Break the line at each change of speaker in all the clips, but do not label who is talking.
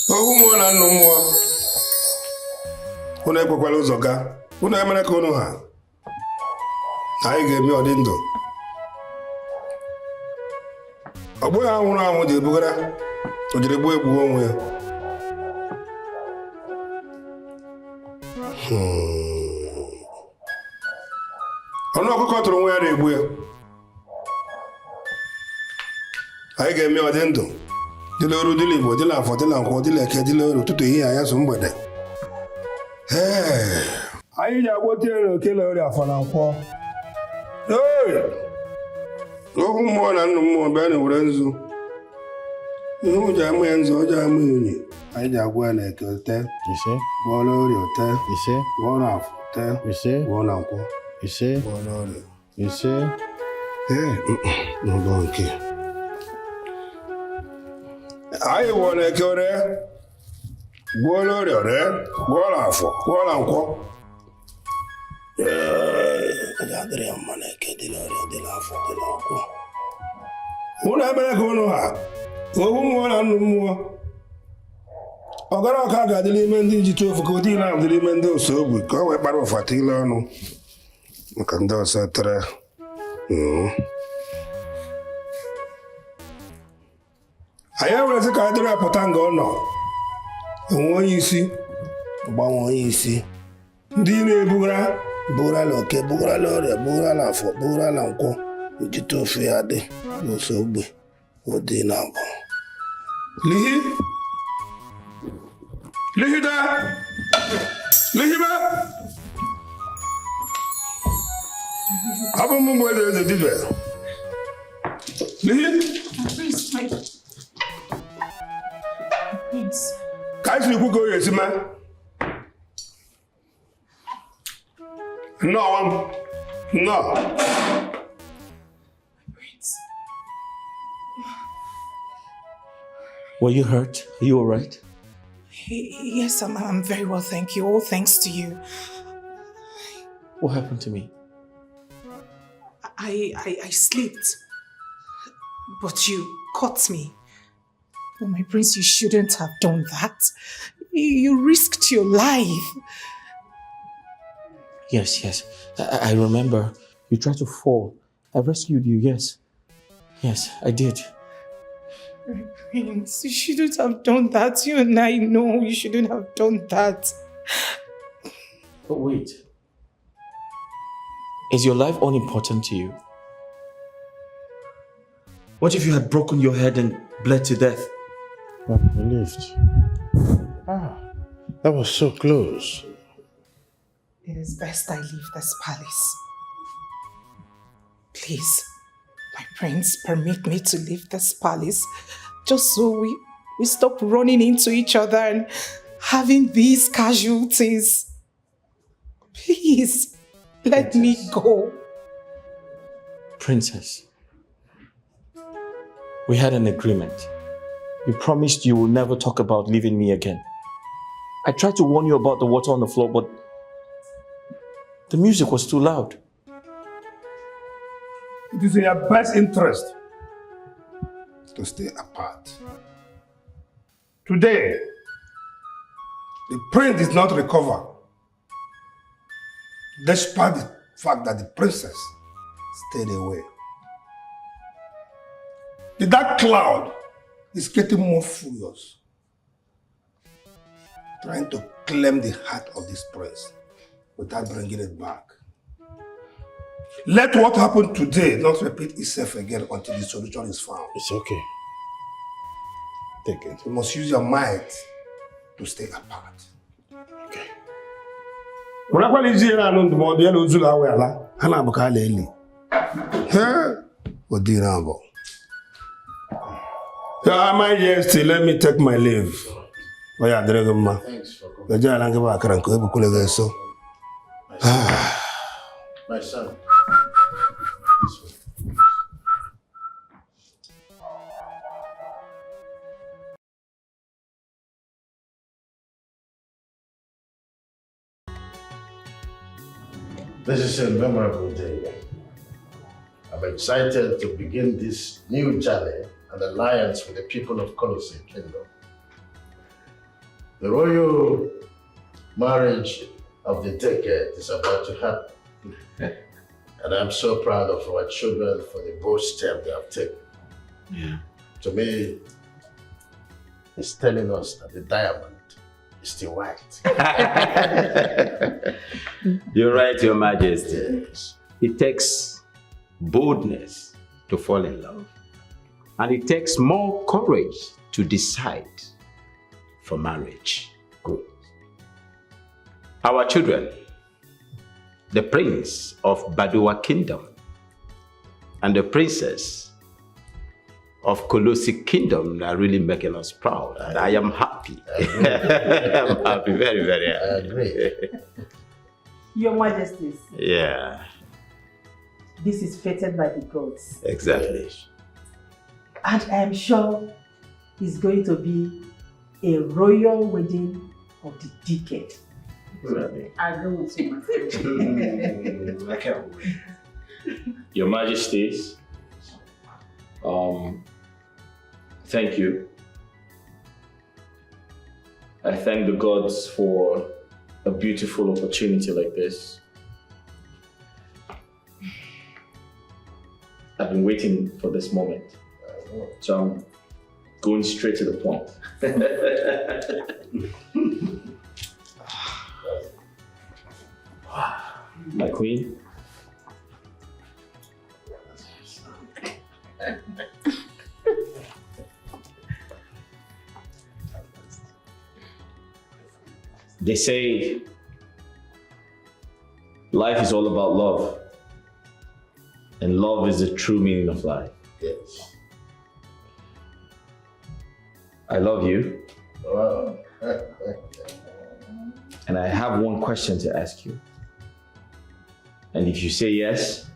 Oh, one and no more. When I go Zoga, when I am a conoha. I gave me a dindo. A boy, I want to Bugara, or the boy won't. I'm not going to where they will. I gave me a dindo. The Lord deliver the lamp for the lamp, or the lake, the Lord to hear I have somebody. Hey, I want to kill her for now. Hey, no more and no more Benny Lorenzo. No Jamans or Jamuni. I just want to kill them. You see, one or your tail. You see, one off tail. You see, one uncle. You see, one order. You see, hey, no donkey. I want to kill there. One or the other, one off, one uncle. Cadere a maneke di loro di la fu di loco. Una bella conoha. One and more. AkaGod di limendi di tuo fucodina di limendo so we go e paro fatila no. Makanda sa tre. Aya wala se cadere a potango no. Won yisi. Ba won yisi. Di ne bura. Bura loke, bura lore, bura la fo, bura la nko. Ujito fiade, no sobe, odi nabo. Lihi? Lihi da? Lihi ba? Abo mungu eze dive. Lihi?
Prince, my Prince.
Kaisi ni kuko yesi ma? No.
Prince.
Were you hurt? Are you all right?
Yes, I'm very well, thank you. All thanks to you.
What happened to me?
I slipped, but you caught me. Oh, my prince, you shouldn't have done that. You risked your life.
Yes. I remember. You tried to fall. I rescued you, yes. Yes, I did.
My prince, you shouldn't have done that. You and I know you shouldn't have done that.
But wait. Is your life unimportant to you? What if you had broken your head and bled to death?
I'm relieved. That was so close.
It is best I leave this palace. Please, my prince, permit me to leave this palace just so we stop running into each other and having these casualties. Please, let me go.
Princess, we had an agreement. You promised you would never talk about leaving me again. I tried to warn you about the water on the floor, but the music was too loud.
It is in your best interest to stay apart. Today, the prince did not recover, despite the fact that the princess stayed away. The dark cloud is getting more furious, trying to claim the heart of this prince without bringing it back. Let what happened today not repeat itself again until the solution is found.
It's okay. Take it.
You must use your might to stay apart.
Okay.
Am I here still? Let me take my leave.
Thanks for coming. My son. This way. This is a memorable day. I'm excited to begin this new journey an alliance with the people of Colosseum Kingdom. The royal marriage of the decade is about to happen. And I'm so proud of our children for the bold step they have taken.
Yeah.
To me, it's telling us that the diamond is still white.
You're right, Your Majesty.
Yes.
It takes boldness to fall in love. And it takes more courage to decide for marriage.
Good.
Our children, the prince of Badua Kingdom and the princess of Colossi Kingdom are really making us proud. And I am happy. I'm happy, very, very happy.
I agree.
Your Majesties,
Yeah,
this is fated by the gods.
exactly.
And I am sure it's going to be a royal wedding of the decade. I agree with you, my friend.
I can't wait. Your Majesties, thank you. I thank the gods for a beautiful opportunity like this. I've been waiting for this moment, so I'm going straight to the point. My queen. They say life is all about love, and love is the true meaning of life.
Yes.
I love you,
Wow.
and I have one question to ask you. And if you say yes,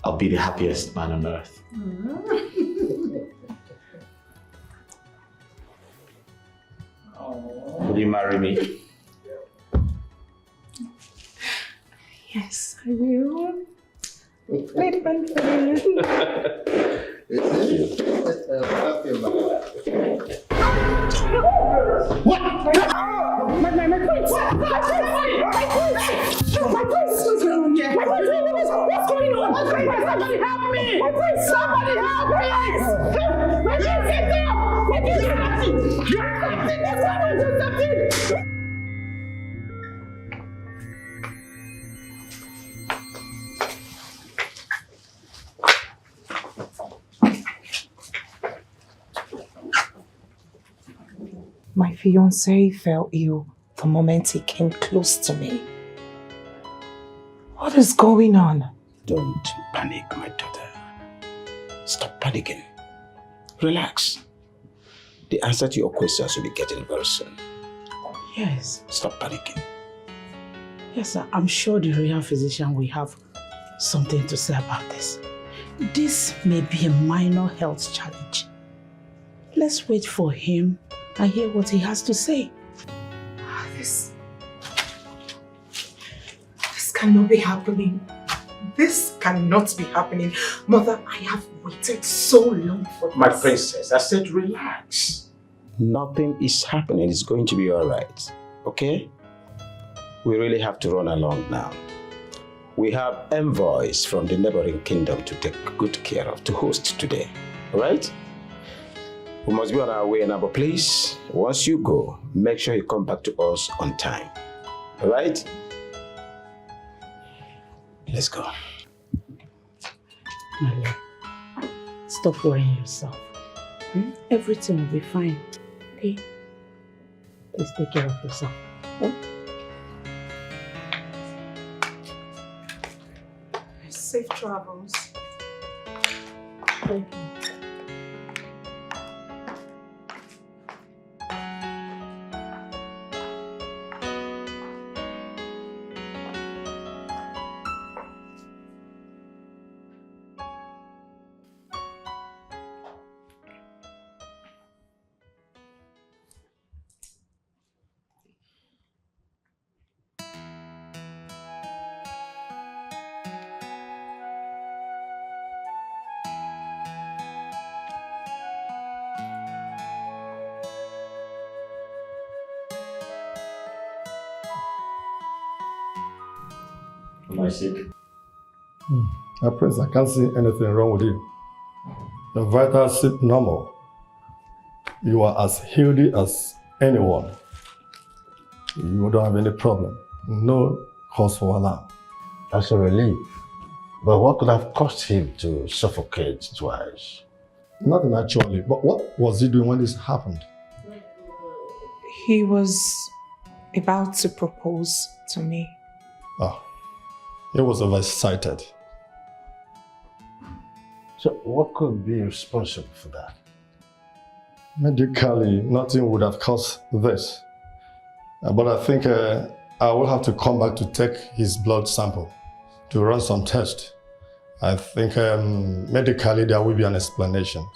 I'll be the happiest man on earth. Will you marry me?
Yes, I will. Wait, wait, wait.
I'm happy about that.
My fiancé fell ill the moment he came close to me. What is going on?
Don't panic, my daughter. Stop panicking. Relax. The answer to your questions will be getting very soon.
Yes,
Stop panicking.
yes, sir. I'm sure the royal physician will have something to say about this. This may be a minor health challenge. Let's wait for him and hear what he has to say.
This cannot be happening. This cannot be happening. Mother, I have waited so long for this.
My princess, I said relax. Nothing is happening. It's going to be all right. Okay? We really have to run along now. We have envoys from the neighboring kingdom to take good care of, to host today. All right? We must be on our way now, but please, once you go, make sure you come back to us on time. All right? Let's go.
My love, stop worrying yourself. Everything will be fine. Okay? Please take care of yourself. Oh?
Safe travels.
Thank you.
my sake.
Prince, I can't see anything wrong with you. Your vitals seem normal. You are as healthy as anyone. You don't have any problem. No cause for alarm.
That's a relief. But what could have caused him to suffocate twice?
Nothing actually. But what was he doing when this happened?
He was about to propose to me.
Oh, he was overexcited.
So what could be responsible for that?
Medically, nothing would have caused this. But I think I will have to come back to take his blood sample to run some tests. I think medically there will be an explanation.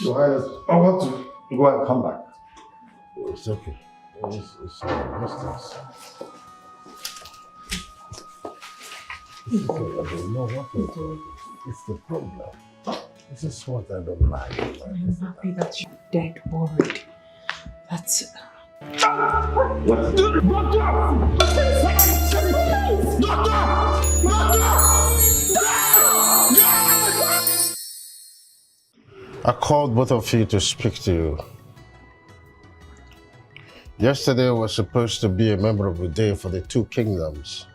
Your Highness, I'll have to go and come back.
It's okay. What's this? I don't know what it is. It's the problem. This is what I don't like.
I'm happy that you're dead worried. That's...
I called both of you to speak to you. Yesterday was supposed to be a memorable day for the two kingdoms,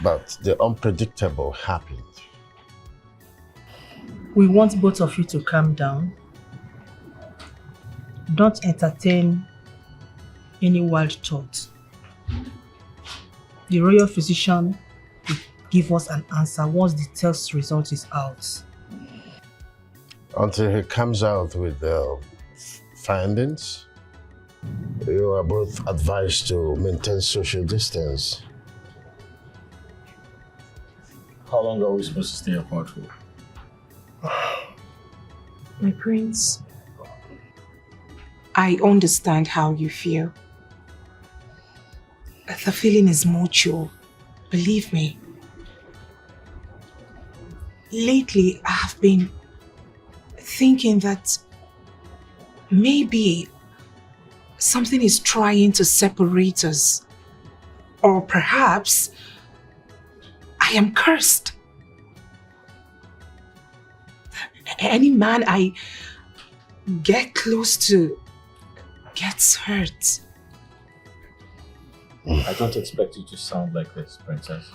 but the unpredictable happened.
We want both of you to calm down. Don't entertain any wild thoughts. The royal physician will give us an answer once the test result is out.
Until he comes out with findings, you are both advised to maintain social distance.
How long are we supposed to stay apart for?
My prince, I understand how you feel. The feeling is mutual, believe me. Lately, I have been thinking that maybe something is trying to separate us. Or perhaps I am cursed. Any man I get close to gets hurt.
I don't expect you to sound like this, princess.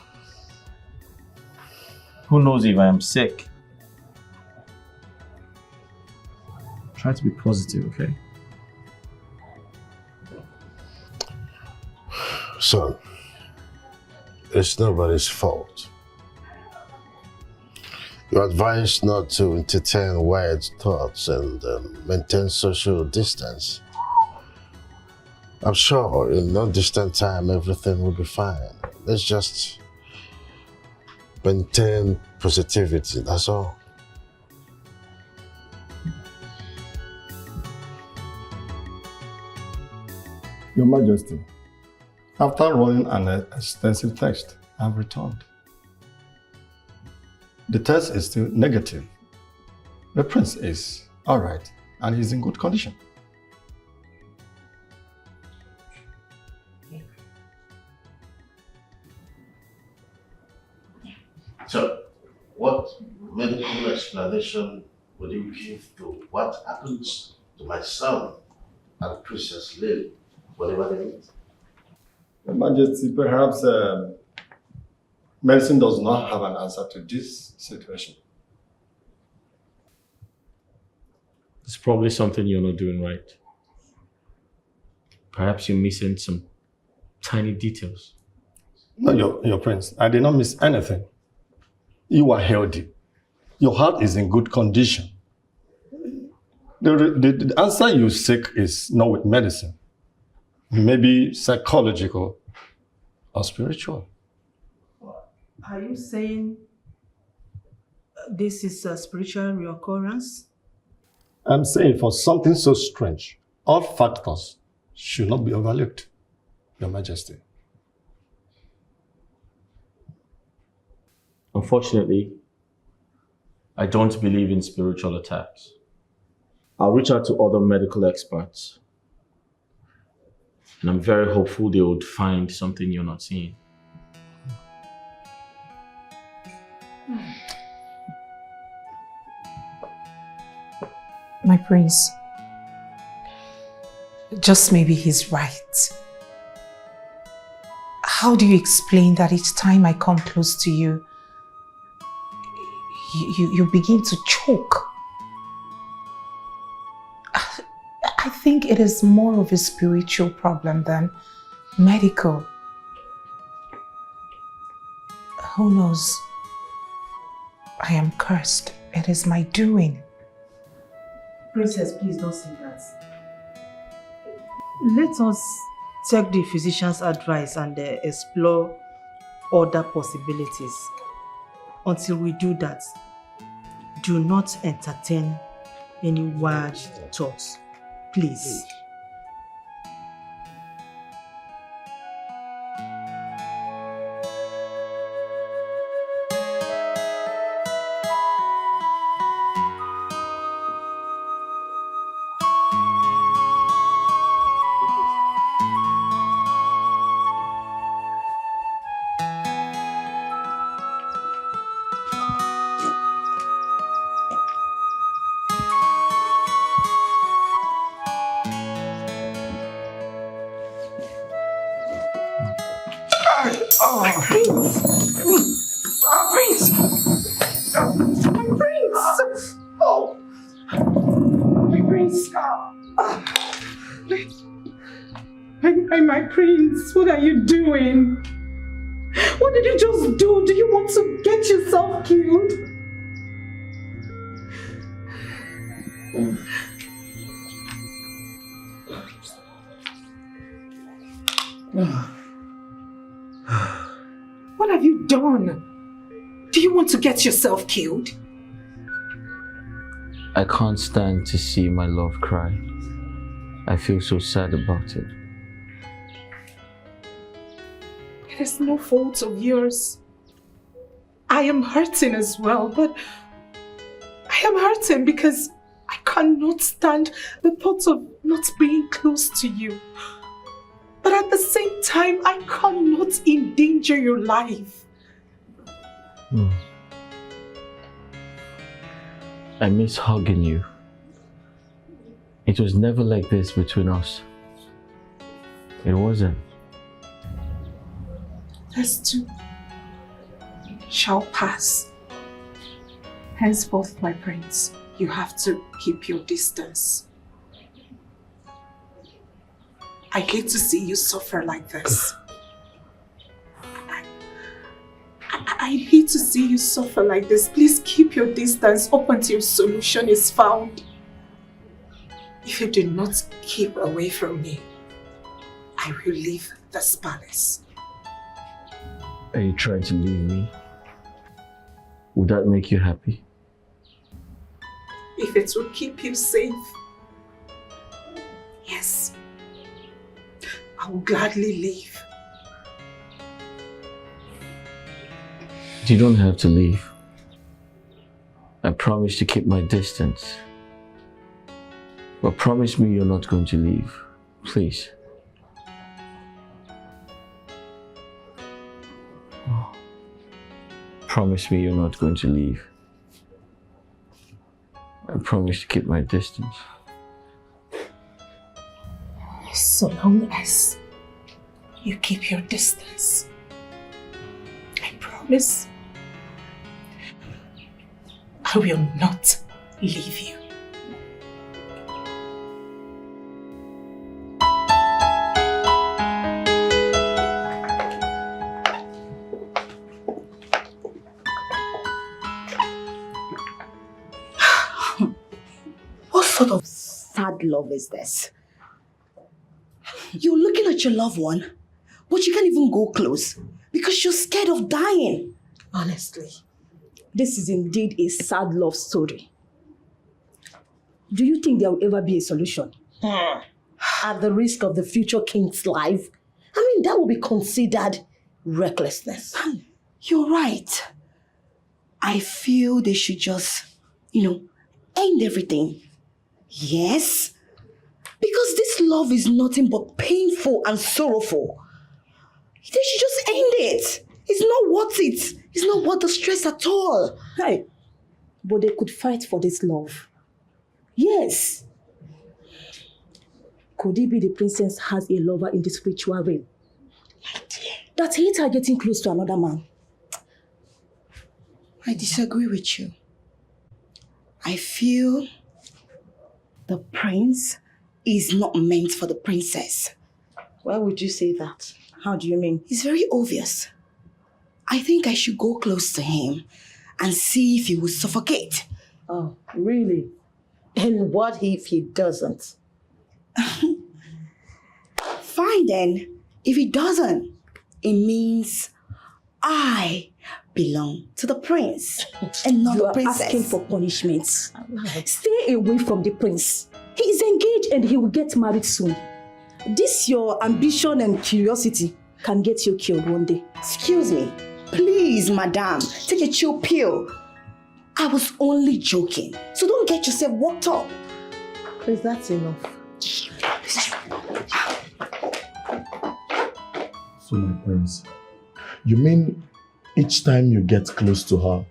Who knows if I am sick? Try to be positive, okay?
Son, it's nobody's fault. You're advised not to entertain wild thoughts and maintain social distance. I'm sure in no distant time everything will be fine. Let's just maintain positivity, that's all.
Your Majesty, after running an extensive test, I've returned. The test is still negative. The prince is all right and he's in good condition.
So, what medical explanation would you give to what happens to my son and Princess Lily, whatever they need?
Your Majesty, perhaps medicine does not have an answer to this situation.
It's probably something you're not doing right. Perhaps you're missing some tiny details.
No, your prince, I did not miss anything. You are healthy. Your heart is in good condition. The answer you seek is not with medicine. Maybe psychological or spiritual.
Are you saying this is a spiritual reoccurrence?
I'm saying for something so strange, all factors should not be overlooked, Your Majesty.
Unfortunately, I don't believe in spiritual attacks. I'll reach out to other medical experts. And I'm very hopeful they would find something you're not seeing.
My prince, just maybe he's right. How do you explain that each time I come close to you, you begin to choke? I think it is more of a spiritual problem than medical. Who knows? I am cursed. It is my doing.
Princess, please don't say that. Let us take the physician's advice and explore other possibilities. Until we do that, do not entertain any wild thoughts. Please.
My prince, what are you doing? What did you just do? Do you want to get yourself killed? What have you done? Do you want to get yourself killed?
I can't stand to see my love cry. I feel so sad about it.
It is no fault of yours. I am hurting as well, but I am hurting because I cannot stand the thought of not being close to you. But at the same time, I cannot endanger your life.
I miss hugging you. It was never like this between us. It wasn't.
This too shall pass. Henceforth, my prince, you have to keep your distance. I hate to see you suffer like this. I hate to see you suffer like this. Please keep your distance up until solution is found. If you do not keep away from me, I will leave this palace.
Are you trying to leave me? Would that make you happy?
If it will keep you safe, yes, I will gladly leave.
You don't have to leave. I promise to keep my distance. But promise me you're not going to leave. Please. Promise me you're not going to leave. I promise to keep my distance.
So long as you keep your distance, I promise I will not leave you.
What sort of sad love is this? You're looking at your loved one, but you can't even go close because you're scared of dying. Honestly, this is indeed a sad love story. Do you think there will ever be a solution? At the risk of the future king's life? I mean, that will be considered recklessness. You're right. I feel they should just, end everything. Yes, because this love is nothing but painful and sorrowful. They should just end it. It's not worth it. It's not worth the stress at all.
Hey, but they could fight for this love.
Yes.
Could it be the princess has a lover in the spiritual realm?
My dear.
That hates her getting close to another man.
I disagree with you. I feel the prince is not meant for the princess.
Why would you say that? How do you mean?
It's very obvious. I think I should go close to him and see if he will suffocate.
Oh, really? And what if he doesn't?
Fine then. If he doesn't, it means I belong to the prince and not
You
the
are
princess.
asking for punishments. Stay away from the prince. He is engaged and he will get married soon. This your ambition and curiosity can get you killed one day.
Excuse me. Please, madam, take a chill pill. I was only joking, so don't get yourself worked up.
Please, that's enough.
So my prince, you mean each time you get close to her,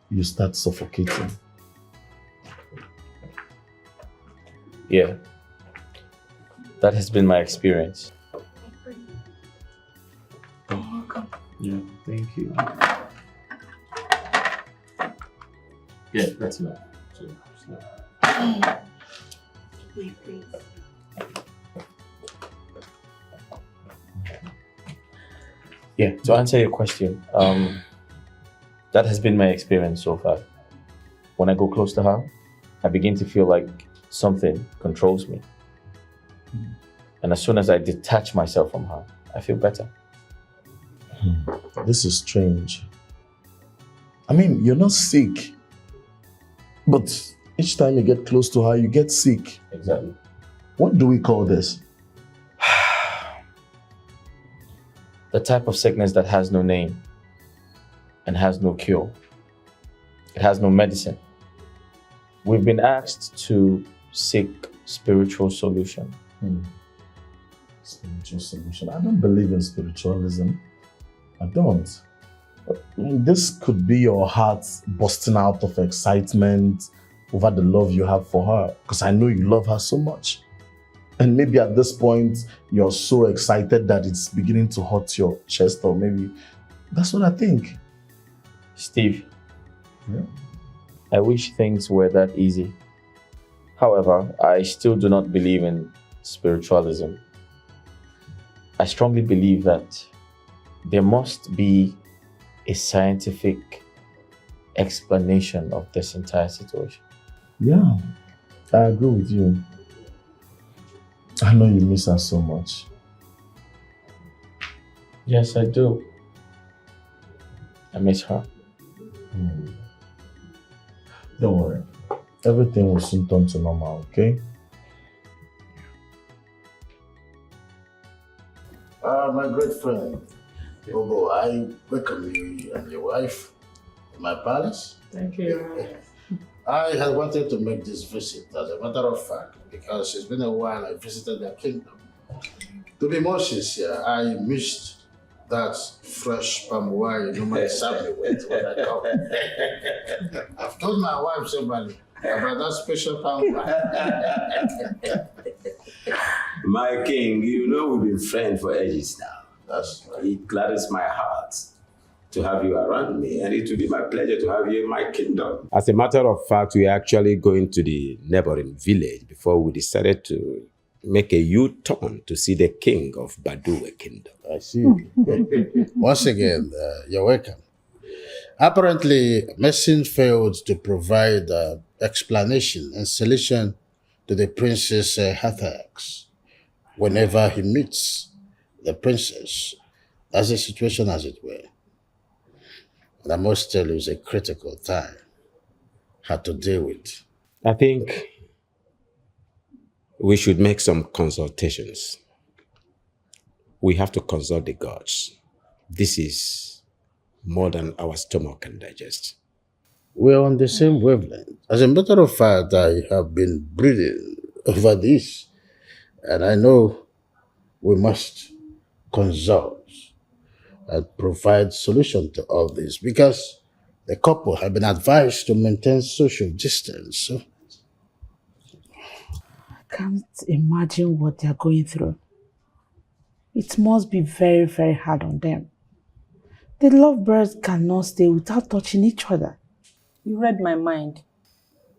you start suffocating?
Yeah. That has been my experience. Yeah, thank you. Yeah, that's enough. Yeah, to answer your question, that has been my experience so far. When I go close to her, I begin to feel like something controls me. And as soon as I detach myself from her, I feel better.
This is strange. I mean, you're not sick, but each time you get close to her, you get sick.
Exactly.
What do we call this?
The type of sickness that has no name and has no cure. It has no medicine. We've been asked to seek spiritual solution.
Spiritual solution. I don't believe in spiritualism. I don't. This could be your heart bursting out of excitement over the love you have for her, because I know you love her so much. And maybe at this point, you're so excited that it's beginning to hurt your chest, or maybe that's what I think.
Steve,
Yeah.
I wish things were that easy. However, I still do not believe in spiritualism. I strongly believe that there must be a scientific explanation of this entire situation.
Yeah, I agree with you. I know you miss her so much.
Yes, I do. I miss her.
Don't worry. Everything will soon turn to normal, okay?
My great friend, Bobo, I welcome you and your wife in my palace.
Thank you.
I had wanted to make this visit, as a matter of fact, because it's been a while I visited their kingdom. To be more sincere, I missed that fresh palm wine you normally serve me with when I come. I've told my wife somebody about that special palm wine.
My king, you know we've been friends for ages now.
That's right.
It gladdens my heart to have you around me, and it will be my pleasure to have you in my kingdom. As a matter of fact, we are actually going to the neighboring village before we decided to make a U-turn to see the king of Badua Kingdom.
I see. Once again, you're welcome. Apparently, Messin failed to provide explanation and solution to the prince's attacks. Whenever he meets the princess, that's the situation as it were. And I must tell you, it's a critical time. Had to deal with.
I think we should make some consultations. We have to consult the gods. This is more than our stomach can digest.
we're on the same wavelength. As a matter of fact, I have been brooding over this, and I know we must consult and provide solution to all this because the couple have been advised to maintain social distance. So
I can't imagine what they're going through. It must be very, very hard on them. The lovebirds cannot stay without touching each other.
You read my mind.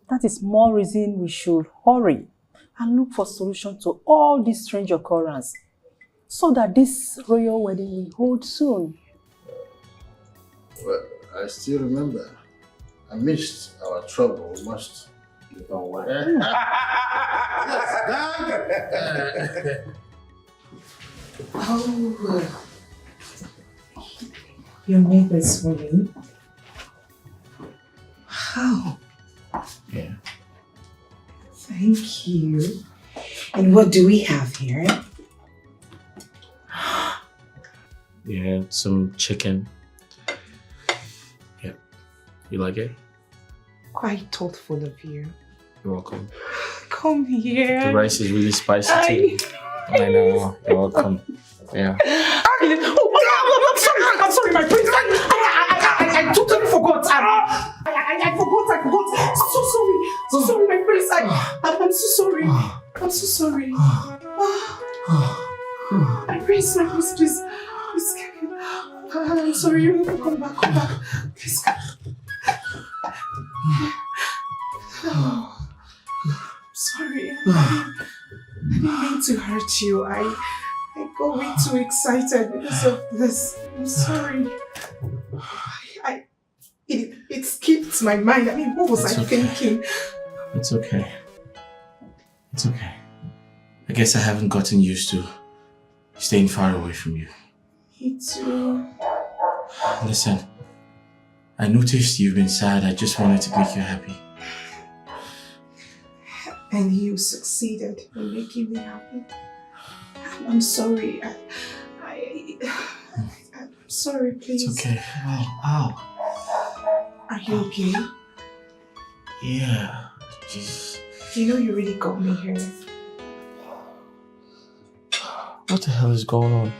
That is more reason we should hurry and look for solution to all this strange occurrence so that this royal wedding will hold soon.
well, I still remember, amidst our trouble, we must live on one.
Oh, your neighbors for me. Wow.
Yeah.
Thank you. And what do we have here?
Yeah, some chicken. Yeah. You like it?
Quite thoughtful of you.
You're welcome.
Come here.
The rice is really spicy too. I know. You're welcome. Yeah.
I'm sorry, my prince. I totally forgot. I forgot. So sorry, my prince. I'm so sorry. I'm so sorry. My prince, please. I'm sorry. You need to come back. Please come. Sorry. I didn't mean to hurt you. I got way too excited because of this. I'm sorry. It skipped my mind. I mean, what was I thinking?
It's okay. It's okay. I guess I haven't gotten used to staying far away from you.
Me too.
Listen, I noticed you've been sad. I just wanted to make you happy.
And you succeeded in making me happy. I'm sorry. I'm sorry, please.
It's okay. Ow.
Are you okay?
Yeah. Just...
You know you really got me here.
What the hell is going on?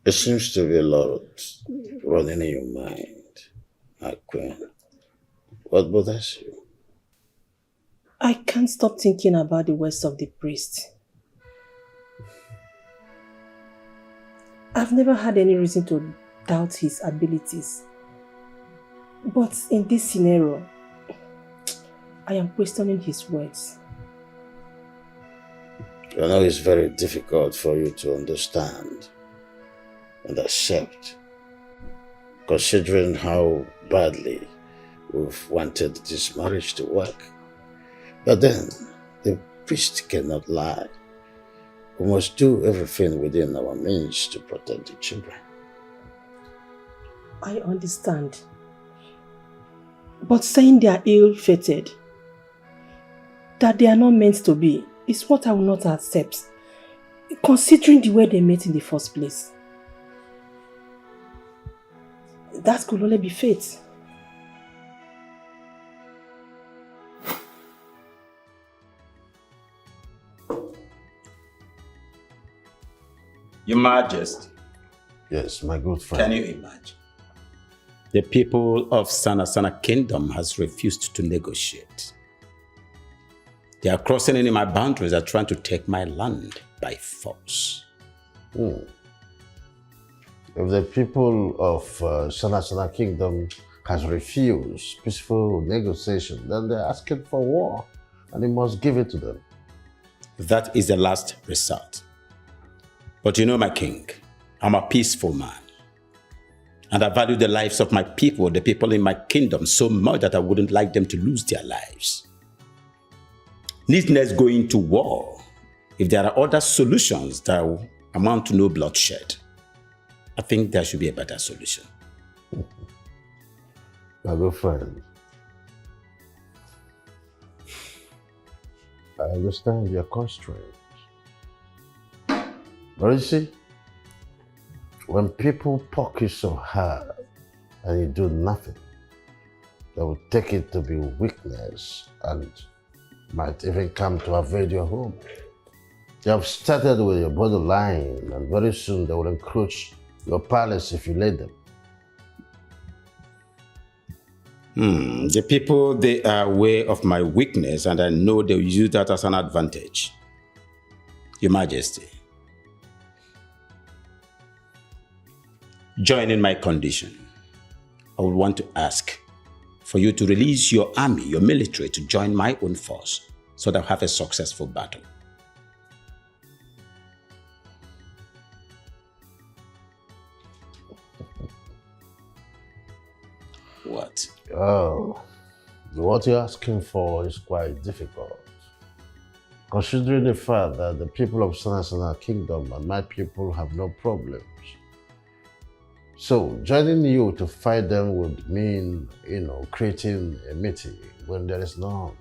It seems to be a lot running in your mind, my queen. What bothers you?
I can't stop thinking about the words of the priest. I've never had any reason to doubt his abilities. But in this scenario, I am questioning his words.
I know it's very difficult for you to understand and accept, considering how badly we've wanted this marriage to work. But then, the priest cannot lie. We must do everything within our means to protect the children.
I understand. But saying they are ill-fated, that they are not meant to be, is what I will not accept, considering the way they met in the first place. That could only be fate.
Your Majesty.
Yes, my good friend.
Can you imagine? The people of Sana Kingdom has refused to negotiate. They are crossing any of my boundaries and trying to take my land by force.
If the people of Sana Kingdom has refused peaceful negotiation, then they're asking for war, and you must give it to them.
That is the last resort. But you know, my king, I'm a peaceful man. And I value the lives of my people, the people in my kingdom, so much that I wouldn't like them to lose their lives. Needless going to war if there are other solutions that will amount to no bloodshed. I think there should be a better solution.
My good friend, I understand your constraints. But you see, when people poke you so hard and you do nothing, they will take it to be weakness and might even come to invade your home. You have started with your borderline, and very soon they will encroach your palace if you let them.
The people, they are aware of my weakness, and I know they will use that as an advantage. Your Majesty, join in my condition. I would want to ask for you to release your army, your military, to join my own force so that we have a successful battle. What?
Oh, what you're asking for is quite difficult. Considering the fact that the people of Sanasana Kingdom and my people have no problems. So, joining you to fight them would mean, creating a meeting when there is none.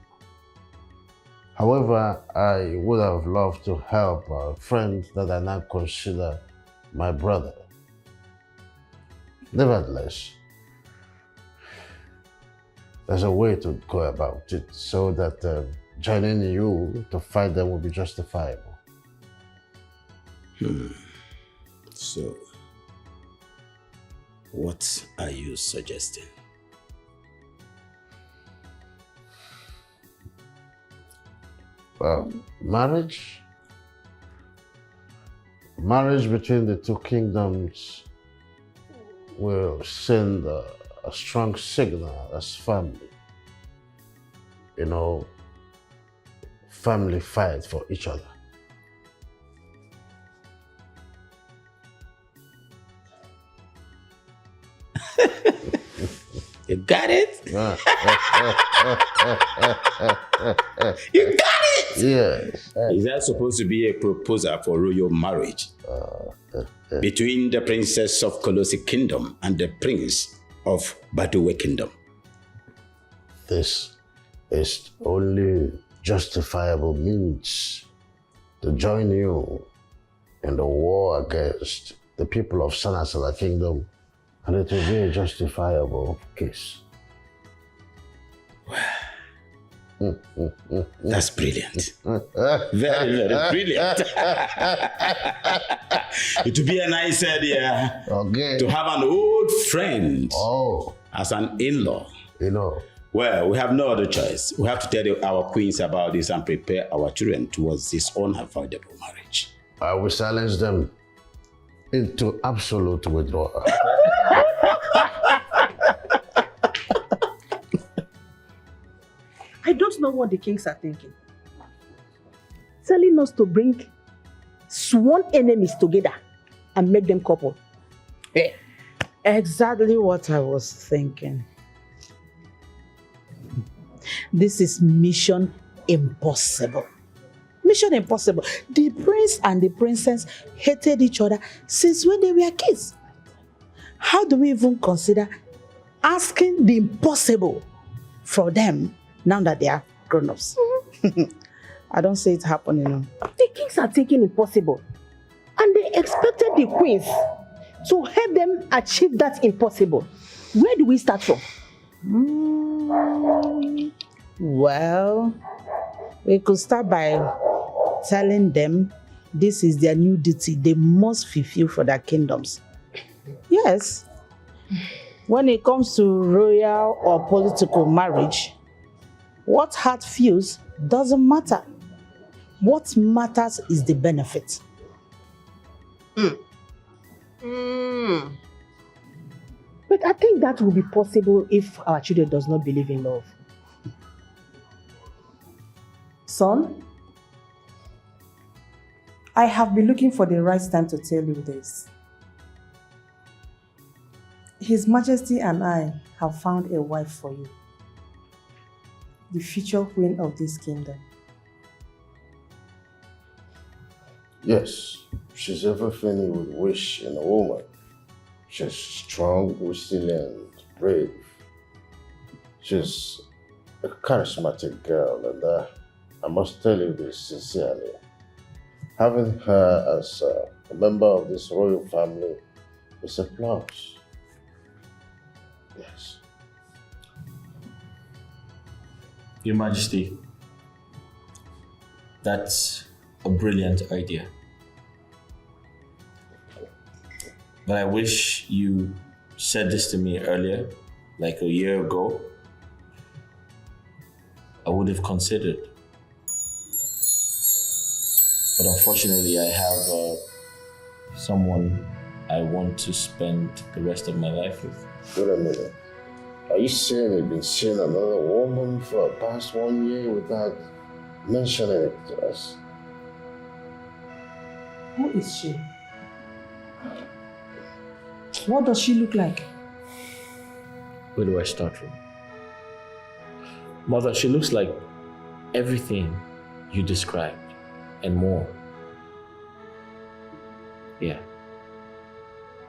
However, I would have loved to help a friend that I now consider my brother. Nevertheless, there's a way to go about it so that joining you to fight them will be justifiable.
So, what are you suggesting?
Well, marriage between the two kingdoms will send a strong signal as family. Family fight for each other.
You got it? You got it!
Yes.
Is that supposed to be a proposal for royal marriage between the princess of Colossi Kingdom and the prince of Baduwe Kingdom?
This is only justifiable means to join you in the war against the people of Sanasala Kingdom, and it will be a justifiable case.
That's brilliant. Very, very brilliant. It would be a nice idea to have an old friend as an in-law. Well, we have no other choice. We have to tell our queens about this and prepare our children towards this unavoidable marriage.
I will silence them into absolute withdrawal.
I don't know what the kings are thinking. Telling us to bring sworn enemies together and make them couple.
Exactly what I was thinking. This is mission impossible. Mission impossible. The prince and the princess hated each other since when they were kids. How do we even consider asking the impossible for them now that they are grown-ups? I don't see it happening.
The kings are thinking impossible, and they expected the queens to help them achieve that impossible. Where do we start from?
Well, we could start by telling them this is their new duty they must fulfill for their kingdoms. Yes. When it comes to royal or political marriage, what heart feels doesn't matter. What matters is the benefit.
But I think that will be possible if our children does not believe in love.
Son, I have been looking for the right time to tell you this. His Majesty and I have found a wife for you, the future queen of this kingdom.
Yes, she's everything you would wish in a woman. She's strong, resilient, brave. She's a charismatic girl, and I must tell you this sincerely. Having her as a member of this royal family is a plus. Yes.
Your Majesty, that's a brilliant idea. But I wish you said this to me earlier, like a year ago. I would have considered. But unfortunately, I have someone I want to spend the rest of my life with.
Wait a minute. Are you saying you've been seeing another woman for the past 1 year without mentioning it to us?
Who is she? What does she look like?
Where do I start from? Mother, she looks like everything you described and more. Yeah.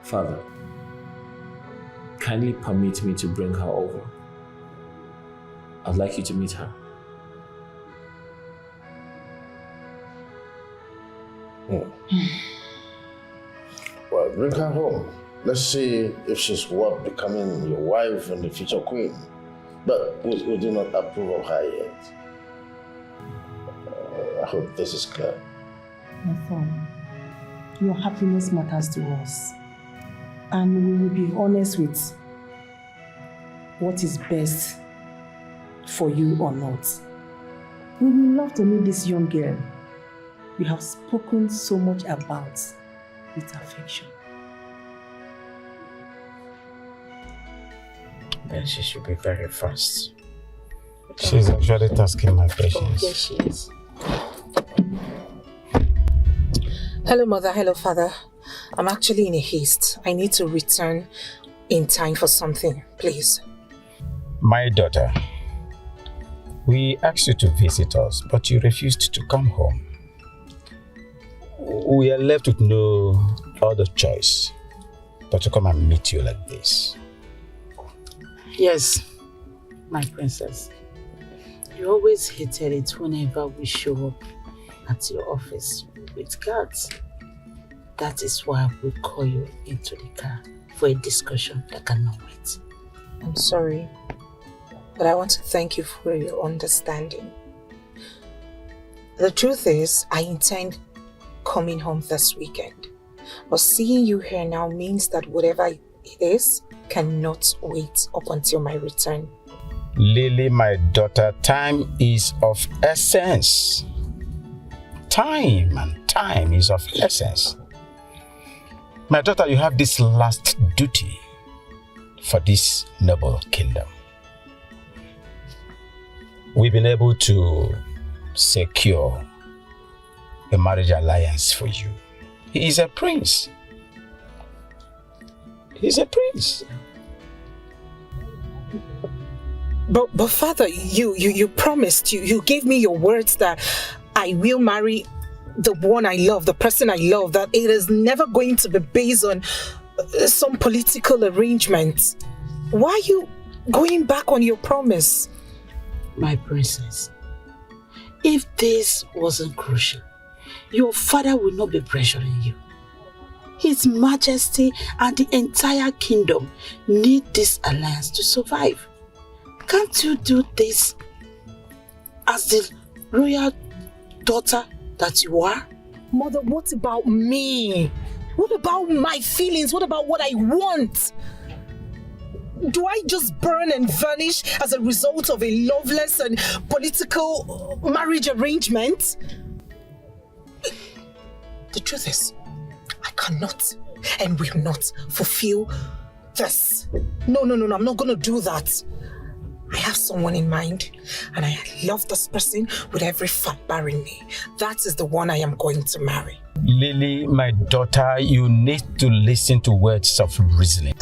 Father, kindly permit me to bring her over. I'd like you to meet her.
Well, bring her home. Let's see if she's worth becoming your wife and the future queen. But we do not approve of her yet. I hope this is clear.
My son, your happiness matters to us. And we will be honest with what is best for you or not. We will love to meet this young girl we have spoken so much about with affection.
Then she should be very fast.
She's actually tasking my patience.
Yes, she is.
Hello, Mother. Hello, Father. I'm actually in a haste. I need to return in time for something, please.
My daughter, we asked you to visit us, but you refused to come home. We are left with no other choice but to come and meet you like this.
Yes, my princess. You always hated it whenever we show up at your office with guards. That is why we call you into the car for a discussion that cannot wait.
I'm sorry, but I want to thank you for your understanding. The truth is, I intend coming home this weekend. But seeing you here now means that whatever it is cannot wait up until my return.
Lily, my daughter, time is of essence. Time is of essence. My daughter, you have this last duty for this noble kingdom. We've been able to secure a marriage alliance for you. He is a prince. He's a prince.
But Father, you promised, you gave me your words that I will marry the one I love, the person I love, that it is never going to be based on some political arrangement. Why are you going back on your promise?
My princess, if this wasn't crucial, your father would not be pressuring you. His Majesty and the entire kingdom need this alliance to survive. Can't you do this as the royal daughter that you are?
Mother, what about me? What about my feelings? What about what I want? Do I just burn and vanish as a result of a loveless and political marriage arrangement? The truth is, I cannot and will not fulfill this. No, I'm not gonna do that. I have someone in mind, and I love this person with every fiber in me. That is the one I am going to marry.
Lily, my daughter, you need to listen to words of reasoning.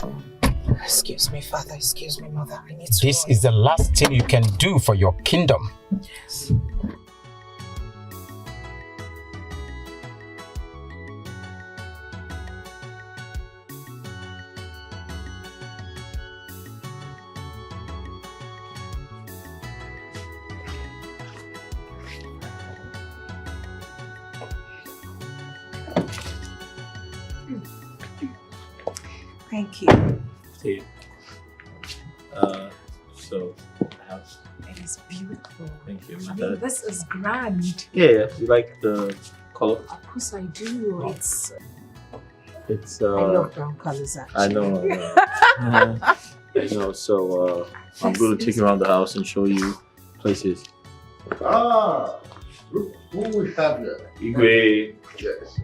Excuse me, Father. Excuse me, Mother. I need to.
This is the last thing you can do for your kingdom.
Yes. Thank you.
See. So, house.
It is beautiful.
Thank you.
I mean, this is grand.
Yeah. You like the color?
Of course I do.
It's.
I love brown colors actually.
I know. I know. So I'm going to take you around the house and show you places.
Look who we have here.
Igwe.
Yes.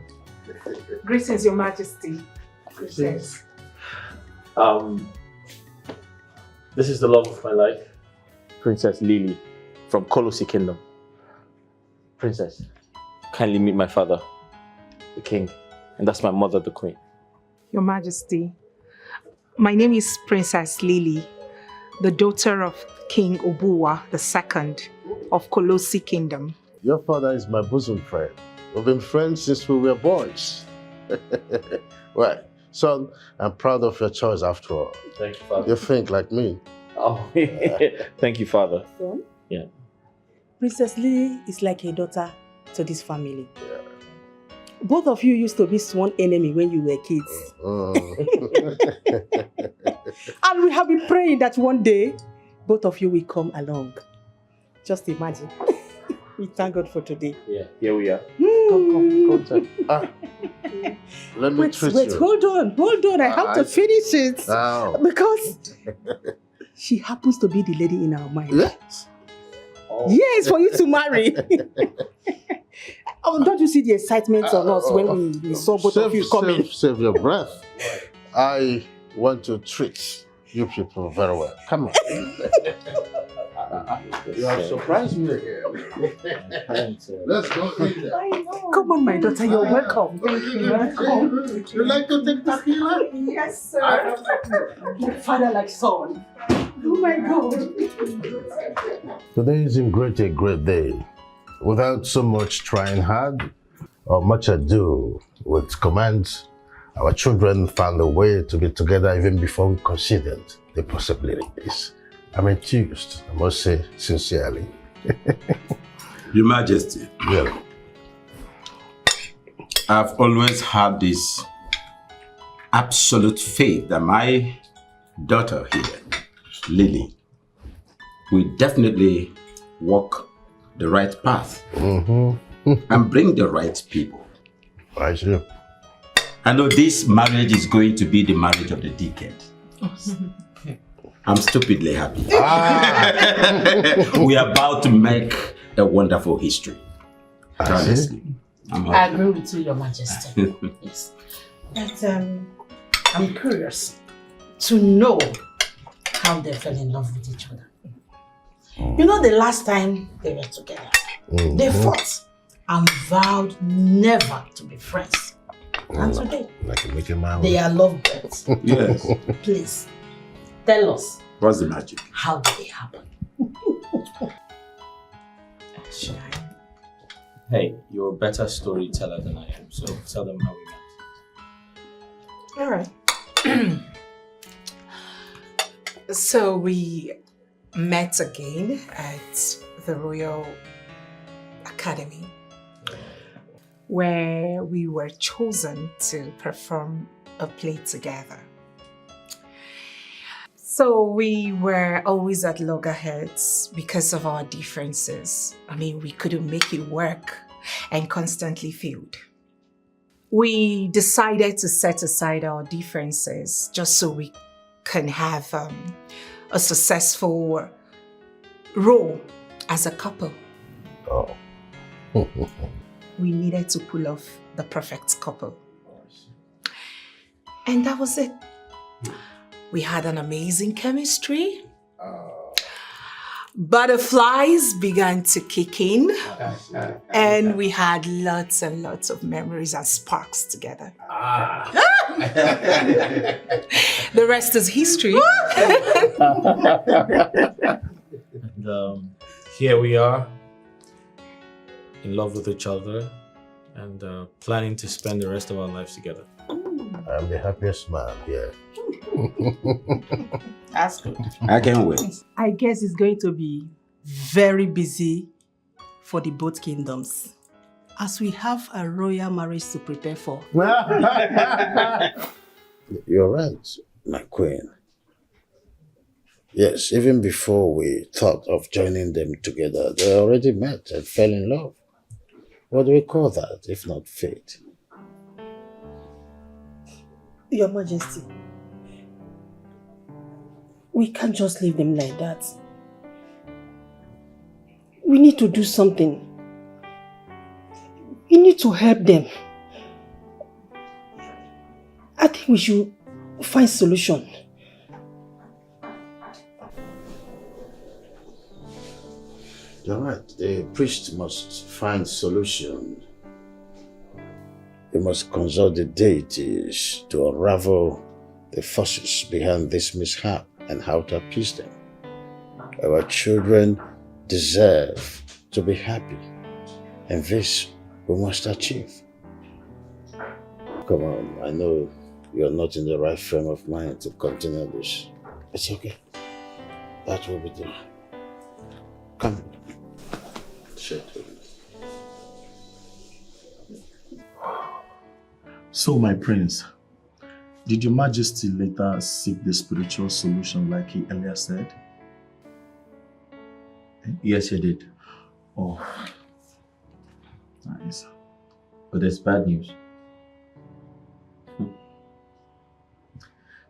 Greetings, Your Majesty. Greetings.
This is the love of my life, Princess Lily from Kolosi Kingdom. Princess, kindly meet my father, the king, and that's my mother, the queen.
Your Majesty, my name is Princess Lily, the daughter of King Obuwa II of Kolosi Kingdom.
Your father is my bosom friend. We've been friends since we were boys. Well, son, I'm proud of your choice after all.
Thank you, Father.
You think like me.
Oh, thank you, Father.
Son?
Yeah.
Princess Lily is like a daughter to this family. Yeah. Both of you used to be sworn enemy when you were kids. And we have been praying that one day, both of you will come along. Just imagine. We thank God for today.
Yeah, here we are.
Come. Let me treat you.
Wait, hold on. I have to finish it.
Oh.
Because she happens to be the lady in our mind.
Yes.
Oh.
Yes, for you to marry. Oh, don't you see the excitement on us when we saw both of you coming?
Save your breath. I want to treat you people very well. Come on. You have surprised me again. Let's go in there.
Come on, my daughter, you're welcome.
You like to take tequila?
Yes, sir.
Father like son. Oh my God.
Today is a great day. Without so much trying hard or much ado, with commands, our children found a way to get together even before we considered the possibilities. I'm enthused, I must say sincerely.
Your Majesty,
Yeah.
I've always had this absolute faith that my daughter here, Lily, will definitely walk the right path and bring the right people.
I see.
I know this marriage is going to be the marriage of the decade. I'm stupidly happy. We are about to make a wonderful history. Honestly.
I agree with you, Your Majesty. Yes. But I'm curious to know how they fell in love with each other. You know, the last time they were together, they fought and vowed never to be friends. And today, they are lovebirds.
Yes.
Please, tell us.
What's the magic?
How did it happen?
Hey, you're a better storyteller than I am, so tell them how we met.
All right. So we met again at the Royal Academy, where we were chosen to perform a play together. So we were always at loggerheads because of our differences. I mean, we couldn't make it work and constantly failed. We decided to set aside our differences just so we can have a successful role as a couple.
Oh.
We needed to pull off the perfect couple. And that was it. We had an amazing chemistry. Butterflies began to kick in. And we had lots and lots of memories and sparks together. The rest is history.
And here we are, in love with each other and planning to spend the rest of our lives together.
I'm the happiest man here.
That's good.
I can't wait.
I guess it's going to be very busy for the both kingdoms, as we have a royal marriage to prepare for.
You're right, my queen. Yes, even before we thought of joining them together, they already met and fell in love. What do we call that, if not fate?
Your Majesty, we can't just leave them like that. We need to do something. We need to help them. I think we should find solution.
You're right. The priest must find solution. He must consult the deities to unravel the forces behind this mishap and how to appease them. Our children deserve to be happy, and this we must achieve. Come on, I know you're not in the right frame of mind to continue this. It's okay. That will be done. Come. Sit with me.
So, my prince, did your majesty later seek the spiritual solution like he earlier said?
Yes, he did.
Oh, nice.
But there's bad news.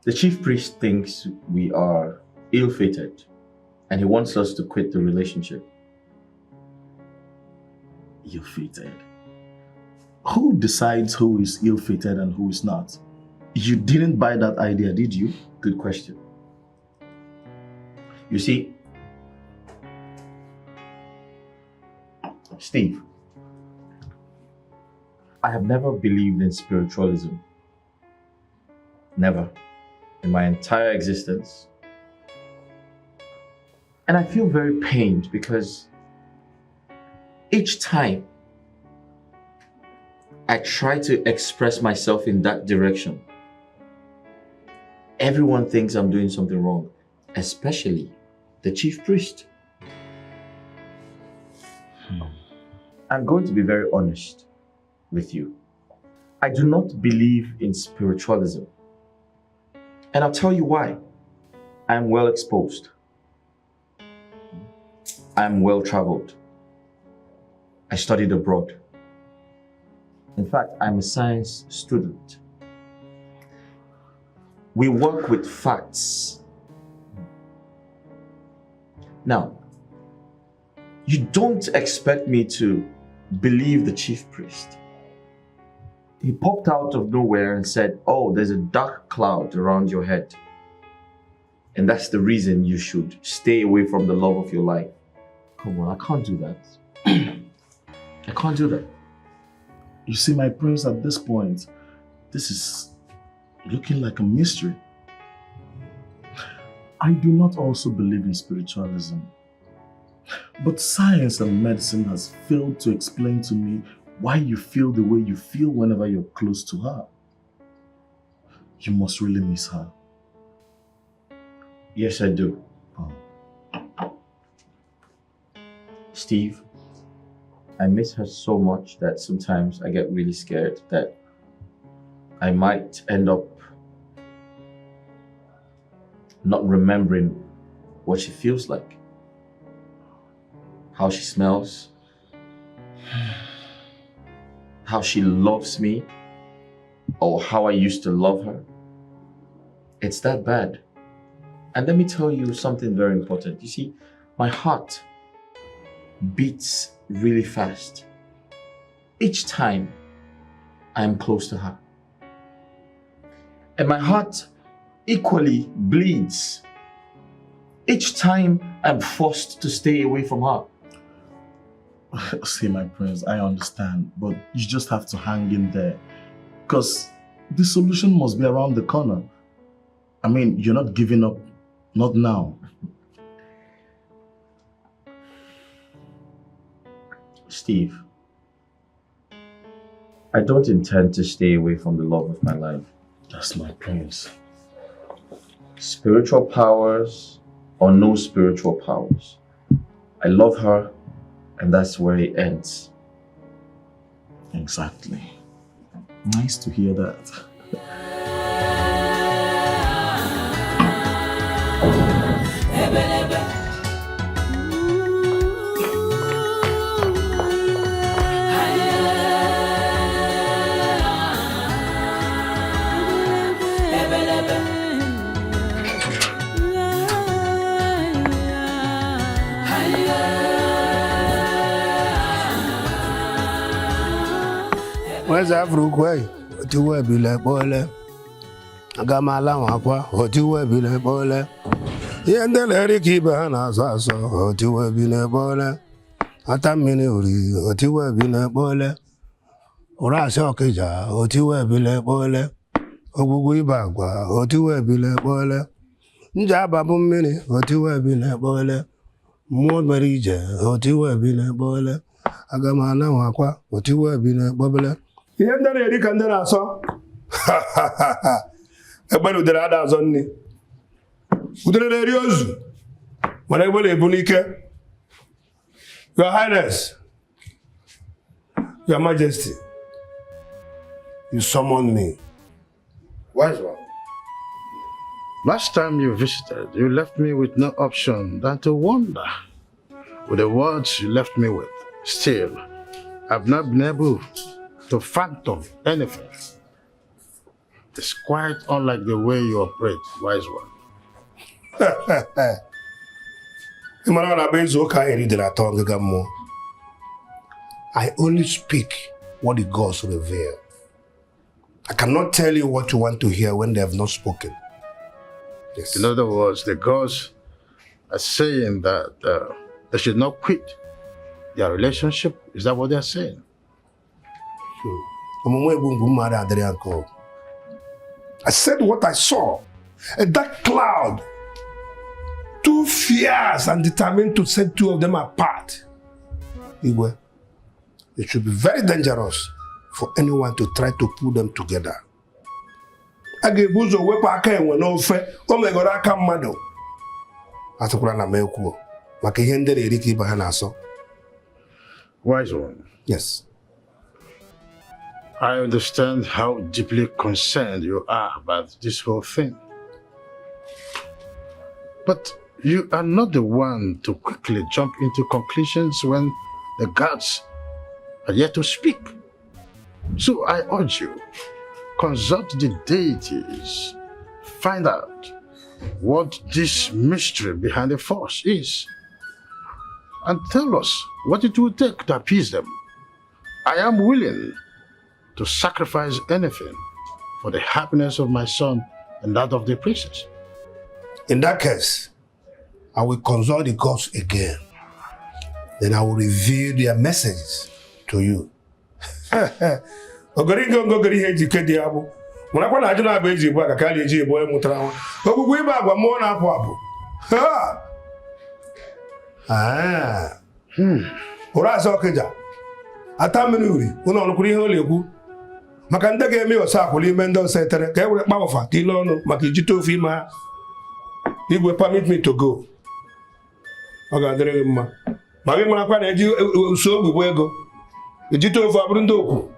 The chief priest thinks we are ill-fated and he wants us to quit the relationship.
Ill-fated? Who decides who is ill-fated and who is not? You didn't buy that idea, did you?
Good question. You see, Steve, I have never believed in spiritualism. Never. In my entire existence. And I feel very pained because each time I try to express myself in that direction, everyone thinks I'm doing something wrong, especially the chief priest. I'm going to be very honest with you. I do not believe in spiritualism. And I'll tell you why. I'm well exposed. I'm well traveled. I studied abroad. In fact, I'm a science student. We work with facts. Now, you don't expect me to believe the chief priest. He popped out of nowhere and said, "Oh, there's a dark cloud around your head. And that's the reason you should stay away from the love of your life." Come on, I can't do that. I can't do that.
You see, my prince, at this point, this is looking like a mystery. I do not also believe in spiritualism. But science and medicine has failed to explain to me why you feel the way you feel whenever you're close to her. You must really miss her.
Yes, I do. Steve, I miss her so much that sometimes I get really scared that I might end up not remembering what she feels like, how she smells, how she loves me, or how I used to love her. It's that bad. And let me tell you something very important. You see, my heart beats really fast each time I am close to her. And my heart equally bleeds each time I'm forced to stay away from her.
See, my prince, I understand, but you just have to hang in there because the solution must be around the corner. I mean, you're not giving up, not now.
Steve, I don't intend to stay away from the love of my life.
That's my prince.
Spiritual powers or no spiritual powers, I love her, and that's where it ends.
Exactly. Nice to hear that.
Where's Afro? What you wear be like boiler? I got my lamb, what you wear be like boiler? Yeah, and then let it keep on as I saw, what you wear be like boiler? At a minute, what you wear be like boiler? Or I saw Kaja, what you wear be like boiler? Ogugui bagwa, what you wear be like boiler? Njababu mini, what you wear be like boiler? More marija, what you wear be like boiler? I got my lamb, what you wear be like boiler? Yeah, and then Eric and then I saw. Ha ha ha ha. Everybody with the others on me. With the radios. Whatever they bunike. Your Highness. Your Majesty. You summoned me.
Wise one. Last time you visited, you left me with no option than to wonder. With the words you left me with, still, I've not been able to fathom anything. It's quite unlike the way you operate, wise one.
I only speak what the gods reveal. I cannot tell you what you want to hear when they have not spoken. Yes.
In other words, the gods are saying that they should not quit their relationship. Is that what they're saying?
I said what I saw. A dark cloud. Too fierce and determined to set two of them apart. Igwe, it should be very dangerous for anyone to try to pull them together. Agebuzo wepa aka enwe n'ofe, o megoro aka mmadụ. Atụkwara na m ekwuo, maka ihe ndị na-eri ka ibe ha na-asọ.
Wise one.
Yes.
I understand how deeply concerned you are about this whole thing. But you are not the one to quickly jump into conclusions when the gods are yet to speak. So I urge you, consult the deities, find out what this mystery behind the force is, and tell us what it will take to appease them. I am willing to sacrifice anything for the happiness of my son and that of the princess.
In that case, I will consult the gods again. Then I will reveal their messages to you. Maka ndị ga-eme ọsọ akwụla ime ndị ọsọ etere ka e were kpawafa ka ile ọnụ maka ijite ofe ime ha. Igwe permit me to go. Ọ ga-adịrị gị mma. Ma gị marakwa na eji uso ogbugbo ego. Ijite ofe abụrụ ndị okwu.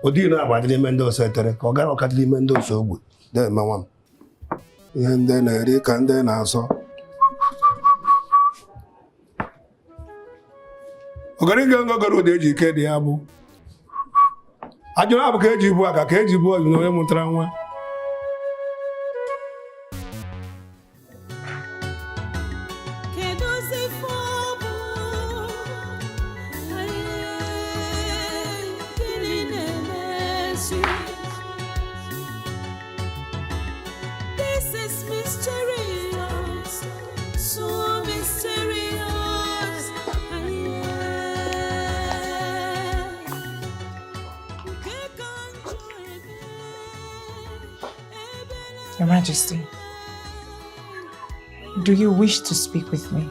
Odi na-agba dị ime ndị ọsọ etere ka ọ gara ọkadị ime ndị ọsọ ogbu. Dị mma nwa m. Ihe ndị na-eri ka ndị na-asọ. Ọgarịga ngọgọrọ ụdị eji ike dị ya bụ. Ajụrụ abụ ka eji ibu aka ka eji ibu ọjụ na onye mụtara nwa.
Your Majesty, do you wish to speak with me?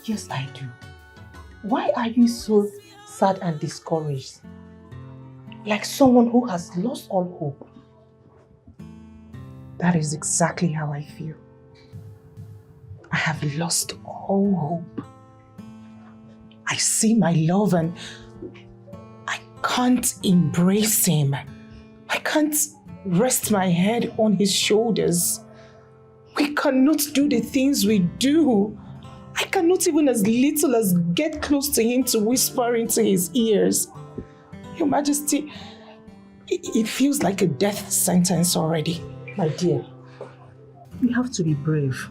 Yes, I do. Why are you so sad and discouraged? Like someone who has lost all hope.
That is exactly how I feel. I have lost all hope. I see my love and I can't embrace him. I can't rest my head on his shoulders. We cannot do the things we do. I cannot even as little as get close to him to whisper into his ears. Your Majesty, it feels like a death sentence already.
My dear, we have to be brave.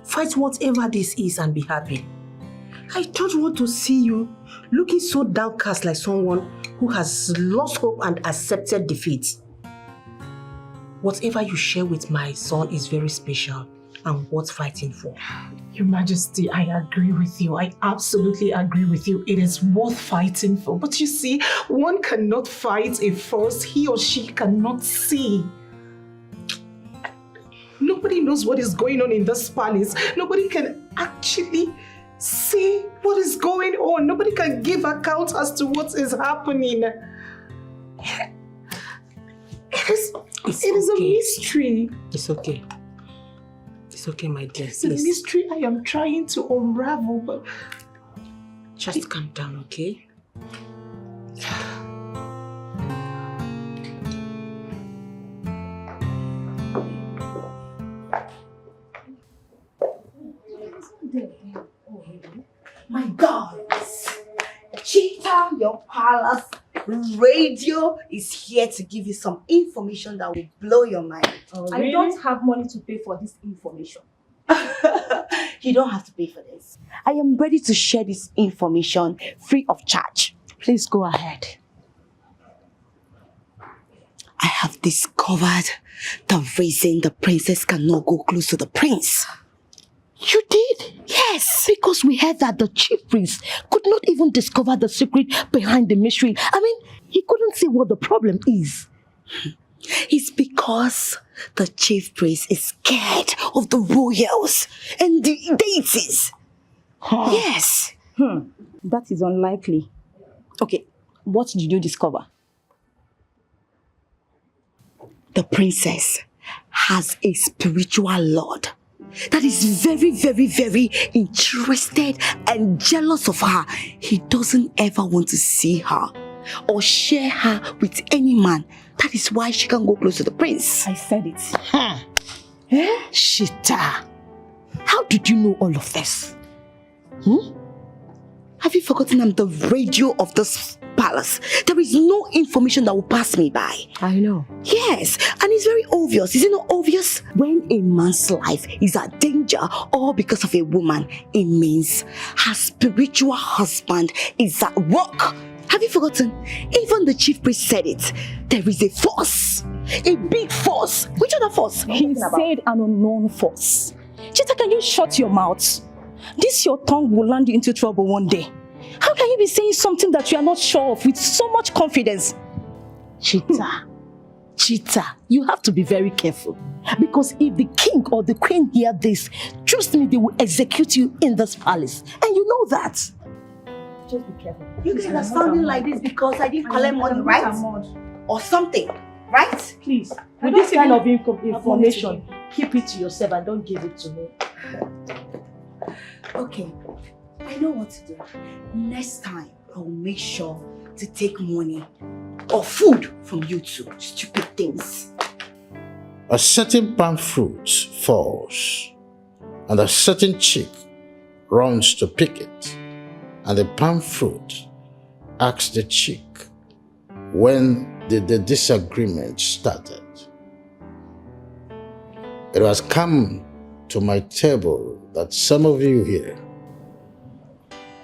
Fight whatever this is and be happy. I don't want to see you looking so downcast like someone
who has lost hope and accepted defeat. Whatever you share with my son is very special and worth fighting for.
Your Majesty, I agree with you. I absolutely agree with you. It is worth fighting for. But you see, one cannot fight a force he or she cannot see. Nobody knows what is going on in this palace. Nobody can actually see what is going on. Nobody can give account as to what is happening. It is a mystery.
It's okay. It's okay, my dear.
It's a mystery I am trying to unravel, but...
Just calm down, okay? My God! Cheetah, your palace radio is here to give you some information that will blow your mind.
Oh, really? I don't have money to pay for this information.
You don't have to pay for this. I am ready to share this information free of charge.
Please go ahead.
I have discovered the reason the princess cannot go close to the prince. You did? Yes, because we heard that the chief priest could not even discover the secret behind the mystery. I mean, he couldn't see what the problem is. It's because the chief priest is scared of the royals and the deities.
Huh.
Yes.
That is unlikely. Okay, what did you discover?
The princess has a spiritual lord that is very, very, very interested and jealous of her. He doesn't ever want to see her or share her with any man. That is why she can't go close to the prince.
I said it.
Shita, how did you know all of this? Have you forgotten I'm the radio of this palace? There is no information that will pass me by.
I know.
Yes, and it's very obvious. Is it not obvious? When a man's life is at danger or because of a woman, it means her spiritual husband is at work. Have you forgotten? Even the chief priest said it. There is a force. A big force. Which other force?
He said an unknown force. Chita, can you shut your mouth? This your tongue will land you into trouble one day. How can you be saying something that you are not sure of with so much confidence?
Cheetah, you have to be very careful. Because if the king or the queen hear this, trust me, they will execute you in this palace. And you know that.
Just be careful.
You guys are sounding like this because I didn't collect money, right? Or something, right?
Please, with this kind of information, keep it to yourself and don't give it to me.
Okay, I know what to do. Next time, I will make sure to take money or food from you two. Stupid things.
A certain palm fruit falls, and a certain chick runs to pick it. And the palm fruit asks the chick, when did the disagreement started? It has come to my table that some of you here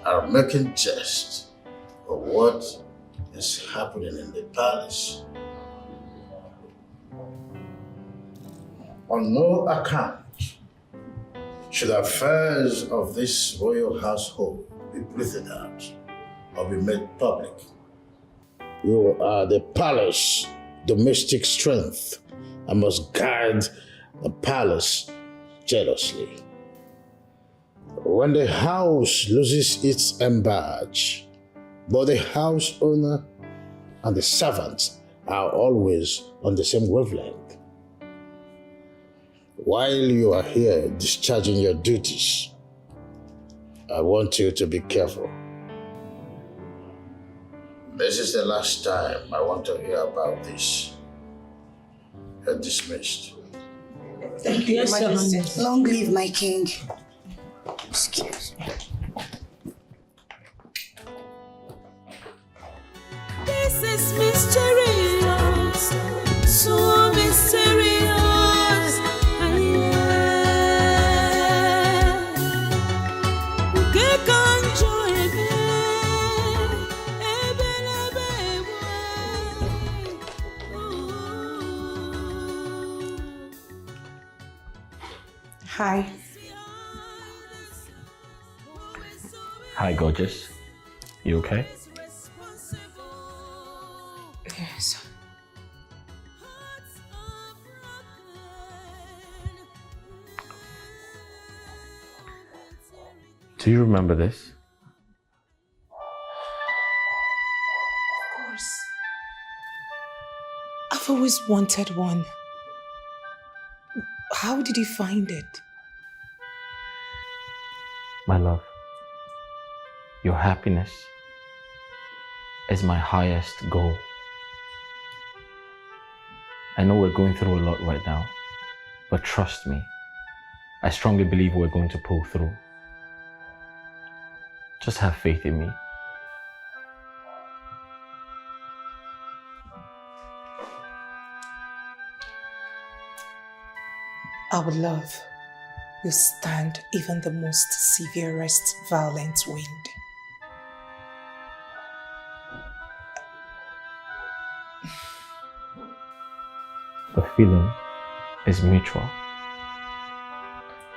are making jest of what is happening in the palace. On no account should affairs of this royal household be breathed out or be made public. You are the palace domestic strength and must guard the palace jealously. When the house loses its embadge, both the house owner and the servants are always on the same wavelength. While you are here discharging your duties, I want you to be careful. This is the last time I want to hear about this. You're dismissed.
Thank you,
Yes,
Your Majesty. Long live my king. Excuse me.
This is mysterious, so mysterious.
Hi.
Hi, gorgeous. You okay?
Yes.
Do you remember this?
Of course. I've always wanted one. How did you find it?
My love, your happiness is my highest goal. I know we're going through a lot right now, but trust me, I strongly believe we're going to pull through. Just have faith in me.
Our love will stand even the most severest violent wind.
The feeling is mutual.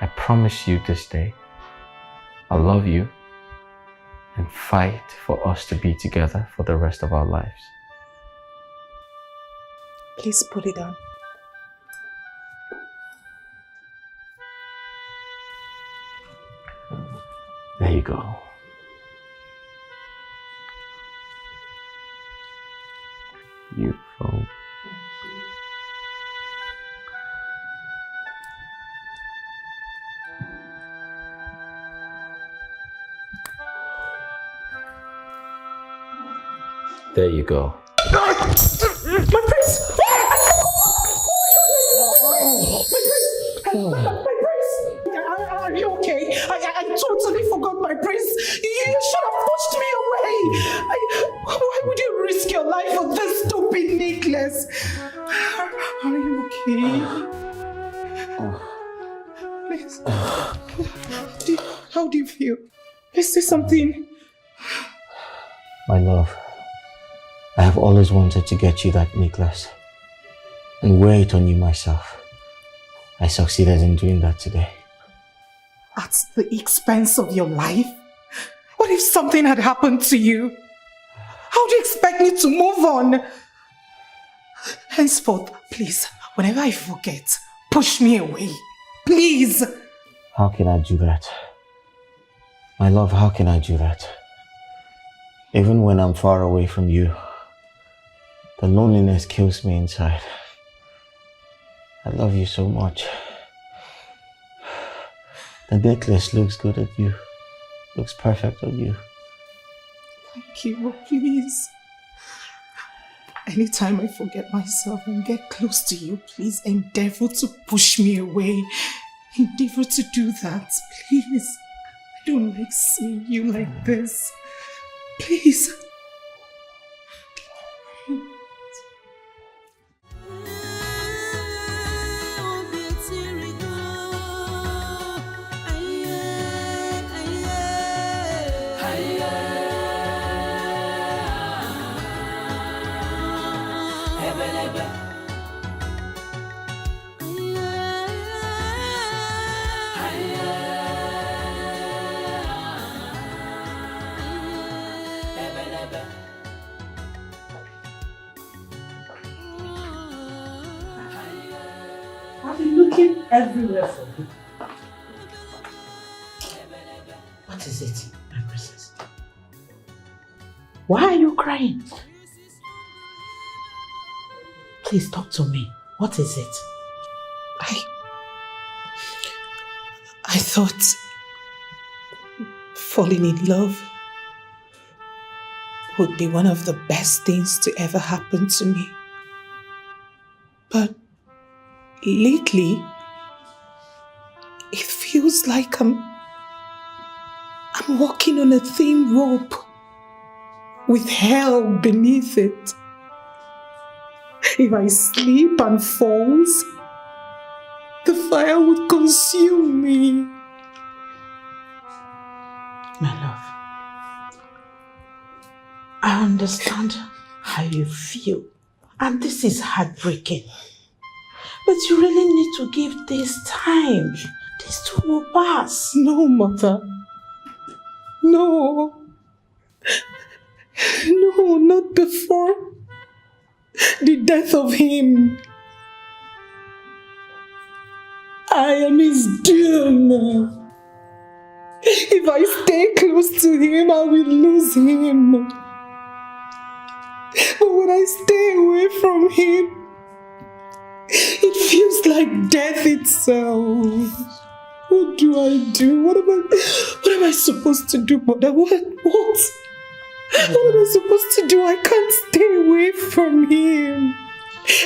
I promise you this day, I love you and fight for us to be together for the rest of our lives.
Please put it on.
There you go. Beautiful. There you go.
My purse! My purse! Are you okay? I totally forgot my purse. You should have pushed me away. Why would you risk your life for this stupid necklace? Are you okay? Please. How do you feel? Is there something?
My love, I have always wanted to get you that necklace and wear it on you myself. I succeeded in doing that today.
At the expense of your life? What if something had happened to you? How do you expect me to move on? Henceforth, please, whenever I forget, push me away. Please!
How can I do that? My love, how can I do that? Even when I'm far away from you, the loneliness kills me inside. I love you so much. The necklace looks good on you. Looks perfect on you.
Thank you, please. Anytime I forget myself and get close to you, please endeavor to push me away. Endeavor to do that, please. I don't like seeing you like this. Please.
I've been looking everywhere for you. What is it, my princess? Why are you crying? Please talk to me. What is it?
I thought falling in love would be one of the best things to ever happen to me. But lately, it feels like I'm walking on a thin rope with hell beneath it. If I slip and falls, the fire would consume me.
My love, I understand how you feel, and this is heartbreaking. But you really need to give this time. This too will pass.
No, mother. No. No, not before the death of him. I am his doom. If I stay close to him, I will lose him. But when I stay away from him, it feels like death itself. What do I do? What am I supposed to do, mother? What am I supposed to do? I can't stay away from him.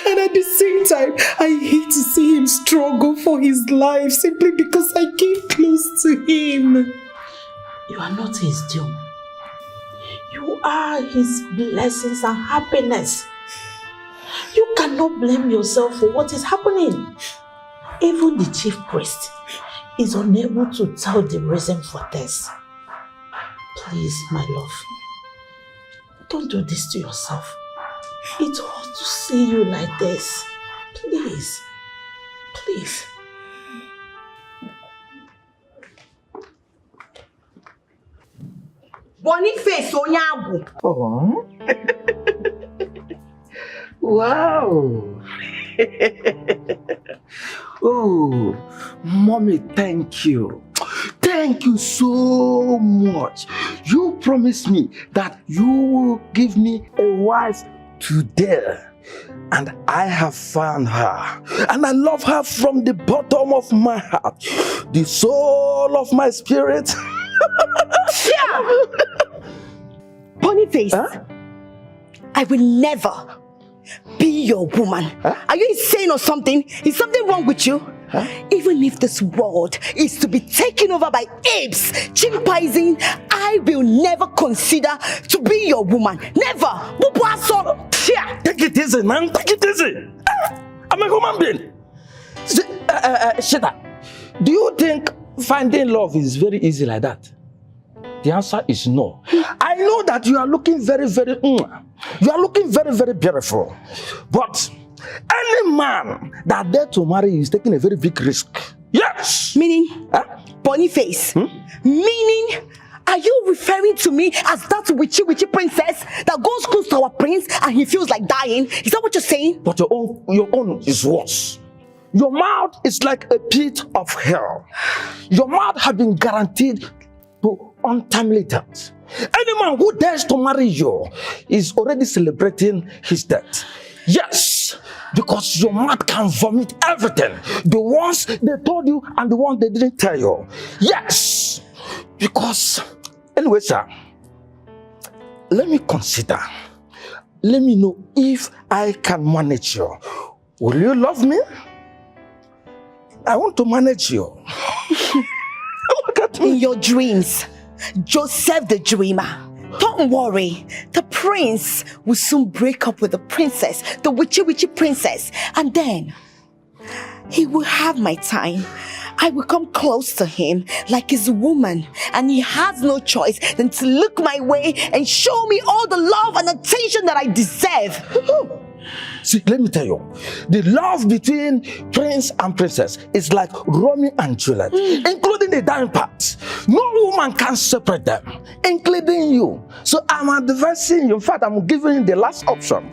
And at the same time, I hate to see him struggle for his life simply because I came close to him.
You are not his doom. You are his blessings and happiness. You cannot blame yourself for what is happening. Even the chief priest is unable to tell the reason for this. Please, my love, don't do this to yourself. It hurts to see you like this. Please. Please.
Boniface Onyagu.
Oh. Wow. Oh, mommy, thank you. Thank you so much. You promised me that you will give me a wife today. And I have found her. And I love her from the bottom of my heart, the soul of my spirit.
Yeah. Boniface, I will never be your woman. Are you insane or something? Is something wrong with you? Even if this world is to be taken over by apes, chimpanzees, I will never consider to be your woman. Never.
Take it easy, man. Take it easy. I'm a human being. Shita, do you think finding love is very easy like that? The answer is no. I know that you are looking very, very beautiful. But any man that dare to marry is taking a very big risk. Yes.
Meaning? Boniface? Meaning? Are you referring to me as that witchy princess that goes close to our prince and he feels like dying? Is that what you're saying?
But your own is worse. Your mouth is like a pit of hell. Your mouth has been guaranteed to untimely death. Any man who dares to marry you is already celebrating his death. Yes, because your mouth can vomit everything. The ones they told you and the ones they didn't tell you. Yes, because anyway, sir, let me consider. Let me know if I can manage you. Will you love me? I want to manage you. Look at me.
In your dreams, Joseph the dreamer. Don't worry, the prince will soon break up with the princess, the witchy princess, and then he will have my time. I will come close to him like his woman, and he has no choice than to look my way and show me all the love and attention that I deserve.
See, let me tell you, the love between prince and princess is like Romeo and Juliet, including the dying part. No woman can separate them, including you. So I'm advising you. In fact, I'm giving you the last option.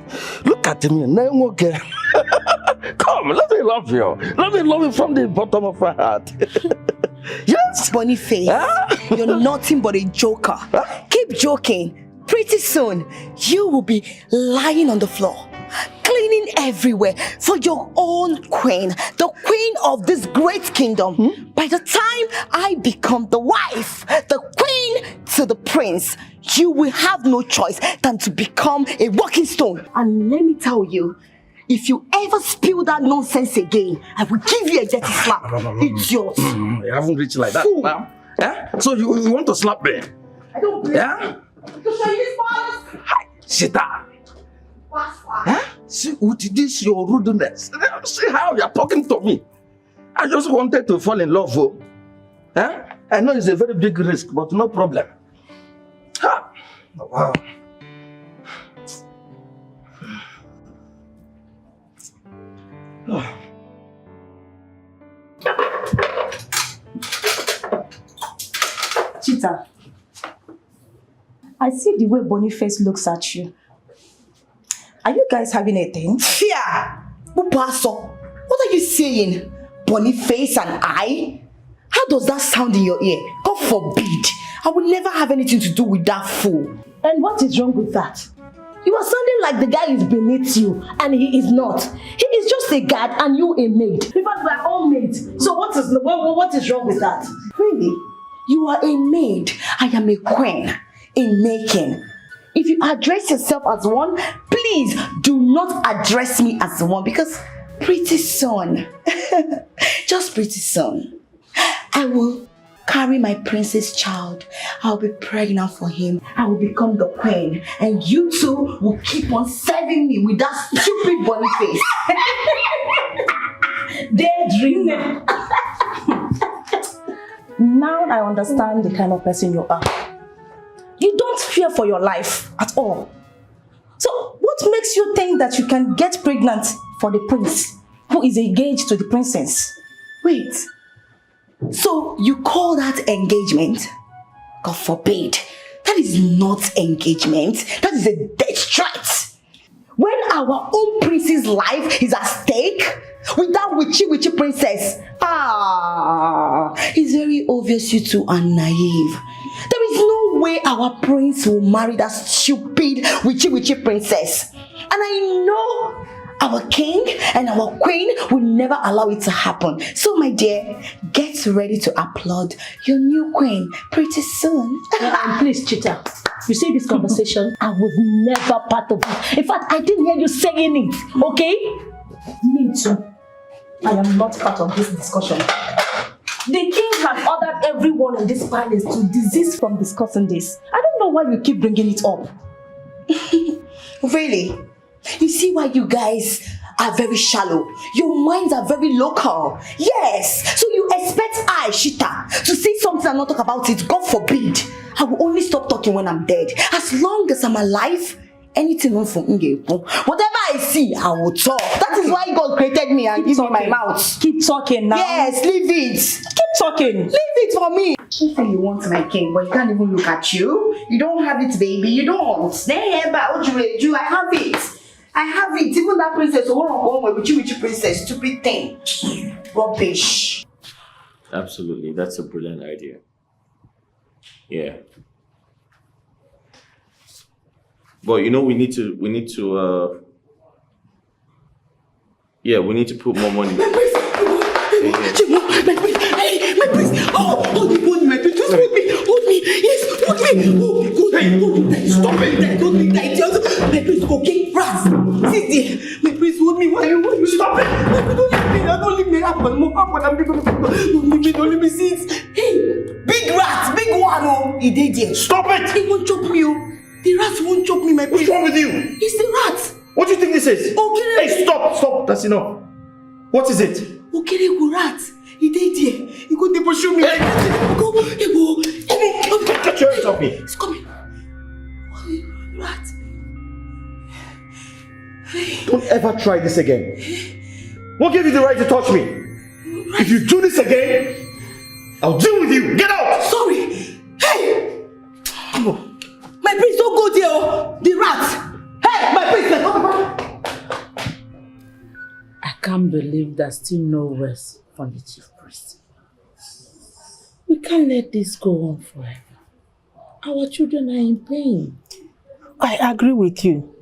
Look at me, okay? Come, let me love you. Let me love you from the bottom of my heart. Yes,
Boniface, you're nothing but a joker. Keep joking. Pretty soon, you will be lying on the floor, cleaning everywhere for your own queen, the queen of this great kingdom. By the time I become the wife, the queen to the prince, you will have no choice than to become a walking stone. And let me tell you, if you ever spill that nonsense again, I will give you a dirty slap. It's yours.
You haven't reached like that now. Yeah? So you want to slap me?
I don't blame
you.
To show you this balls.
Hi, sit down. See, with this your rudeness. See how you're talking to me. I just wanted to fall in love. I know it's a very big risk, but no problem. Wow.
Chita, I see the way Boniface looks at you. Are you guys having a thing?
Fear! Upaso, what are you saying? Boniface and I? How does that sound in your ear? God forbid. I will never have anything to do with that fool.
And what is wrong with that? You are sounding like the guy is beneath you, and he is not. He is just a guard and you a maid. In fact, we are all maids. So what is wrong with that?
Really? You are a maid. I am a queen in making. If you address yourself as one, please do not address me as one, because pretty soon, just pretty soon, I will carry my princess child. I'll be pregnant for him. I will become the queen. And you two will keep on serving me with that stupid Boniface.
Daydreamer. Now I understand the kind of person you are. You don't fear for your life at all. So what makes you think that you can get pregnant for the prince who is engaged to the princess?
Wait. So you call that engagement? God forbid. That is not engagement. That is a death threat. When our own prince's life is at stake with that witchy princess. It's very obvious you two are naive. There is no way our prince will marry that stupid witchy princess. And I know our king and our queen will never allow it to happen. So my dear, get ready to applaud your new queen pretty soon.
And please, Chita, you see this conversation, I was never part of it. In fact, I didn't hear you saying it, okay? Me too. I am not part of this discussion. The king has ordered everyone in this palace to desist from discussing this. I don't know why you keep bringing it up.
Really? You see why you guys are very shallow. Your minds are very local. Yes. So you expect I, Shita, to say something and not talk about it. God forbid. I will only stop talking when I'm dead. As long as I'm alive, anything on from whatever I see, I will talk. That is why God created me and gave me my mouth.
Keep talking now.
Yes, leave it.
Keep talking.
Leave it for me. You say you want my king, but you can't even look at you. You don't have it, baby. You don't. Stay here, but I have it. I have it. Even that princess, witchy princess, stupid thing. Rubbish.
Absolutely, that's a brilliant idea. Yeah. But we need to put more money.
My priest! Oh, hold me, my priest! Just hold me! Yes, hold me! Oh, hold me! Stop it! Don't be that idiot! My priest, okay, rats! Sit there! My priest, hold me! Why you stop it? Don't leave me! Don't leave me! Sit! Hey! Big rat! Big one! Oh! He did there! Stop it! He won't chop me! Oh! The rat won't chop me, my priest!
What's wrong with you?
It's the rat!
What do you think this is?
Okay.
Hey, stop! That's enough. What is it?
Okay, rat. He did there. He go to pursue me. Go.
Get your hands off me.
He's coming. Rat.
Don't ever try this again. Won't give you the right to touch me. If you do this again, I'll deal with you. Get out.
Sorry. Hey. Come on. My priest, don't go there. The rat. Hey, my priest, come back.
I can't believe there's still no worse from the chief priest. We can't let this go on forever. Our children are in pain.
I agree with you.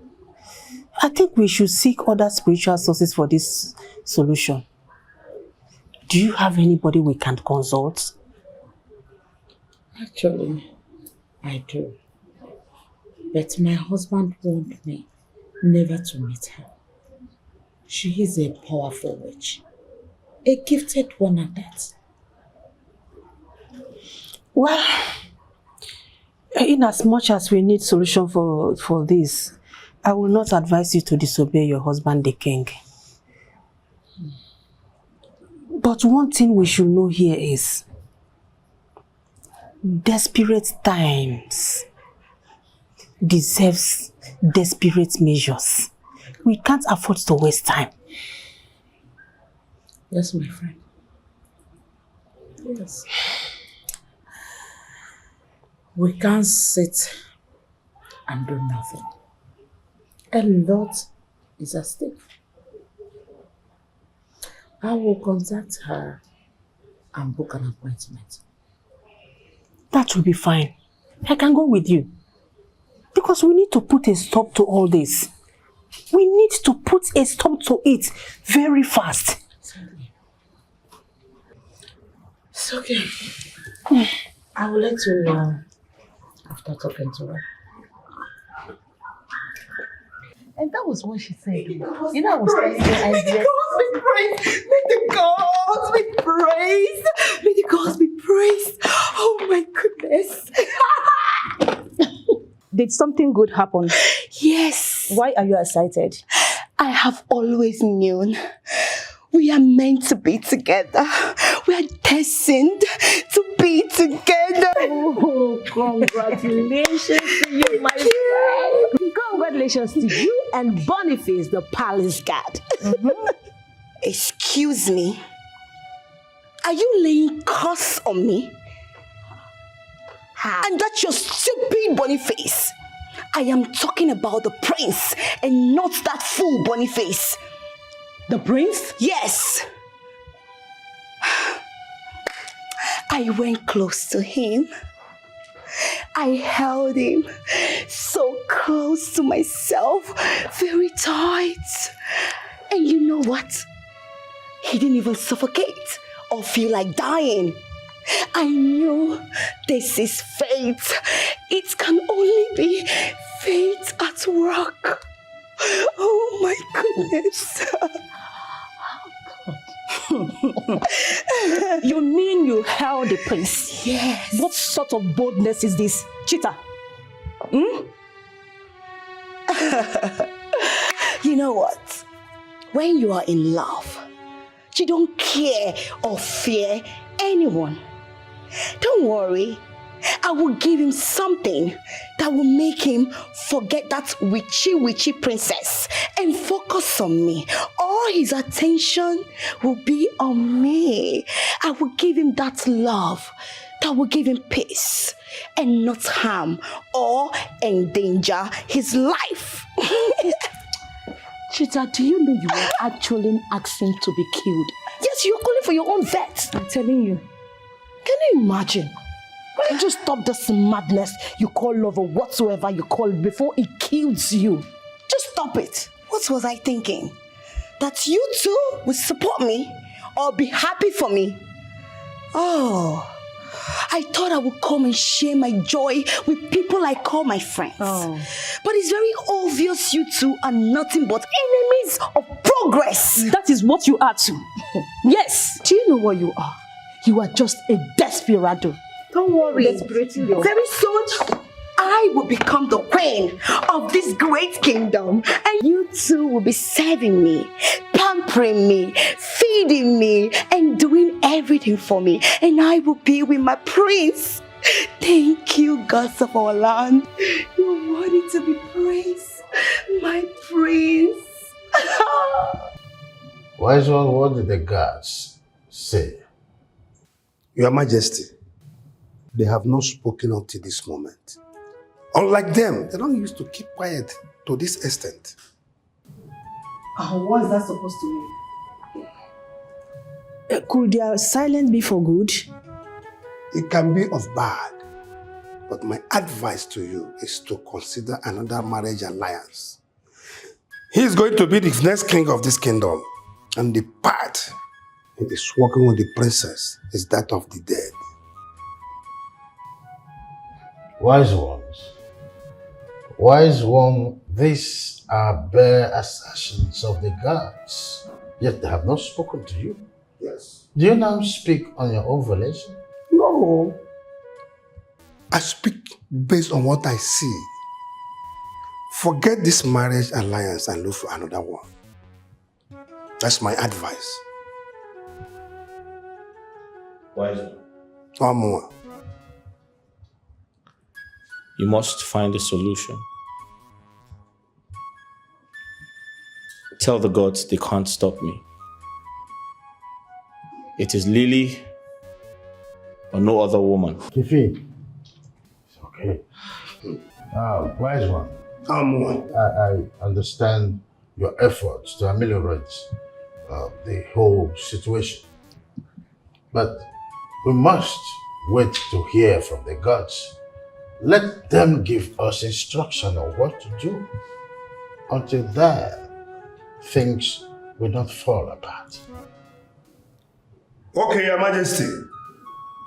I think we should seek other spiritual sources for this solution. Do you have anybody we can consult?
Actually, I do. But my husband warned me never to meet her. She is a powerful witch. A gifted one at that.
Well, in as much as we need solution for this, I will not advise you to disobey your husband, the king. But one thing we should know here is desperate times deserves desperate measures. We can't afford to waste time.
Yes, my friend. Yes. We can't sit and do nothing. A lot is at stake. I will contact her and book an appointment.
That will be fine. I can go with you. Because we need to put a stop to all this. We need to put a stop to it very fast.
It's okay. I will let you know after talking to her. And that was what she said. You know, I was telling you,
May the gods be praised! May the gods be praised! May the gods be praised! Oh my goodness!
Did something good happen?
Yes.
Why are you excited?
I have always known we are meant to be together. We are destined to be together.
Oh, congratulations to you, my friend. Congratulations to you and Boniface, the palace guard.
Excuse me. Are you laying curse on me? And that's your stupid Boniface. I am talking about the prince and not that fool Boniface.
The prince?
Yes. I went close to him. I held him so close to myself, very tight. And you know what? He didn't even suffocate or feel like dying. I knew this is fate. It can only be fate at work. Oh my goodness.
You mean you held the prince?
Yes.
What sort of boldness is this, cheater?
You know what? When you are in love, you don't care or fear anyone. Don't worry. I will give him something that will make him forget that witchy princess and focus on me. All his attention will be on me. I will give him that love that will give him peace and not harm or endanger his life.
Cheater, do you know you are actually asking to be killed?
Yes, you're calling for your own vet.
I'm telling you.
Can you imagine?
Why don't you stop this madness you call love or whatsoever you call it before it kills you?
Just stop it. What was I thinking? That you two would support me or be happy for me? Oh, I thought I would come and share my joy with people I call my friends.
Oh.
But it's very obvious you two are nothing but enemies of progress.
That is what you are too. Yes. Do you know what you are? You are just a desperado.
Don't worry.
Desperate girl.
Very soon, I will become the queen of this great kingdom. And you two will be serving me, pampering me, feeding me, and doing everything for me. And I will be with my prince. Thank you, gods of our land. You're worthy to be praised, my prince.
Wise one, what did the gods say?
Your Majesty, they have not spoken up to this moment. Unlike them, they don't used to keep quiet to this extent.
What is that supposed to mean?
Could their silence be for good?
It can be of bad, but my advice to you is to consider another marriage alliance. He is going to be the next king of this kingdom, and the part he is working with the princess is that of the dead.
Wise one, these are bare assertions of the gods, yet they have not spoken to you.
Yes.
Do you now speak on your own volition?
No. I speak based on what I see. Forget this marriage alliance and look for another one. That's my advice.
Wise one.
One more.
You must find a solution. Tell the gods they can't stop me. It is Lily or no other woman.
Fifi, it's Okay. Wise one.
I'm
I understand your efforts to ameliorate the whole situation. But we must wait to hear from the gods. Let them give us instruction on what to do. Until then, things will not fall apart.
Okay, Your Majesty.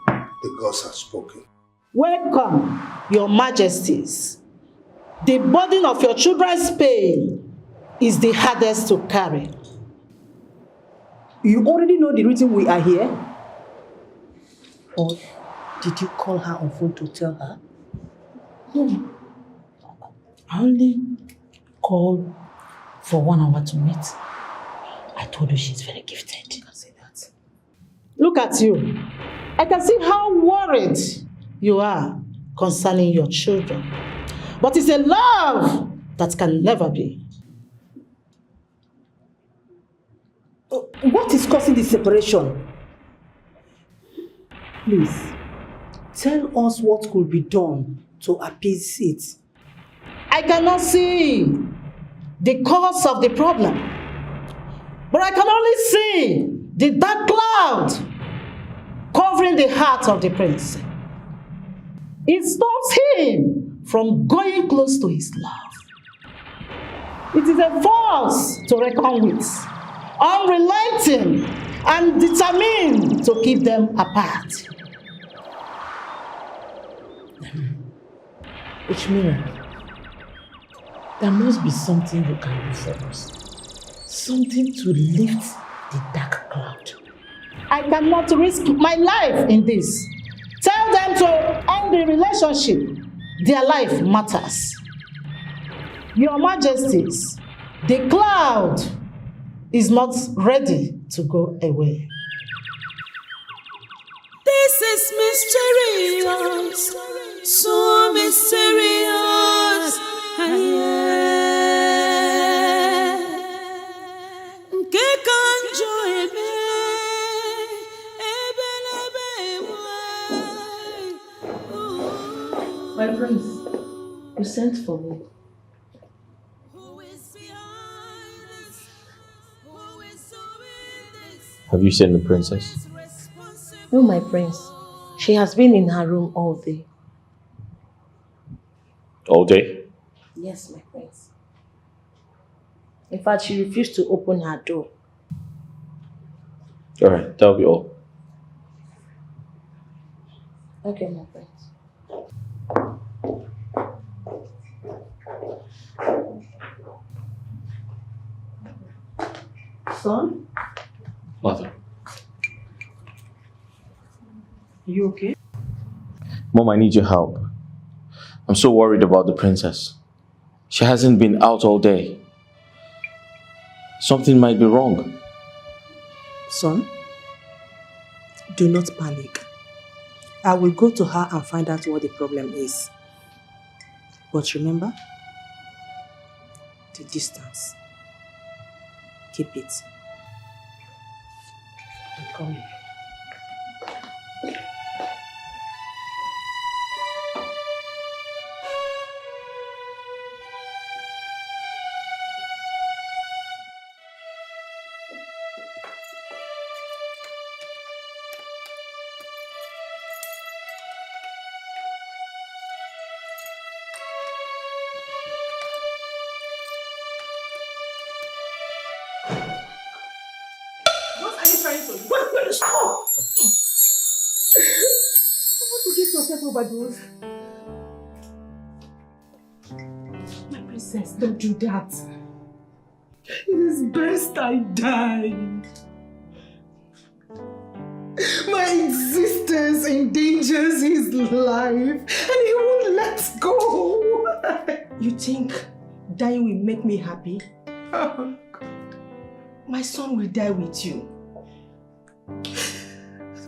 The gods have spoken.
Welcome, Your Majesties. The burden of your children's pain is the hardest to carry.
You already know the reason we are here? Or did you call her on phone to tell her?
No. I only called for 1 hour to meet. I told you she's very gifted. You can say that. Look at you. I can see how worried you are concerning your children. But it's a love that can never be.
What is causing the separation? Please, tell us what could be done to appease it.
I cannot see the cause of the problem, but I can only see the dark cloud covering the heart of the prince. It stops him from going close to his love. It is a force to reckon with, unrelenting and determined to keep them apart. Which means there must be something you can do for us. Something to lift the dark cloud. I cannot risk my life in this. Tell them to end the relationship. Their life matters. Your Majesties, the cloud is not ready to go away.
This is mysterious, so mysterious.
My prince, you sent for me.
Have you seen the princess?
No, my prince. She has been in her room all day.
All day?
Yes, my prince. In fact, she refused to open her door.
Alright, that'll be all.
Okay, my prince.
Son,
Nothing.
are you okay?
Mom, I need your help. I'm so worried about the princess. She hasn't been out all day. Something might be wrong.
Son, do not panic. I will go to her and find out what the problem is. But remember, the distance. Keep it.
I'm coming.
Stop! What to get yourself overdosed? My princess, don't do that. It is best I die. My existence endangers his life and he won't let go. You think dying will make me happy? Oh, God. My son will die with you.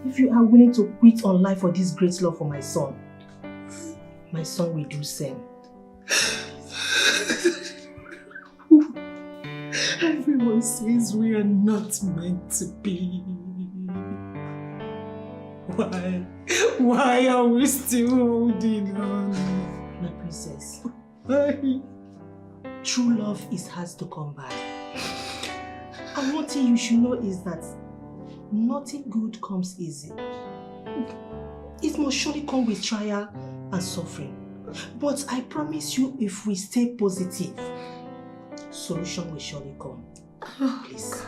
If you are willing to quit on life for this great love for my son will do same. Everyone says we are not meant to be. Why are we still holding on? princess. True love is hard to come by. And one thing you should know is that nothing good comes easy. It must surely come with trial and suffering. But I promise you, if we stay positive, solution will surely come. Please,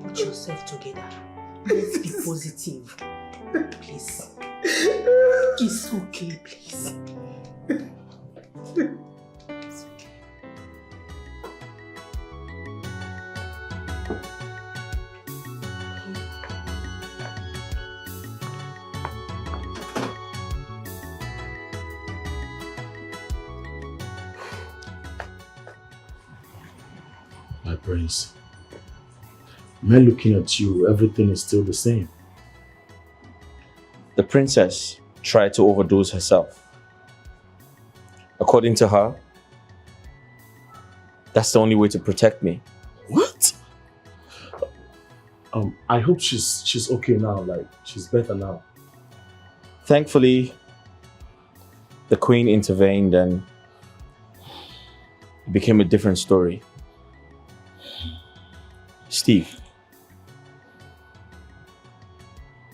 put yourself together. Let's be positive. Please. It's okay, please. It's okay.
My prince, me looking at you, everything is still the same.
The princess tried to overdose herself. According to her, that's the only way to protect me.
What? I hope she's okay now, like she's better now.
Thankfully, the queen intervened and it became a different story. Steve,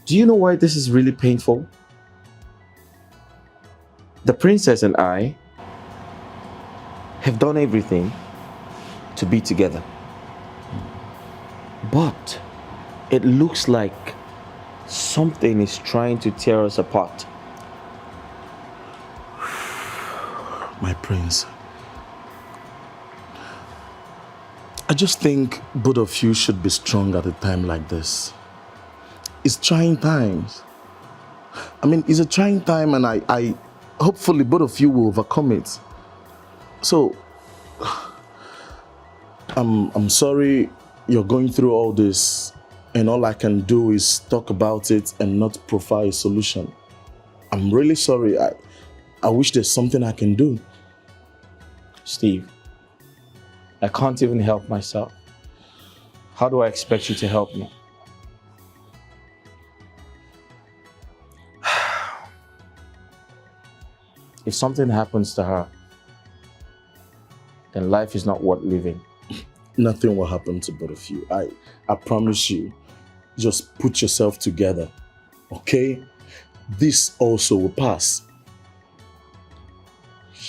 do you know why this is really painful? The princess and I have done everything to be together. But it looks like something is trying to tear us apart.
My prince, I just think both of you should be strong at a time like this. It's trying times. I mean, it's a trying time, and I hopefully both of you will overcome it. So, I'm sorry you're going through all this, and all I can do is talk about it and not provide a solution. I'm really sorry. I wish there's something I can do.
Steve, I can't even help myself. How do I expect you to help me? If something happens to her, then life is not worth living.
Nothing will happen to both of you. I promise you. Just put yourself together, okay? This also will pass.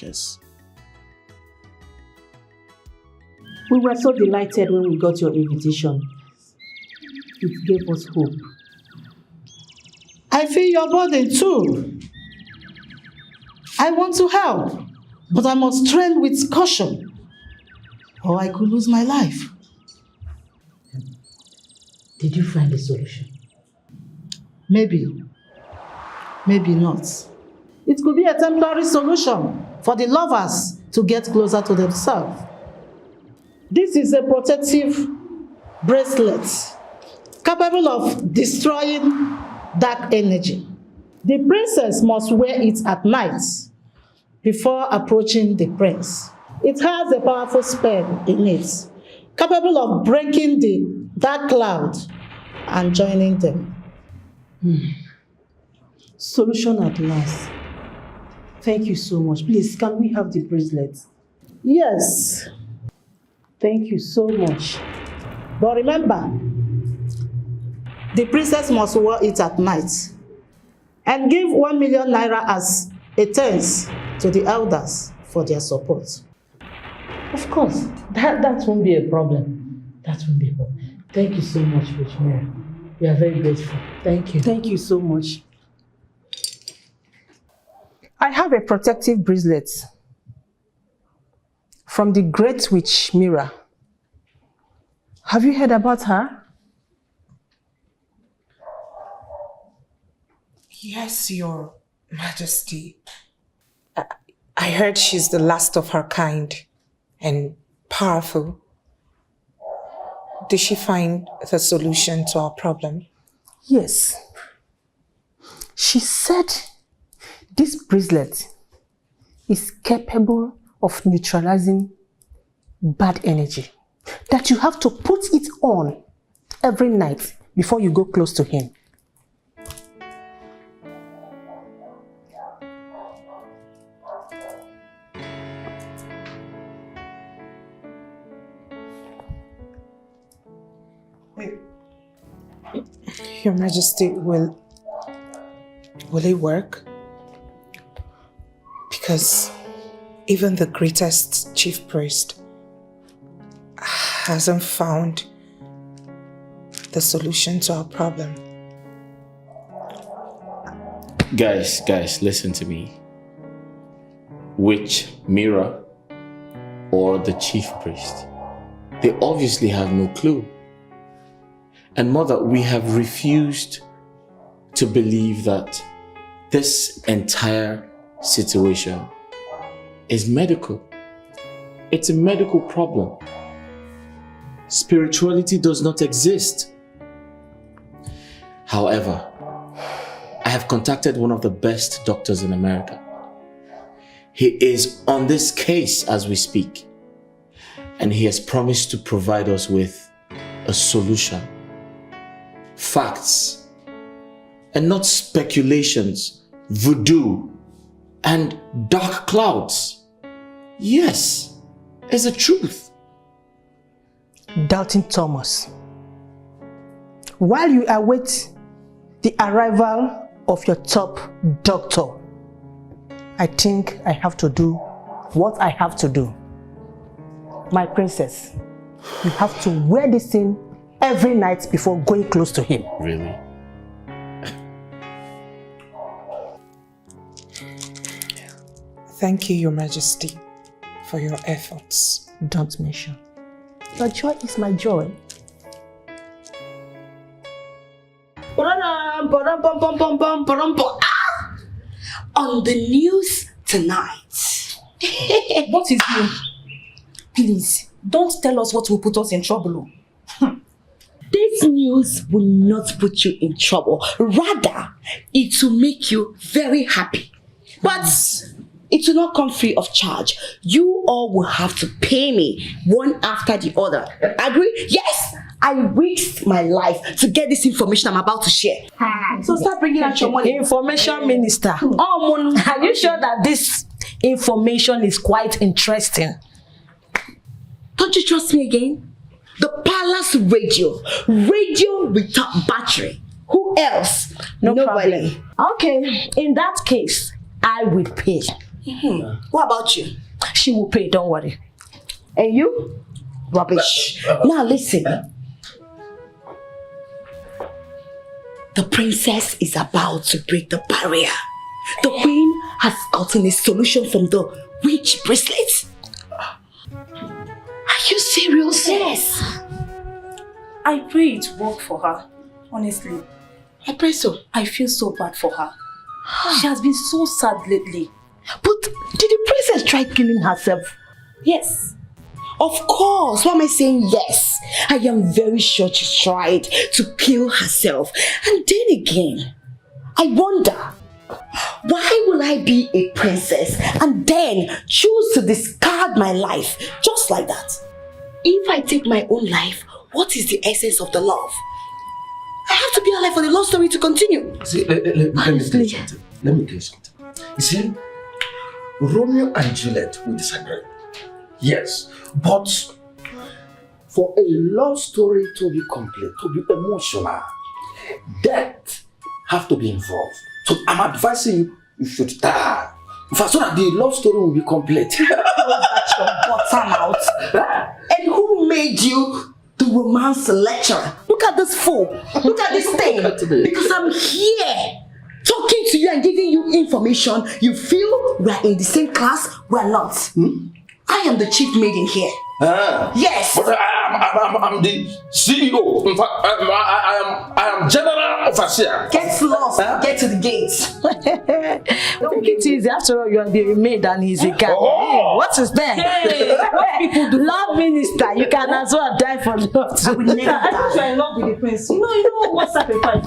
Yes.
We were so delighted when we got your invitation. It gave us hope.
I feel your burden too. I want to help, but I must tread with caution, or I could lose my life.
Did you find a solution?
Maybe. Maybe not. It could be a temporary solution for the lovers to get closer to themselves. This is a protective bracelet capable of destroying dark energy. The princess must wear it at night before approaching the prince. It has a powerful spell in it, capable of breaking the dark cloud and joining them.
Solution at last. Thank you so much. Please, can we have the bracelet?
Yes.
Thank you so much.
But remember, the princess must wear it at night and give 1 million naira as a thanks to the elders for their support.
Of course, that won't be a problem. That won't be a problem. Thank you so much, Virginia. We are very grateful. Thank you.
Thank you so much. I have a protective bracelet from the great witch Mira. Have you heard about her?
Yes, Your Majesty. I heard she's the last of her kind and powerful. Did she find the solution to our problem?
Yes. She said this bracelet is capable of neutralizing bad energy, that you have to put it on every night before you go close to him.
Your Majesty, will it work? Because even the greatest chief priest hasn't found the solution to our problem.
Guys, listen to me. Witch, mirror, or the chief priest, they obviously have no clue. And mother, we have refused to believe that this entire situation is medical. It's a medical problem. Spirituality does not exist. However, I have contacted one of the best doctors in America. He is on this case as we speak, and he has promised to provide us with a solution. Facts, and not speculations, voodoo, and dark clouds. Yes, it's the truth.
Doubting Thomas, while you await the arrival of your top doctor, I think I have to do what I have to do. My princess, you have to wear this thing every night before going close to him.
Really?
Thank you, Your Majesty, for your efforts.
Don't mention. Your joy is my joy.
On the news tonight.
What is new? Please, don't tell us what will put us in trouble.
This news will not put you in trouble. Rather, it will make you very happy. But it will not come free of charge. You all will have to pay me one after the other. Agree? Yes! I risked my life to get this information I'm about to share. So start bringing out your money.
Information Minister.
Oh,
are you sure that this information is quite interesting?
Don't you trust me again? The palace radio without battery. Who else? Nobody.
Okay, in that case, I will pay.
What about you?
She will pay, don't worry.
And you? Rubbish. Now listen. The princess is about to break the barrier. The queen has gotten a solution from the witch bracelet. Are you serious? Yes.
I pray it work for her. Honestly.
I pray so.
I feel so bad for her. She has been so sad lately.
But did the princess try killing herself?
Yes.
Of course. Why am I saying yes? I am very sure she tried to kill herself. And then again, I wonder, why will I be a princess and then choose to discard my life just like that? If I take my own life, what is the essence of the love? I have to be alive for the love story to continue.
See, let me tell you something. You see, Romeo and Juliet will disagree. Yes, but for a love story to be complete, to be emotional, death have to be involved. So I'm advising you, you should die. So that the love story will be complete.
That's your bottom out. And who made you the romance lecturer? Look at this fool. Look at this thing. Because I'm here talking to you and giving you information. You feel we're in the same class, we're not. I am the chief maid in here. Yes.
But I'm the CEO. In fact, I am general overseer.
Get lost. Get to the gates.
Take it easy. After all, you are the maid and he's a guy.
Oh.
What is that?
Hey, what people do?
Love minister. You can as well die for love.
I will never
I thought you are in love with the prince. You know what sacrifice.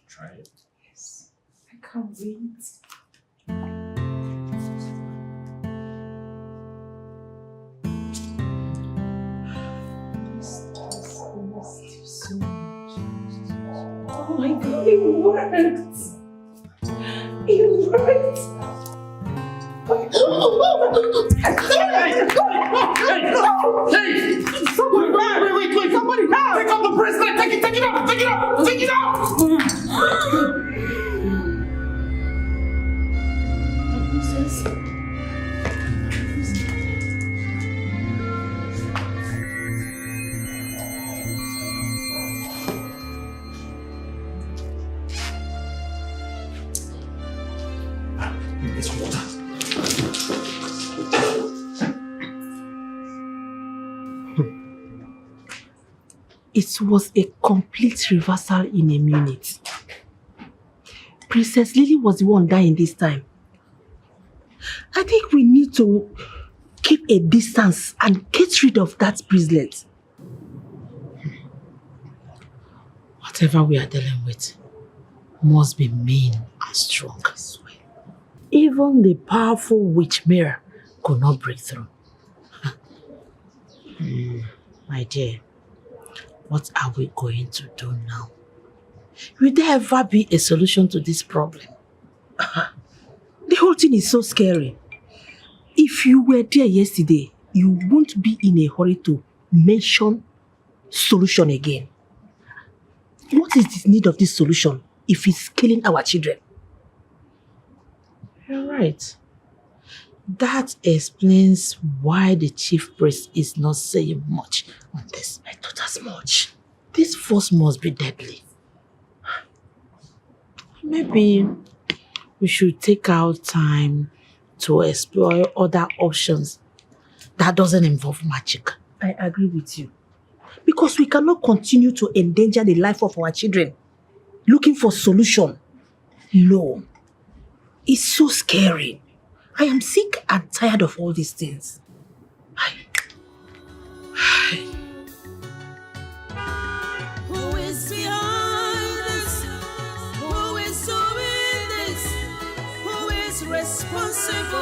Try it. Yes. I can't wait. my God, it worked! It worked!
Wait! Somebody help! Take out the bracelet! Take it out! Take it out! Take it out!
It's water.
It was a complete reversal in a minute. Princess Lily was the one dying this time. I think we need to keep a distance and get rid of that bracelet. Whatever we are dealing with must be mean and strong. Even the powerful witch mirror could not break through. My dear, what are we going to do now? Will there ever be a solution to this problem? The whole thing is so scary. If you were there yesterday, you won't be in a hurry to mention solution again. What is the need of this solution if it's killing our children? You're right. That explains why the chief priest is not saying much on this. I thought as much. This force must be deadly. Maybe we should take our time to explore other options that doesn't involve magic. I agree with you. Because we cannot continue to endanger the life of our children looking for solution. No. It's so scary. I am sick and tired of all these things.
Who is behind this? Who is doing this? Who is responsible?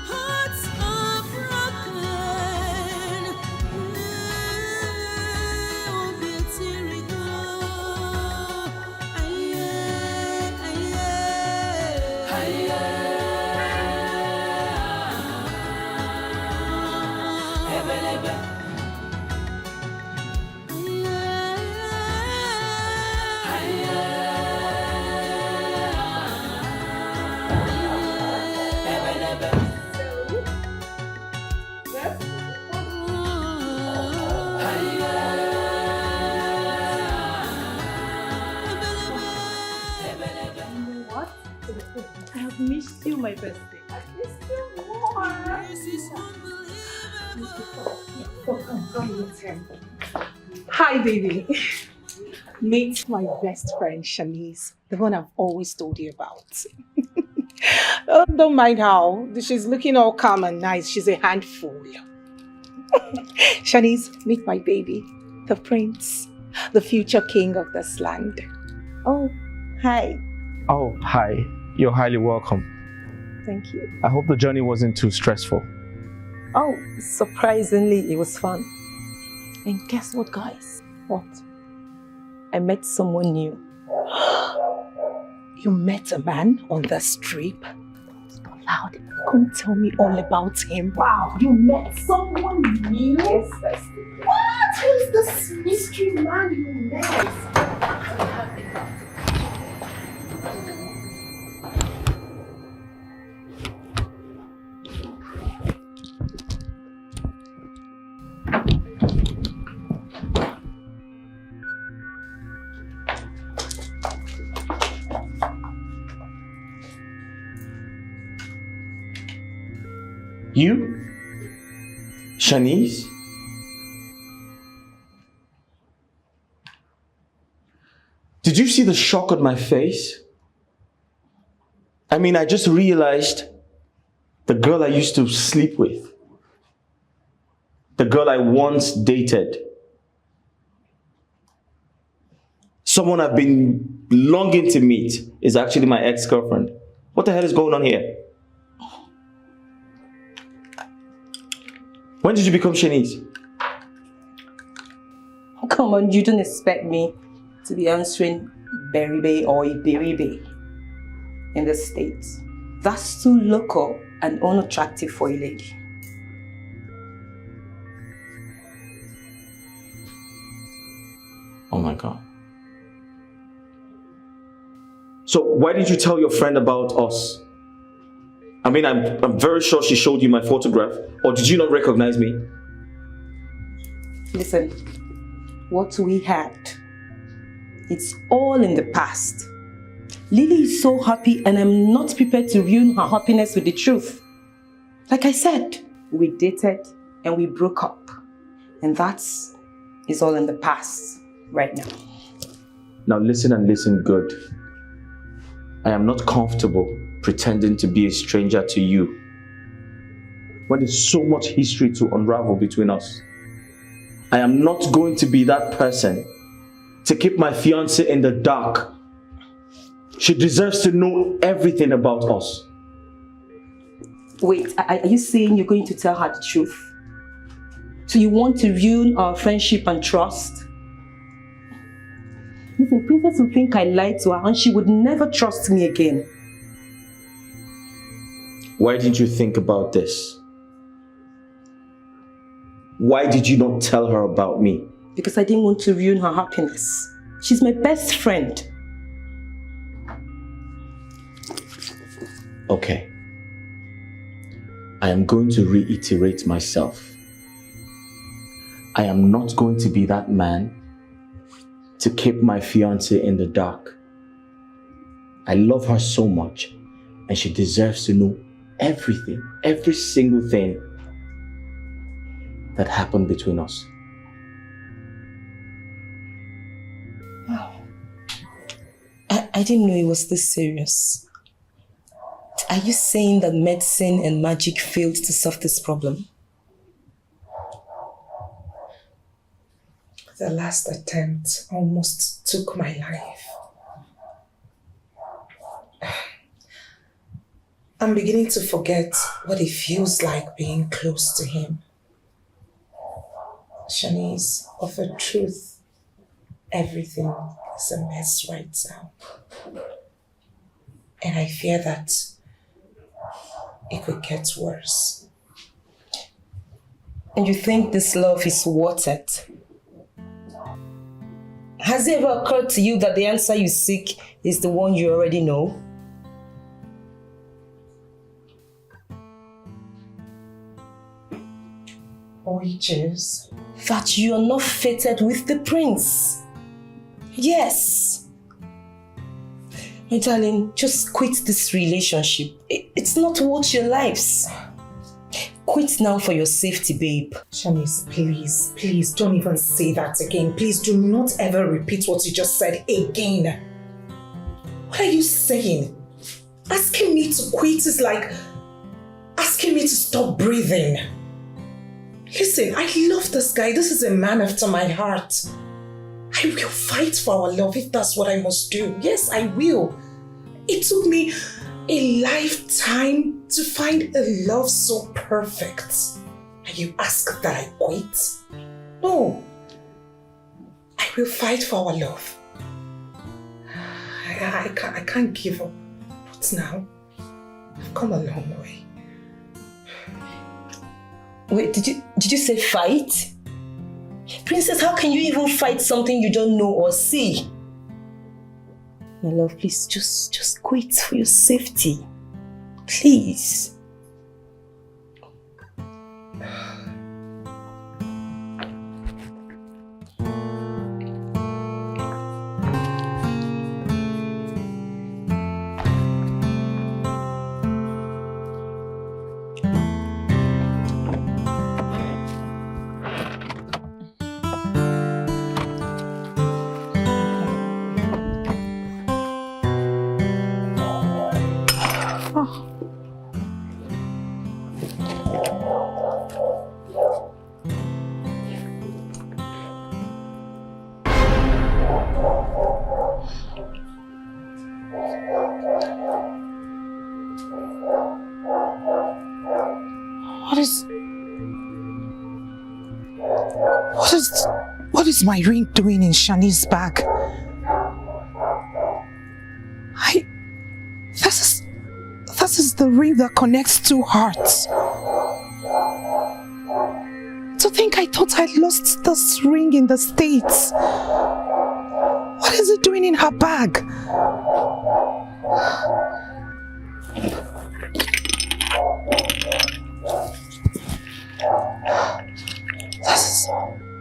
Hearts are broken. Oh, beauty
I have missed you, my bestie. I missed you more. Hi, baby. Meet my best friend, Shanice, the one I've always told you about. Oh, don't mind how. She's looking all calm and nice. She's a handful. Shanice, meet my baby, the prince, the future king of this land.
Oh, hi.
Oh, hi. You're highly welcome.
Thank you.
I hope the journey wasn't too stressful.
Oh, surprisingly, it was fun. And guess what, guys? What? I met someone new.
You met a man on the strip? It's not loud. Come tell me all about him.
Wow, you met someone new?
Yes, bestie.
What? Who's this mystery man you met?
You? Shanice? Did you see the shock on my face? I mean, I just realized the girl I used to sleep with, the girl I once dated, someone I've been longing to meet is actually my ex-girlfriend. What the hell is going on here? When did you become Shanice?
come on, you don't expect me to be answering Beribe or Iberibe in the States. That's too local and unattractive for a lady.
Oh my God. So why did you tell your friend about us? I mean, I'm very sure she showed you my photograph. Or did you not recognize me?
Listen, what we had, it's all in the past. Lily is so happy and I'm not prepared to ruin her happiness with the truth. Like I said, we dated and we broke up. And that's all in the past right now.
Now listen and listen good. I am not comfortable pretending to be a stranger to you when there's so much history to unravel between us. I am not going to be that person to keep my fiancée in the dark. She deserves to know everything about us.
Wait, are you saying you're going to tell her the truth? So you want to ruin our friendship and trust? Listen, Princess will think I lied to her and she would never trust me again.
Why didn't you think about this? Why did you not tell her about me?
Because I didn't want to ruin her happiness. She's my best friend.
Okay. I am going to reiterate myself. I am not going to be that man to keep my fiancée in the dark. I love her so much and she deserves to know everything, every single thing that happened between us.
Wow. I didn't know it was this serious. Are you saying that medicine and magic failed to solve this problem?
The last attempt almost took my life. I'm beginning to forget what it feels like being close to him. Shanice, of a truth, everything is a mess right now. And I fear that it could get worse.
And you think this love is worth it? Has it ever occurred to you that the answer you seek is the one you already know?
Which is?
That you are not fated with the prince. Yes. My darling, just quit this relationship. It's not worth your lives. Quit now for your safety, babe.
Shanice, please don't even say that again. Please do not ever repeat what you just said again. What are you saying? Asking me to quit is like asking me to stop breathing. Listen, I love this guy. This is a man after my heart. I will fight for our love if that's what I must do. Yes, I will. It took me a lifetime to find a love so perfect. And you ask that I quit? No. I will fight for our love. I can't give up. But now, I've come a long way.
Wait, did you say fight? Princess, how can you even fight something you don't know or see? My love, please, just quit for your safety. Please.
What is...
What is my ring doing in Shani's bag? This is the ring that connects two hearts. To think I thought I'd lost this ring in the States. What is it doing in her bag?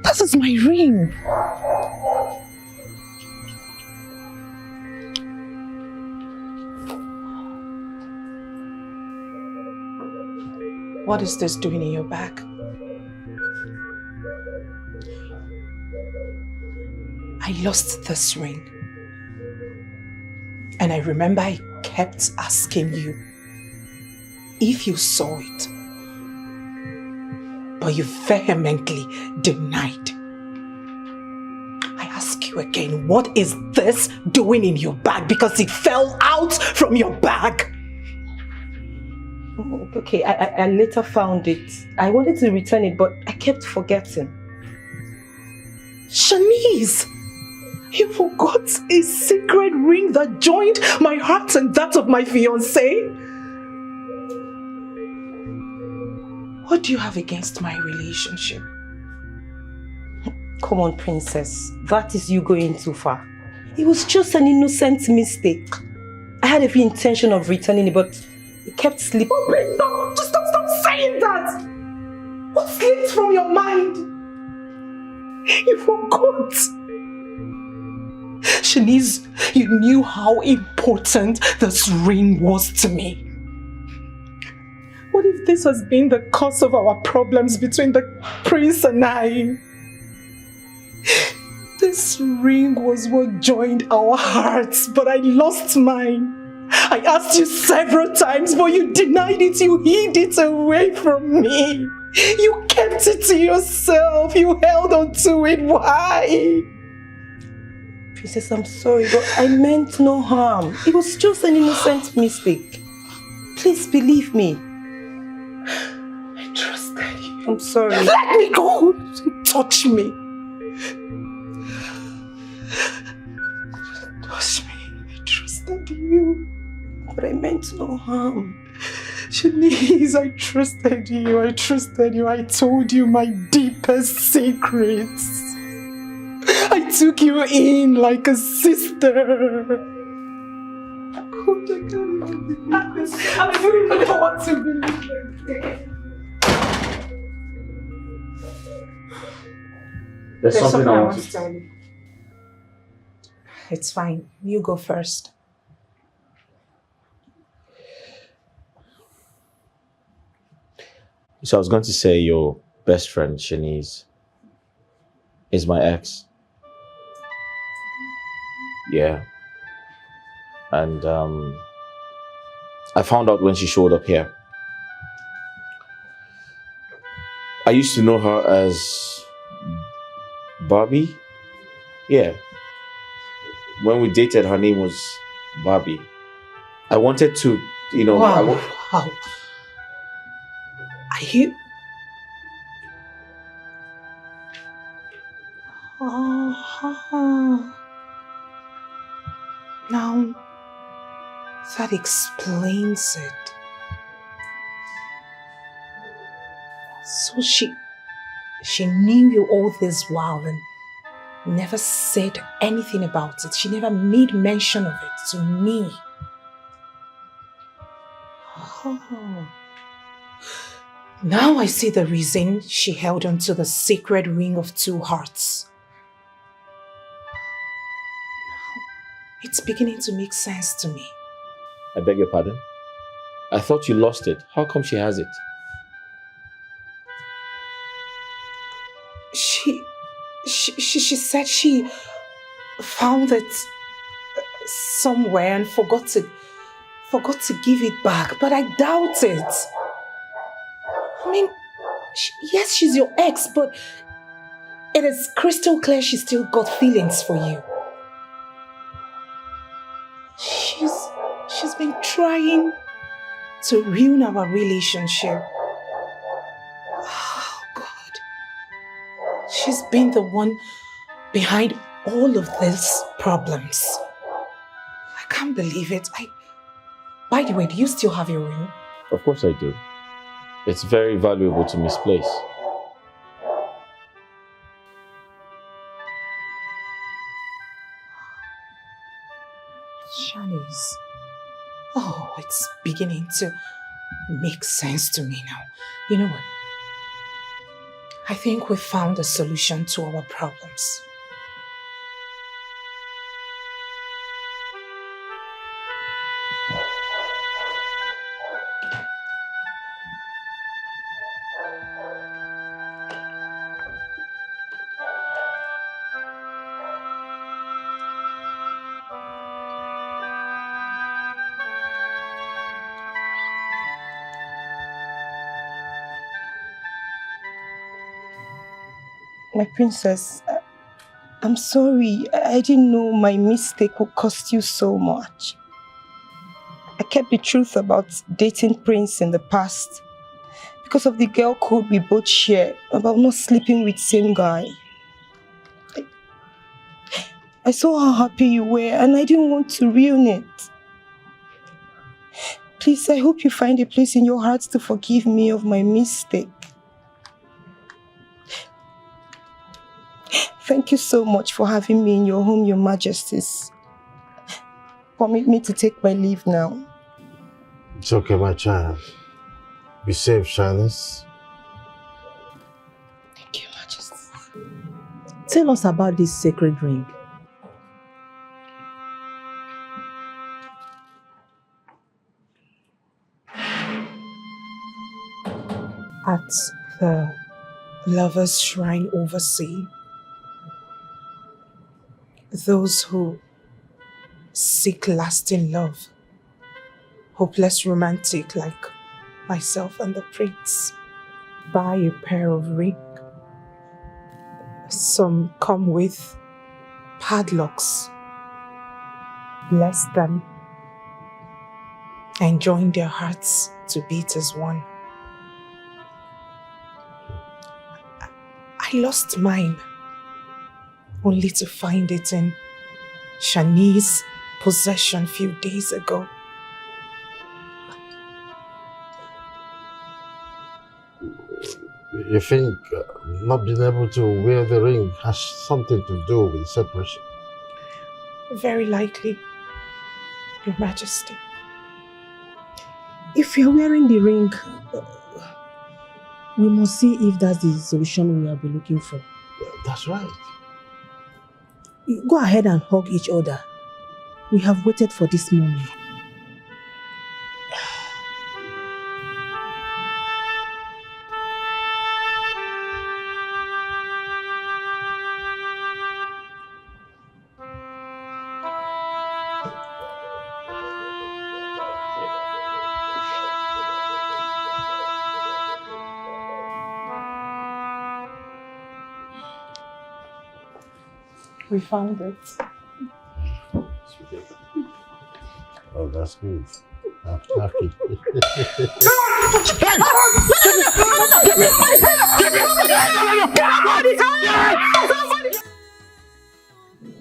This is my ring. What is this doing in your bag? I lost this ring. And I remember I kept asking you if you saw it. But you vehemently denied. I ask you again, what is this doing in your bag? Because it fell out from your bag.
Okay, I later found it. I wanted to return it, but I kept forgetting.
Shanice! You forgot a sacred ring that joined my heart and that of my fiancé? What do you have against my relationship?
Come on, princess. That is you going too far. It was just an innocent mistake. I had every intention of returning it, but it kept slipping.
Oh, please stop! Just stop saying that! What slipped from your mind? You forgot. Shanice, you knew how important this ring was to me. What if this has been the cause of our problems between the prince and I? This ring was what joined our hearts, but I lost mine. I asked you several times, but you denied it. You hid it away from me. You kept it to yourself. You held on to it. Why?
Princess, I'm sorry, but I meant no harm. It was just an innocent mistake. Please believe me.
I trusted you.
I'm sorry.
Let me go! Don't touch me. Touch me. I trusted you.
But I meant no harm.
Shanice, I trusted you. I trusted you. I told you my deepest secrets. I took you in like a sister. God, I can't even believe this. I don't even know what to believe again.
There's something I want to
tell you. It's fine. You go first.
So I was going to say your best friend, Shanice, is my ex. Yeah. And I found out when she showed up here. I used to know her as Barbie. Yeah. When we dated, her name was Barbie. I wanted to, you know...
Wow. Wow. Are you... Oh. Now, that explains it. So she knew you all this while and never said anything about it. She never made mention of it to me. Oh. Now I see the reason she held on to the sacred ring of two hearts. It's beginning to make sense to me.
I beg your pardon? I thought you lost it. How come she has it?
She said she found it somewhere and forgot to give it back, but I doubt it. I mean, yes, she's your ex, but it is crystal clear she still got feelings for you. She's been trying to ruin our relationship. Oh, God. She's been the one
behind all of these problems. I can't believe it. By the way, do you still have your ring?
Of course I do. It's very valuable to misplace.
Shanice. Oh, it's beginning to make sense to me now. You know what? I think we found a solution to our problems.
My princess, I'm sorry. I didn't know my mistake would cost you so much. I kept the truth about dating Prince in the past because of the girl code we both share about not sleeping with same guy. I saw how happy you were and I didn't want to ruin it. Please, I hope you find a place in your heart to forgive me of my mistake. Thank you so much for having me in your home, Your Majesties. Permit me to take my leave now.
It's okay, my child. Be safe, Shanice.
Thank you, Majesty.
Tell us about this sacred ring.
At the Lover's Shrine overseas, those who seek lasting love, hopeless romantic like myself and the prince, buy a pair of rings. Some come with padlocks. Bless them and join their hearts to beat as one. I lost mine, only to find it in Shanice's possession a few days ago.
You think not being able to wear the ring has something to do with separation?
Very likely, Your Majesty.
If you're wearing the ring, we must see if that's the solution we have been looking for.
That's right.
Go ahead and hug each other. We have waited for this moment.
We found it.
Oh, that's good. I'm happy.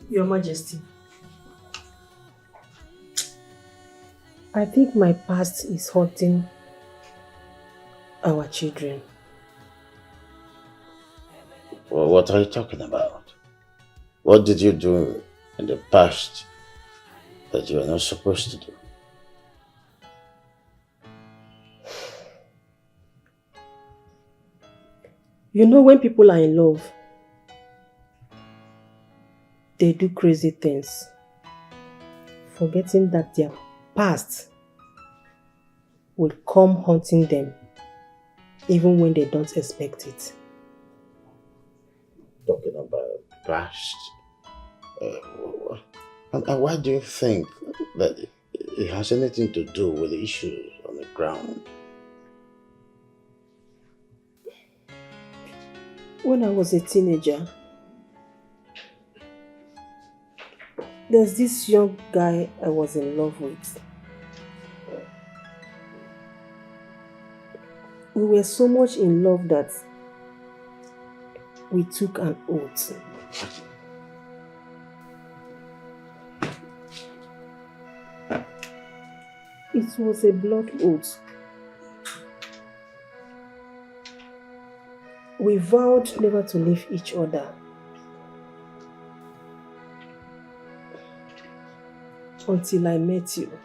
Your Majesty, I think my past is hurting our children.
Well, what are you talking about? What did you do in the past that you are not supposed to do?
You know, when people are in love, they do crazy things, forgetting that their past will come haunting them, even when they don't expect it.
Talking about past. And why do you think that it has anything to do with the issues on the ground?
When I was a teenager, there's this young guy I was in love with. We were so much in love that we took an oath.
It was a blood oath. We vowed never to leave each other. Until I met you.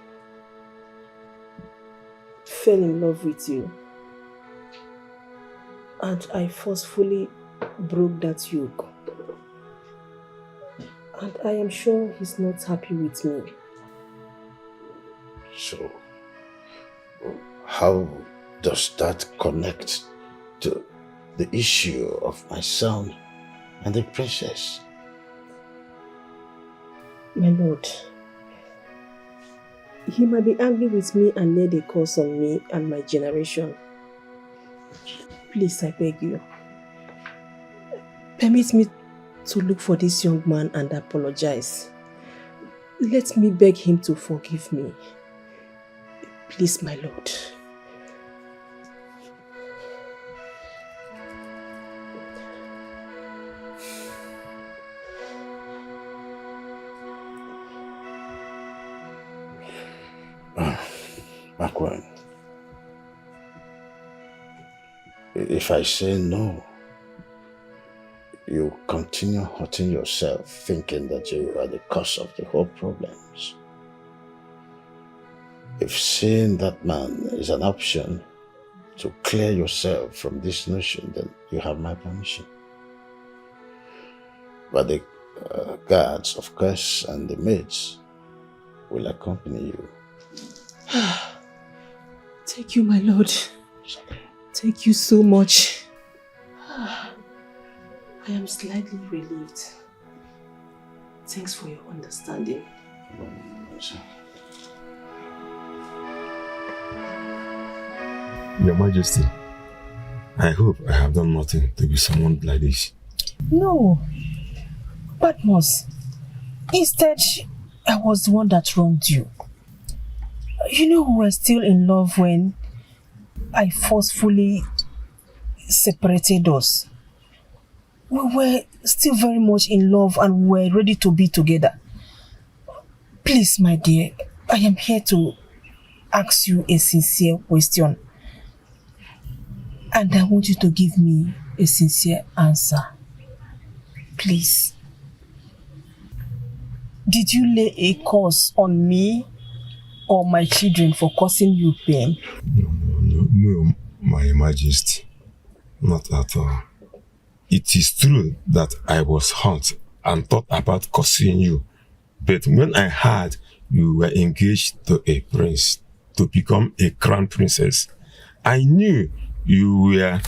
Fell in love with you. And I forcefully broke that yoke. And I am sure he's not happy with me.
So, how does that connect to the issue of my son and the princess?
My lord, he might be angry with me and laid a curse on me and my generation. Please, I beg you, permit me to look for this young man and apologize. Let me beg him to forgive me. Please, my lord.
Makwan, if I say no, you continue hurting yourself, thinking that you are the cause of the whole problems. If seeing that man is an option to clear yourself from this notion, then you have my permission. But the guards, of course, and the maids will accompany you.
Thank you, my lord. Thank you so much. I am slightly relieved. Thanks for your understanding.
Your Majesty, I hope I have done nothing to be summoned like this.
No, Patmos. Instead, I was the one that wronged you. You know, we were still in love when I forcefully separated us. We were still very much in love and we were ready to be together. Please, my dear, I am here to ask you a sincere question. And I want you to give me a sincere answer. Please. Did you lay a curse on me or my children for causing you pain?
No, my Majesty. Not at all. It is true that I was hurt and thought about cursing you. But when I heard you were engaged to a prince to become a crown princess, I knew you were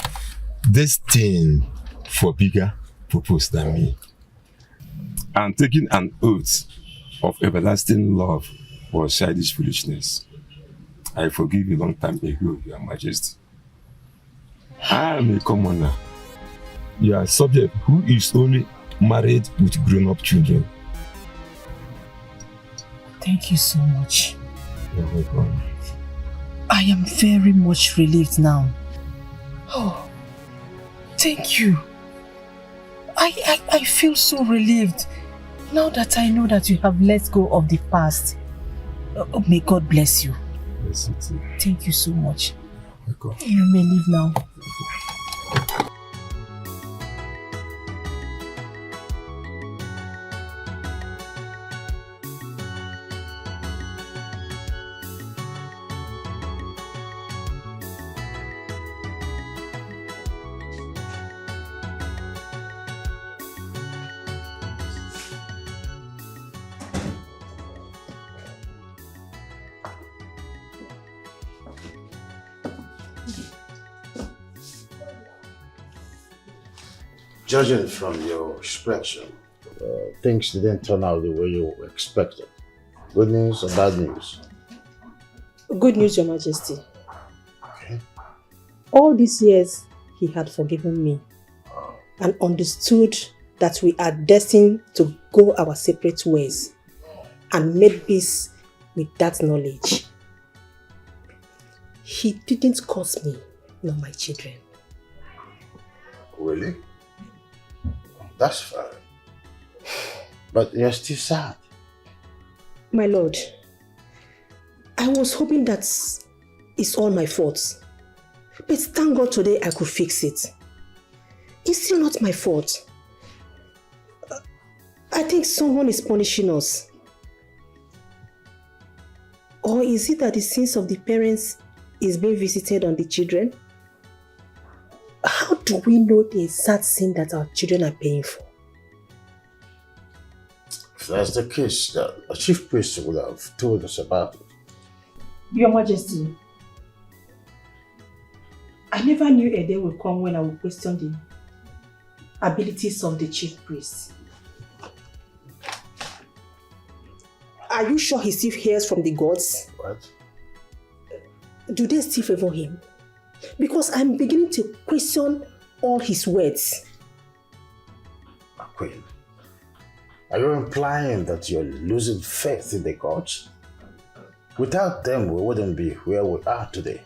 destined for bigger purpose than me. And taking an oath of everlasting love was childish foolishness. I forgive you long time ago, Your Majesty. I am a commoner. You are a subject who is only married with grown-up children.
Thank you so much.
You're welcome.
I am very much relieved now. Oh, thank you. I feel so relieved now that I know that you have let go of the past. Oh, may God bless you.
Bless you too.
Thank you so much.
Welcome.
You may leave now.
Judging from your expression, things didn't turn out the way you expected. Good news or bad news?
Good news, Your Majesty.
Okay.
All these years, he had forgiven me and understood that we are destined to go our separate ways and made peace with that knowledge. He didn't curse me, nor my children.
Really? That's fine. But you're still sad.
My lord, I
I was hoping that it's all my fault. But thank God today I could fix it. It's still not my fault. I think someone is punishing us. Or is it that the sins of the parents is being visited on the children? How do we know the exact sin that our children are paying for?
If that's the case, the chief priest would have told us about it.
Your Majesty, I never knew a day would come when I would question the abilities of the chief priest.
Are you sure he still hears from the gods?
What?
Do they still favor him? Because I'm beginning to question all his words.
Queen, are you implying that you're losing faith in the gods? Without them, we wouldn't be where we are today.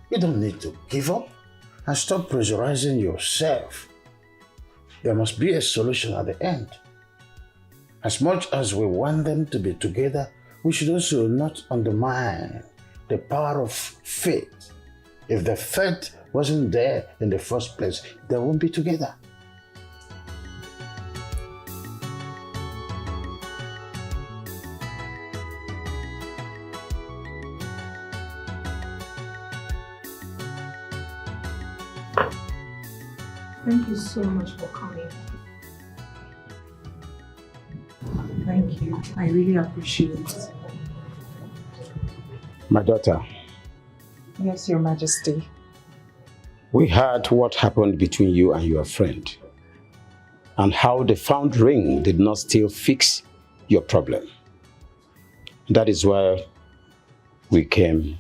You don't need to give up and stop pressurizing yourself. There must be a solution at the end. As much as we want them to be together, we should also not undermine the power of faith. If the faith wasn't there in the first place, they won't be together.
Thank you so much for coming. Thank you. I really appreciate it.
My daughter,
Yes, Your Majesty.
we heard what happened between you and your friend and how the found ring did not still fix your problem. That is why we came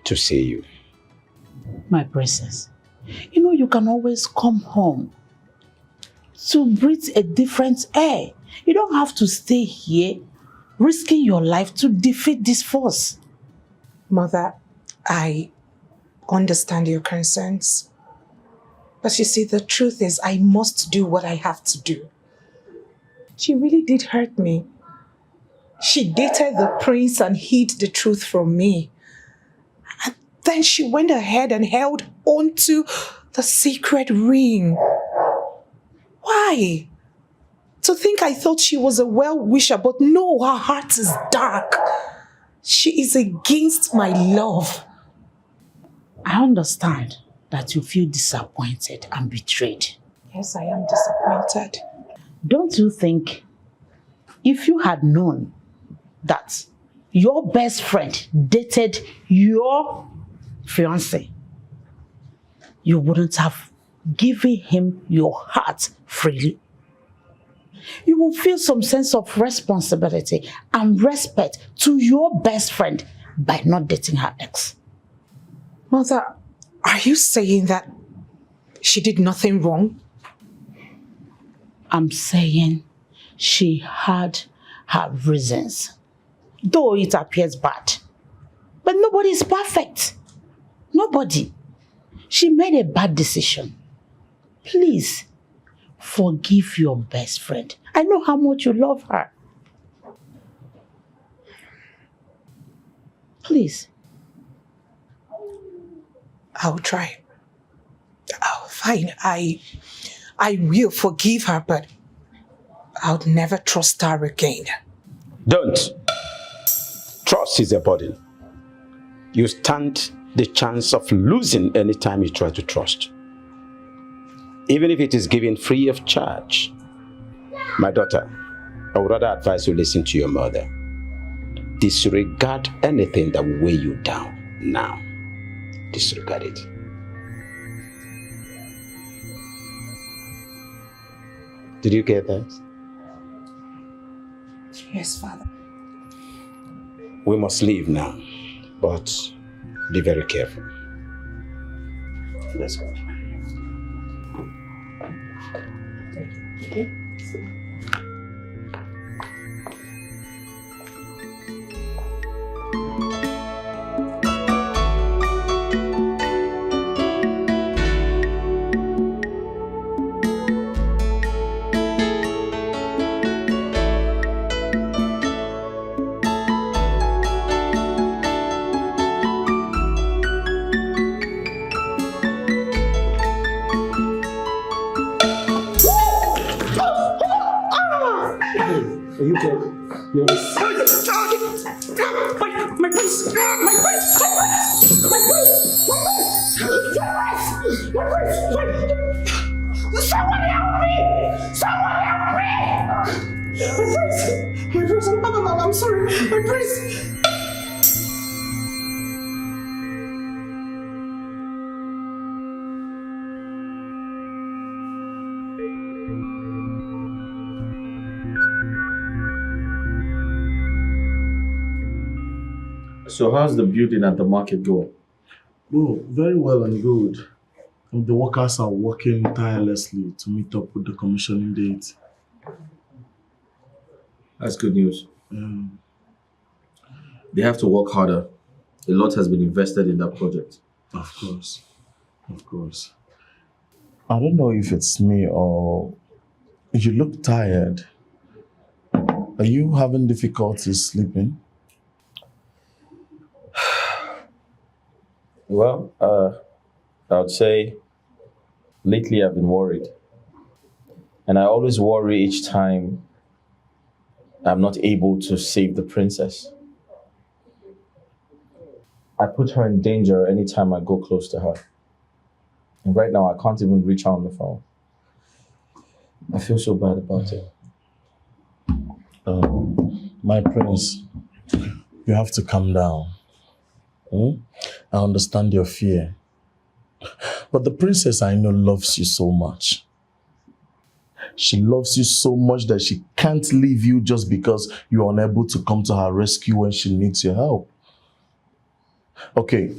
to see you.
My princess, you know you can always come home to breathe a different air. You don't have to stay here risking your life to defeat this force.
Mother, I understand your concerns. But you see, the truth is I must do what I have to do. She really did hurt me. She dated the prince and hid the truth from me. And then she went ahead and held on to the sacred ring. Why? To think I thought she was a well-wisher, but no, her heart is dark. She is against my love.
I understand that you feel disappointed and betrayed.
Yes, I am disappointed.
Don't you think if you had known that your best friend dated your fiancé, you wouldn't have given him your heart freely? You will feel some sense of responsibility and respect to your best friend by not dating her ex.
Mother, are you saying that she did nothing wrong?
I'm saying she had her reasons, though it appears bad. But nobody is perfect. Nobody. She made a bad decision. Please, forgive your best friend. I know how much you love her. Please.
I'll try. Fine. I will forgive her, but I'll never trust her again.
Don't. Trust is a burden. You stand the chance of losing any time you try to trust. Even if it is given free of charge. My daughter, I would rather advise you listen to your mother. Disregard anything that will weigh you down now. Disregard it. Did you get that?
Yes, Father.
We must leave now, but be very careful. Let's go.
Okay.
Yes.
My prince! My prince! My prince! My prince! Someone help me! Someone help me! My prince! My prince! I'm sorry. My prince!
So how's the building at the market going?
Oh, very well and good. And the workers are working tirelessly to meet up with the commissioning date.
That's good news. They have to work harder. A lot has been invested in that project.
Of course. Of course. I don't know if it's me or you look tired. Are you having difficulty sleeping?
Well, I would say lately I've been worried. And I always worry each time I'm not able to save the princess. I put her in danger anytime I go close to her. And right now I can't even reach her on the phone. I feel so bad about it.
My prince, you have to calm down. I understand your fear. But the princess I know loves you so much. She loves you so much that she can't leave you just because you're unable to come to her rescue when she needs your help. Okay,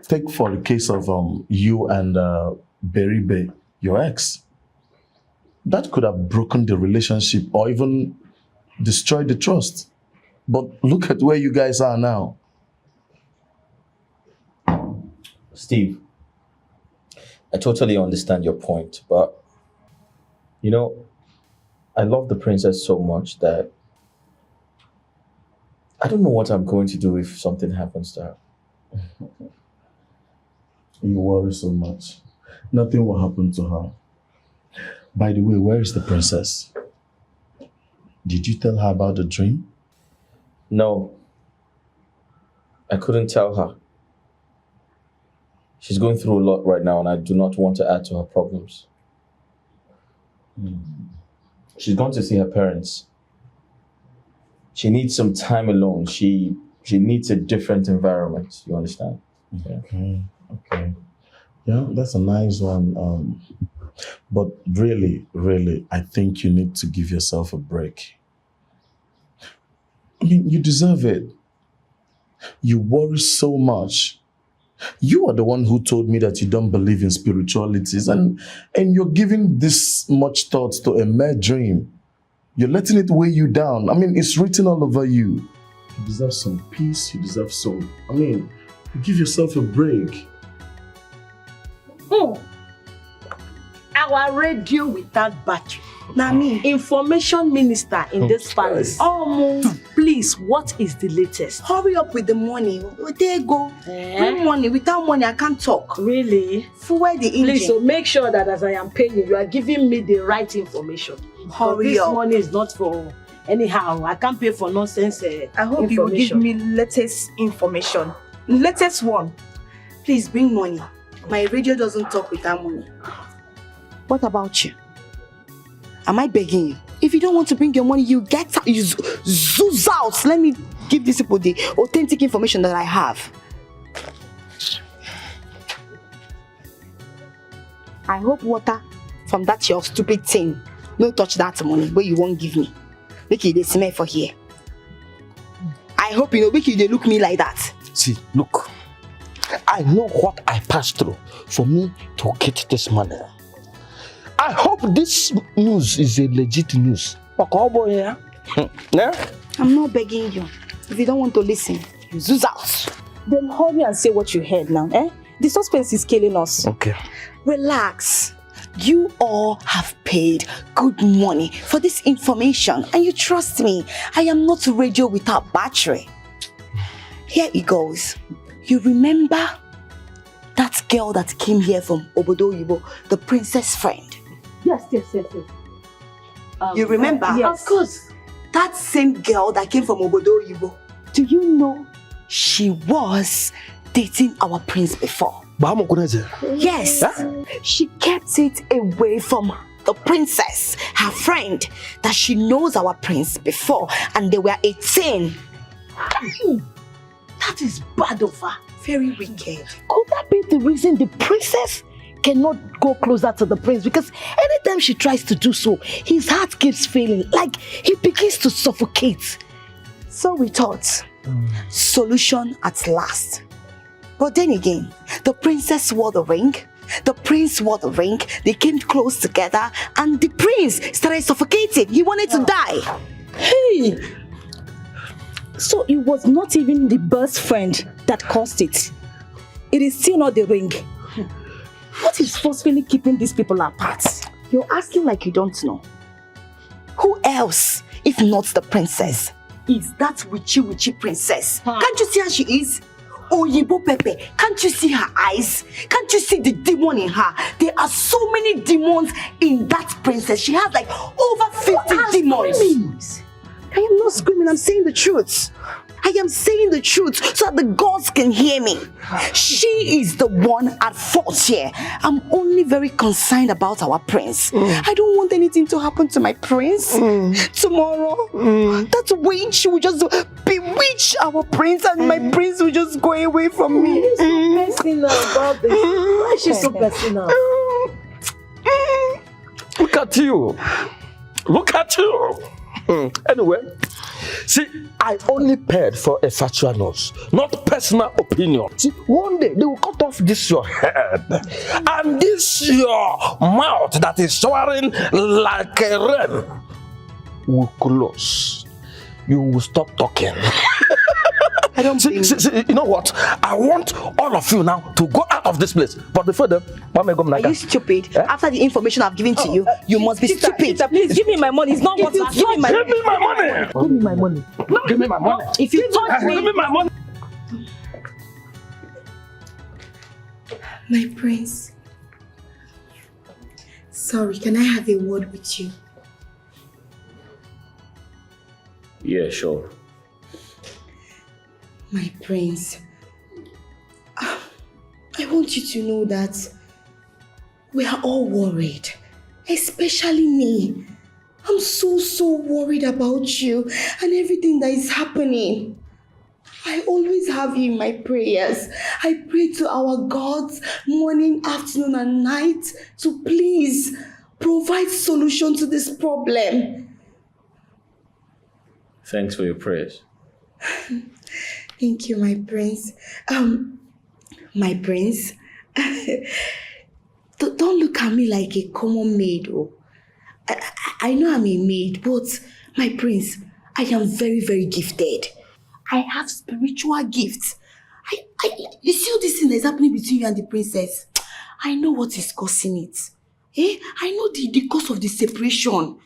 take for the case of you and Ebube, your ex. That could have broken the relationship or even destroyed the trust. But look at where you guys are now.
Steve, I totally understand your point, but you know, I love the princess so much that I don't know what I'm going to do if something happens to her.
You worry so much. Nothing will happen to her. By the way, where is the princess? Did you tell her about the dream?
No, I couldn't tell her. She's going through a lot right now and I do not want to add to her problems. She's gone to see her parents. She needs some time alone. She needs a different environment, you understand?
Okay. Yeah, that's a nice one. But really, I think you need to give yourself a break. I mean, you deserve it. You worry so much. You are the one who told me that you don't believe in spiritualities and you're giving this much thought to a mere dream. You're letting it weigh you down. I mean, it's written all over you. You deserve some peace. You deserve some... give yourself a break.
Our radio without battery. Now me, information minister in this palace. Please, what is the latest?
Hurry up with the money. There you go. Bring money. Without money, I can't talk.
Really?
Fuel the engine.
Please, so make sure that as I am paying you, you are giving me the right information.
Hurry up.
This money is not for anyhow. I can't pay for nonsense
I hope you will give me latest information. Latest one.
Please bring money. My radio doesn't talk without money. What about you? Am I begging you? If you don't want to bring your money, you get out, you zoom out. Let me give these people the authentic information that I have. I hope water from that your stupid thing. Don't touch that money, but you won't give me. Make you they smell for here. I hope you know, make you they look me like that.
See, look. I know what I passed through for me to get this money. I hope this news is a legit news.
I'm not begging you. If you don't want to listen, you zoom out.
Then hurry and say what you heard now, eh? The suspense is killing us.
Okay.
Relax. You all have paid good money for this information and you trust me. I am not radio without battery. Here it goes. You remember that girl that came here from Obodo Yibo, the princess friend?
Yes.
You remember?
Yes. Of course.
that same girl that came from Obodo Yibo, do you know she was dating our prince before? Yes. Huh? She kept it away from the princess, her friend, that she knows our prince before, and they were 18. That is bad of her. Very wicked.
Could that be the reason the princess cannot go closer to the prince? Because anytime she tries to do so, his heart keeps failing, like he begins to suffocate.
So we thought, solution at last. But then again, the princess wore the ring, the prince wore the ring, they came close together, and the prince started suffocating. He wanted to die.
Hey! So it was not even the best friend that caused it. It is still not the ring. What is forcefully keeping these people apart?
You're asking like you don't know. Who else, if not the princess, is that witchy princess? Can't you see how she is? Oyibo Pepe, can't you see her eyes? Can't you see the demon in her? There are so many demons in that princess. She has like over 50 demons.
Screaming?
I am not screaming, I'm saying the truth. I am saying the truth so that the gods can hear me. She is the one at fault here. I'm only very concerned about our prince. I don't want anything to happen to my prince. Tomorrow, that witch will just bewitch our prince and my prince will just go away from me.
Why is so personal about this? Why is she so personal?
Look at you. Look at you. Anyway, see, I only paid for a factual news, not personal opinion. See, one day they will cut off this your head and this your mouth that is soaring like a wren will close. You will stop talking.
I don't
see, you know what? I want all of you now to go out of this place. But before then,
are you stupid? After the information I've given to you, you must be stupid.
Please give me my money. It's not what I'm
Give me my money.
Give me my money.
Give me my money.
If you touch me,
give me my money.
My prince. Sorry, can I have a word with you?
Yeah, sure.
My prince, I want you to know that we are all worried, especially me. I'm so worried about you and everything that is happening. I always have you in my prayers. I pray to our gods morning, afternoon and night to please provide solution to this problem.
Thanks for your prayers.
Thank you, my prince. My prince, don't look at me like a common maid. Oh. I know I'm a maid, but my prince, I am very gifted. I have spiritual gifts. You see all this thing that's happening between you and the princess? I know what is causing it. I know the cause of the separation.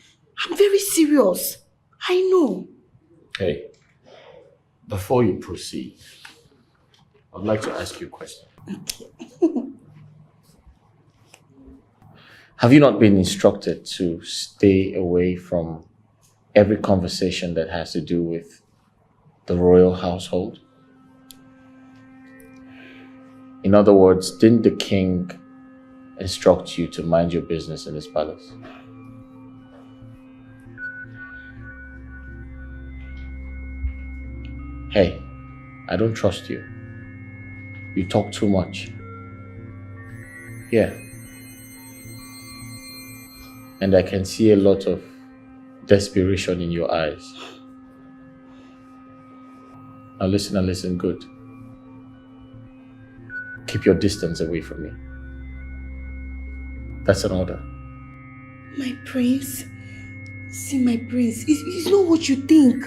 I'm very serious. I know.
Hey, before you proceed, I'd like to ask you a question. Have you not been instructed to stay away from every conversation that has to do with the royal household? In other words, didn't the king instruct you to mind your business in his palace? Hey, I don't trust you. You talk too much. Yeah. And I can see a lot of desperation in your eyes. Now listen and listen good. Keep your distance away from me. That's an order.
My prince, see my prince, it's not what you think.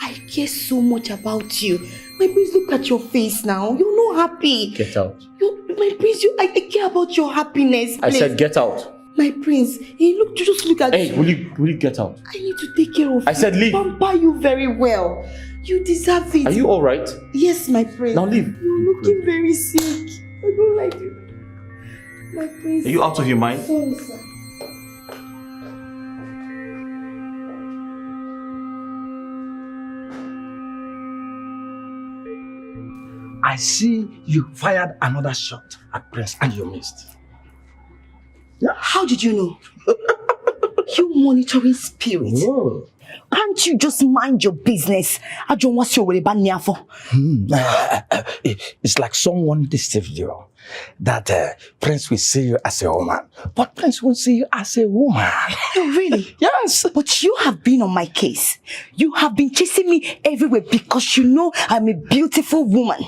I care so much about you. My prince, look at your face now. You're not happy.
Get out.
My prince, I care about your happiness. Please.
I said get out.
My prince, just look at you.
Hey, will you get out?
I need to take care of you.
I said leave.
Pamper you very well. You deserve it.
Are you alright?
Yes, my prince.
Now leave.
You're looking very sick. I don't like you. My prince.
Are you out of your mind?
Sorry, sir.
I see you fired another shot at Prince and you missed.
Yeah. How did you know? You monitoring spirit.
Whoa.
Can't you just mind your business? I don't want you for.
It's like someone deceived you. That Prince will see you as a woman, but Prince won't see you as a woman.
Oh, really?
Yes.
But you have been on my case. You have been chasing me everywhere because you know I'm a beautiful woman.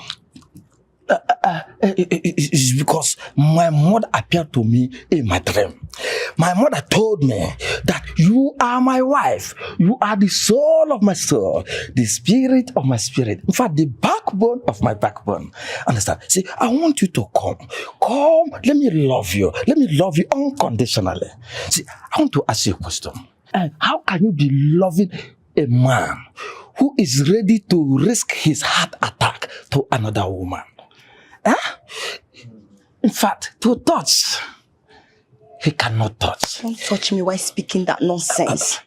It's because my mother appeared to me in my dream. My mother told me that you are my wife. You are the soul of my soul, the spirit of my spirit. In fact, the backbone of my backbone. Understand? See, I want you to come. Come, let me love you. Let me love you unconditionally. See, I want to ask you a question. How can you be loving a man who is ready to risk his heart attack to another woman? Huh? In fact, to touch, he cannot touch.
Don't touch me while speaking that nonsense.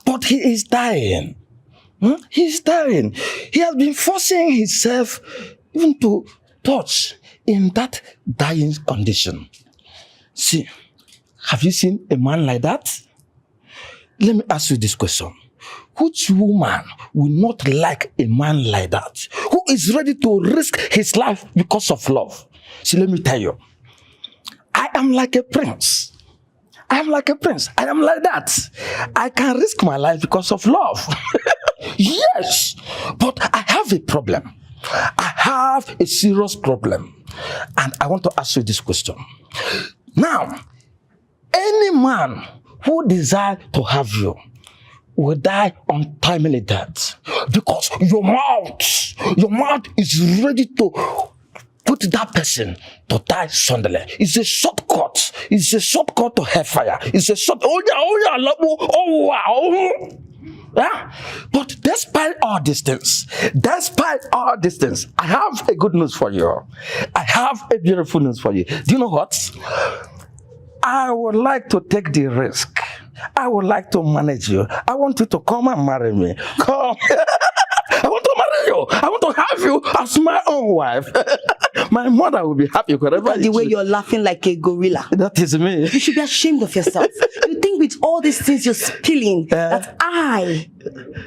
But he is dying. He is dying. He has been forcing himself even to touch in that dying condition. See, have you seen a man like that? Let me ask you this question. Which woman will not like a man like that? Who is ready to risk his life because of love? See, let me tell you. I am like a prince. I am like a prince. I am like that. I can risk my life because of love. Yes. But I have a problem. I have a serious problem. And I want to ask you this question. Now, any man who desires to have you will die untimely death because your mouth is ready to put that person to die suddenly. It's a shortcut. It's a shortcut to hellfire. It's a short. Yeah? But despite all these things, I have a good news for you. I have a beautiful news for you. Do you know what? I would like to take the risk. I would like to manage you. I want you to come and marry me. Come. I want to marry you. I want to have you as my own wife. My mother will be happy wherever.
Look at the way you're laughing like a gorilla.
That is me.
You should be ashamed of yourself. You think with all these things you're spilling that I,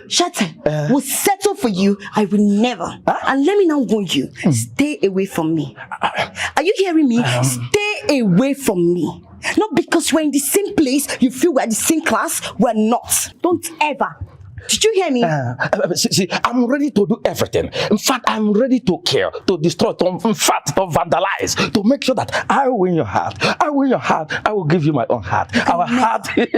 Shatta, will settle for you? I will never. And let me now warn you, stay away from me. Are you hearing me? Stay away from me. Not because we're in the same place, you feel we're the same class. We're not. Don't ever. Did you hear me?
See, I'm ready to do everything. In fact, I'm ready to kill, to destroy, to vandalize, to make sure that I win your heart. I win your heart. I will give you my own heart. Our heart.
You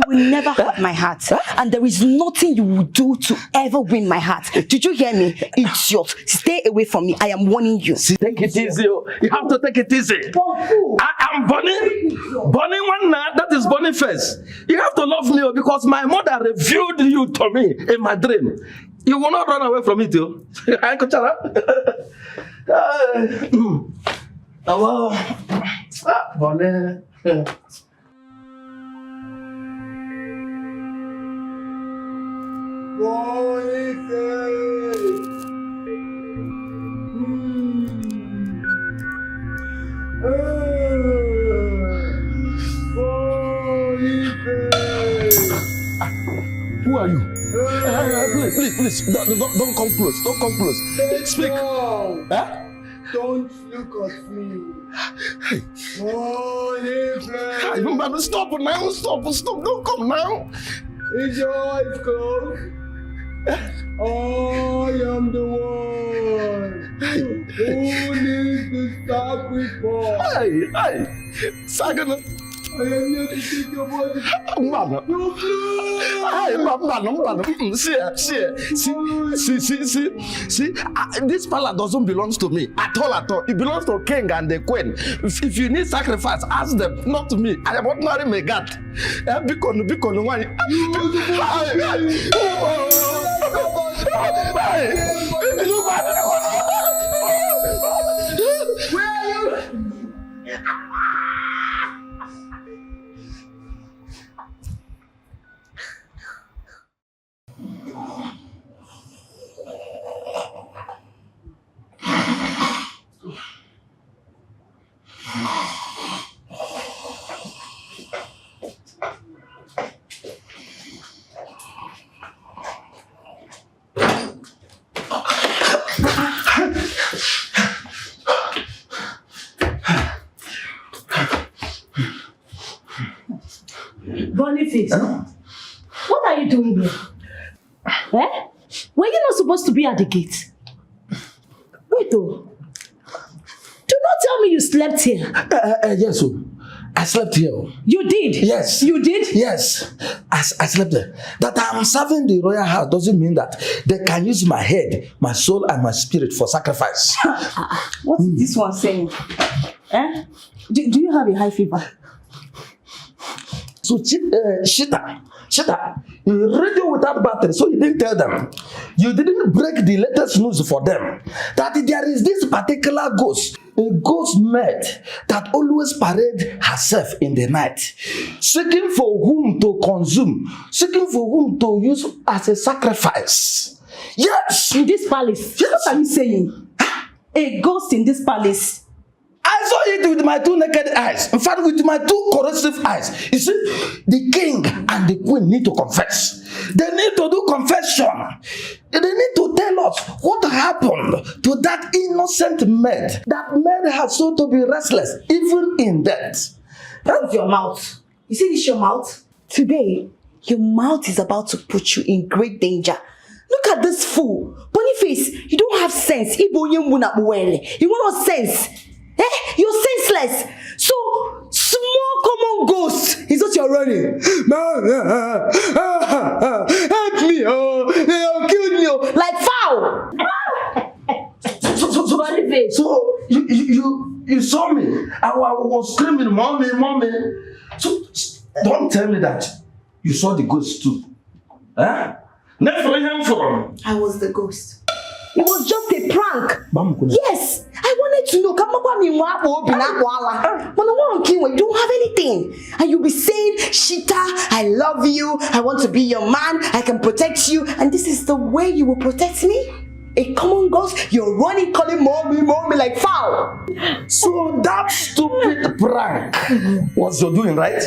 will never have my heart. And there is nothing you will do to ever win my heart. Did you hear me? It's yours. Stay away from me. I am warning you.
See, take it easy. You have to take it easy. I am Bonnie one night. That is Bonnie first. You have to love me because my mother revealed you to me in my dream. You will not run away from it, too. Bonnie. Who are you? Please, don't come close. Don't come close. Speak. Huh?
Don't look at me.
Hey.
Hey,
stop now. Stop. Don't come now.
Is your eyes closed? I am the one who needs the sacrifice.
Hey. Sagana.
I am here to take your body.
See, this palace doesn't belong to me at all. It belongs to king and the queen. If you need sacrifice, ask them, not to me. I am ordinary Megat. Bikon, why?
Where are you?
it? What are you doing here? Eh? Were you not supposed to be at the gate? Wait, though. Do not tell me you slept here.
Yes, sir. I slept here.
You did?
Yes.
You did?
Yes. I slept there. That I'm serving the royal house doesn't mean that they can use my head, my soul, and my spirit for sacrifice.
What is this one saying? Eh? Do you have a high fever?
So, Shita, you radio without battery, so you didn't tell them. You didn't break the latest news for them. That there is this particular ghost, a ghost maid that always parade herself in the night, seeking for whom to consume, seeking for whom to use as a sacrifice. Yes!
In this palace?
Yes.
What are you saying? A ghost in this palace?
I saw it with my two naked eyes. In fact, with my two corrosive eyes. You see, the king and the queen need to confess. They need to do confession. They need to tell us what happened to that innocent maid. That maid has so to be restless, even in death.
That's your mouth. You see this your mouth? Today, your mouth is about to put you in great danger. Look at this fool. Boniface, you don't have sense. You want no sense. Eh? You're senseless. So, small common ghost is what you're running. Help me. Oh, they have killed me. Oh. Like foul.
So you saw me. I was screaming, mommy, mommy. So, don't tell me that you saw the ghost too. Huh?
I was the ghost. It was just a prank. Yes, I wanted to know. But you don't have anything. And you'll be saying, Shita, I love you. I want to be your man. I can protect you. And this is the way you will protect me? A common ghost? You're running, calling mommy, mommy like foul.
So that stupid prank was your doing, right?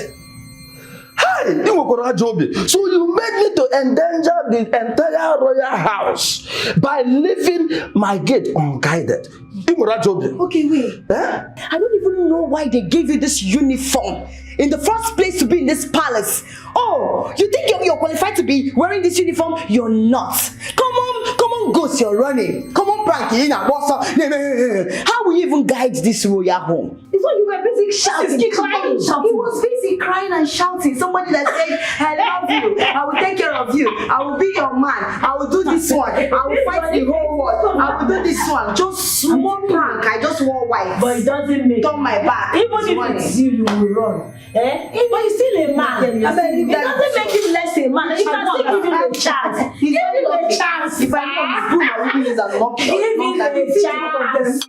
Hey, so you made me to endanger the entire royal house by leaving my gate unguided.
Okay, wait. I don't even know why they gave you this uniform in the first place to be in this palace. Oh, you think you're qualified to be wearing this uniform? You're not. Come on, ghost, you're running. Come on, Pranky. How will you even guide this royal home? It's what you were busy shouting, crying. He was busy crying and shouting. Somebody that said, I love you. I will take care of you. I will be your man. I will do this one. I will fight the whole world. I will do this one. Just small prank. I just wore white.
But it doesn't make
turn my back.
Even if it's you will run. Eh? But he's still a man. It doesn't make him less a man. You can still give him a chance. Give him a chance. If I know I will be his unlucky. Give him a chance.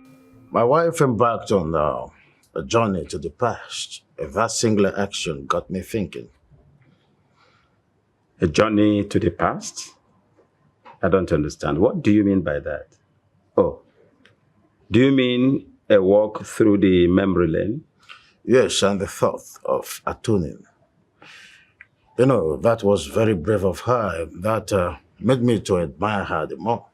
My wife embarked on a journey to the past. And that singular action got me thinking.
A journey to the past? I don't understand. What do you mean by that? Oh, do you mean a walk through the memory lane?
Yes, and the thought of atoning. You know, that was very brave of her. That made me to admire her the more.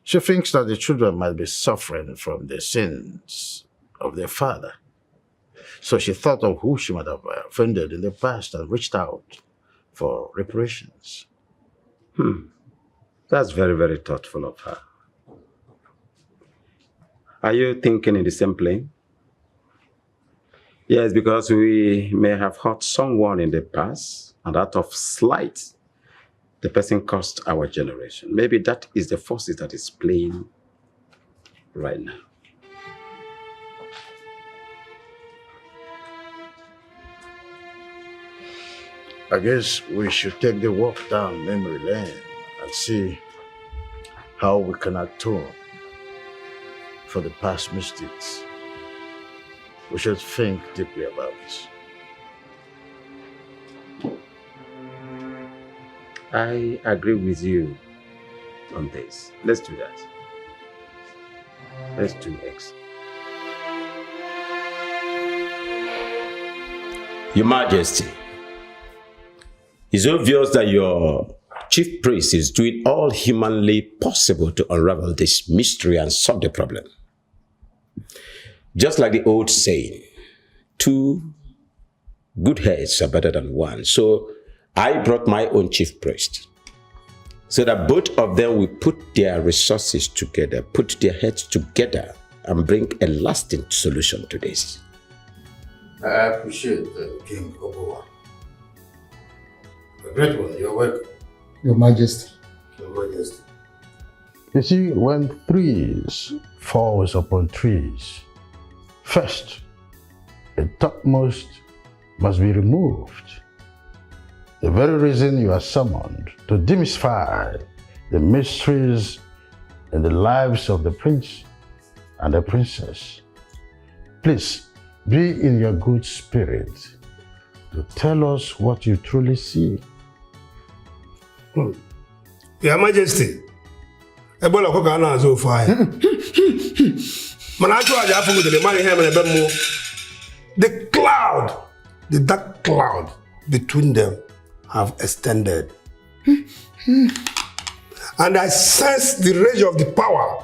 She thinks that the children might be suffering from the sins of their father. So she thought of who she might have offended in the past and reached out for reparations.
That's very, very thoughtful of her. Are you thinking in the same plane? Yes, because we may have hurt someone in the past, and out of slight, the person caused our generation. Maybe that is the forces that is playing right now.
I guess we should take the walk down memory lane and see how we can atone for the past mistakes. We should think deeply about this.
I agree with you on this. Let's do that. Let's do X. Your Majesty, it's obvious that your chief priest is doing all humanly possible to unravel this mystery and solve the problem. Just like the old saying, 2 good heads are better than 1. So I brought my own chief priest so that both of them will put their resources together, put their heads together, and bring a lasting solution to this.
I appreciate King Obowa. A great one, you're welcome.
Your Majesty.
Your Majesty.
You see, when trees falls upon trees, first, the topmost must be removed. The very reason you are summoned to demystify the mysteries in the lives of the prince and the princess. Please, be in your good spirit to tell us what you truly see.
Your Majesty, Ebola koka na azo fire. Manacho aja afu the man here and more. The cloud, the dark cloud between them have extended. And I sense the rage of the power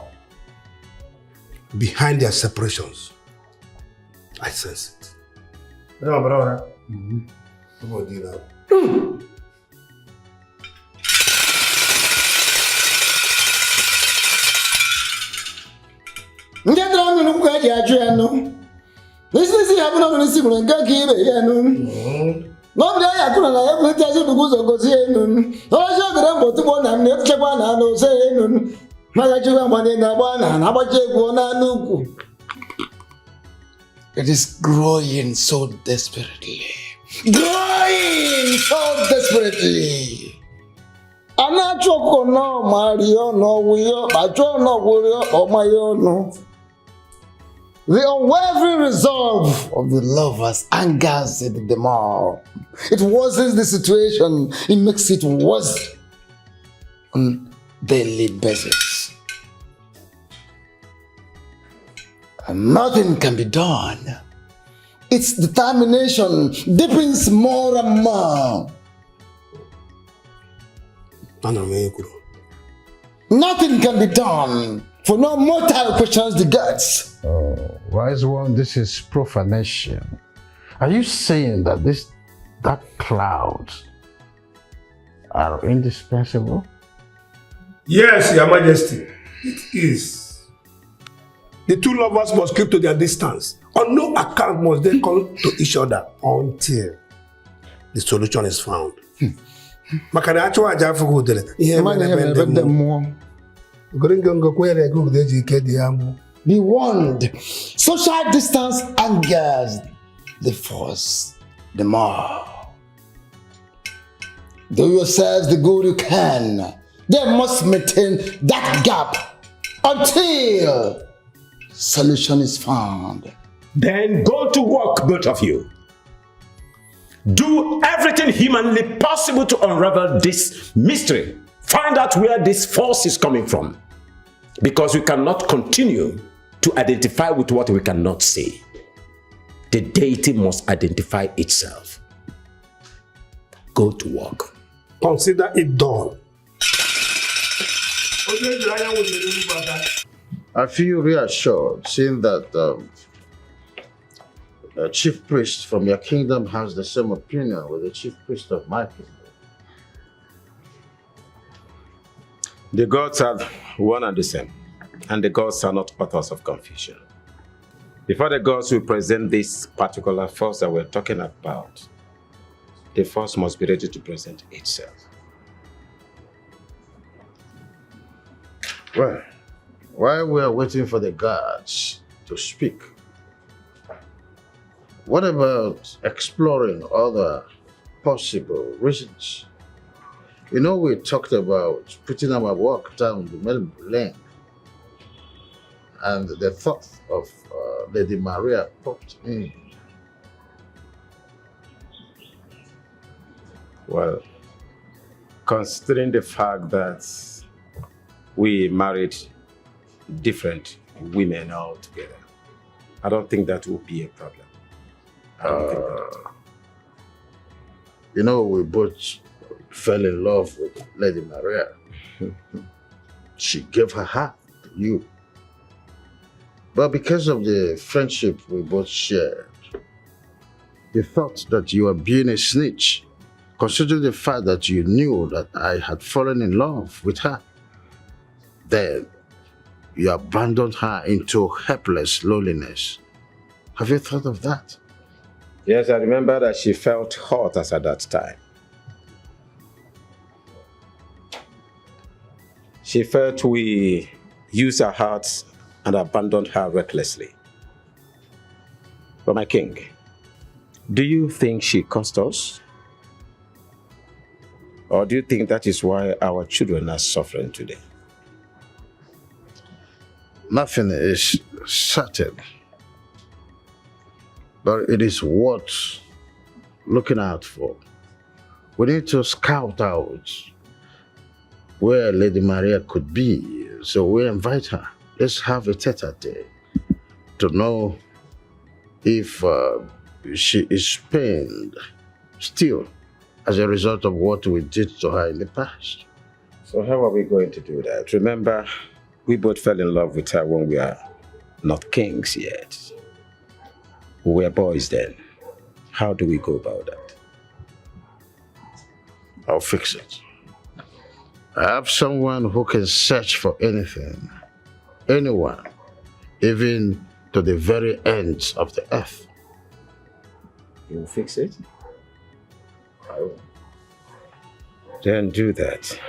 behind their separations. I sense it. No, brother. Come on, do that.
Ndị dara ọnụ n'ụkwụ eji ajụ ya nụ. N'isi ya bụ na ọnụ isi nwere nke ka ibe ya nụ. N'obodo ya kwuru na ya bụ ite ezi bugu ụzọ gosi ya nụ. Ọjọ ogere mbọ tụgbọ na m na-echekwa na anụ ose ya nụ. Maka chukwu agbanye na-agba na agbacha egwu n'anụ ukwu.
It is growing so desperately.
Growing so desperately. Anachoko no Mario no Wio, Pacho no Wurio or Mayono. The unwavering resolve of the lovers angers them all. It worsens the situation, it makes it worse on daily basis. And nothing can be done. Its determination deepens more and more. Nothing can be done, for no mortal questions the gods.
Oh, wise one, this is profanation. Are you saying that these dark clouds are indispensable?
Yes, Your Majesty, it is. The two lovers must keep to their distance. On no account must they come to each other until the solution is found.
Be warned, social distance angers the force the more. Do yourselves the good you can. They must maintain that gap until solution is found.
Then go to work, both of you. Do everything humanly possible to unravel this mystery. Find out where this force is coming from. Because we cannot continue to identify with what we cannot see. The deity must identify itself. Go to work.
Consider it done.
I feel reassured seeing that a chief priest from your kingdom has the same opinion with the chief priest of my kingdom.
The gods are one and the same, and the gods are not authors of confusion. Before the gods will present this particular force that we're talking about, the force must be ready to present itself.
Well, while we are waiting for the gods to speak, what about exploring other possible reasons? You know, we talked about putting our work down the middle lane, and the thought of Lady Maria popped in.
Well, considering the fact that we married different women altogether, I don't think that will be a problem. I don't think that.
You know, we both fell in love with Lady Maria. She gave her heart to you. But because of the friendship we both shared, the thought that you are being a snitch
considering the fact that you knew that I had fallen in love with her. Then you abandoned her into helpless loneliness. Have you thought of that?
Yes, I remember that she felt hurt as at that time. She felt we used her hearts and abandoned her recklessly. But my king, do you think she cost us? Or do you think that is why our children are suffering today?
Nothing is certain, but it is worth looking out for. We need to scout out where Lady Maria could be, so we invite her. Let's have a tete-a-tete to know if she is pained still as a result of what we did to her in the past.
So how are we going to do that? Remember, we both fell in love with her when we are not kings yet. We were boys then. How do we go about that?
I'll fix it. I have someone who can search for anything, anyone, even to the very ends of the earth.
You will fix it? I will. Then do that.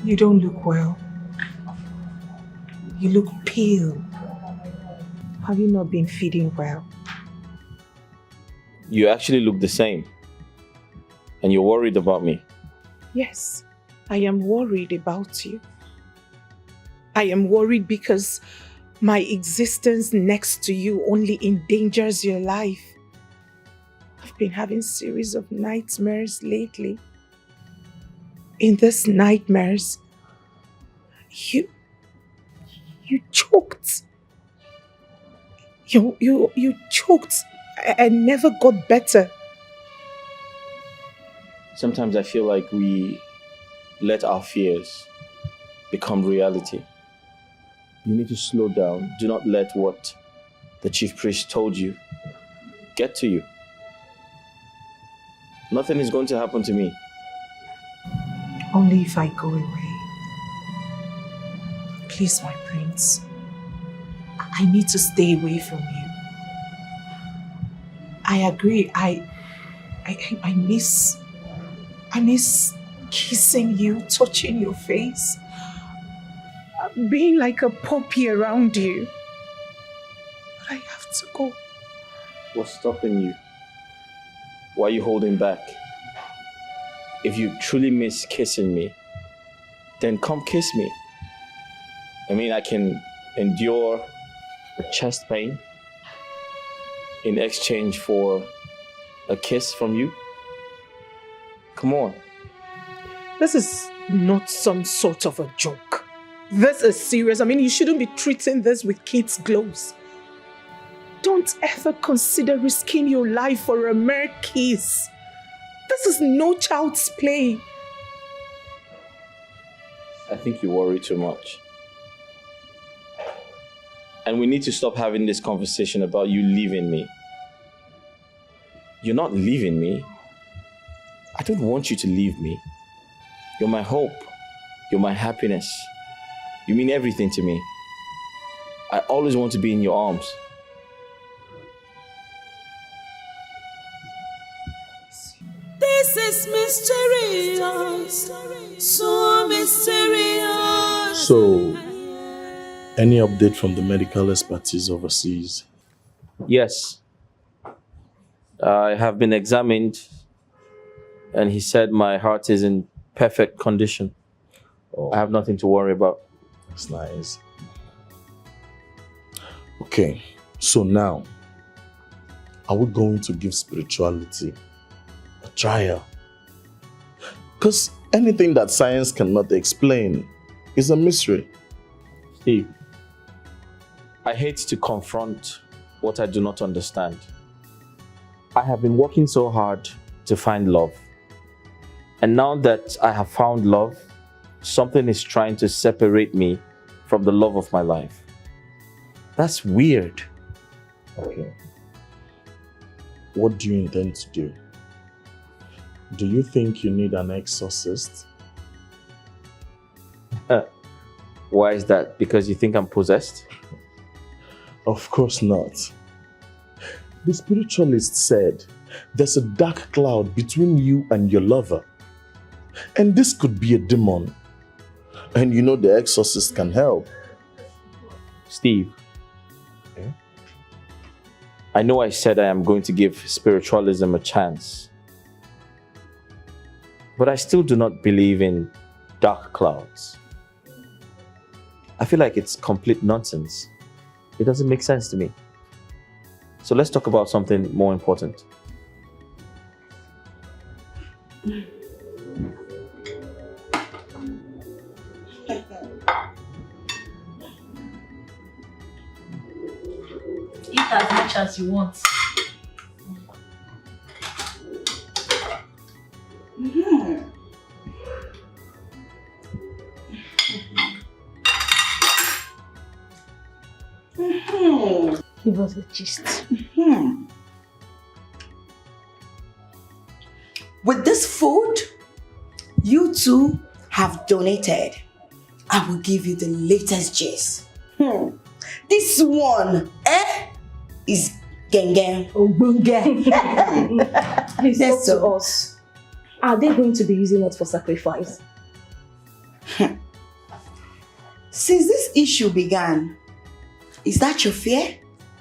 You don't look well. You look pale. Have you not been feeding well?
You actually look the same. And you're worried about me.
Yes, I am worried about you. I am worried because my existence next to you only endangers your life. I've been having a series of nightmares lately. In these nightmares, you choked. You choked and never got better.
Sometimes I feel like we let our fears become reality. You need to slow down. Do not let what the chief priest told you get to you. Nothing is going to happen to me.
Only if I go away. Please, my prince. I need to stay away from you. I agree. I miss kissing you, touching your face, being like a puppy around you. But I have to go.
What's stopping you? Why are you holding back? If you truly miss kissing me, then come kiss me. I mean, I can endure a chest pain in exchange for a kiss from you. Come on.
This is not some sort of a joke. This is serious. I mean, you shouldn't be treating this with kids' gloves. Don't ever consider risking your life for a mere kiss. This is no child's play.
I think you worry too much. And we need to stop having this conversation about you leaving me. You're not leaving me. I don't want you to leave me. You're my hope. You're my happiness. You mean everything to me. I always want to be in your arms.
This is mysterious, so mysterious.
So, any update from the medical expertise overseas?
Yes. I have been examined and he said my heart is in perfect condition. I have nothing to worry about.
That's nice. Okay, so now, are we going to give spirituality a trial? Because anything that science cannot explain is a mystery.
Steve, I hate to confront what I do not understand. I have been working so hard to find love. And now that I have found love, something is trying to separate me from the love of my life. That's weird.
Okay. What do you intend to do? Do you think you need an exorcist?
Why is that? Because you think I'm possessed?
Of course not. The spiritualist said there's a dark cloud between you and your lover. And this could be a demon. And you know the exorcist can help.
Steve.
Yeah?
I know I said I am going to give spiritualism a chance. But I still do not believe in dark clouds. I feel like it's complete nonsense. It doesn't make sense to me. So let's talk about something more important.
Eat as much as you want. Give us a gist.
With this food you two have donated, I will give you the latest gist. This one, is Gengen.
Please talk to us. Are they going to be using it for sacrifice?
Since this issue began, is that your fear?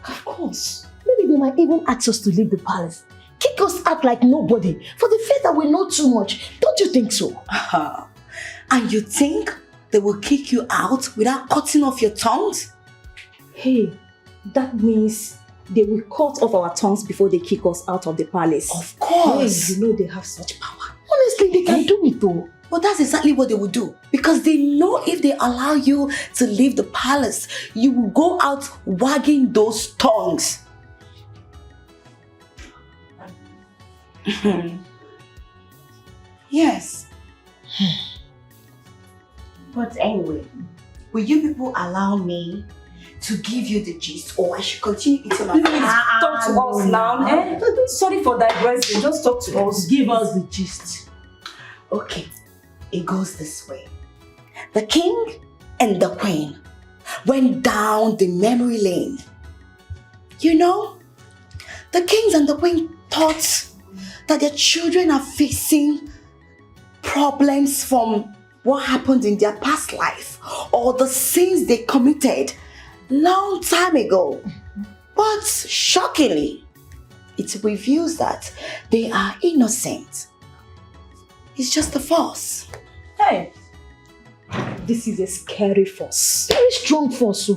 Of course. Maybe they might even ask us to leave the palace. Kick us out like nobody for the fear that we know too much. Don't you think so?
And you think they will kick you out without cutting off your tongues?
Hey, that means they will cut off our tongues before they kick us out of the palace.
Of course.
Hey, you know they have such power. Honestly, they can do it though.
But that's exactly what they will do. Because they know if they allow you to leave the palace, you will go out wagging those tongues. Yes. But anyway, will you people allow me to give you the gist, or I should continue eating my food?
Talk to us now. Sorry for digressing. Just talk to us. Give us the gist.
Okay, it goes this way. The king and the queen went down the memory lane. You know, the kings and the queen thought that their children are facing problems from what happened in their past life or the sins they committed long time ago. But shockingly, it reveals that they are innocent. It's just a force.
Hey, this is a scary force. Very strong force.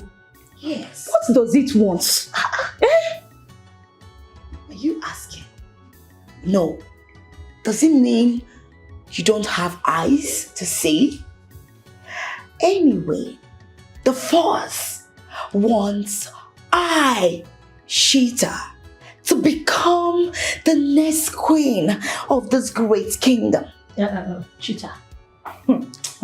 Yes.
What does it want?
Are you asking? No. Does it mean you don't have eyes to see? Anyway, the force wants Sheeta to become the next queen of this great kingdom.
Cheetah,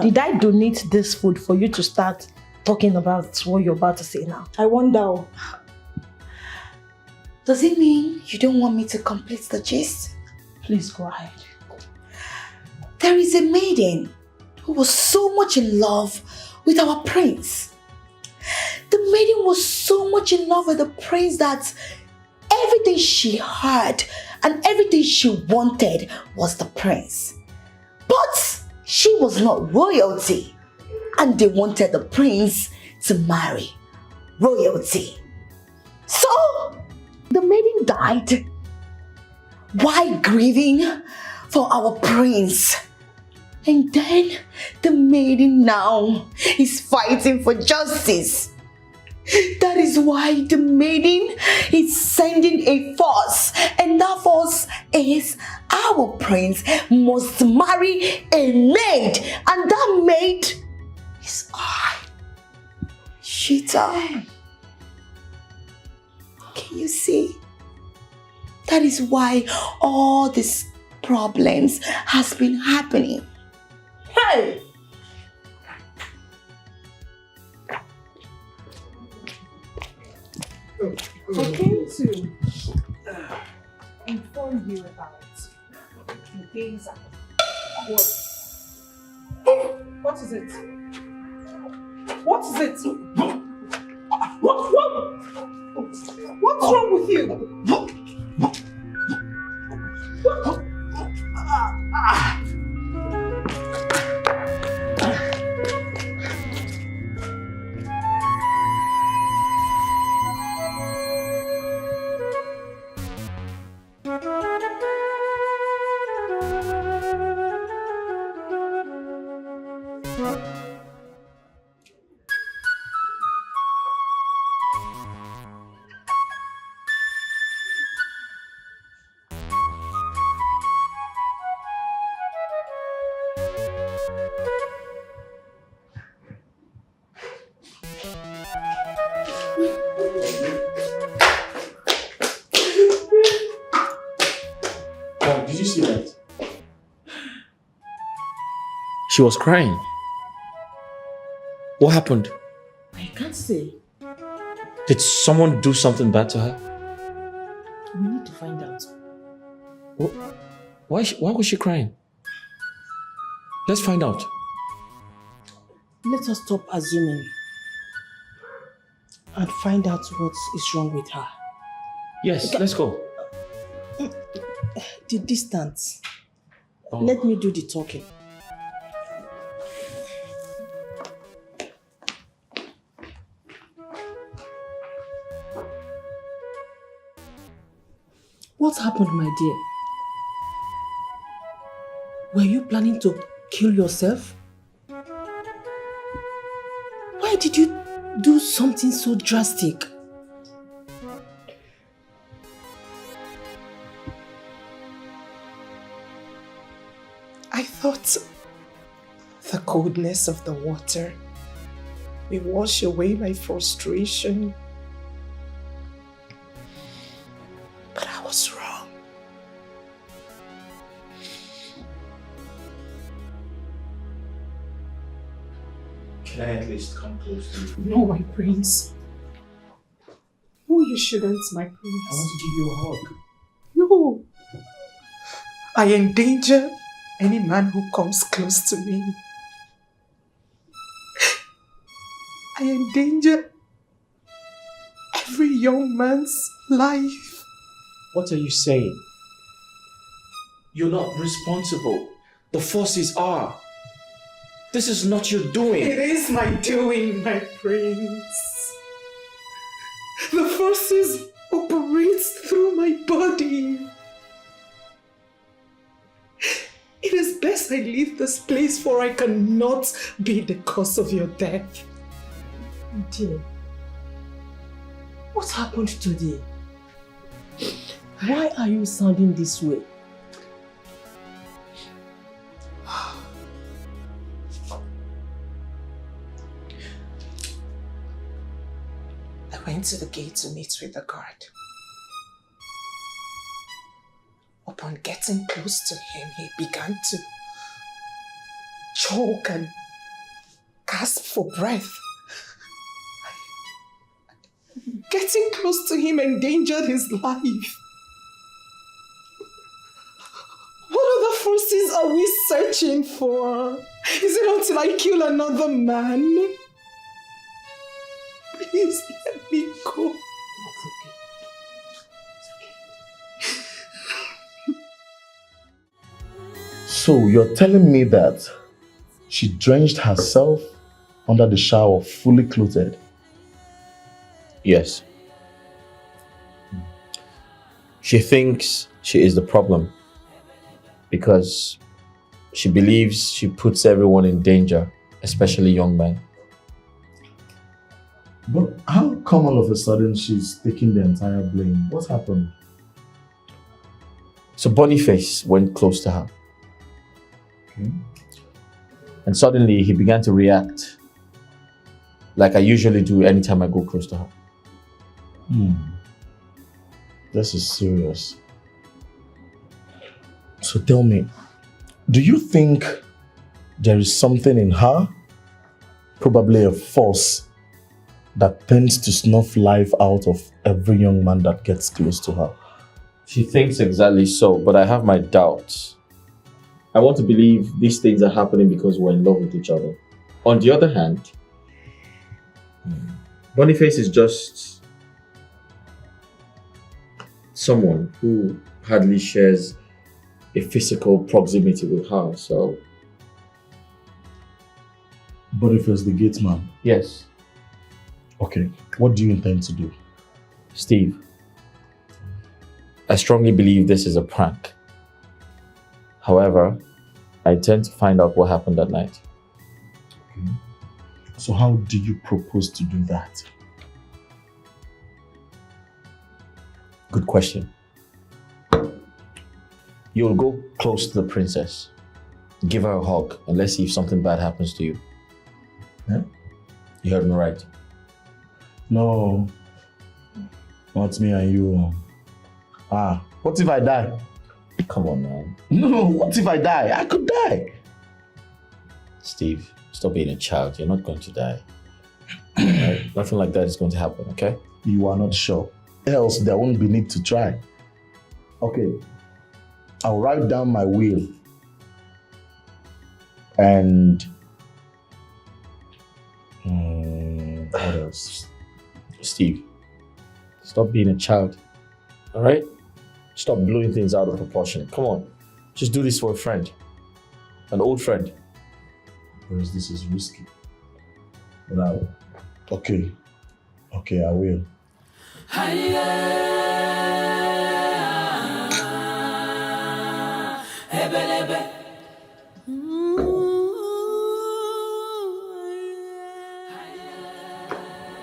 did I donate this food for you to start talking about what you're about to say now?
I wonder.
Does it mean you don't want me to complete the gist?
Please go ahead.
There is a maiden who was so much in love with our prince. The maiden was so much in love with the prince that everything she heard and everything she wanted was the prince. But she was not royalty, and they wanted the prince to marry royalty. So the maiden died while grieving for our prince. And then the maiden now is fighting for justice. That is why the maiden is sending a force, and that force is our prince must marry a maid, and that maid is I, Sheeta. Can you see? That is why all these problems has been happening.
Hey!
I came to inform you about the days I was. What is it? What is it? What's wrong with you?
Did you see that? She was crying. What happened?
I can't say.
Did someone do something bad to her?
We need to find out.
Why was she crying? Let's find out.
Let us stop assuming and find out what is wrong with her.
Yes, let's go.
The distance. Let me do the talking. What happened, my dear? Were you planning to kill yourself? Why did you do something so drastic?
I thought the coldness of the water may wash away my frustration. But I was wrong.
Can I at least come close to you?
No, my prince. No, you shouldn't, my prince.
I want to give you a hug.
No. I endanger any man who comes close to me. I endanger every young man's life.
What are you saying? You're not responsible. The forces are. This is not your doing.
It is my doing, my prince. The forces operate through my body. It is best I leave this place, for I cannot be the cause of your death.
Dear, what happened today? Why are you sounding this way?
I went to the gate to meet with the guard. Upon getting close to him, he began to choke and gasp for breath. Getting close to him endangered his life. What other forces are we searching for? Is it until I kill another man? Please let me go.
So you're telling me that she drenched herself under the shower fully clothed?
Yes. She thinks she is the problem because she believes she puts everyone in danger, especially young men.
But how come all of a sudden she's taking the entire blame? What happened?
So Boniface went close to her.
Okay.
And suddenly he began to react like I usually do anytime I go close to her.
This is serious. So tell me, do you think there is something in her, probably a force, that tends to snuff life out of every young man that gets close to her.
She thinks exactly so, but I have my doubts. I want to believe these things are happening because we're in love with each other. On the other hand, Boniface is just someone who hardly shares a physical proximity with her, so...
Boniface, the gate man?
Yes.
Okay, what do you intend to do?
Steve, I strongly believe this is a prank. However, I intend to find out what happened that night.
Okay. So how do you propose to do that?
Good question. You'll go close to the princess, give her a hug, and let's see if something bad happens to you. Yeah? You heard me right.
No, not me and you. What if I die?
Come on, man.
No, what if I die? I could die.
Steve, stop being a child. You're not going to die. Right? Nothing like that is going to happen, okay?
You are not sure. Else there won't be need to try. Okay. I'll write down my will. And what else?
Steve, stop being a child. All right? Stop blowing things out of proportion. Come on. Just do this for a friend. An old friend.
Whereas this is risky. But okay, I will.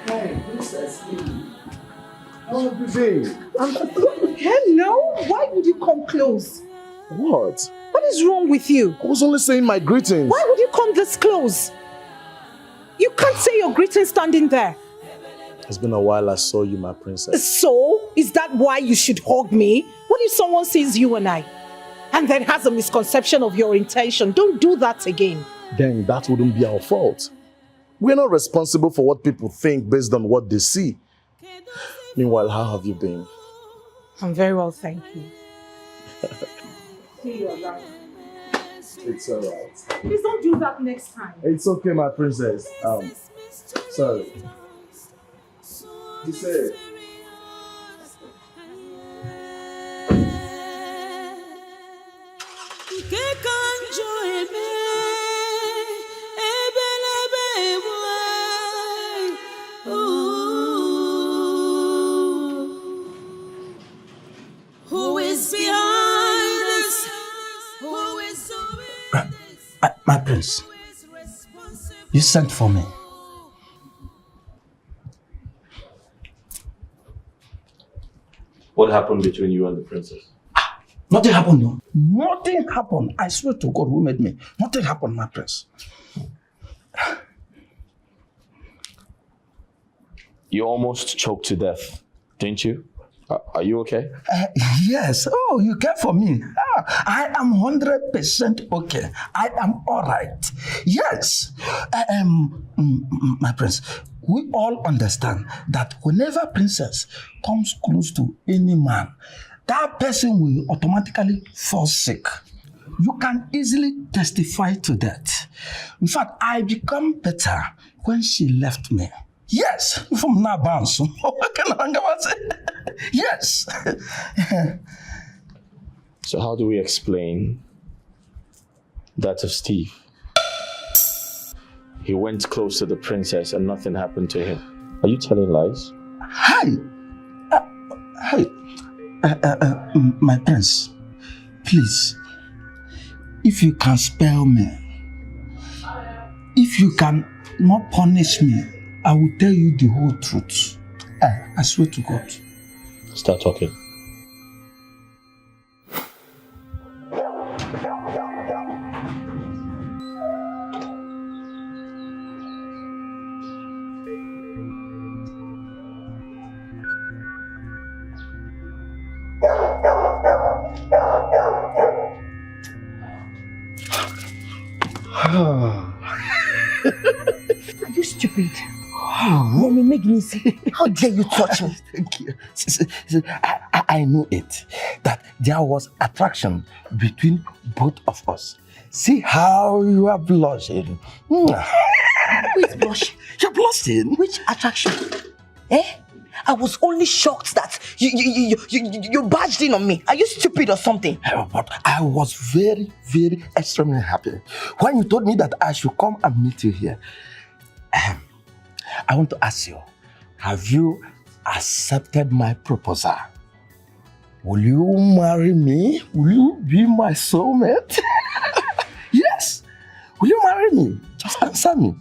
Hey, Princess Lily.
How are you doing?
Hello? Why would you come close?
What?
What is wrong with you?
I was only saying my greetings.
Why would you come this close? You can't say your greeting standing there.
It's been a while I saw you, my princess.
So, is that why you should hug me? What if someone sees you and I, and then has a misconception of your intention? Don't do that again.
Then that wouldn't be our fault. We're not responsible for what people think based on what they see. Meanwhile, how have you been?
I'm very well, thank you. See you around.
It's alright.
Please don't do that next time.
It's okay, my princess. Sorry. You say
Who is behind this? Who is
My prince, you sent for me.
What happened between you and the princess?
Nothing happened, no. Nothing happened. I swear to God who made me. Nothing happened, my prince.
You almost choked to death, didn't you? Are you okay?
Yes. Oh, you care for me. I am 100% okay. I am all right. Yes. My prince, we all understand that whenever princess comes close to any man, that person will automatically fall sick. You can easily testify to that. In fact, I become better when she left me. Yes, from now on. So what can I say? Yes.
So how do we explain that to Steve? He went close to the princess and nothing happened to him. Are you telling lies?
Hi. My prince, please, if you can spare me, if you can not punish me, I will tell you the whole truth. I swear to God.
Start talking.
Are you stupid?
Let
me make me see. How dare you touch me?
Thank you. I know it. That there was attraction between both of us. See how you are blushing.
Who is blushing?
You're blushing.
Which attraction? I was only shocked that you barged in on me. Are you stupid or something?
But I was very, very extremely happy when you told me that I should come and meet you here. I want to ask you, have you accepted my proposal? Will you marry me? Will you be my soulmate? Yes. Will you marry me? Just answer me.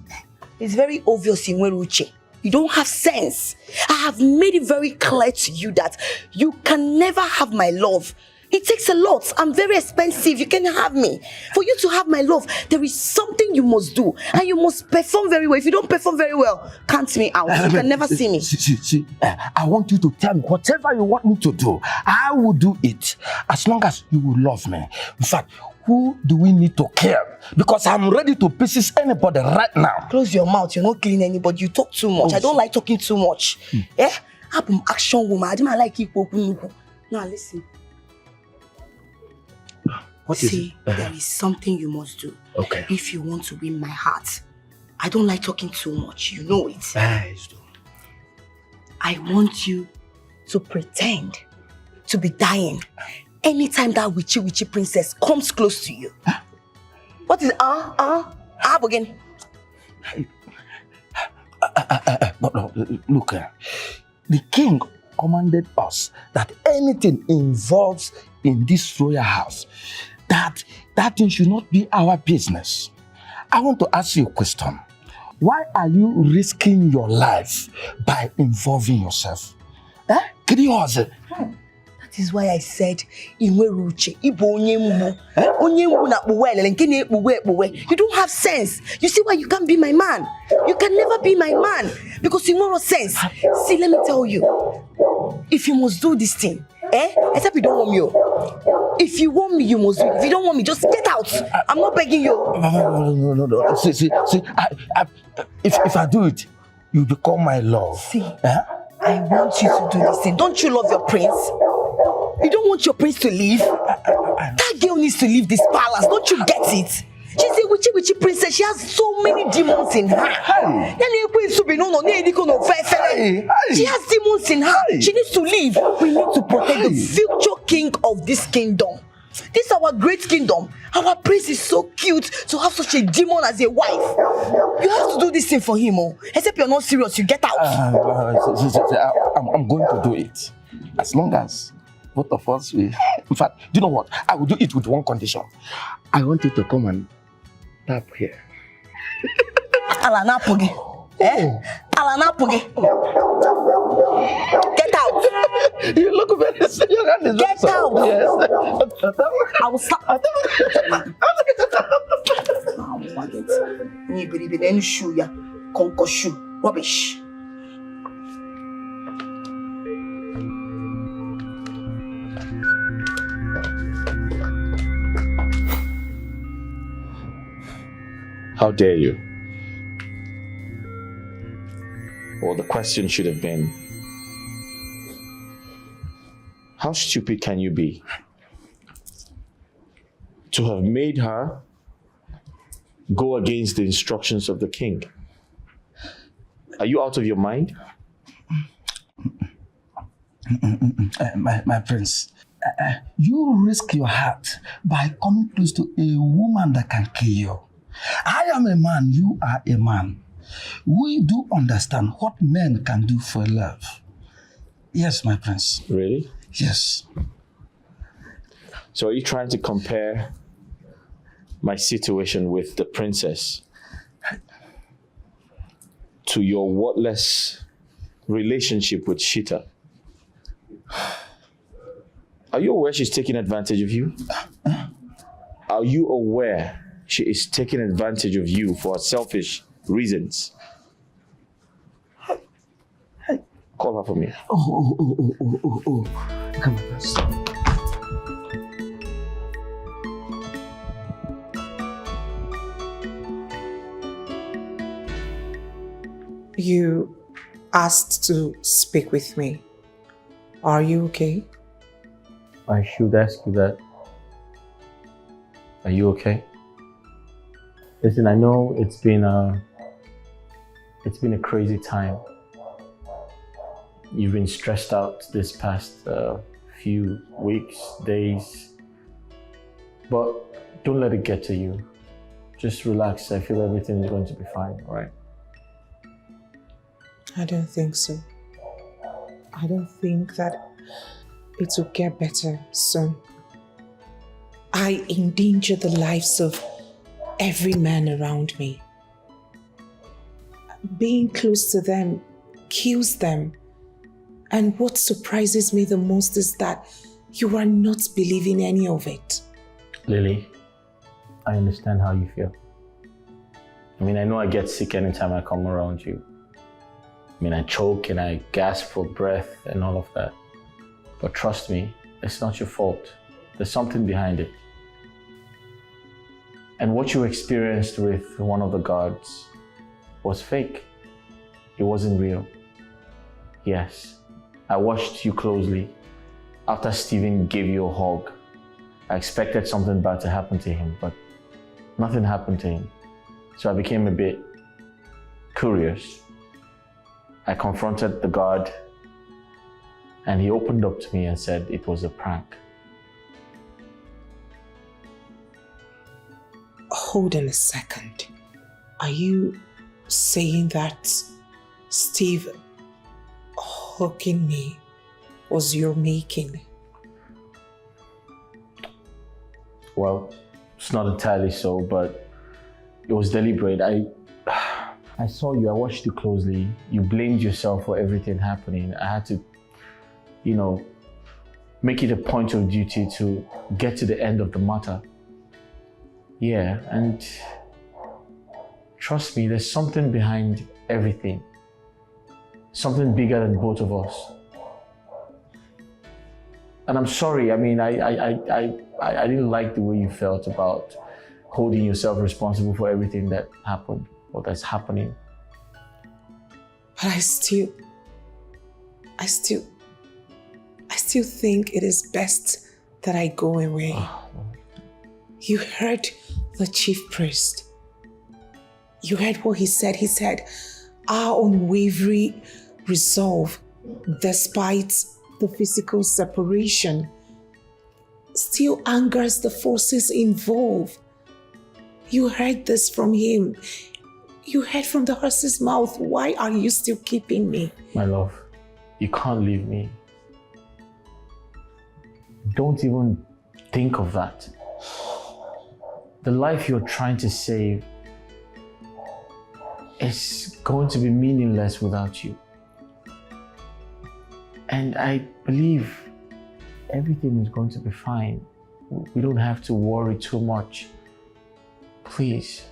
It's very obvious in Weruche. You don't have sense. I have made it very clear to you that you can never have my love. It takes a lot. I'm very expensive. You can't have me. For you to have my love, there is something you must do. And you must perform very well. If you don't perform very well, count me out. You can never see me.
See, I want you to tell me whatever you want me to do. I will do it as long as you will love me. In fact, who do we need to care? Because I'm ready to pieces anybody right now.
Close your mouth. You're not killing anybody. You talk too much. I don't like talking too much. I'm an action woman. I don't like people. Now listen.
What is it?
There is something you must do.
Okay.
If you want to win my heart. I don't like talking too much. You know it. I want you to pretend to be dying anytime that witchy princess comes close to you. What is again?
Look, the king commanded us that anything involves in this royal house, that thing should not be our business. I want to ask you a question. Why are you risking your life by involving yourself?
That is why I said, you don't have sense. You see why you can't be my man? You can never be my man because you want sense. See, let me tell you, if you must do this thing, except you don't want me. If you want me, you must do it. If you don't want me, just get out. I'm not begging you.
No. See, if I do it, you become my love.
See, I want you to do this thing. Don't you love your prince? You don't want your prince to leave? That girl needs to leave this palace. Don't you get it? She's a witchy princess. She has so many demons in her. She has demons in her. She needs to leave. We need to protect the future king of this kingdom. This is our great kingdom. Our prince is so cute to have such a demon as a wife. You have to do this thing for him. Except you're not serious, you get out.
I'm going to do it. As long as both of us will. In fact, do you know what? I will do it with one condition. I want you to come and tap here.
Alanapoge. Alanapoge. Get out.
You look very serious.
Get out.
Yes.
I will stop. Rubbish.
How dare you? Well, the question should have been, how stupid can you be to have made her go against the instructions of the king? Are you out of your mind?
My prince, you risk your heart by coming close to a woman that can kill you. I am a man, you are a man. We do understand what men can do for love. Yes, my prince.
Really?
Yes.
So are you trying to compare my situation with the princess to your wordless relationship with Shita? Are you aware she's taking advantage of you? Are you aware she is taking advantage of you for selfish reasons? Call her for me.
Oh. Come on, let's.
You asked to speak with me. Are you okay?
I should ask you that. Are you okay? Listen, I know it's been a crazy time. You've been stressed out this past few weeks, days, but don't let it get to you. Just relax. I feel everything is going to be fine, all right?
I don't think so. I don't think that it will get better soon. I endanger the lives of every man around me. Being close to them kills them. And what surprises me the most is that you are not believing any of it.
Lily, I understand how you feel. I mean, I know I get sick anytime I come around you. I mean, I choke and I gasp for breath and all of that. But trust me, it's not your fault. There's something behind it. And what you experienced with one of the gods was fake. It wasn't real. Yes, I watched you closely. After Stephen gave you a hug, I expected something bad to happen to him, but nothing happened to him. So I became a bit curious. I confronted the god, and he opened up to me and said it was a prank.
Hold on a second. Are you saying that Steve hugging me was your making?
Well, it's not entirely so, but it was deliberate. I saw you, I watched you closely. You blamed yourself for everything happening. I had to, make it a point of duty to get to the end of the matter. Yeah, and trust me, there's something behind everything. Something bigger than both of us. And I'm sorry, I mean, I didn't like the way you felt about holding yourself responsible for everything that happened or that's happening.
But I still think it is best that I go away. You heard the chief priest. You heard what he said. He said, our unwavering resolve, despite the physical separation, still angers the forces involved. You heard this from him. You heard from the horse's mouth. Why are you still keeping me?
My love, you can't leave me. Don't even think of that. The life you're trying to save is going to be meaningless without you. And I believe everything is going to be fine. We don't have to worry too much. Please,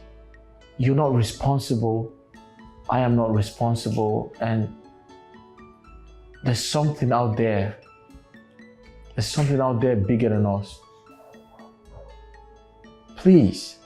you're not responsible. I am not responsible. And there's something out there. There's something out there bigger than us. Please.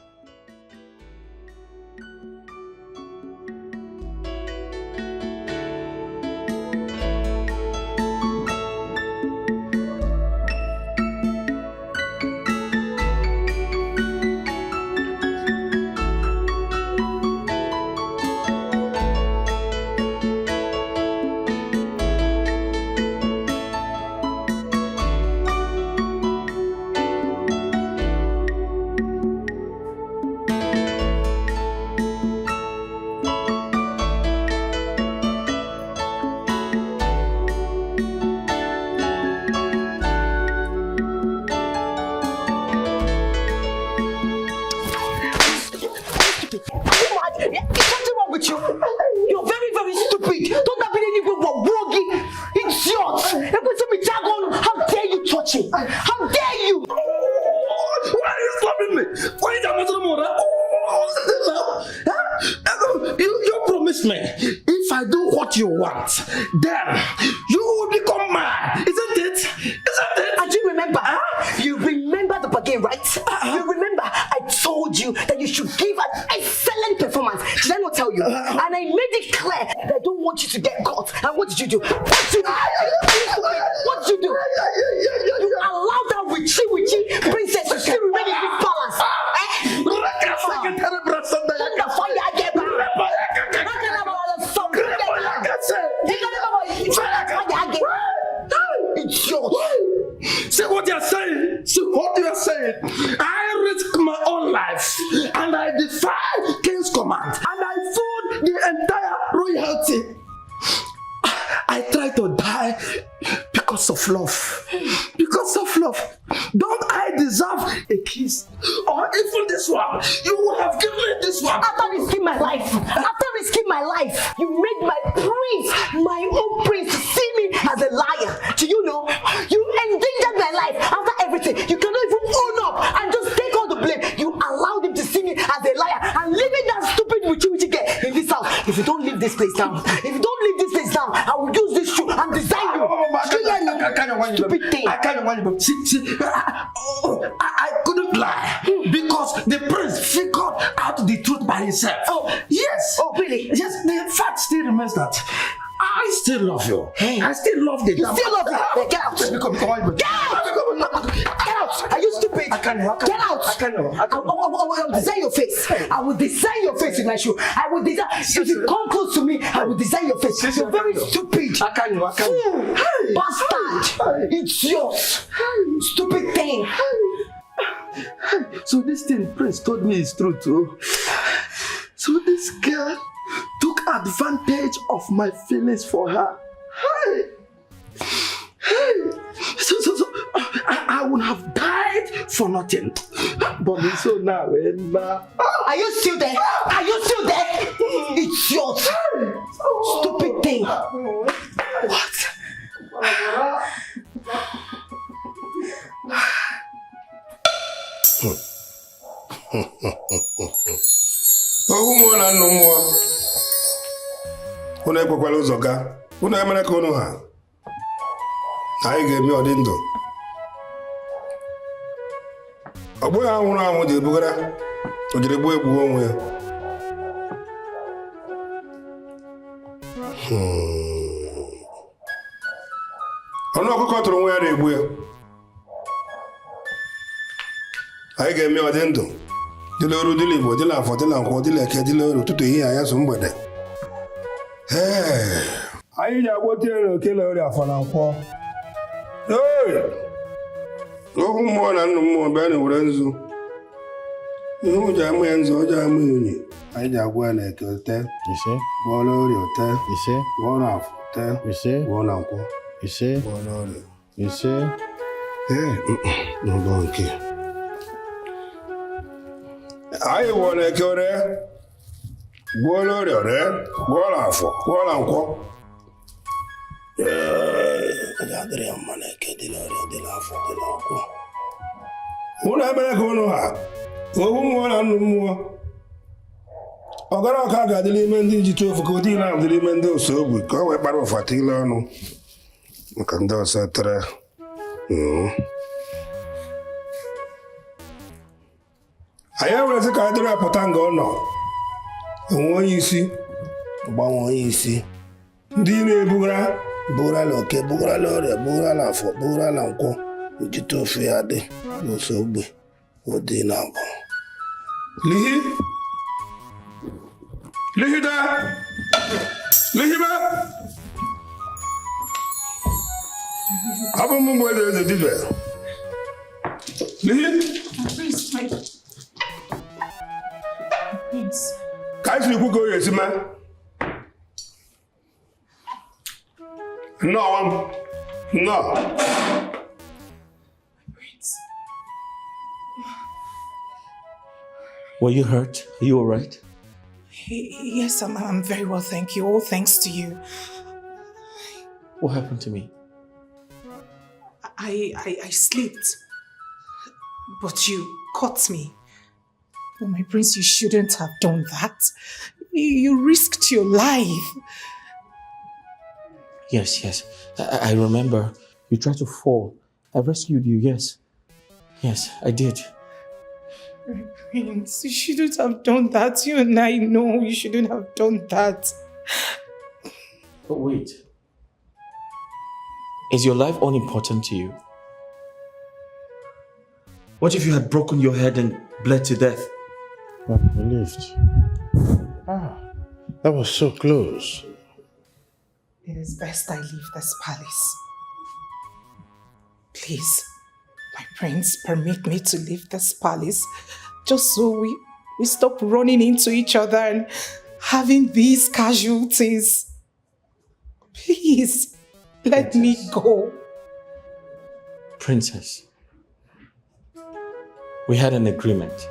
Then you will become mad, isn't it?
And you remember? You remember the bargain, right? You remember I told you that you should give an excellent performance. Did I not tell you? you. And I made it clear that I don't want you to get caught. And what did you do? What did you do? You allowed that witchy princess to still remain in this palace. It's yours.
See what you're saying. See what you're saying. I risk my own life and I defy King's command and I fooled the entire royalty. I try to die because of love. Because of love. Don't I deserve a kiss? Or even this one? You would have given me this one.
After risking my life, you made my prince, my own prince, see me as a liar. Do you know? You endangered my life after everything. You cannot even own up and just take all the blame. You allowed him to see me as a liar and leaving that stupid witchy girl in this house. If you don't leave this place down, I will use this shoe and design you. Stupid thing.
I couldn't lie because the prince figured out the truth by himself.
Oh,
yes.
Oh, really?
Yes, the fact still remains that I still love you.
Hey.
I still love the
You still love me? Get out! Get out! Are you stupid?
I can't.
Get out!
I
will design your face. I will design your face with my shoe. I will design. If you come close to me, I will design your face. You're very stupid.
I can't.
Fool! Bastard! It's yours. Stupid thing.
So this thing Prince told me is true too. So this girl took advantage of my feelings for her. So I would have died for nothing. But so now,
are you still there? Are you still there? It's yours. Stupid thing. What?
Ụmụ na nnụ mmụọ unu ekwekwala ụzọ gaa unu emere ka unu ha anyị ga-eme ọdị ndụ ọ bụghị anwụrụ anwụ ji ebugara o jiri gbuo egbuo onwe ya ọnụ ọkụkọ tụrụ nwa ya na-egbu ya anyị ga-eme ọdị ndụ dịla oru dịla igbo dịla afọ dịla nkwọ dịla eke dịla oru ụtụtụ ihe anya so mgbede anyị ji agwọta ya na okele ọrịa afọ na nkwọ okwu mmụọ na nnụ mmụọ bịa na were nzu ihe ụjọ ama ya nzu ọjọọ ama ya unyi anyị ji agwọ ya na eke ote gwọọ na ọrịa ote gwọọ na afọ ote gwọọ na nkwọ gwọọ na ọrịa n'ụlọ nke anyị gwọọ na eke ore gwọọ na ọrịa ore gwọọ na afọ gwọọ na nkwọ adịrị ya mma na eke dịla ọrịa dịla afọ dịla nkwọ ụlọ ebere ka ụnụ ha ohu mmụọ na nnụ mmụọ ọgara ọka ga-adịla ime ndị ji tofu ka ụdị na adịla ime ndị ose ogbi ka o wee kpara ụfata ile ọnụ maka ndị ọsọ tere anyị ewerezi ka anyị dịrị apụta nga ọ nọ onwe onye isi gbanwe onye isi ndị na-ebugara bugara la oke bugara la ọrịa bugara la afọ bugara la nkwọ ojite ofe ya dị n'ose ogbe ụdị na abụ lihida lihiba abụ m mgbe eze dibịa lihi ka anyị siri kwu ka o ya esi mee No.
Were you hurt? Are you all right?
Yes, I'm very well, thank you. All thanks to you.
What happened to me?
I slipped, but you caught me. Oh, my prince, you shouldn't have done that. You risked your life.
Yes. I remember. You tried to fall. I rescued you, yes. Yes, I did.
Prince, you shouldn't have done that. You and I know you shouldn't have done that.
But wait. Is your life unimportant to you? What if you had broken your head and bled to death?
I'm relieved. That was so close.
It is best I leave this palace. Please, my prince, permit me to leave this palace just so we stop running into each other and having these casualties. Please, let me go.
Princess, we had an agreement.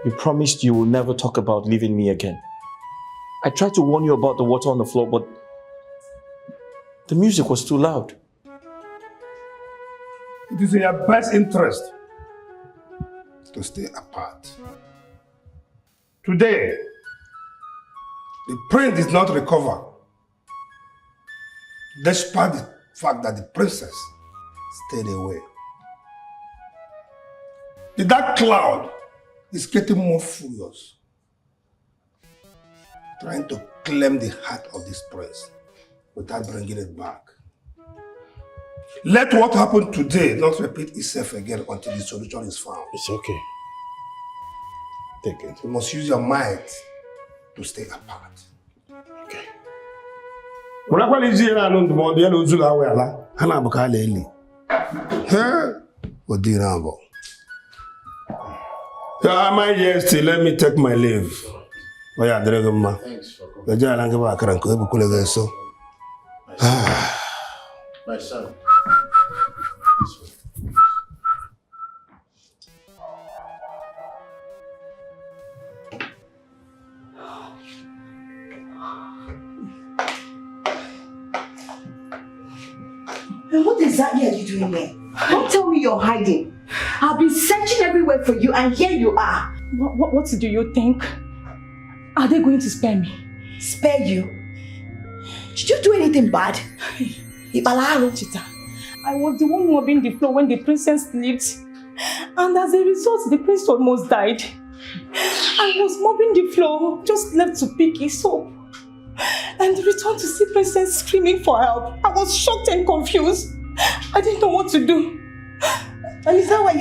You promised you will never talk about leaving me again. I tried to warn you about the water on the floor, but the music was too loud.
It is in your best interest to stay apart. Today, the prince did not recover, despite the fact that the princess stayed away. The dark cloud is getting more furious, trying to claim the heart of this prince without bringing it back. Let what happened today not repeat itself again until the solution is found.
It's okay.
Take it. You must use your might to stay apart.
Okay.
Am I here still? Let me take my leave.
Thanks for coming. My son. This way.
And what exactly are you doing here? Don't tell me you're hiding. I've been searching everywhere for you and here you are.
What do you think? Are they going to spare me?
Spare you? Did you do anything bad?
Chita, I was the one mopping the floor when the princess slept. And as a result, the prince almost died. I was mopping the floor, just left to pick his up. And returned to see princess screaming for help. I was shocked and confused. I didn't know what to do.
And is that why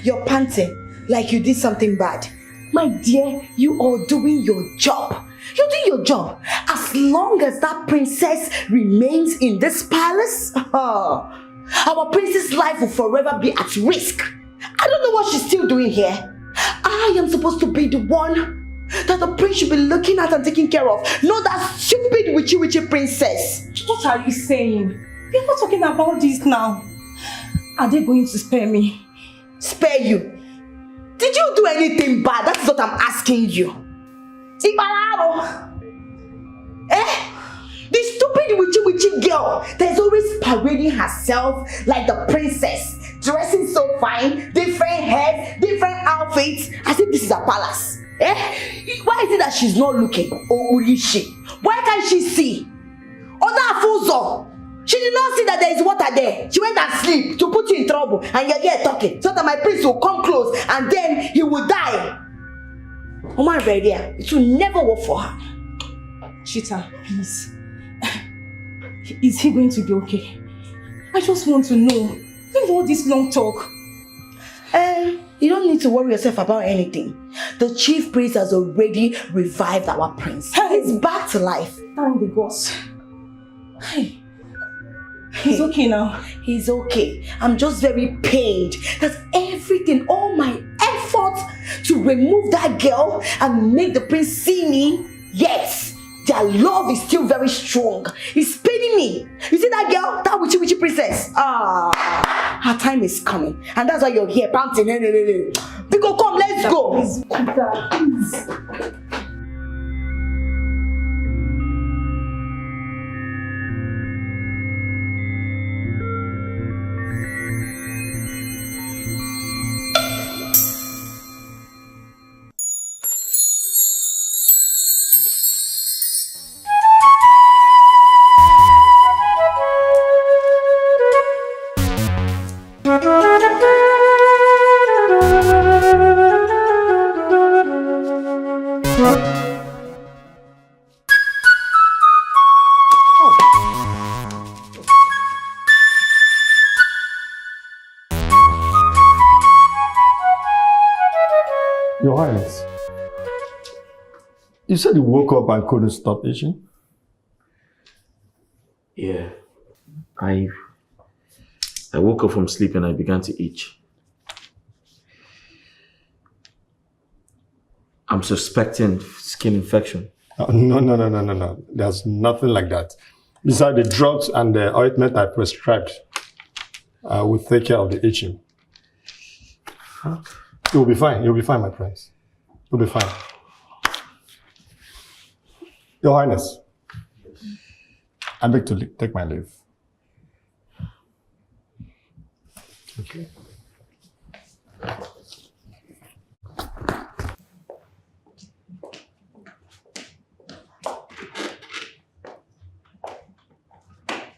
you're panting? Like you did something bad? My dear, you are doing your job. You're doing your job. As long as that princess remains in this palace, our princess' life will forever be at risk. I don't know what she's still doing here. I am supposed to be the one that the prince should be looking at and taking care of. Not that stupid witchy princess.
What are you saying? We're not talking about this now. Are they going to spare me?
Spare you? Did you do anything bad? That's what I'm asking you. The stupid witchy girl that's always parading herself like the princess, dressing so fine, different hairs, different outfits, as if this is a palace. Why is it that she's not looking? Or is she? Why can't she see? Other Afuzo, she did not see that there is water there. She went and sleep to put you in trouble, and you're here talking so that my prince will come close and then he will die. Woman Veria, it will never work for her.
Chita, please. Is he going to be okay? I just want to know. Leave all this long talk.
You don't need to worry yourself about anything. The chief priest has already revived our prince. He's back to life.
Thank the gods. He's okay now.
He's okay. I'm just very pained that everything, all my effort to remove that girl and make the prince see me, yes, their love is still very strong. It's paining me. You see that girl, that witchy princess? Her time is coming. And that's why you're here panting. Pico, come, let's go.
Please.
You said you woke up and couldn't stop itching?
Yeah. I woke up from sleep and I began to itch. I'm suspecting skin infection.
No. There's nothing like that. Besides the drugs and the ointment I prescribed, will take care of the itching.
Huh?
You'll be fine. You'll be fine, my friends. You'll be fine. Your Highness, I beg to take my leave. Okay.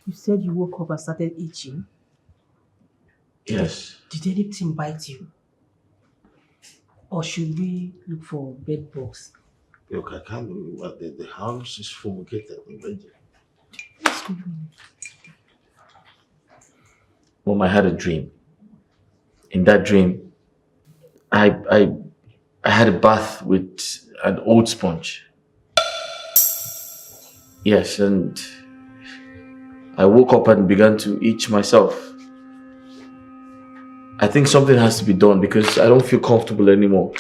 You said you woke up and started itching?
Yes.
Did anything bite you? Or should we look for bed bugs?
Look, I can't believe what the house is fumigated already.
Mom, I had a dream. In that dream, I had a bath with an old sponge. Yes, and I woke up and began to itch myself. I think something has to be done because I don't feel comfortable anymore.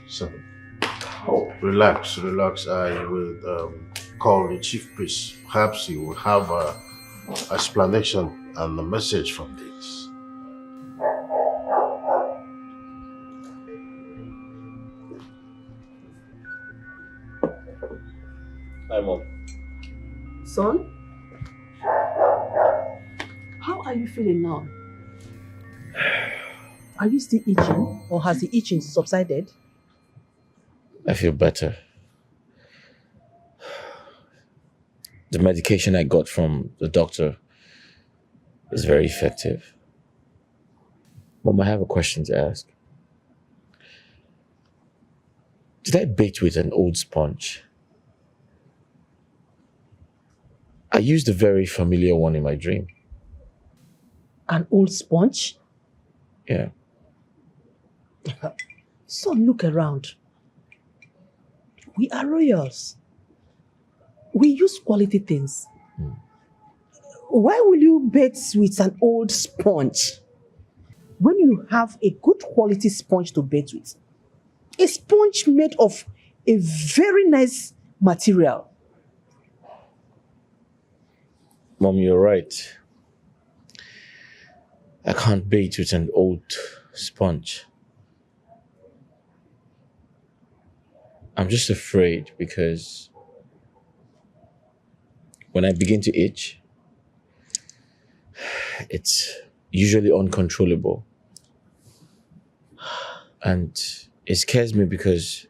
So, relax. I will call the chief priest. Perhaps he will have an explanation and a message from this.
Hi, Mom.
Son? How are you feeling now? Are you still itching, or has the itching subsided?
I feel better. The medication I got from the doctor is very effective. Mom, I have a question to ask. Did I bathe with an old sponge? I used a very familiar one in my dream.
An old sponge?
Yeah.
Son, look around. We are royals. We use quality things. Why will you bathe with an old sponge when you have a good quality sponge to bathe with? A sponge made of a very nice material.
Mom, you're right. I can't bathe with an old sponge. I'm just afraid because when I begin to itch, it's usually uncontrollable. And it scares me because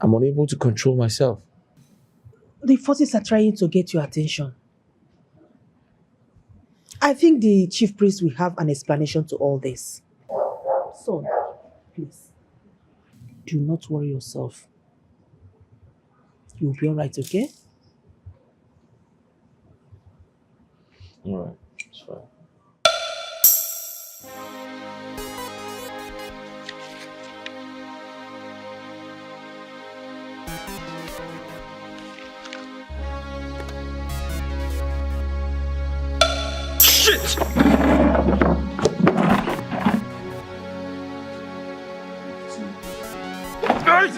I'm unable to control myself.
The forces are trying to get your attention. I think the chief priest will have an explanation to all this. Son, please, do not worry yourself. You'll be all right, okay?
All right, it's fine.
Shit! Guys!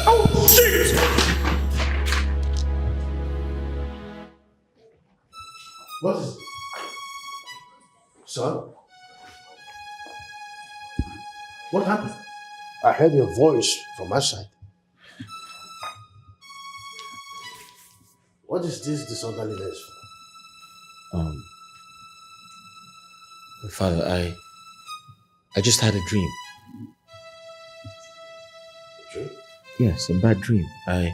Oh, shit!
What is it? Son? What happened? I heard your voice from outside. What is this disorderliness?
Father, I just had a dream.
Dream?
Yes, a bad dream. I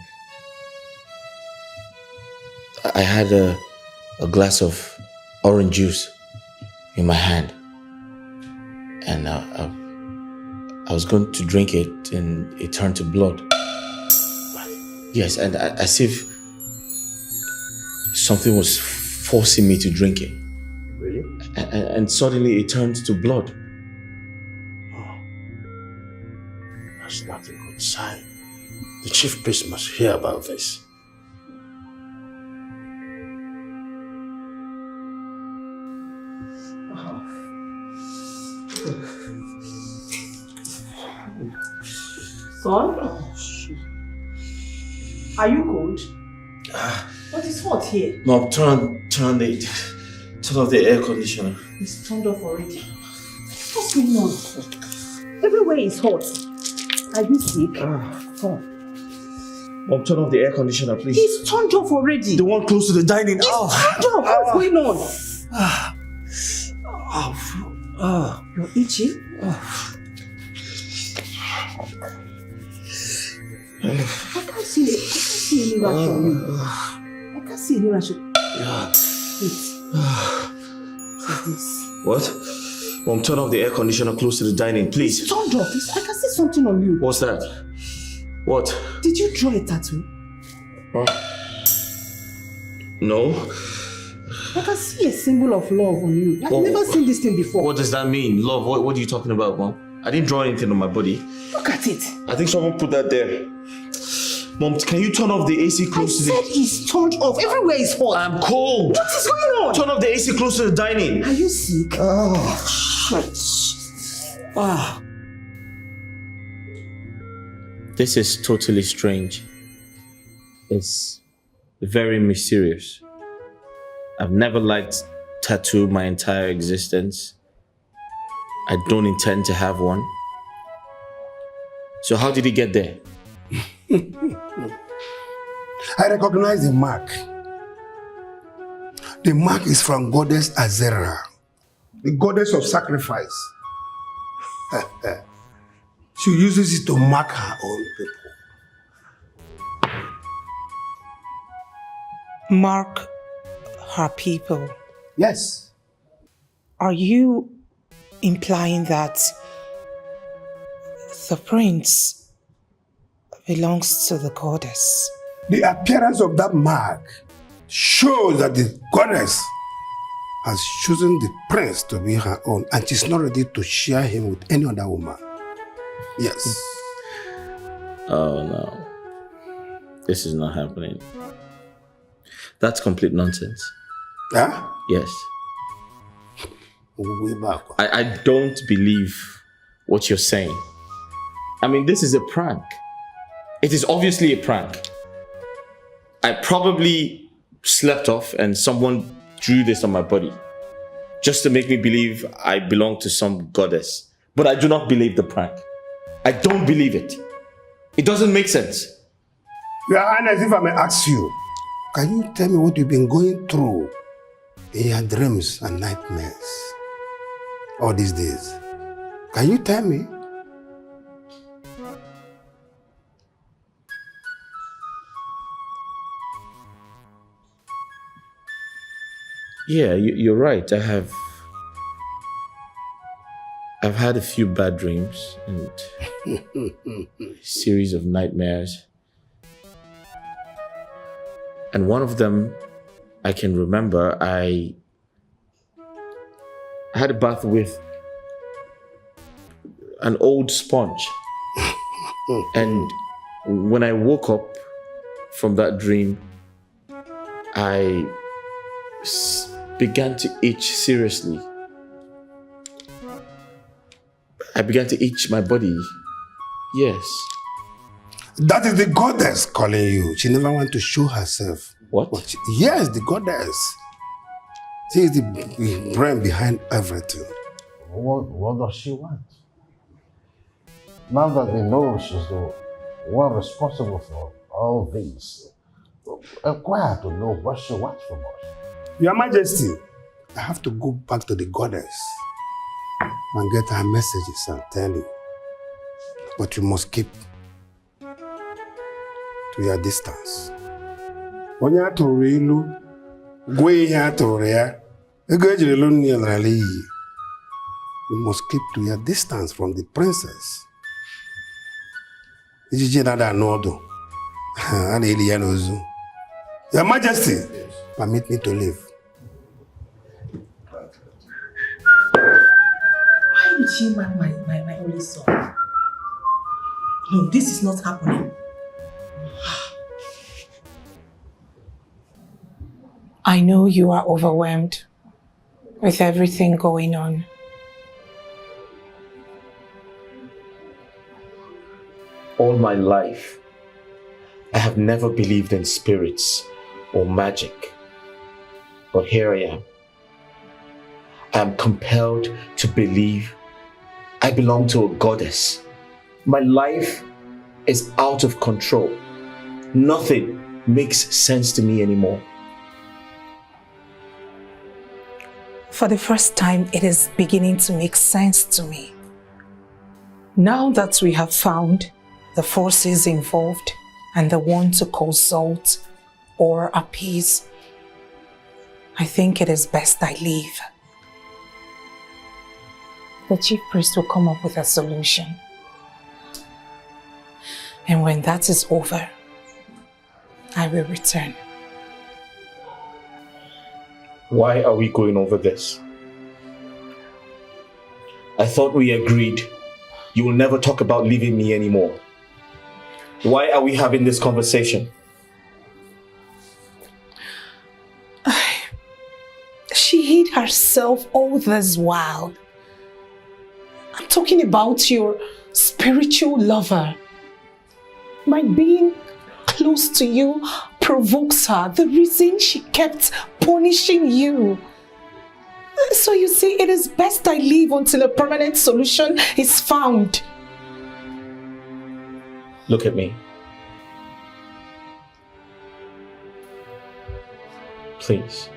had a glass of orange juice in my hand, and I was going to drink it, and it turned to blood. Yes, and as if something was forcing me to drink it.
Really?
And suddenly it turned to blood.
That's not a good sign. The chief priest must hear about this.
Son? Are you cold? What is hot here?
Mom, turn off the air conditioner.
It's turned off already. What's going on? Everywhere is hot. Are you sick? Son.
Mom, turn off the air conditioner, please.
It's turned off already.
The one close to the dining.
It's turned off. What's going on? You're itchy? I can't see any rash on you. I can't see any rash on you. Wait. What is this?
What? Mom, turn off the air conditioner close to the dining, please.
It's turned off. I can see something on you.
What's that? What?
Did you draw a tattoo?
No.
I can see a symbol of love on you. I've never seen this thing before.
What does that mean? Love? What are you talking about, Mom? I didn't draw anything on my body.
Look at it.
I think someone put that there. Mom, can you turn off the AC close to the...
I said it's turned off. Everywhere is hot.
I'm cold.
What is going on?
Turn off the AC close to the dining.
Are you sick?
Oh,
shit.
This is totally strange. It's very mysterious. I've never liked tattoo my entire existence. I don't intend to have one. So how did he get there?
I recognize the mark. The mark is from goddess Azera, the goddess of sacrifice. She uses it to mark her own people.
Mark her people?
Yes.
Are you implying that the prince belongs to the goddess?
The appearance of that mark shows that the goddess has chosen the prince to be her own, and she's not ready to share him with any other woman. Yes.
Oh no. This is not happening. That's complete nonsense.
Huh?
Yes.
Way back.
I don't believe what you're saying. I mean, this is a prank. It is obviously a prank. I probably slept off and someone drew this on my body just to make me believe I belong to some goddess. But I do not believe the prank. I don't believe it. It doesn't make sense.
Your Highness, if I may ask you, can you tell me what you've been going through in your dreams and nightmares all these days? Can you tell me?
Yeah, you're right. I've had a few bad dreams and a series of nightmares. And one of them, I can remember, I had a bath with an old sponge. And when I woke up from that dream, I began to itch seriously. I began to itch my body. Yes.
That is the goddess calling you. She never wants to show herself.
What?
Yes, the goddess. She is the brain behind everything.
What does she want? Now that we know she's the one responsible for all this, inquire to know what she wants from us.
Your Majesty, I have to go back to the goddess and get her messages and tell you. But you must keep to your distance. When you are to Rilu, go here to Rea, you must keep to your distance from the princess. Your Majesty, permit me to leave.
she marry my only son? No, this is not happening.
I know you are overwhelmed with everything going on.
All my life, I have never believed in spirits or magic. But here I am. I am compelled to believe I belong to a goddess. My life is out of control. Nothing makes sense to me anymore.
For the first time, it is beginning to make sense to me. Now that we have found the forces involved and the one to consult or appease, I think it is best I leave. The chief priest will come up with a solution. And when that is over, I will return.
Why are we going over this? I thought we agreed you will never talk about leaving me anymore. Why are we having this conversation?
She hid herself all this while. I'm talking about your spiritual lover. My being close to you provokes her. The reason she kept punishing you. So you see, it is best I leave until a permanent solution is found.
Look at me. Please.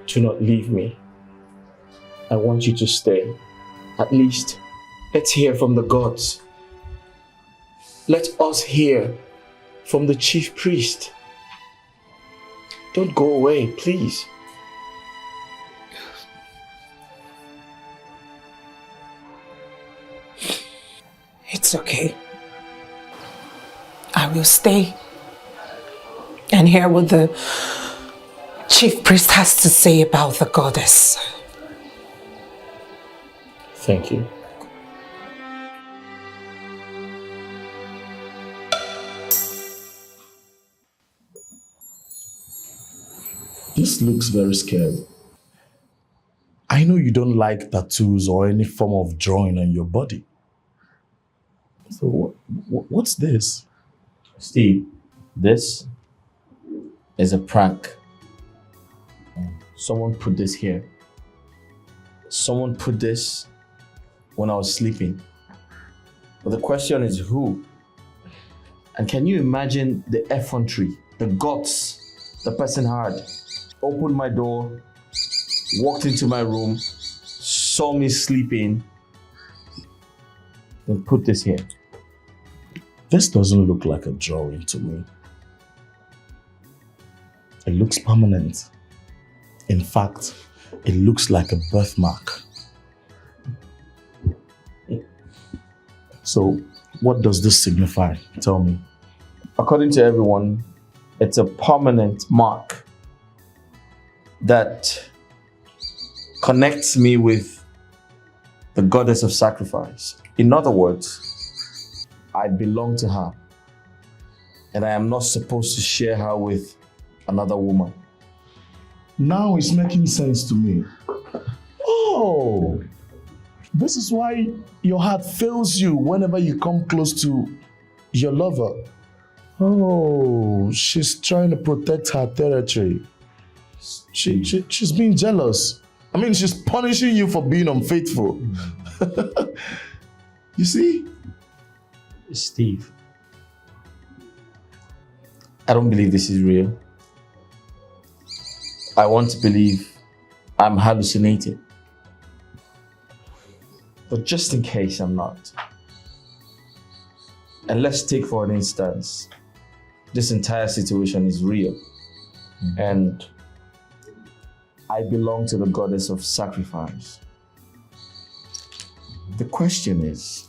Do not leave me. I want you to stay. At least, let's hear from the gods. Let us hear from the chief priest. Don't go away, please.
It's okay. I will stay and hear what the chief priest has to say about the goddess.
Thank you.
This looks very scary. I know you don't like tattoos or any form of drawing on your body. So what's this?
Steve, this is a prank. Someone put this here. Someone put this when I was sleeping. But the question is who? And can you imagine the effrontery, the guts the person had? Opened my door, walked into my room, saw me sleeping, then put this here.
This doesn't look like a drawing to me. It looks permanent. In fact, it looks like a birthmark. So, what does this signify? Tell me.
According to everyone, it's a permanent mark that connects me with the goddess of sacrifice. In other words, I belong to her, and I am not supposed to share her with another woman.
Now it's making sense to me. Oh, this is why your heart fails you whenever you come close to your lover. Oh, she's trying to protect her territory. She's being jealous. I mean, she's punishing you for being unfaithful. You see?
Steve, I don't believe this is real. I want to believe I'm hallucinating. But just in case I'm not, and let's take for an instance, this entire situation is real, and I belong to the goddess of sacrifice. The question is,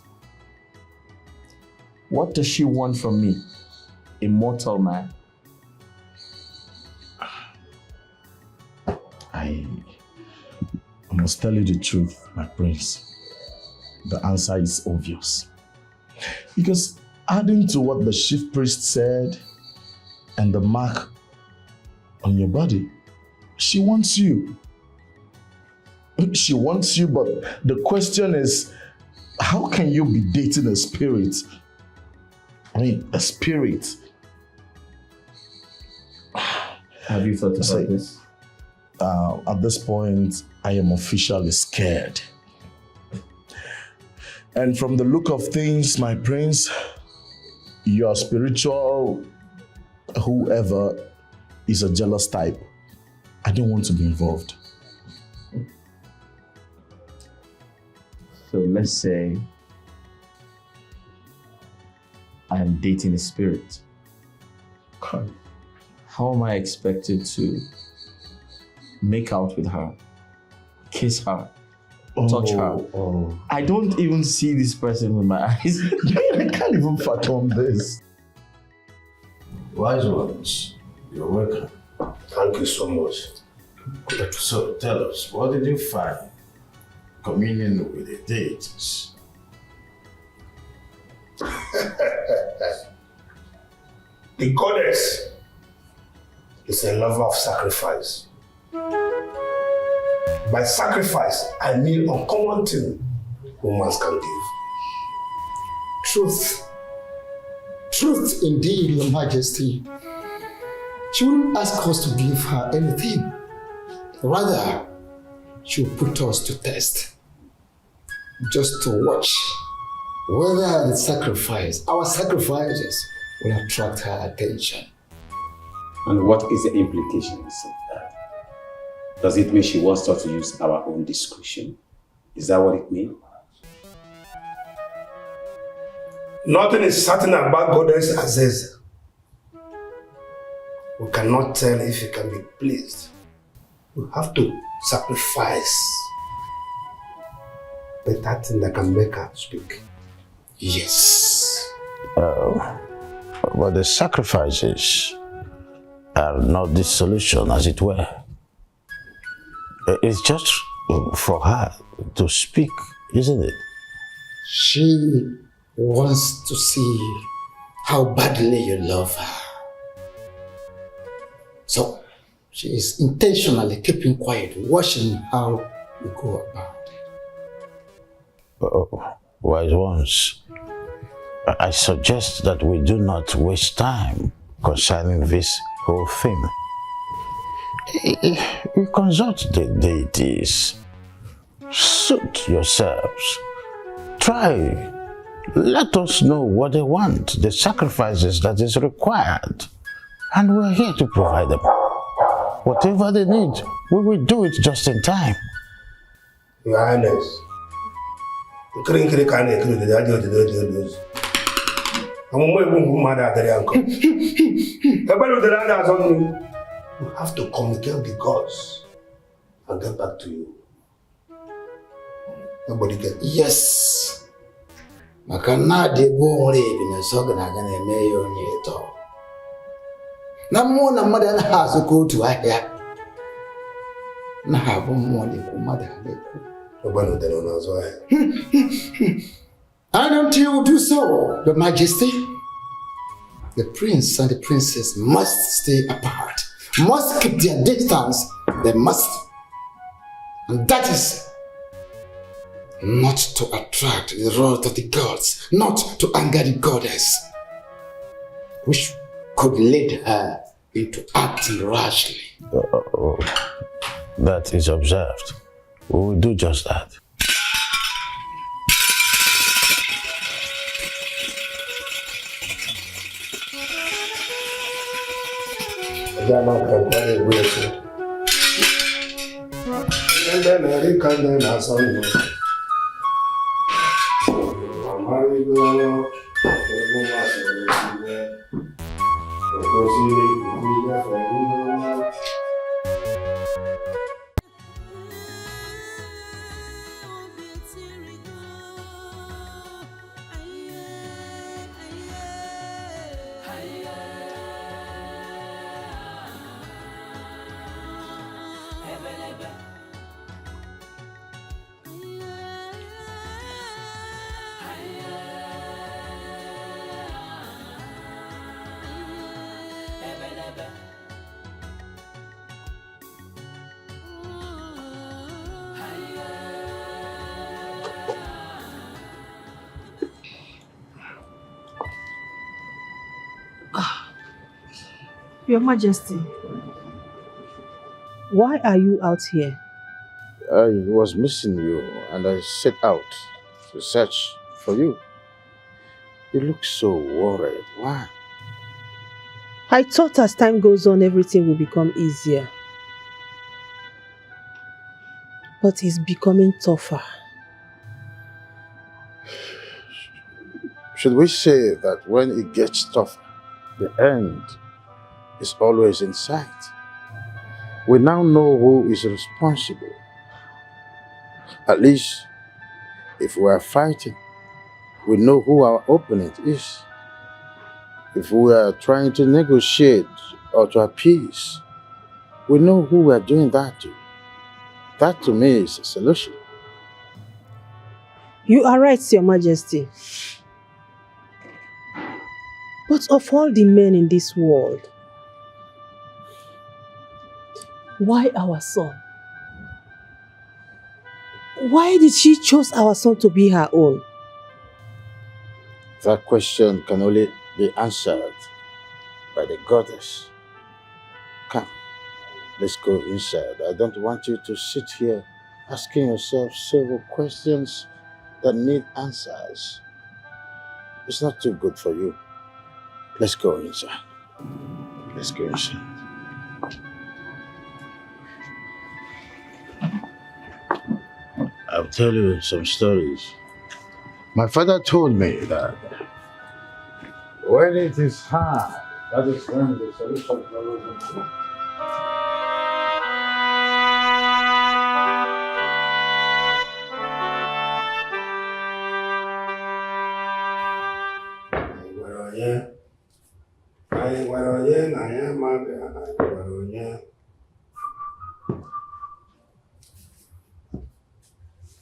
what does she want from me, a mortal man?
I'm must tell you the truth, my prince. The answer is obvious. Because adding to what the chief priest said and the mark on your body, she wants you. She wants you, but the question is, how can you be dating a spirit? I mean, a spirit.
Have you thought about this?
At this point, I am officially scared. And from the look of things, my prince, your spiritual whoever is a jealous type. I don't want to be involved.
So let's say I am dating a spirit. How am I expected to make out with her, kiss her, touch her? I don't even see this person with my eyes.
I can't even fathom this.
Wise ones, you're welcome.
Thank you so much.
So tell us, what did you find communion with the deities?
The goddess is a lover of sacrifice. By sacrifice, I mean uncommon thing humans can give.
Truth. Truth indeed, Your Majesty. She wouldn't ask us to give her anything. Rather, she will put us to test. Just to watch whether our sacrifices will attract her attention.
And what is the implications of that? Does it mean she wants us to use our own discretion? Is that what it means?
Nothing is certain about Goddess Aziz. We cannot tell if he can be pleased. We have to sacrifice better thing that can make her speak.
Yes. But the sacrifices are not the solution, as it were. It's just for her to speak, isn't it?
She wants to see how badly you love her. So she is intentionally keeping quiet, watching how you go about it.
Wise ones, I suggest that we do not waste time concerning this whole thing. We consult the deities. Suit yourselves. Try. Let us know what they want, the sacrifices that is required. And we're here to provide them. Whatever they need, we will do it just in time.
Your Highness. We have to communicate with the gods and get back to you. Nobody get
Yes. Makana de bo nre na so gana gana me yo ni to. Na mo na mother na ha so go to ahia. Na ha bo mo de ko mother de ko.
Nobody will tell us why.
And until you do so, Your Majesty, the prince and the princess must stay apart, must keep their distance. They must. And that is not to attract the wrath of the gods, not to anger the goddess, which could lead her into acting rashly.
That is observed. We will do just that.
And then I can then son.
Your Majesty, why are you out here?
I was missing you and I set out to search for you. You look so worried. Why?
I thought as time goes on, everything will become easier. But it's becoming tougher.
Should we say that when it gets tougher, the end is always in sight? We now know who is responsible. At least, if we are fighting, we know who our opponent is. If we are trying to negotiate or to appease, we know who we are doing that to. That to me is a solution.
You are right, Your Majesty. But of all the men in this world, why our son? Why did she choose our son to be her own?
That question can only be answered by the goddess. Come, let's go inside. I don't want you to sit here asking yourself several questions that need answers. It's not too good for you. Let's go inside. Let's go inside. I'll tell you some stories. My father told me that when it is hard, that is when the solution follows the truth.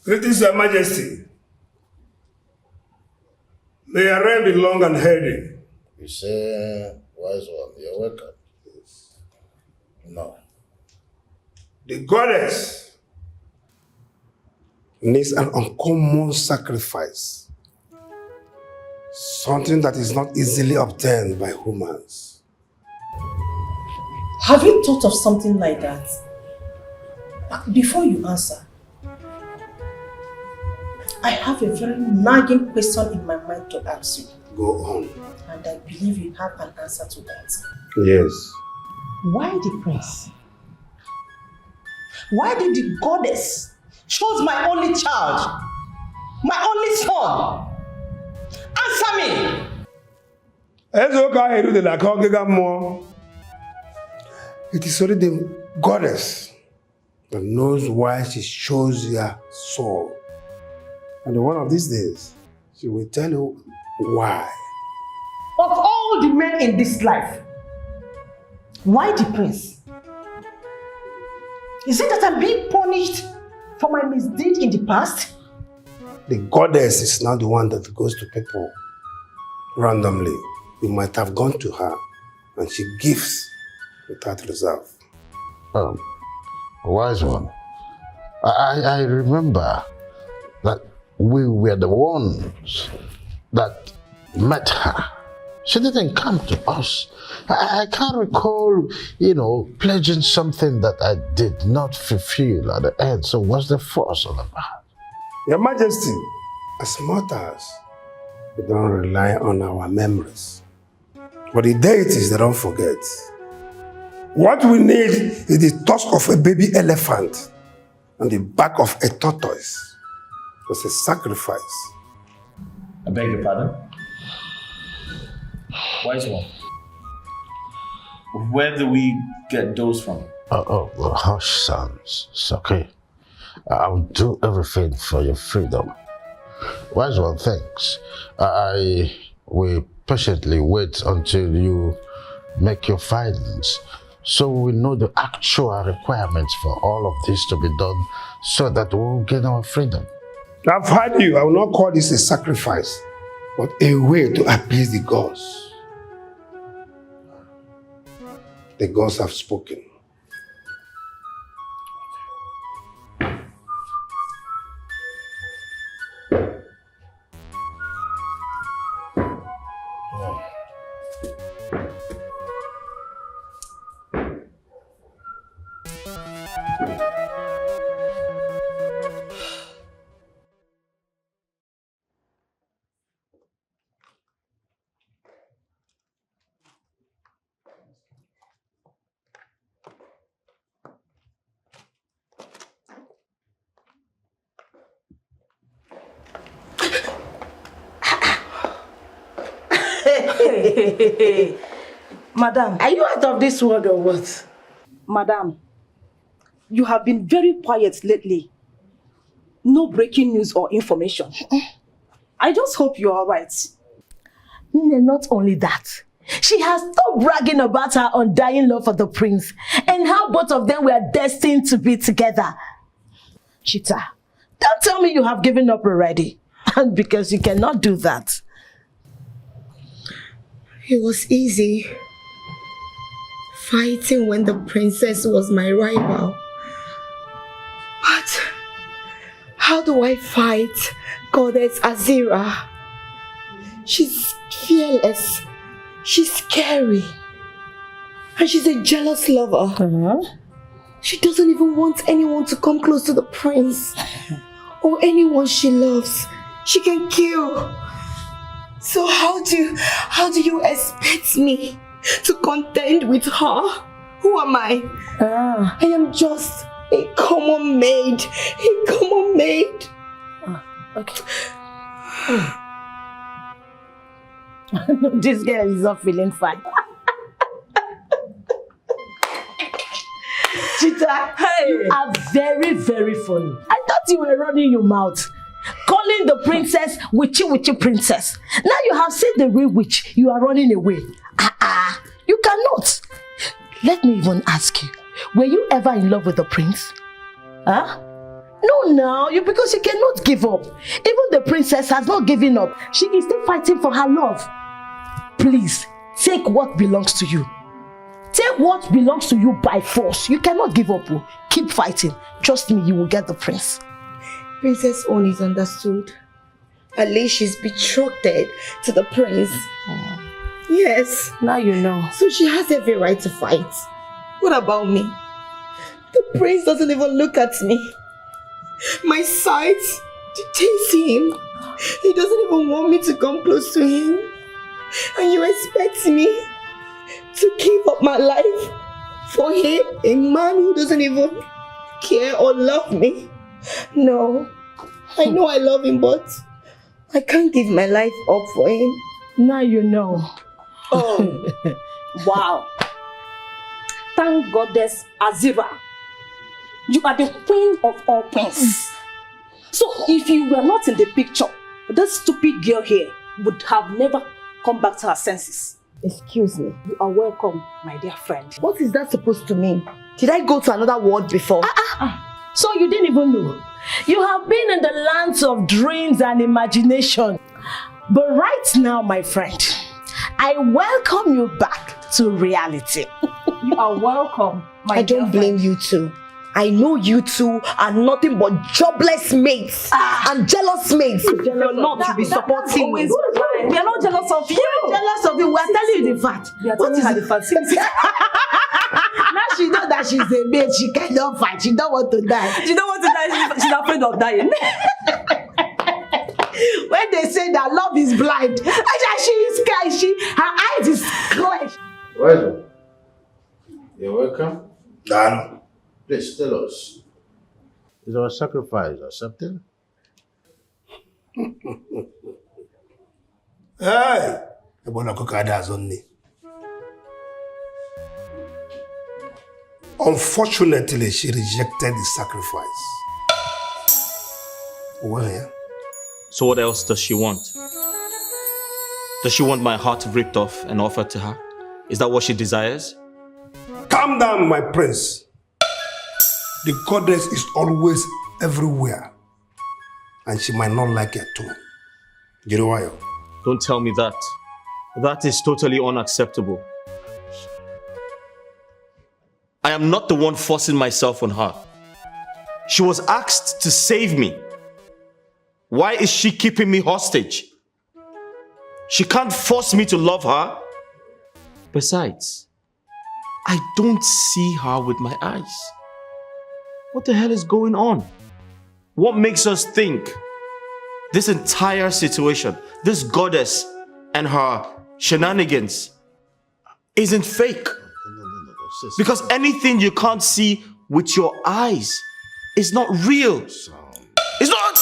Greetings, Your Majesty. May your reign be long and healthy.
You say, wise one, you're welcome. No.
The goddess needs an uncommon sacrifice. Something that is not easily obtained by humans.
Have you thought of something like that? Before you answer, I have a very nagging question in my mind to ask you.
Go on.
And I believe you have an answer to that.
Yes.
Why the prince? Why did the goddess choose my only child? My only son? Answer me!
It is only the goddess that knows why she chose your soul. And one of these days, she will tell you why.
Of all the men in this life, why the prince? Is it that I'm being punished for my misdeed in the past?
The goddess is not the one that goes to people randomly. You might have gone to her and she gives without reserve.
Wise one, I remember that we were the ones that met her. She didn't come to us. I can't recall, pledging something that I did not fulfill at the end. So what's the fuss all about?
Your Majesty, as mortals, we don't rely on our memories. But the deities, they don't forget. What we need is the tusk of a baby elephant and the back of a tortoise. It's a sacrifice.
I beg your pardon? Wise one. Where do we get those from?
Well, hush, sons. It's okay. I'll do everything for your freedom. Wise one, thanks. I will patiently wait until you make your findings, so we know the actual requirements for all of this to be done, so that we'll get our freedom.
I've heard you. I will not call this a sacrifice, but a way to appease the gods. The gods have spoken.
Hey. Madam.
Are you out of this world or what?
Madam, you have been very quiet lately. No breaking news or information. I just hope you're alright.
Not only that, she has stopped bragging about her undying love for the prince and how both of them were destined to be together. Chita, don't tell me you have given up already. And because you cannot do that.
It was easy. Fighting when the princess was my rival. But how do I fight Goddess Azira? She's fearless. She's scary. And she's a jealous lover. She doesn't even want anyone to come close to the prince. Or anyone she loves. She can kill. So how do you expect me to contend with her? Who am I? I am just a common maid. A common maid.
Okay. This girl is not feeling fine. Chita, you are very, very funny. I thought you were running your mouth, calling the princess witchy princess. Now you have seen the real witch, you are running away. You cannot. Let me even ask you, were you ever in love with the prince? Huh? No, because you cannot give up. Even the princess has not given up. She is still fighting for her love. Please, take what belongs to you. Take what belongs to you by force. You cannot give up. Keep fighting. Trust me, you will get the prince.
Princess Own is understood. At least she's betrothed to the prince. Yes.
Now you know.
So she has every right to fight. What about me? The prince doesn't even look at me. My sight dictates him. He doesn't even want me to come close to him. And you expect me to give up my life for him? A man who doesn't even care or love me? No. I know I love him, but I can't give my life up for him.
Now you know.
Oh, wow. Thank Goddess Azira. You are the queen of all queens. So if you were not in the picture, this stupid girl here would have never come back to her senses.
Excuse me.
You are welcome, my dear friend.
What is that supposed to mean? Did I go to another world before?
So you didn't even know. You have been in the lands of dreams and imagination. But right now, my friend, I welcome you back to reality.
You are welcome, my dear
I don't blame you two. I know you two are nothing but jobless mates and jealous mates. You're not to be supporting me.
We are not jealous of you.
Jealous of you. We are telling you the fact.
We are telling her the fact.
Now she knows that she's a maid. She cannot fight. She don't want to die.
She don't want to die. She's afraid of dying.
When they say that love is blind, she is scared. Her eyes is clenched.
Well, you're welcome.
Done.
Please tell us, is our sacrifice accepted?
Hey! Unfortunately, she rejected the sacrifice. Well, yeah.
So what else does she want? Does she want my heart ripped off and offered to her? Is that what she desires?
Calm down, my prince. The goddess is always everywhere. And she might not like it too.
Don't tell me that. That is totally unacceptable. I am not the one forcing myself on her. She was asked to save me. Why is she keeping me hostage? She can't force me to love her. Besides, I don't see her with my eyes. What the hell is going on? What makes us think this entire situation, this goddess and her shenanigans isn't fake? Because anything you can't see with your eyes is not real.
It's not.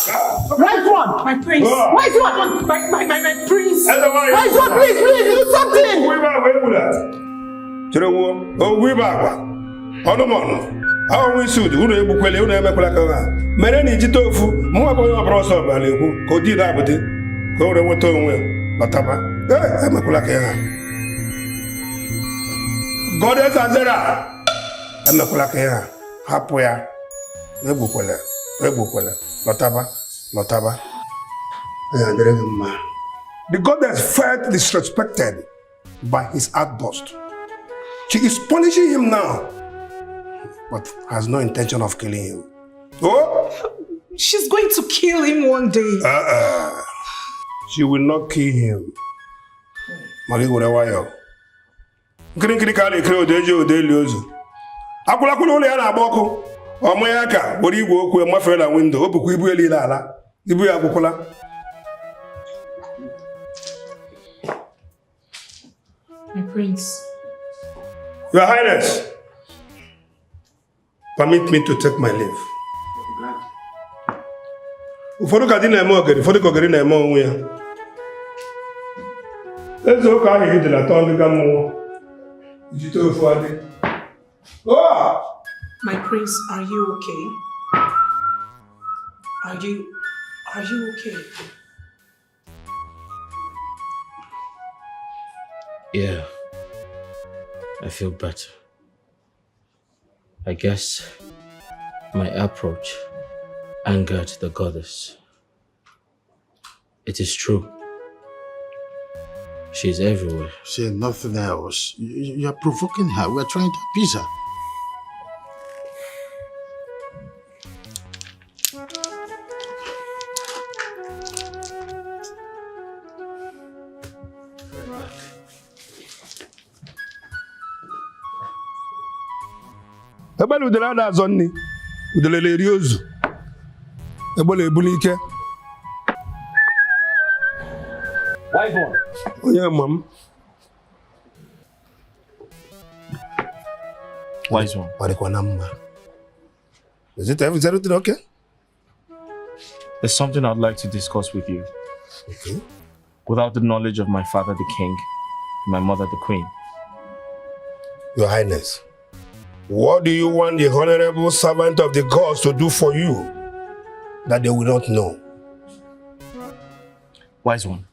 Right one!
My prince!
Why is one?
My prince!
Right one, please, do something!
Goddess Azera. Emekulaka hapu ya. Ebukwele. Lotaba. The goddess felt disrespected by his outburst. She is punishing him now, but has no intention of killing him. Oh!
She's going to kill him one day.
She will not kill him. Marigorewayo. Nkiri kali kiri odeji odeli ozu. Akulakula ole ya na aboko. Omo ya ka bori igwe okwu e mafere na window. Obukwa ibu eli ala. Ibu ya akwụkwọla.
My prince.
Your Highness, permit me to take my leave. Ụfọdụ ka di na-eme ogeri, ụfọdụ ka ogeri na-eme onwe ya. Eze ụka ahụ hidela atọ ngịga mmụọ. Ijite ofu adị.
My prince, are you okay? Are you okay?
Yeah, I feel better. I guess my approach angered the goddess. It is true. She's everywhere.
Say nothing else. You're provoking her. We're trying to appease her.
Ebele udele ada azọ nni, udele leri ozu. Ebele ebuli ike.
Wise one.
Onye mam.
Wise one.
Marikwana mma. Is everything okay?
There's something I'd like to discuss with you.
Okay.
Without the knowledge of my father, the king, and my mother, the queen.
Your Highness, what do you want the honorable servant of the gods to do for you that they will not know?
Wise one.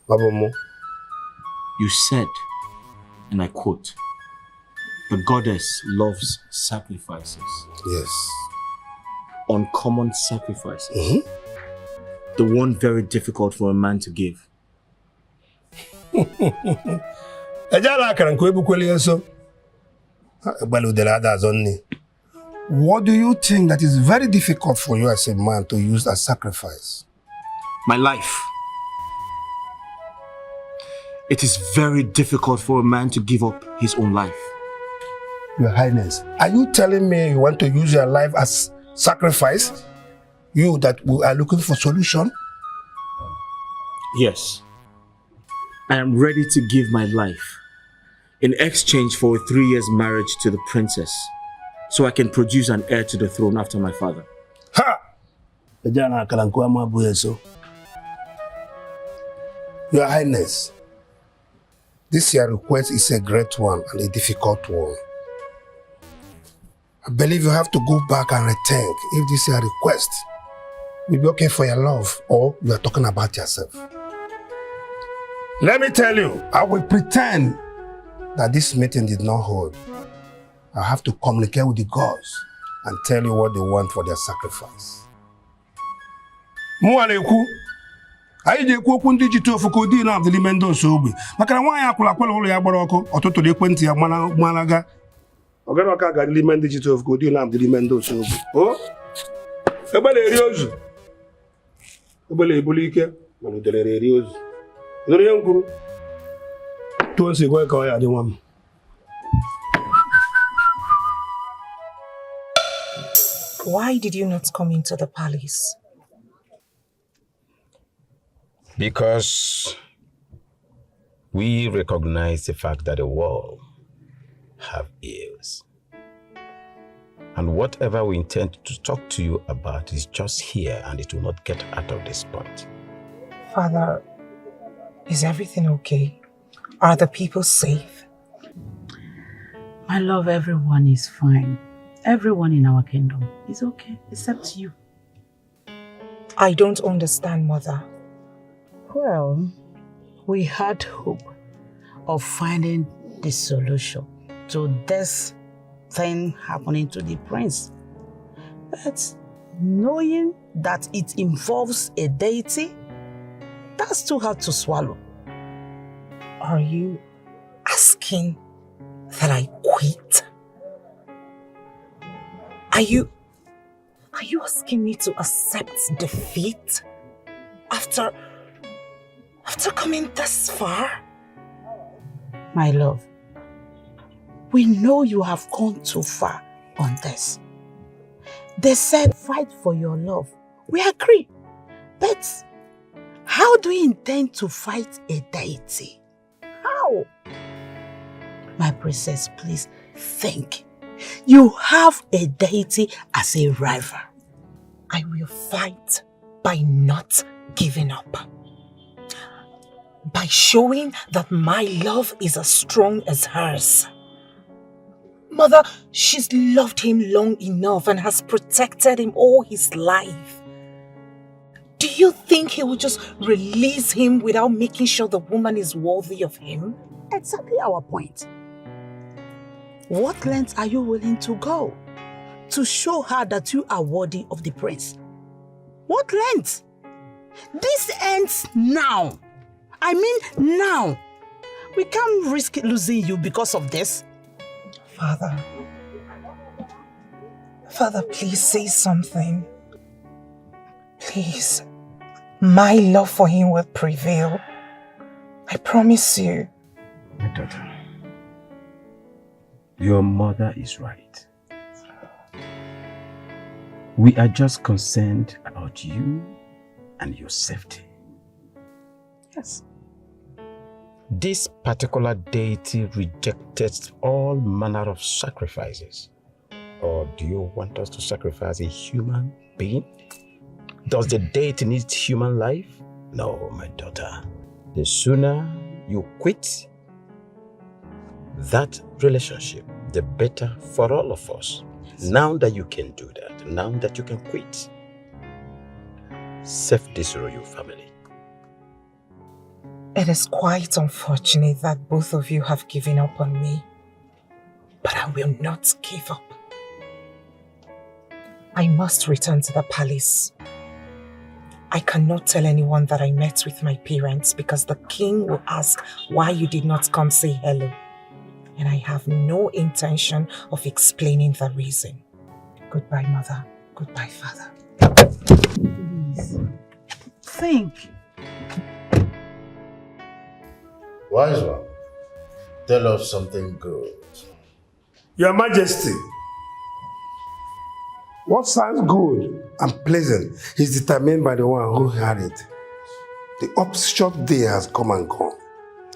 Babomo.
You said, and I quote, the goddess loves sacrifices.
Yes.
Uncommon sacrifices. The one very difficult for a man to give.
What do you think that is very difficult for you as a man to use as sacrifice?
My life. It is very difficult for a man to give up his own life.
Your Highness, are you telling me you want to use your life as sacrifice? You that we are looking for solution?
Yes. I am ready to give my life in exchange for a 3 years marriage to the princess, so I can produce an heir to the throne after my father.
Ha! Your Highness, this your request is a great one and a difficult one. I believe you have to go back and rethink if this your request will be okay for your love or you are talking about yourself. Let me tell you, I will pretend that this meeting did not hold. I have to communicate with the gods and tell you what they want for their sacrifice. Mualeku, I dey okwu ndị jite ofuko di na abdili mendo so ogbe. Maka na nwaanyị akwụla kwala ụlọ ya gbara ọkụ, ọtụtụ dị ekwentị ya malaga. Ogara ọka ga dili mendo jite ofuko di na abdili mendo so ogbe. Oh? Ebele eri ozu. Ebele ebuli ike, ma udele eri ozu. Ndoro ye nkuru. To nsi gwa ka ọ ya dị nwa m.
Why did you not come into the palace?
Because we recognize the fact that the world have ears. And whatever we intend to talk to you about is just here and it will not get out of this point.
Father, is everything okay? Are the people safe?
My love, everyone is fine. Everyone in our kingdom is okay, except you.
I don't understand, Mother.
Well, we had hope of finding the solution to this thing happening to the prince. But knowing that it involves a deity, that's too hard to swallow.
Are you asking that I quit? Are you asking me to accept defeat after coming this far?
My love, we know you have gone too far on this. They said fight for your love. We agree. But how do you intend to fight a deity? How? My princess, please think. You have a deity as a rival.
I will fight by not giving up. By showing that my love is as strong as hers. Mother, she's loved him long enough and has protected him all his life. Do you think he will just release him without making sure the woman is worthy of him?
Exactly our point. What lengths are you willing to go to show her that you are worthy of the prince? What lengths? This ends now. I mean now. We can't risk losing you because of this.
Father, please say something. Please. My love for him will prevail. I promise you.
My daughter, your mother is right. We are just concerned about you and your safety.
Yes.
This particular deity rejected all manner of sacrifices. Or do you want us to sacrifice a human being? Does the deity need human life? No, my daughter. The sooner you quit that relationship, the better for all of us. Now that you can do that, now that you can quit, save this royal family.
It is quite unfortunate that both of you have given up on me. But I will not give up. I must return to the palace. I cannot tell anyone that I met with my parents because the king will ask why you did not come say hello. And I have no intention of explaining the reason. Goodbye, Mother. Goodbye, Father.
Please. Think.
Wise one, tell us something good.
Your Majesty, what sounds good and pleasant is determined by the one who heard it. The upshot day has come and gone.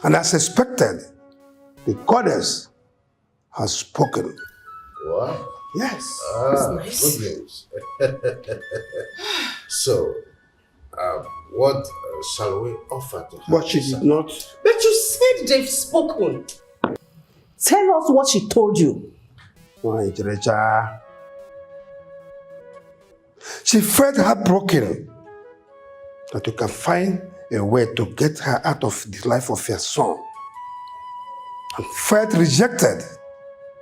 And as expected, the goddess has spoken.
What?
Yes.
That's nice. Good news. So, what shall we offer to her?
But she did not.
But you said they've spoken. Tell us what she told you.
She felt heartbroken that you can find a way to get her out of the life of your son. And felt rejected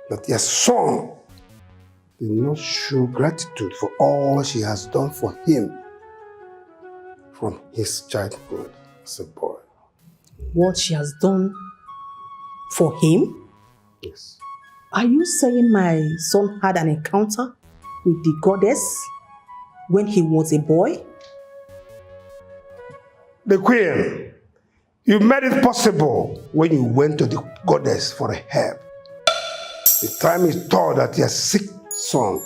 that your son did not show gratitude for all she has done for him from his childhood as a boy.
What she has done for him?
Yes.
Are you saying my son had an encounter with the goddess when he was a boy?
The queen, you made it possible when you went to the goddess for help. The time is told that your sick son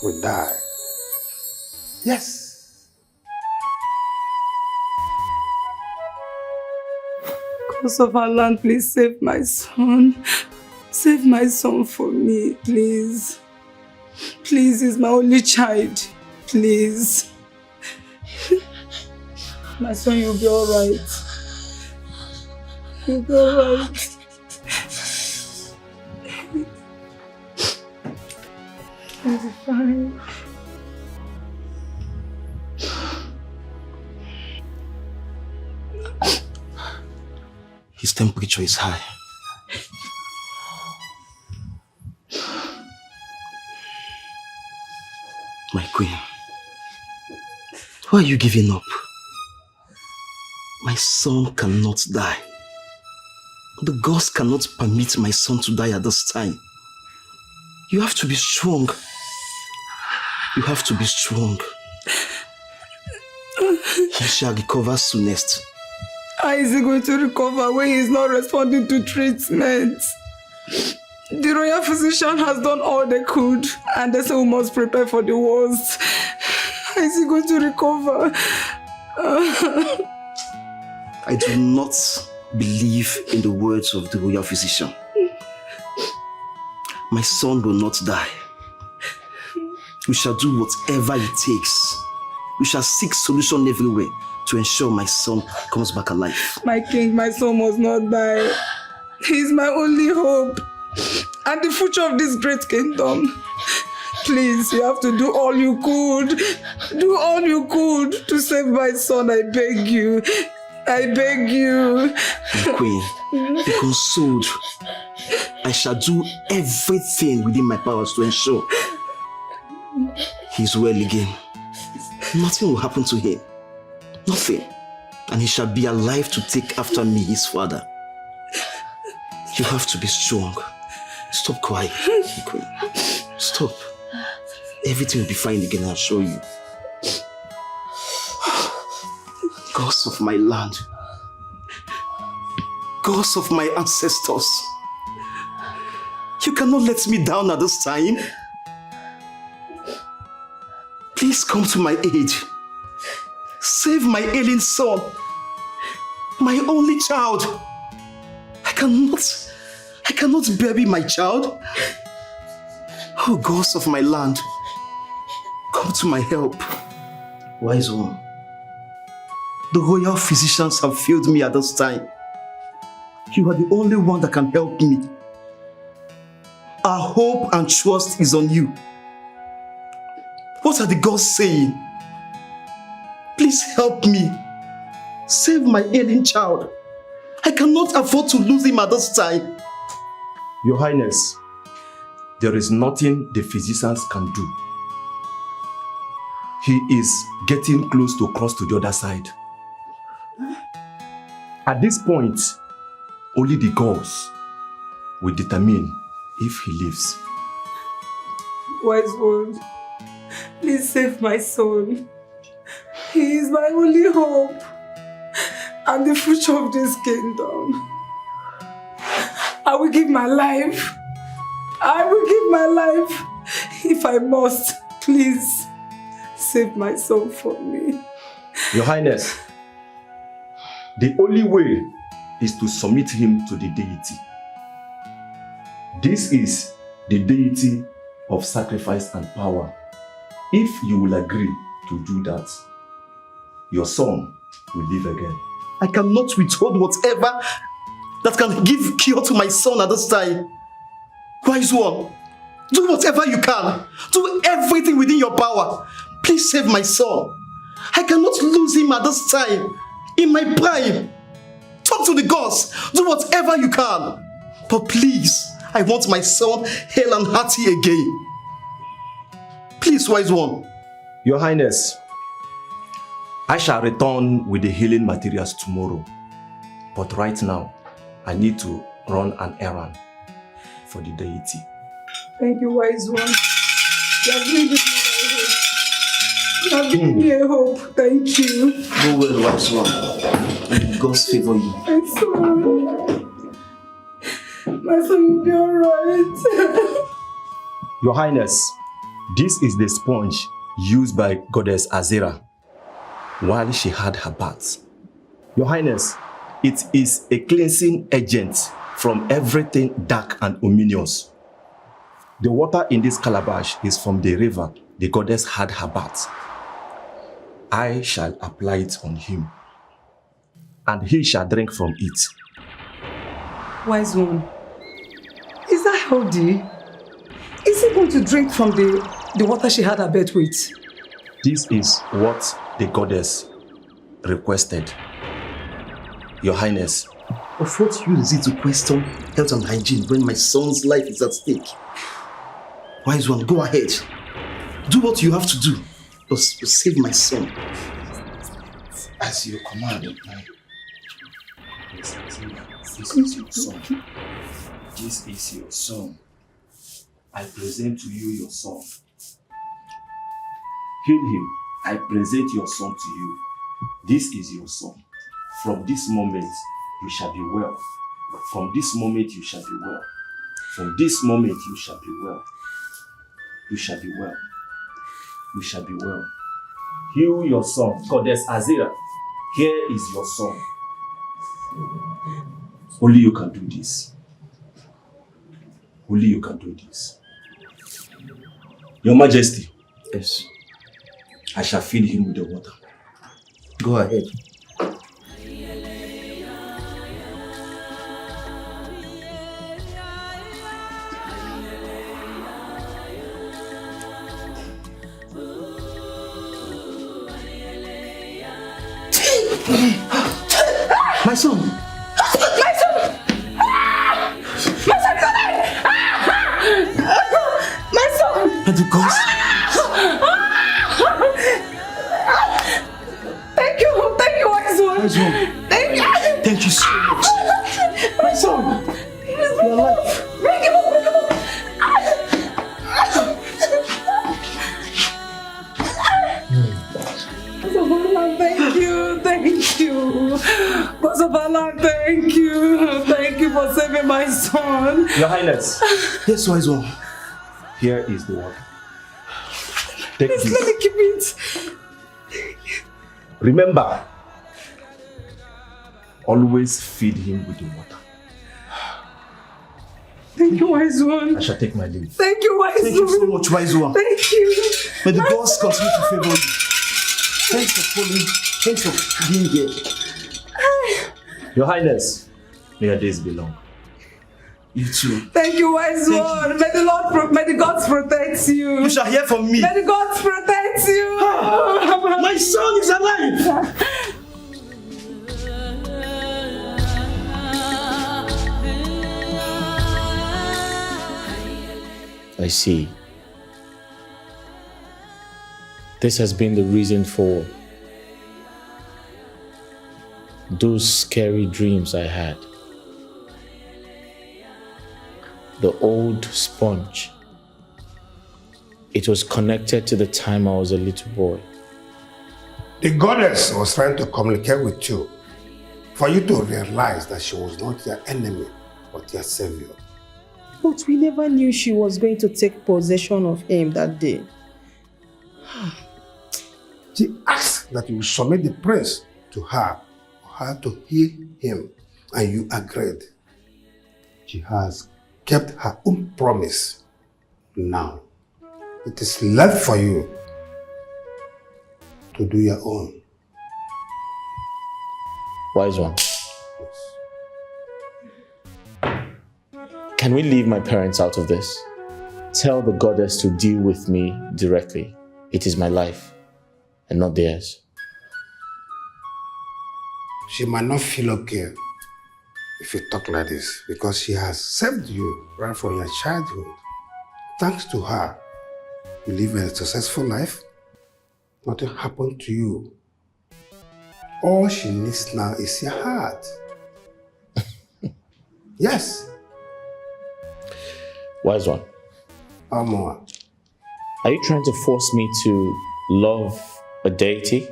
will die. Yes.
Because of our land, please save my son. Save my son for me, please. Please, he's my only child. Please. My son, you'll be alright. You'll be alright. You'll be fine.
His temperature is high. My queen, why are you giving up? My son cannot die. The gods cannot permit my son to die at this time. You have to be strong. You have to be strong. He shall recover soonest.
How is he going to recover when he is not responding to treatment? The royal physician has done all they could, and they say we must prepare for the worst. How is he going to recover?
I do not believe in the words of the royal physician. My son will not die. We shall do whatever it takes. We shall seek solution everywhere to ensure my son comes back alive.
My king, my son must not die. He is my only hope and the future of this great kingdom. Please, you have to do all you could. Do all you could to save my son, I beg you. I beg you.
My queen, be consoled. I shall do everything within my powers to ensure he's well again. Nothing will happen to him. Nothing. And he shall be alive to take after me, his father. You have to be strong. Stop crying, queen. Stop. Everything will be fine again, I'll show you. Gods of my land. Gods of my ancestors. You cannot let me down at this time. Please come to my aid. Save my ailing son. My only child. I cannot bury my child. Oh, gods of my land, come to my help. Wise one, the royal physicians have failed me at this time. You are the only one that can help me. Our hope and trust is on you. What are the gods saying? Please help me. Save my ailing child. I cannot afford to lose him at this time.
Your Highness, there is nothing the physicians can do. He is getting close to cross to the other side. At this point, only the gods will determine if he lives.
Wise one, please save my son. He is my only hope and the future of this kingdom. I will give my life. I will give my life if I must. Please save my son for me.
Your Highness, the only way is to submit him to the deity. This is the deity of sacrifice and power. If you will agree to do that, your son will live again.
I cannot withhold whatever that can give cure to my son at this time. Wise one, do whatever you can. Do everything within your power. Please save my son. I cannot lose him at this time. In my prime. Talk to the gods. Do whatever you can. But please, I want my son hale and hearty again. Please, wise one.
Your Highness, I shall return with the healing materials tomorrow. But right now, I need to run an errand for the deity.
Thank you, wise one. You have made this hope. You have given me a hope. Thank you.
Go well, wise one. And God's favor you.
My son. My son will be alright.
Your Highness, this is the sponge used by Goddess Azera while she had her bath. Your Highness, it is a cleansing agent from everything dark and ominous. The water in this calabash is from the river the goddess had her bath. I shall apply it on him, and he shall drink from it.
Wise one, is that healthy? Is he going to drink from the water she had her bed with?
This is what the goddess requested. Your Highness.
Of what use is it to question health and hygiene when my son's life is at stake? Wise one, go ahead. Do what you have to do to save my son. As you command.
This is your son. This is your son. I present to you your son. Heal him. I present your son to you. This is your son. From this moment, you shall be well. From this moment, you shall be well. From this moment, you shall be well. You shall be well. You shall be well. Heal your son. Goddess Azira, here is your son. Only you can do this. Only you can do this. Your Majesty.
Yes.
I shall feed him with the water.
Go ahead. My son!
My son! My son is alive! My son!
And the ghost?
Thank you, wise one.
Wise one. Thank you so much. My son! You're alive.
Bring him up, bring him up. Thank you. Bosabala, thank you. Thank you for saving my son.
Your Highness.
Yes, wise one.
Here is the water. Take
Please
this.
let me keep it.
Remember, always feed him with the water.
Thank you, wise one.
I shall take my leave.
Thank you, wise one.
Thank you so much, wise one.
Thank you.
May the gods continue to favor you. Thanks for calling. Thanks for being here.
Your Highness, may your days be long.
You too.
Thank you, wise one. May the gods protect you.
You shall hear from me.
May the gods protect you.
My son is alive.
I see. This has been the reason for those scary dreams I had. The old sponge. It was connected to the time I was a little boy.
The goddess was trying to communicate with you for you to realize that she was not your enemy, but your savior.
But we never knew she was going to take possession of him that day.
She asked that you submit the prince to her for her to heal him, and you agreed. She has kept her own promise. Now, it is left for you to do your own.
Wise one. Can we leave my parents out of this? Tell the goddess to deal with me directly. It is my life and not theirs.
She might not feel okay if you talk like this, because she has saved you right from your childhood. Thanks to her, you live a successful life. Nothing happened to you. All she needs now is your heart. Yes.
Wise one.
Amor.
Are you trying to force me to love a deity?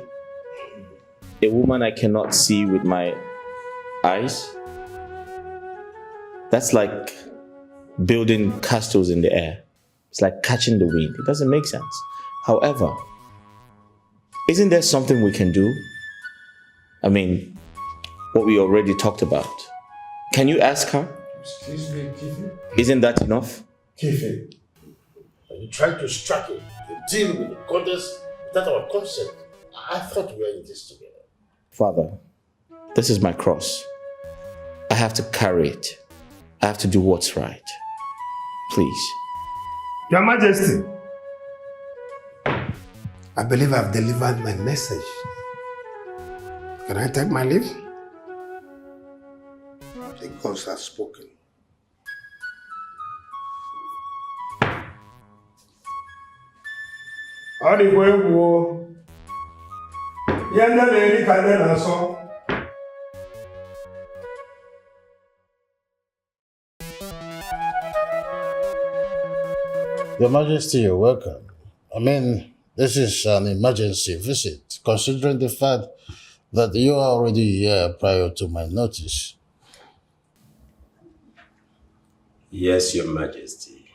A woman I cannot see with my eyes? That's like building castles in the air. It's like catching the wind. It doesn't make sense. However, isn't there something we can do? I mean, what we already talked about. Can you ask her?
Excuse me, Kifi.
Isn't that enough?
Kifi,
You tried to strike it, to deal with the goddess without our consent. I thought we were in this together.
Father, this is my cross. I have to carry it. I have to do what's right. Please.
Your Majesty, I believe I've delivered my message. Can I take my leave? The gods have spoken. Ọ dịkwa egwu o. Ihe ndị na-eri ka ndị na-asọ.
Your Majesty, you're welcome. I mean, this is an emergency visit, considering the fact that you are already here prior to my notice.
Yes, Your Majesty.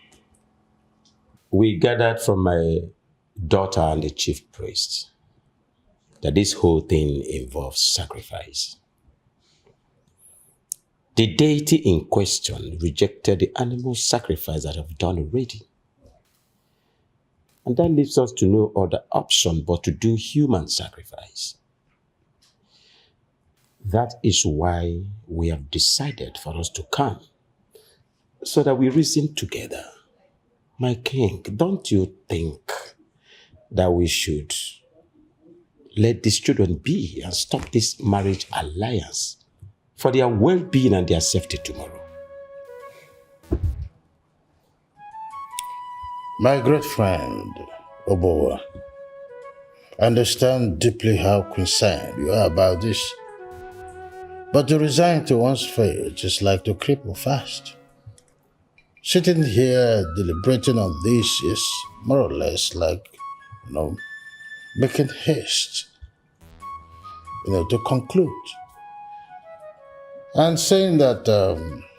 We gathered from my daughter and the chief priest that this whole thing involves sacrifice. The deity in question rejected the animal sacrifice that I've done already. And that leaves us to no other option but to do human sacrifice. That is why we have decided for us to come, so that we reason together. My king, don't you think that we should let these children be and stop this marriage alliance for their well-being and their safety tomorrow?
My great friend, Obowa, I understand deeply how concerned you are about this. But to resign to one's fate is like to cripple fast. Sitting here deliberating on this is more or less like, making haste, to conclude. And saying that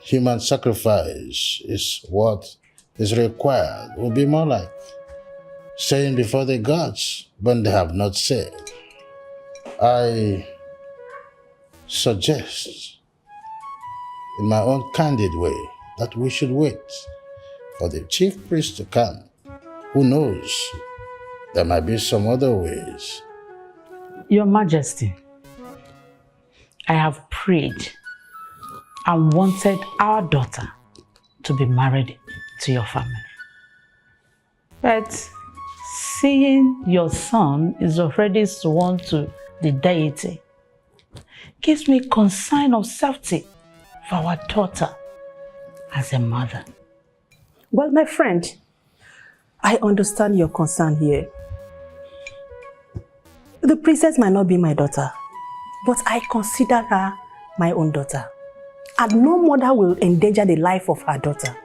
human sacrifice is what is required would be more like saying before the gods when they have not said. I suggest, in my own candid way, that we should wait for the chief priest to come. Who knows? There might be some other ways.
Your Majesty, I have prayed and wanted our daughter to be married to your family. But seeing your son is already sworn to the deity gives me concern of safety for our daughter as a mother.
Well, my friend, I understand your concern here. The princess might not be my daughter, but I consider her my own daughter. And no mother will endanger the life of her daughter.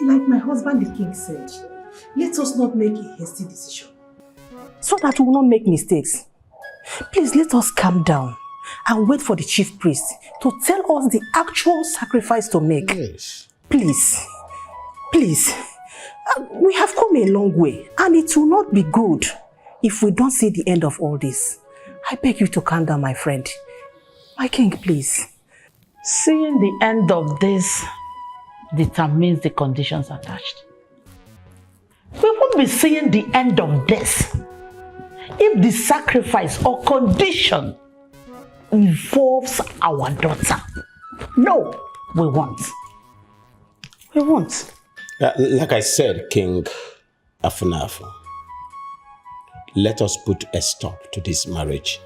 Like my husband the king said, let us not make a hasty decision.
So that we will not make mistakes. Please let us calm down and wait for the chief priest to tell us the actual sacrifice to make.
Yes.
Please, please. We have come a long way and it will not be good if we don't see the end of all this. I beg you to calm down, my friend. My king, please.
Seeing the end of this determines the conditions attached. We won't be seeing the end of this if the sacrifice or condition involves our daughter. No, we won't. We won't.
Like I said, King Afunafu, let us put a stop to this marriage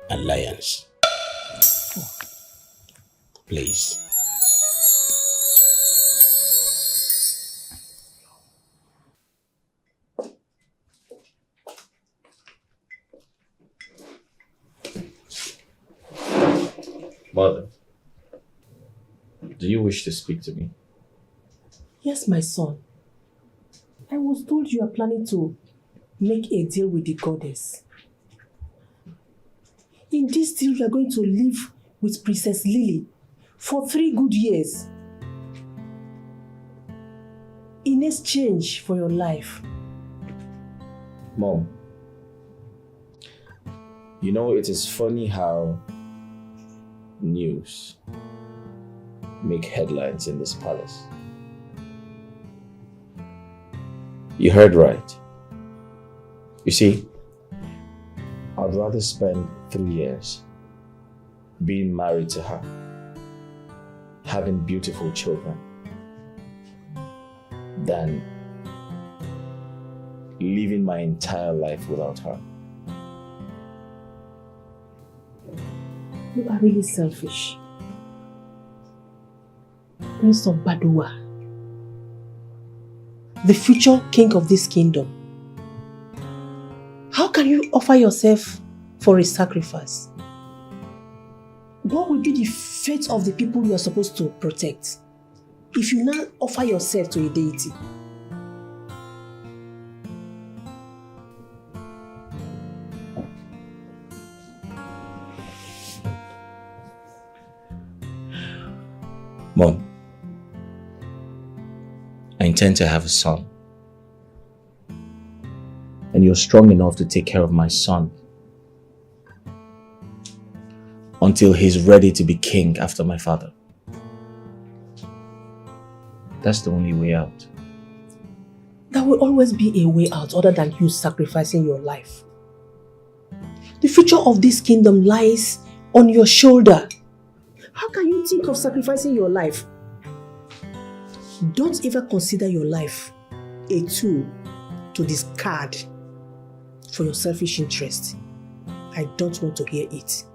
alliance. Please.
Mother, do you wish to speak to me?
Yes, my son. I was told you are planning to make a deal with the goddess. In this deal, you are going to live with Princess Lily for 3 good years in exchange for your life.
Mom, you know, it is funny how news make headlines in this palace. You heard right. You see, I'd rather spend 3 years being married to her, having beautiful children, than living my entire life without her.
You are really selfish. Prince of Badua, the future king of this kingdom. How can you offer yourself for a sacrifice? What will be the fate of the people you are supposed to protect if you now offer yourself to a deity?
Mom, I intend to have a son. And you're strong enough to take care of my son until he's ready to be king after my father. That's the only way out.
There will always be a way out other than you sacrificing your life. The future of this kingdom lies on your shoulder. How can you think of sacrificing your life? Don't ever consider your life a tool to discard for your selfish interest. I don't want to hear it.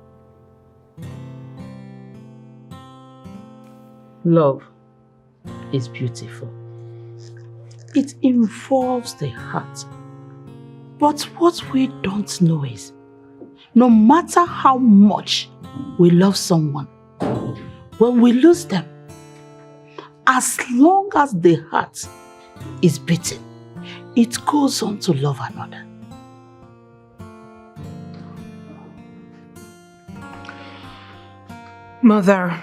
Love is beautiful. It involves the heart. But what we don't know is, no matter how much we love someone, when we lose them, as long as the heart is beating, it goes on to love another.
Mother,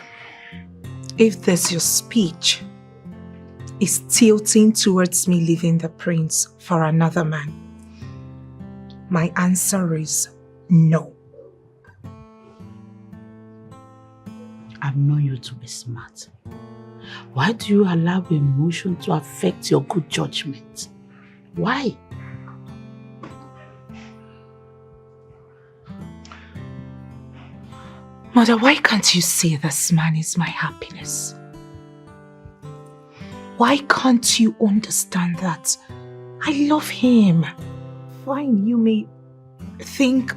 if this your speech is tilting towards me leaving the prince for another man, my answer is no.
I've known you to be smart. Why do you allow emotion to affect your good judgment? Why?
Mother, why can't you see this man is my happiness? Why can't you understand that I love him? Fine, you may think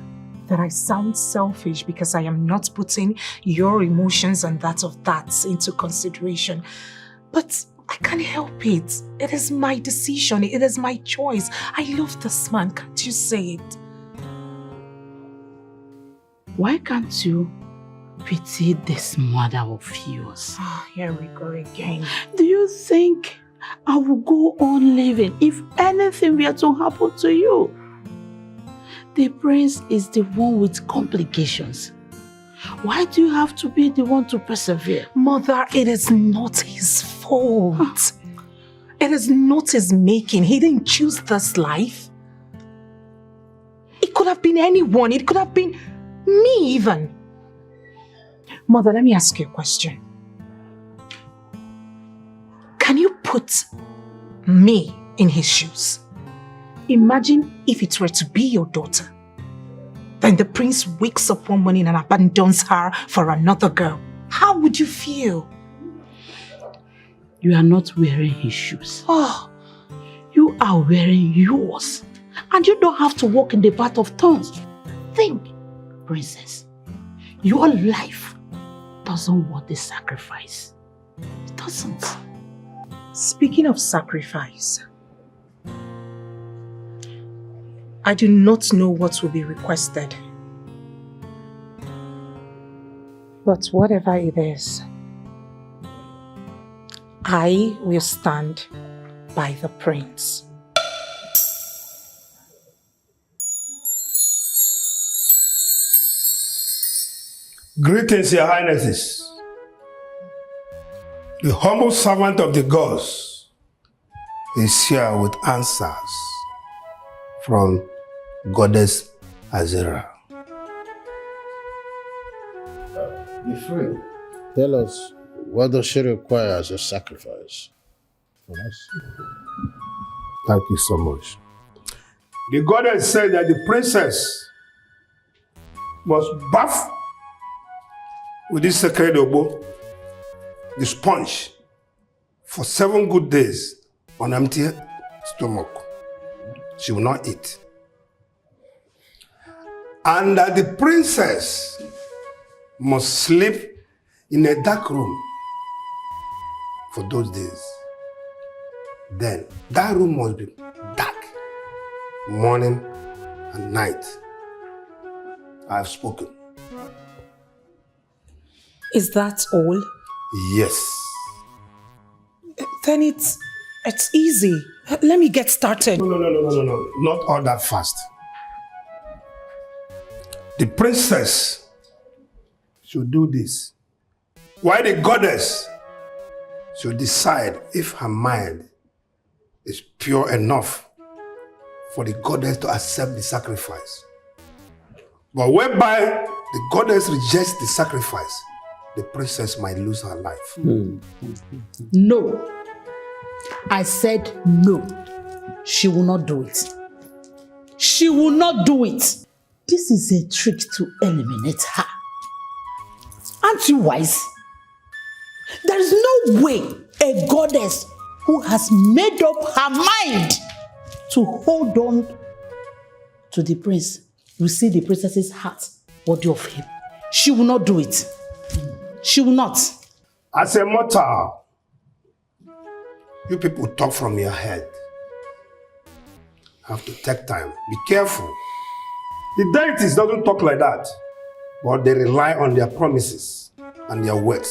that I sound selfish because I am not putting your emotions and that of that into consideration. But I can't help it. It is my decision. It is my choice. I love this man. Can't you say it?
Why can't you pity this mother of yours?
Oh, here we go again.
Do you think I will go on living if anything were to happen to you? The prince is the one with complications. Why do you have to be the one to persevere?
Mother, it is not his fault. It is not his making. He didn't choose this life. It could have been anyone. It could have been me even. Mother, let me ask you a question. Can you put me in his shoes? Imagine if it were to be your daughter. Then the prince wakes up one morning and abandons her for another girl. How would you feel?
You are not wearing his shoes.
Oh.
You are wearing yours. And you don't have to walk in the path of thorns. Think, princess, your life doesn't want this sacrifice. It doesn't.
Speaking of sacrifice, I do not know what will be requested. But whatever it is, I will stand by the prince.
Greetings, Your Highnesses. The humble servant of the gods is here with answers from Goddess Azera.
Be free. Tell us, what does she require as a sacrifice from us?
Thank you so much. The goddess said that the princess must bath with this sacred obo, the sponge, for 7 good days on empty stomach. She will not eat. And that the princess must sleep in a dark room for those days. Then that room must be dark, morning and night. I have spoken.
Is that all?
Yes.
Then it's easy. Let me get started.
No. Not all that fast. The princess should do this, while the goddess should decide if her mind is pure enough for the goddess to accept the sacrifice. But whereby the goddess rejects the sacrifice, the princess might lose her life.
No. I said no. She will not do it. She will not do it. This is a trick to eliminate her. Aren't you wise? There is no way a goddess who has made up her mind to hold on to the prince will see the princess's heart worthy of him. She will not do it. She will not.
As a mortal, you people talk from your head. Have to take time. Be careful. The deities don't talk like that, but they rely on their promises and their words.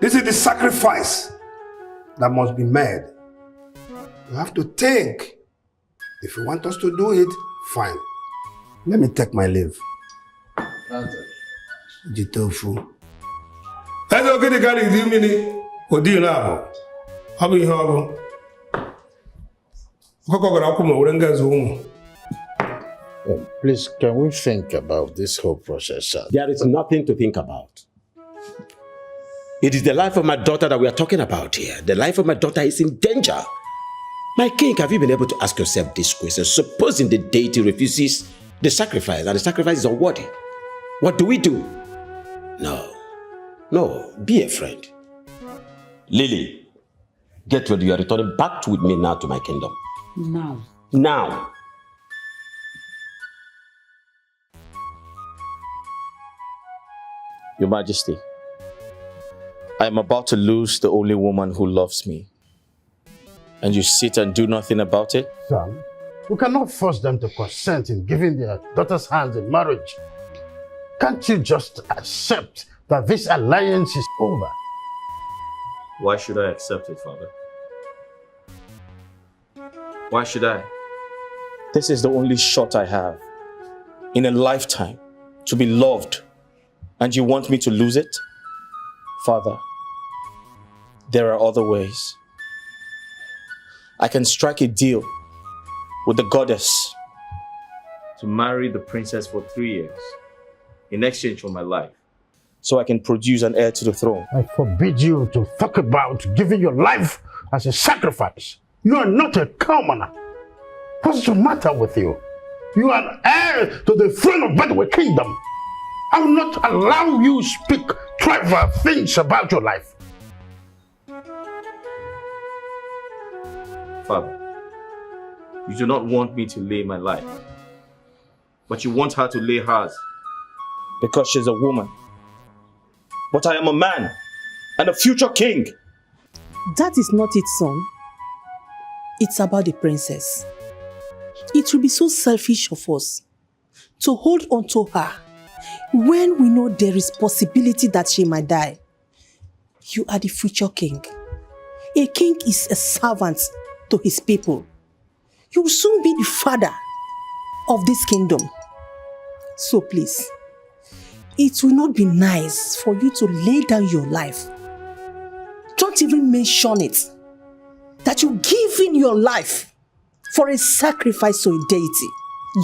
This is the sacrifice that must be made. You have to think. If you want us to do it, fine. Let me take my leave. Jitofu. That's okay, the guy is doing me. What do you know? How do you have?
Please, can we think about this whole process, sir?
There is nothing to think about. It is the life of my daughter that we are talking about here. The life of my daughter is in danger. My king, have you been able to ask yourself this question? Supposing the deity refuses the sacrifice and the sacrifice is unworthy, what do we do? No, be a friend. Lily, get ready. You are returning back with me now to my kingdom. Now.
Your Majesty, I am about to lose the only woman who loves me. And you sit and do nothing about it?
Son, we cannot force them to consent in giving their daughter's hand in marriage. Can't you just accept that this alliance is over?
Why should I accept it, Father? Why should I? This is the only shot I have in a lifetime to be loved, and you want me to lose it? Father, there are other ways. I can strike a deal with the goddess to marry the princess for 3 years in exchange for my life, so I can produce an heir to the throne.
I forbid you to talk about giving your life as a sacrifice. You are not a commoner. What's the matter with you? You are an heir to the throne of Bedouin Kingdom. I will not allow you to speak trivial things about your life.
Father, you do not want me to lay my life, but you want her to lay hers because she's a woman. But I am a man and a future king.
That is not it, son. It's about the princess. It will be so selfish of us to hold on to her when we know there is possibility that she might die. You are the future king. A king is a servant to his people. You will soon be the father of this kingdom. So please, it will not be nice for you to lay down your life. Don't even mention it. That you give in your life for a sacrifice to a deity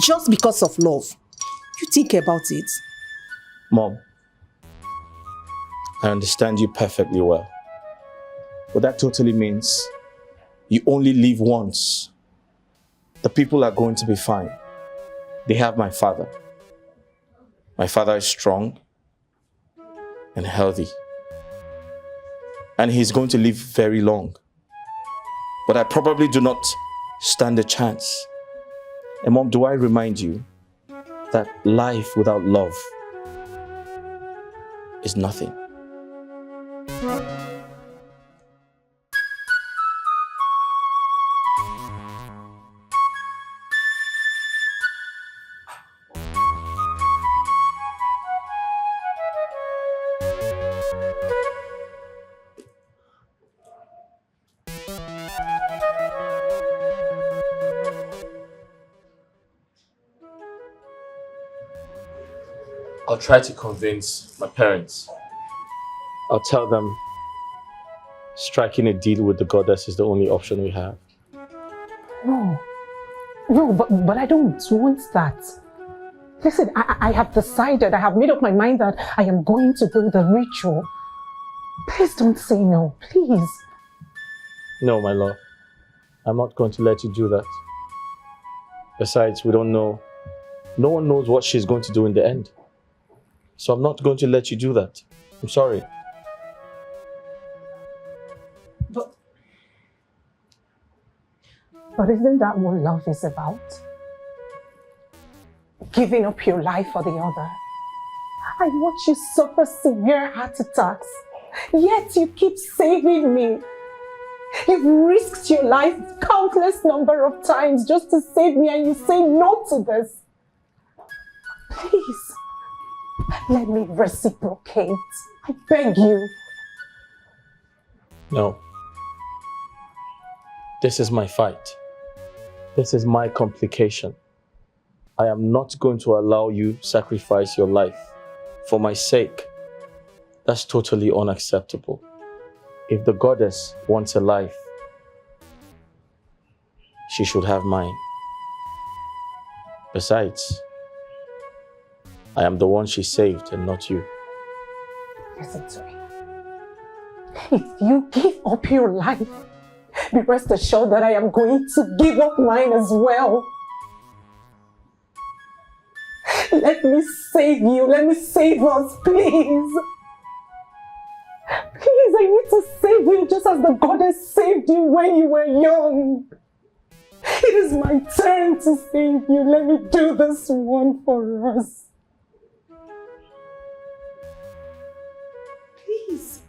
just because of love. You think about it.
Mom, I understand you perfectly well. But that totally means You only live once. The people are going to be fine. They have my father. My father is strong and healthy. And he's going to live very long. But I probably do not stand a chance. And Mom, do I remind you that life without love is nothing? I'll try to convince my parents. I'll tell them striking a deal with the goddess is the only option we have.
No, but I don't want that. Listen, I have decided, I have made up my mind that I am going to do the ritual. Please don't say no, please.
No, my love. I'm not going to let you do that. Besides, we don't know. No one knows what she's going to do in the end. So I'm not going to let you do that. I'm sorry.
But isn't that what love is about? Giving up your life for the other. I watch you suffer severe heart attacks, yet you keep saving me. You've risked your life countless number of times just to save me, and you say no to this. Please, let me reciprocate. I beg you.
No. This is my fight. This is my complication. I am not going to allow you sacrifice your life for my sake. That's totally unacceptable. If the goddess wants a life, she should have mine. Besides, I am the one she saved and not you.
Listen to me. If you give up your life, be rest assured that I am going to give up mine as well. Let me save you. Let me save us, please. Please, I need to save you just as the goddess saved you when you were young. It is my turn to save you. Let me do this one for us. Please.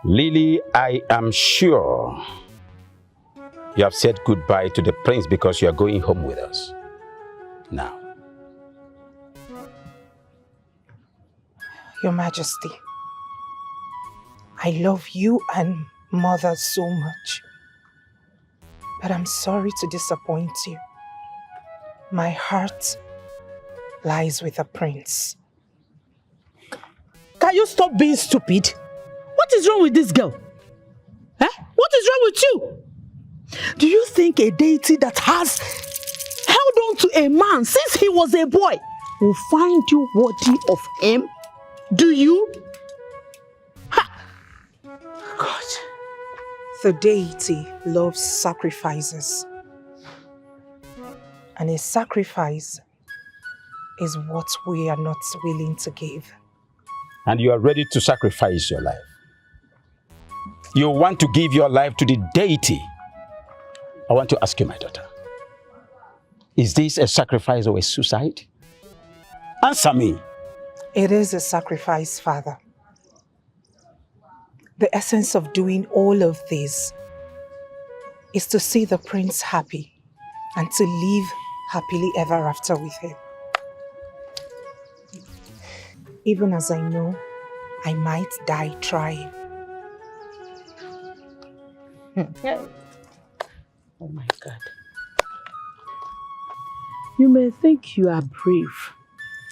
Lily, I am sure you have said goodbye to the prince because you are going home with us. Now.
Your Majesty, I love you and Mother so much, but I'm sorry to disappoint you. My heart lies with the prince.
Can you stop being stupid? What is wrong with this girl? Eh? What is wrong with you? Do you think a deity that has held on to a man since he was a boy will find you worthy of him? Do you?
Ha! God, the deity loves sacrifices. And a sacrifice is what we are not willing to give.
And you are ready to sacrifice your life. You want to give your life to the deity. I want to ask you, my daughter, is this a sacrifice or a suicide? Answer me.
It is a sacrifice, Father. The essence of doing all of this is to see the prince happy and to live happily ever after with him. Even as I know I might die trying.
Oh my God. You may think you are brave,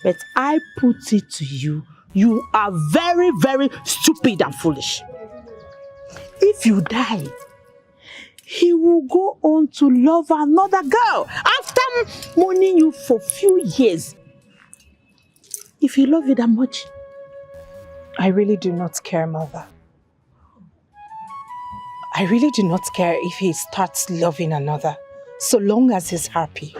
but I put it to you, you are very, very stupid and foolish. If you die, he will go on to love another girl after mourning you for few years. If you love you that much.
I really do not care, Mother.
I really do not care if he starts loving another, so long as he's happy.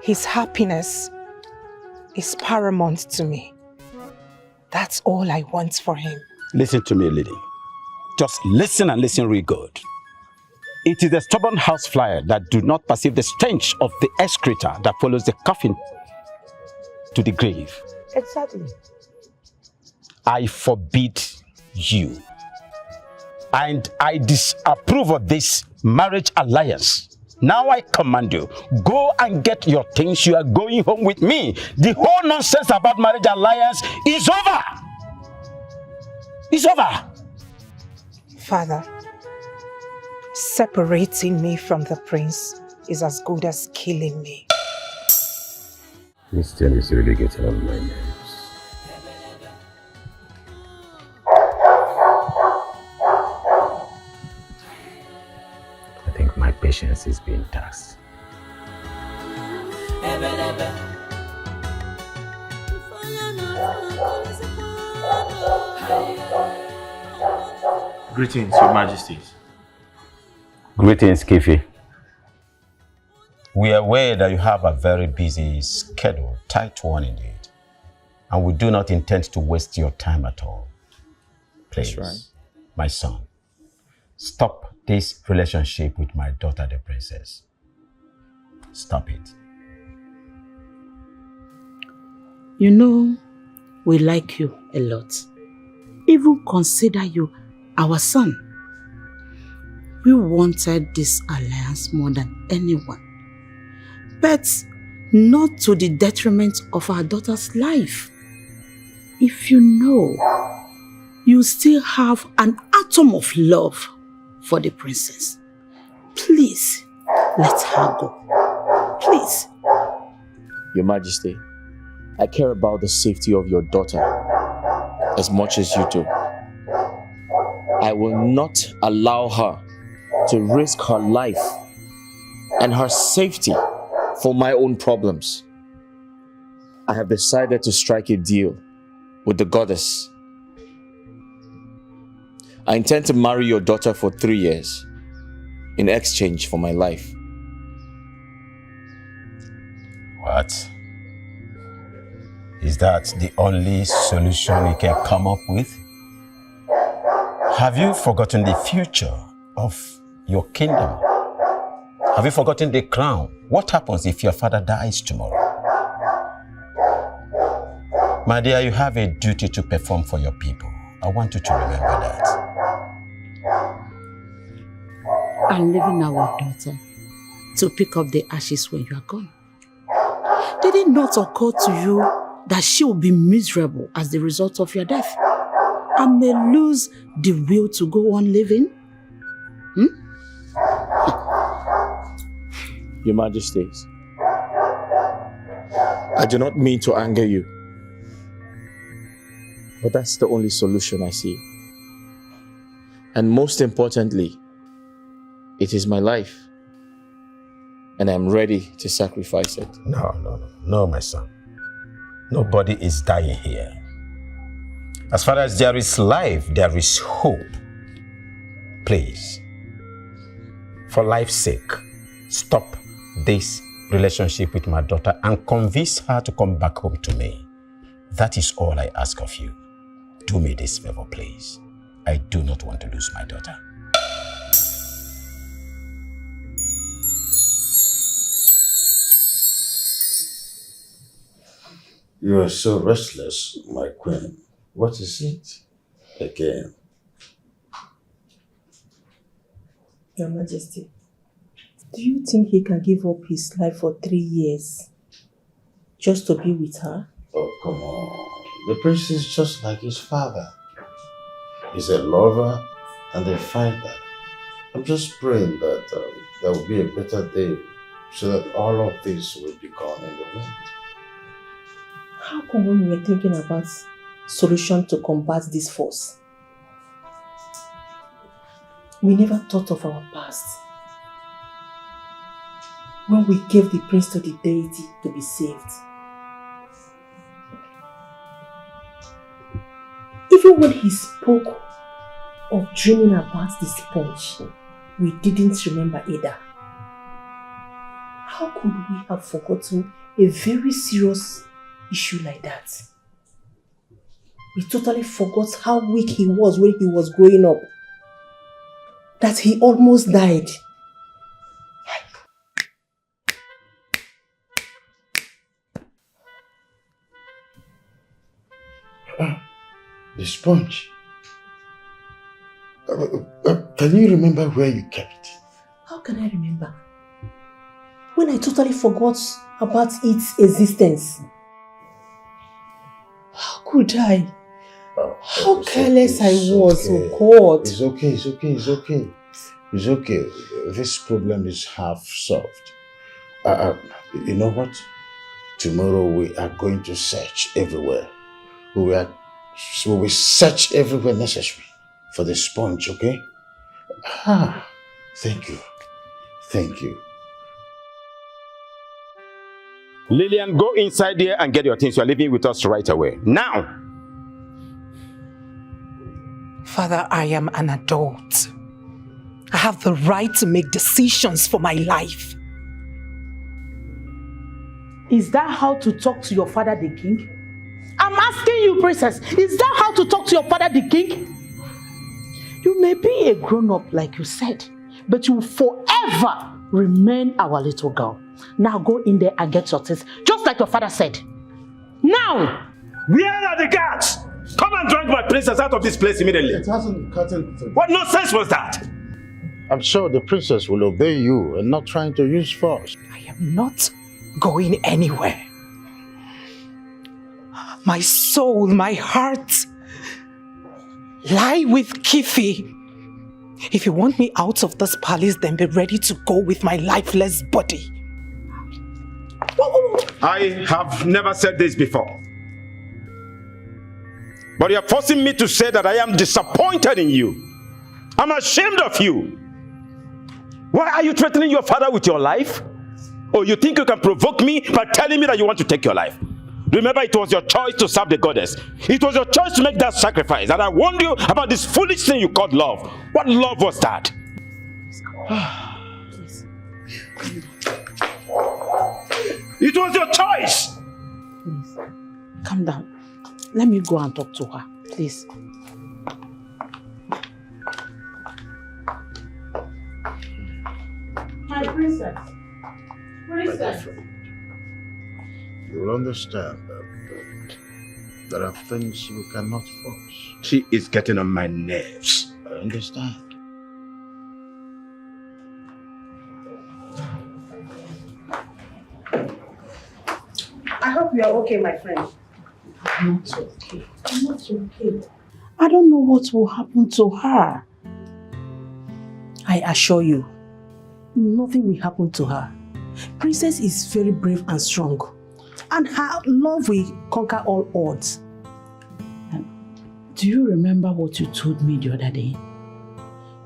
His happiness is paramount to me. That's all I want for him.
Listen to me, lady. Just listen and listen real good. It is the stubborn housefly that do not perceive the stench of the excreta that follows the coffin to the grave.
Exactly.
I forbid you. And I disapprove of this marriage alliance. Now I command you, go and get your things. You are going home with me. The whole nonsense about marriage alliance is over. It's over.
Father, separating me from the prince is as good as killing me.
This thing is really getting on my nerves. I think my patience is being taxed.
Greetings, Your Majesties.
Greetings, Kifi.
We are aware that you have a very busy schedule, tight one indeed. And we do not intend to waste your time at all. Please,
That's right.
my son, stop this relationship with my daughter, the princess. Stop it.
You know, we like you a lot. Even consider you our son. We wanted this alliance more than anyone. But not to the detriment of our daughter's life. If you know, you still have an atom of love for the princess. Please, let her go. Please.
Your Majesty, I care about the safety of your daughter as much as you do. I will not allow her to risk her life and her safety for my own problems. I have decided to strike a deal with the goddess. I intend to marry your daughter for 3 years in exchange for my life.
What? Is that the only solution you can come up with? Have you forgotten the future of your kingdom? Have you forgotten the crown? What happens if your father dies tomorrow? My dear, you have a duty to perform for your people. I want you to remember that.
And leaving our daughter to pick up the ashes when you are gone. Did it not occur to you that she will be miserable as the result of your death and may lose the will to go on living?
Your Majesties, I do not mean to anger you, but that's the only solution I see. And most importantly, it is my life, and I'm ready to sacrifice it.
No, my son. Nobody is dying here. As far as there is life, there is hope. Please, for life's sake, stop this relationship with my daughter and convince her to come back home to me. That is all I ask of you. Do me this favor, please. I do not want to lose my daughter.
You are so restless, my queen. What is it again?
Your Majesty, do you think he can give up his life for 3 years just to be with her?
Oh, come on. The prince is just like his father. He's a lover and a fighter. I'm just praying that there will be a better day so that all of this will be gone in the wind.
How come when we were thinking about solution to combat this force, we never thought of our past? When we gave the prince to the deity to be saved. Even when he spoke
of dreaming about the sponge, we didn't remember Ada. How could we have forgotten a very serious issue like that? We totally forgot how weak he was when he was growing up. That he almost died.
The sponge. Can you remember where you kept it?
How can I remember? When I totally forgot about its existence. How could I? How careless I was, oh God.
It's okay. This problem is half solved. You know what? Tomorrow we are going to search everywhere. We will search everywhere necessary for the sponge, okay? Thank you.
Lillian, go inside there and get your things. You are leaving with us right away. Now!
Father, I am an adult. I have the right to make decisions for my life.
Is that how to talk to your father, the king? I'm asking you, princess, is that how to talk to your father, the king? You may be a grown-up, like you said, but you will forever remain our little girl. Now go in there and get your things, just like your father said. Now!
Where are the guards? Come and drag my princess out of this place immediately.
It hasn't gotten to...
What nonsense was that?
I'm sure the princess will obey you and not trying to use force.
I am not going anywhere. My soul, my heart lie with Kifi. If you want me out of this palace, then be ready to go with my lifeless body.
I have never said this before. But you are forcing me to say that I am disappointed in you. I'm ashamed of you. Why are you threatening your father with your life? Oh, you think you can provoke me by telling me that you want to take your life? Remember, it was your choice to serve the goddess. It was your choice to make that sacrifice. And I warned you about this foolish thing you called love. What love was that? It was your choice.
Please, calm down. Let me go and talk to her, please. My princess. Princess.
You will understand that there are things we cannot force.
She is getting on my nerves.
I understand.
I hope you are okay, my friend.
I'm not okay. I'm not okay. I don't know what will happen to her.
I assure you, nothing will happen to her. Princess is very brave and strong, and her love will conquer all odds.
Do you remember what you told me the other day?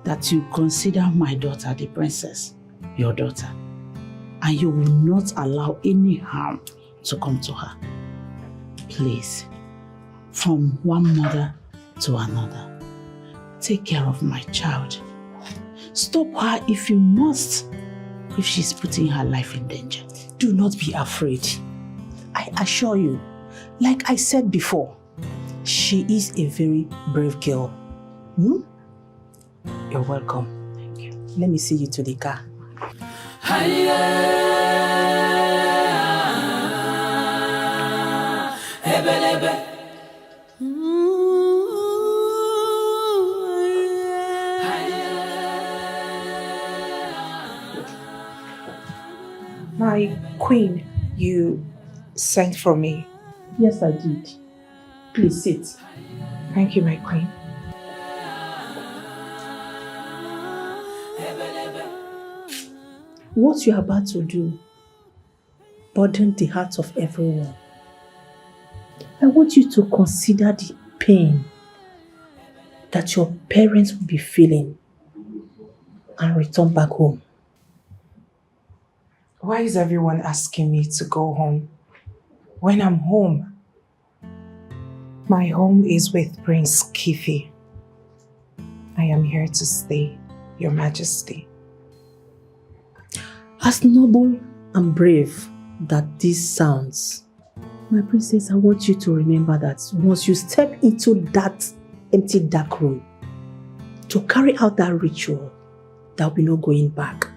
That you consider my daughter the princess, your daughter, and you will not allow any harm to come to her. Please, from one mother to another, take care of my child. Stop her if you must, if she's putting her life in danger.
Do not be afraid. I assure you, like I said before, she is a very brave girl. You're welcome.
Thank you.
Let me see you to the car.
My queen, you sent for me.
Yes, I did. Please sit.
Thank you, my queen.
What you're about to do burdened the hearts of everyone. I want you to consider the pain that your parents will be feeling and return back home.
Why is everyone asking me to go home when I'm home? My home is with Prince Kifi. I am here to stay, Your Majesty.
As noble and brave that this sounds, my princess, I want you to remember that once you step into that empty dark room to carry out that ritual, there will be no going back.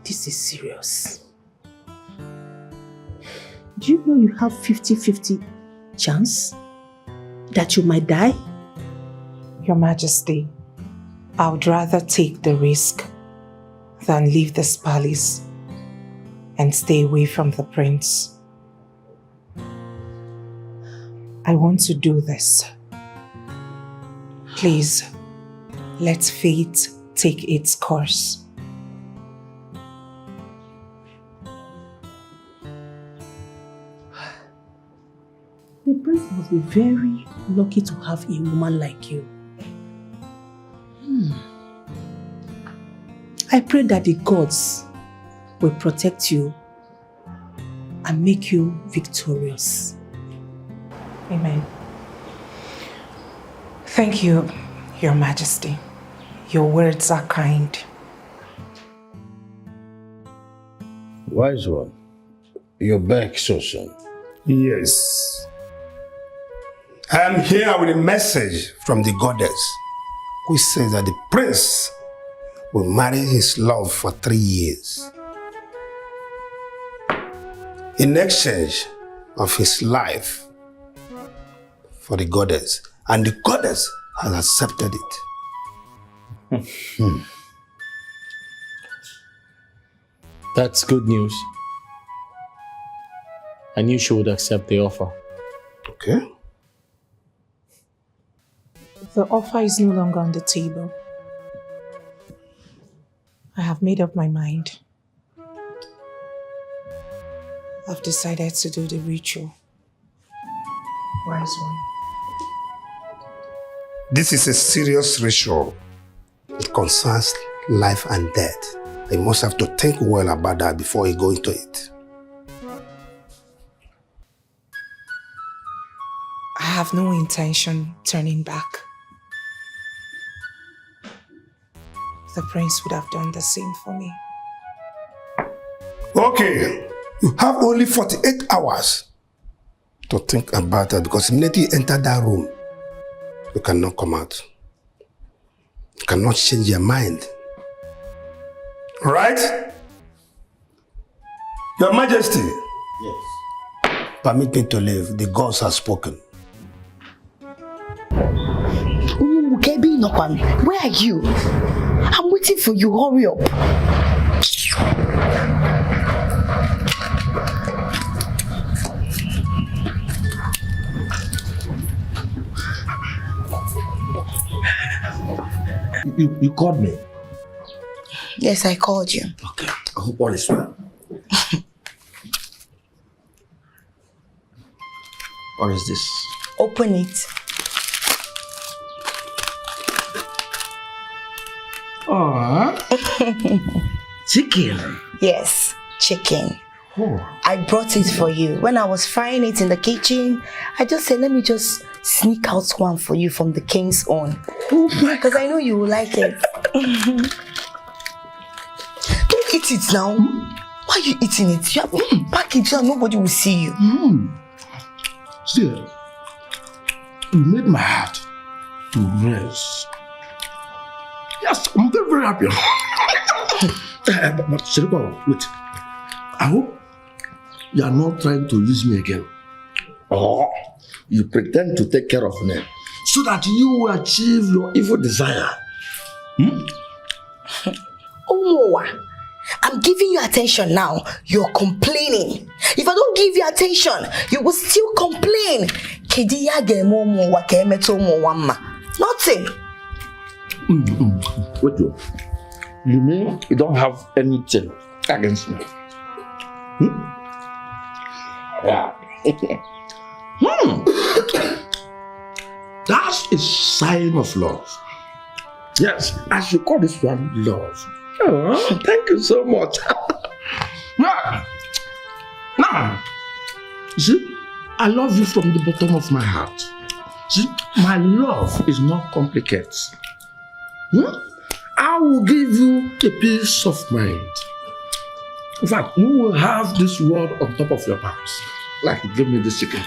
This is serious. Do you know you have 50-50 chance that you might die?
Your Majesty, I would rather take the risk than leave this palace and stay away from the prince. I want to do this. Please, let fate take its course.
The prince must be very lucky to have a woman like you. I pray that the gods will protect you and make you victorious.
Amen. Thank you, Your Majesty. Your words are kind.
Wise one, you're back so soon.
Yes. I am here with a message from the goddess, which says that the prince will marry his love for 3 years in exchange of his life for the goddess, and the goddess has accepted it.
That's good news. I knew she would accept the offer.
Okay.
The offer is no longer on the table. I have made up my mind. I've decided to do the ritual. Wise one.
This is a serious ritual. It concerns life and death. You must have to think well about that before you go into it.
I have no intention turning back. The prince would have done the same for me.
Okay, you have only 48 hours to think about that, because immediately you enter that room, you cannot come out. You cannot change your mind. Right? Your Majesty.
Yes.
Permit me to leave. The gods have spoken.
Where are you? I'm waiting for you. Hurry up.
You called me?
Yes, I called you.
Okay. I hope all is well. What is this?
Open it.
Chicken.
Yes, chicken.
Oh.
I brought it for you. When I was frying it in the kitchen, I just said, let me just sneak out one for you from the king's own. Because I know you will like it. Don't eat it now. Why are you eating it? You have to pack it so nobody will see you.
See, you made my heart to rest. Yes, I'm very, very happy. But Shiriko, wait. I hope you are not trying to use me again. Or you pretend to take care of me so that you will achieve your evil desire.
Omowa, I'm giving you attention now. You're complaining. If I don't give you attention, you will still complain. Nothing.
Wait, you mean you don't have anything against me? Yeah. That's a sign of love. Yes, I should call this one love. Oh, thank you so much. Now, you see, I love you from the bottom of my heart. See, my love is not complicated. I will give you a peace of mind. In fact, you will have this world on top of your bounce. Like, give me this chicken.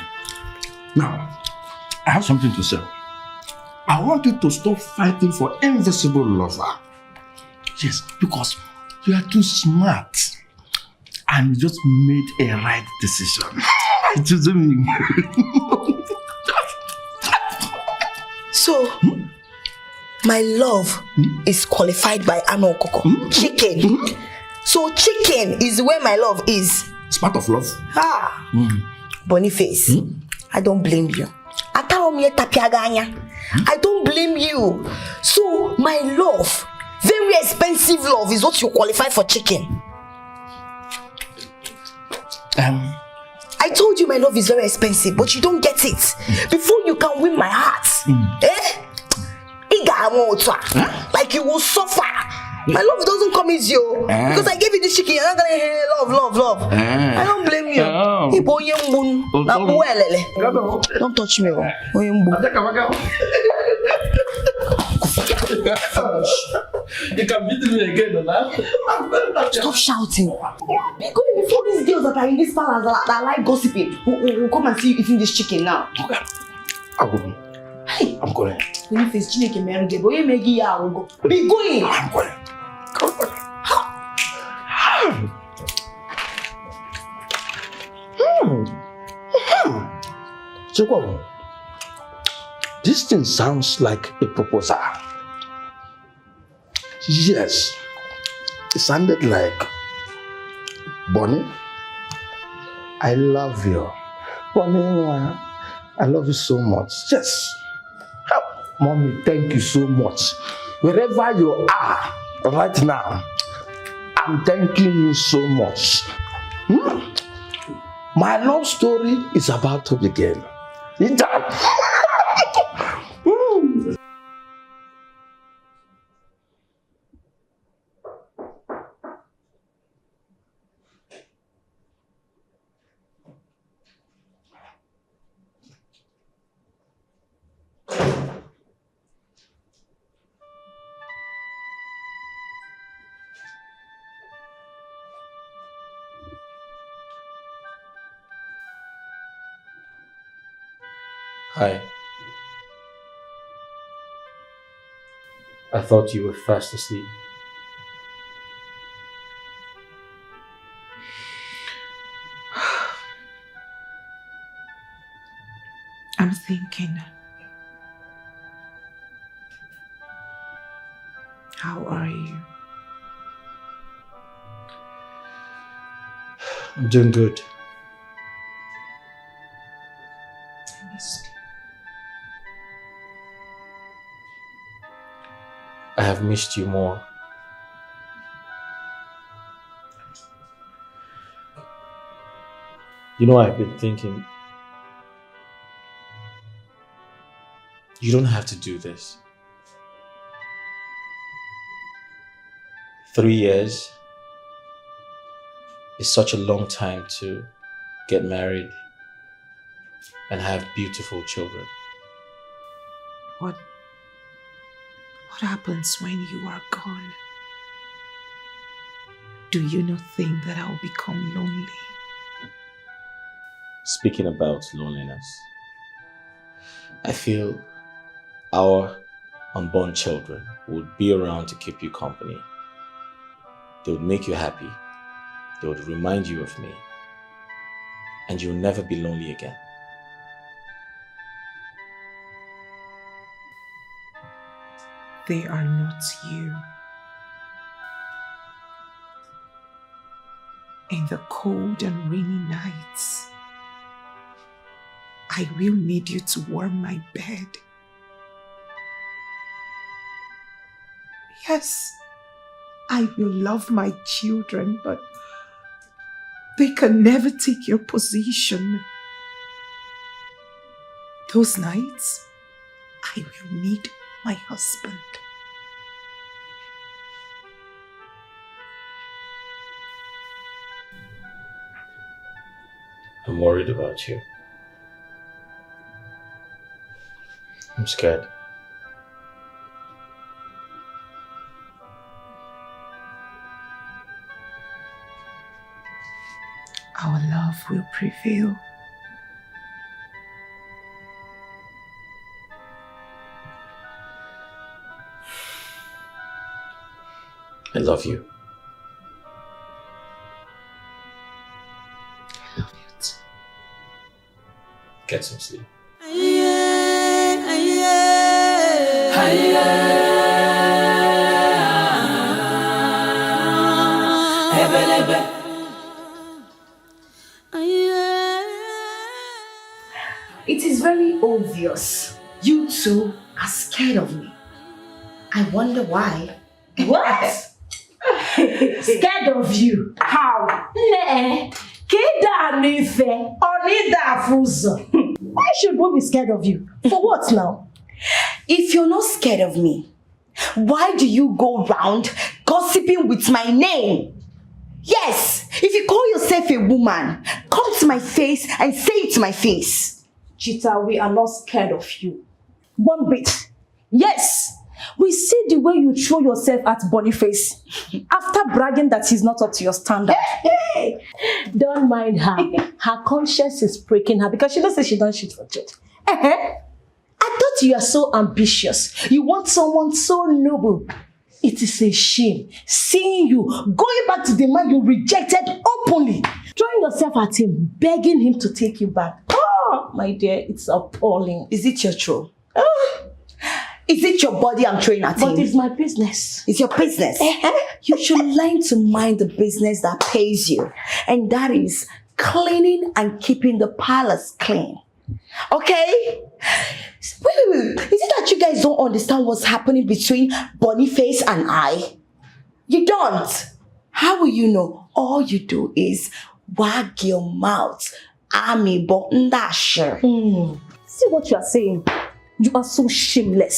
Now, I have something to say. I want you to stop fighting for invisible lover. Yes, because you are too smart. And you just made a right decision. It doesn't mean.
So, my love is qualified by Anokoko. Chicken. So chicken is where my love is.
It's part of love.
Boniface, I don't blame you. I don't blame you. So my love, very expensive love, is what you qualify for chicken. I told you my love is very expensive, but you don't get it. Before you can win my heart, like you will suffer. My love doesn't come easy, because I gave you this chicken. You're not gonna hear love. I don't blame you. Don't touch me.
You can beat me again, now.
Stop shouting. Before these girls that are in this palace that like gossiping, will come and see you eating this chicken now.
Okay. I'll go. Hey, I'm going.
When you face Chineke marry the boy, make it go. Be going.
I'm going. So, this thing sounds like a proposal. Yes, it sounded like, Bonnie, I love you. Bonnie, I love you so much. Yes. Mommy, thank you so much. Wherever you are right now, I'm thanking you so much. My love story is about to begin. It's done.
Hi. I thought you were fast asleep.
I'm thinking. How are you?
I'm doing good.
I missed you.
I have missed you more. You know, I've been thinking, you don't have to do this. 3 years is such a long time to get married and have beautiful children.
What happens when you are gone? Do you not think that I'll become lonely?
Speaking about loneliness, I feel our unborn children would be around to keep you company. They would make you happy. They would remind you of me. And you'll never be lonely again.
They are not you. In the cold and rainy nights, I will need you to warm my bed. Yes, I will love my children, but they can never take your position. Those nights, I will need my husband.
I'm worried about you. I'm scared.
Our love will prevail.
I love you.
I love you too.
Get some sleep.
It is very obvious you two are scared of me. I wonder why.
What? Scared of you? How? Why should we be scared of you? For what now?
If you're not scared of me, why do you go round gossiping with my name? Yes, if you call yourself a woman, come to my face and say it to my face.
Chita, we are not scared of you. One bit. Yes, we see the way you throw yourself at Boniface after bragging that he's not up to your standard. Don't mind her. Her conscience is breaking her because she knows that she don't shoot for church. I thought you are so ambitious. You want someone so noble. It is a shame seeing you going back to the man you rejected openly, throwing yourself at him, begging him to take you back. Oh, my dear, it's appalling.
Is it your true? Is it your body I'm throwing at him?
But it's my business.
It's your business. You should learn to mind the business that pays you. And that is cleaning and keeping the palace clean. Okay? Wait. Is it that you guys don't understand what's happening between Boniface and I? You don't. How will you know? All you do is wag your mouth. See
what you are saying? You are so shameless.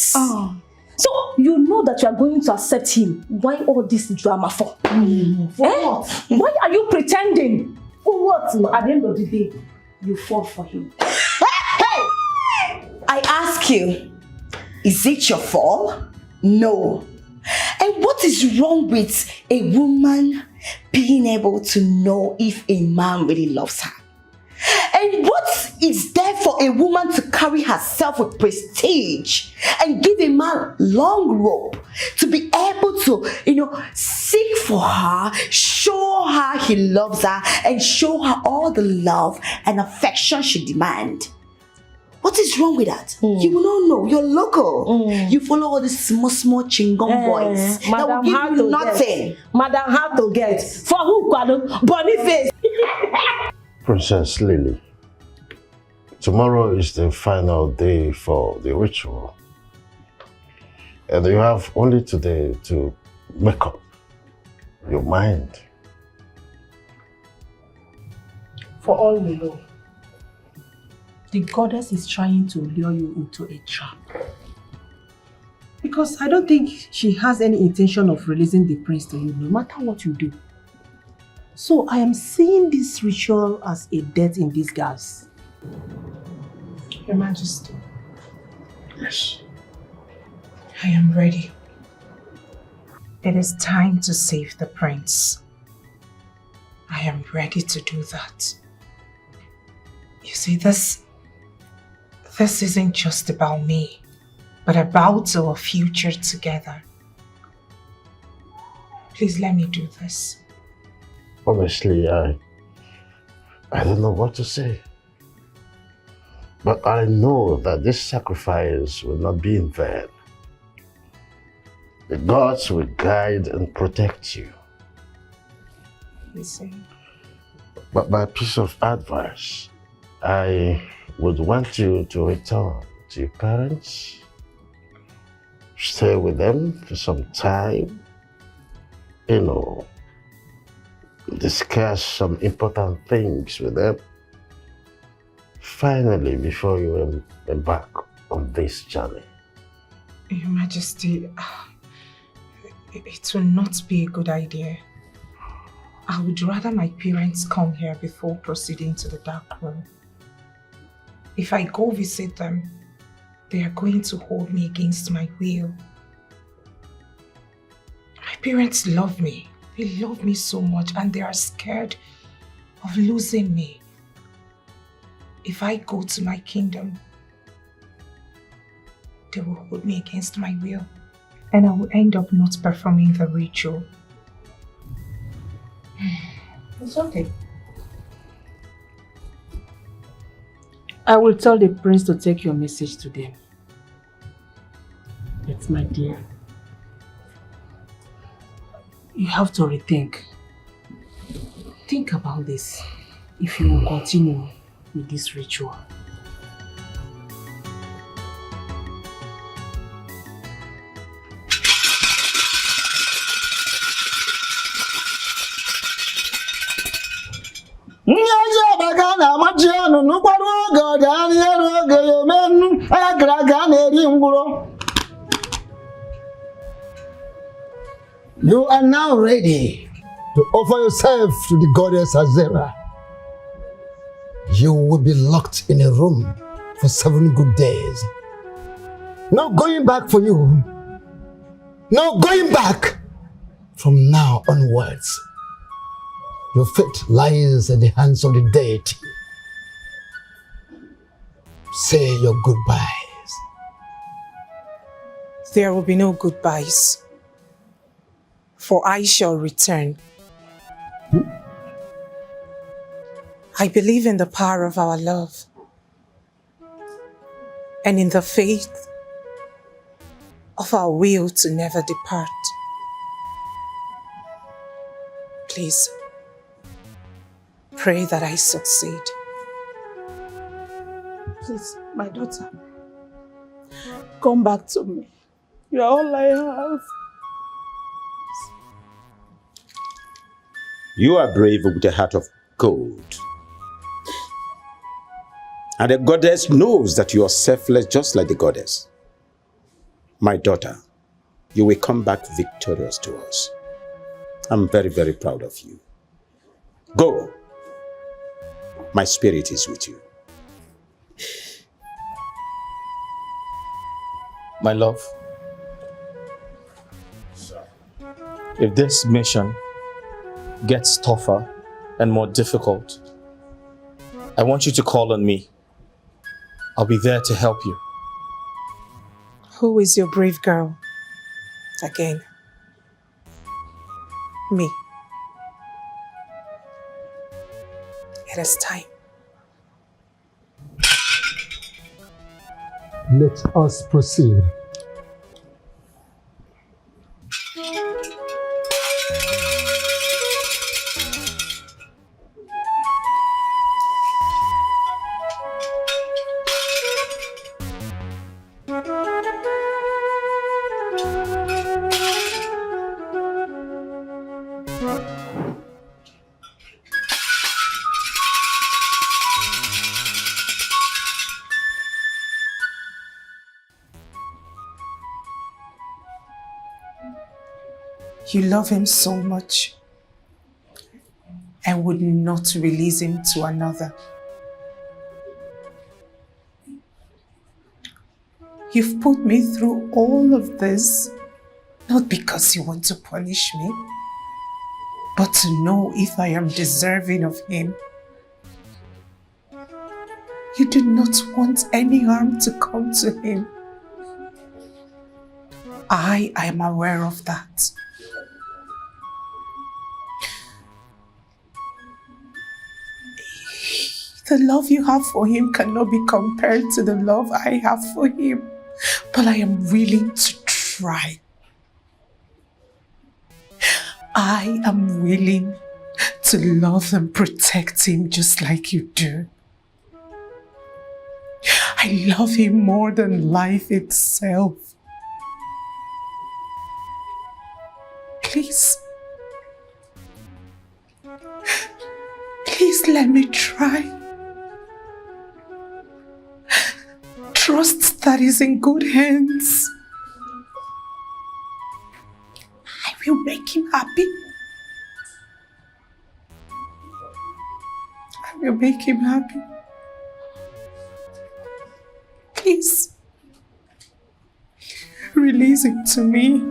So you know that you are going to accept him. Why all this drama for? For what? Why are you pretending? For what? At the end of the day, you fall for him.
I ask you, is it your fault? No. And what is wrong with a woman being able to know if a man really loves her? And what is there for a woman to carry herself with prestige and give a man long rope to be able to, seek for her, show her he loves her, and show her all the love and affection she demands? What is wrong with that? You will not know. You're local. You follow all these small chingom boys that will give you nothing.
Madam, how to get? For who, Kwado? Boniface.
Princess Lily, tomorrow is the final day for the ritual. And you have only today to make up your mind.
For all we know, the goddess is trying to lure you into a trap. Because I don't think she has any intention of releasing the prince to you, no matter what you do. So I am seeing this ritual as a death in disguise.
Your Majesty.
Yes.
I am ready. It is time to save the prince. I am ready to do that. You see, this isn't just about me, but about our future together. Please let me do this.
Honestly, I don't know what to say. But I know that this sacrifice will not be in vain. The gods will guide and protect you.
Listen.
But my piece of advice, I would want you to return to your parents, stay with them for some time, discuss some important things with them. Finally, before you embark on this journey.
Your Majesty, it will not be a good idea. I would rather my parents come here before proceeding to the dark room. If I go visit them, they are going to hold me against my will. My parents love me. They love me so much and they are scared of losing me. If I go to my kingdom, they will hold me against my will and I will end up not performing the ritual. It's okay.
I will tell the prince to take your message to them. Yes, my dear. You have to rethink. Think about this if you will continue with this ritual.
You are now ready to offer yourself to the goddess Azera. You will be locked in a room for 7 good days. No going back for you. No going back from now onwards. Your fate lies in the hands of the deity. Say your goodbyes.
There will be no goodbyes, for I shall return. I believe in the power of our love and in the faith of our will to never depart. Please, pray that I succeed.
Please, my daughter, come back to me. You are all I have.
You are brave with a heart of gold. And the goddess knows that you are selfless just like the goddess. My daughter, you will come back victorious to us. I'm very, very proud of you. Go. My spirit is with you.
My love, if this mission gets tougher and more difficult, I want you to call on me. I'll be there to help you.
Who is your brave girl? Again. Me. It is time.
Let us proceed.
You love him so much and would not release him to another. You've put me through all of this, not because you want to punish me, but to know if I am deserving of him. You do not want any harm to come to him. I am aware of that. The love you have for him cannot be compared to the love I have for him. But I am willing to try. I am willing to love and protect him just like you do. I love him more than life itself. Please. Please let me try. Trust that is in good hands. I will make him happy. I will make him happy. Please. Release him to me.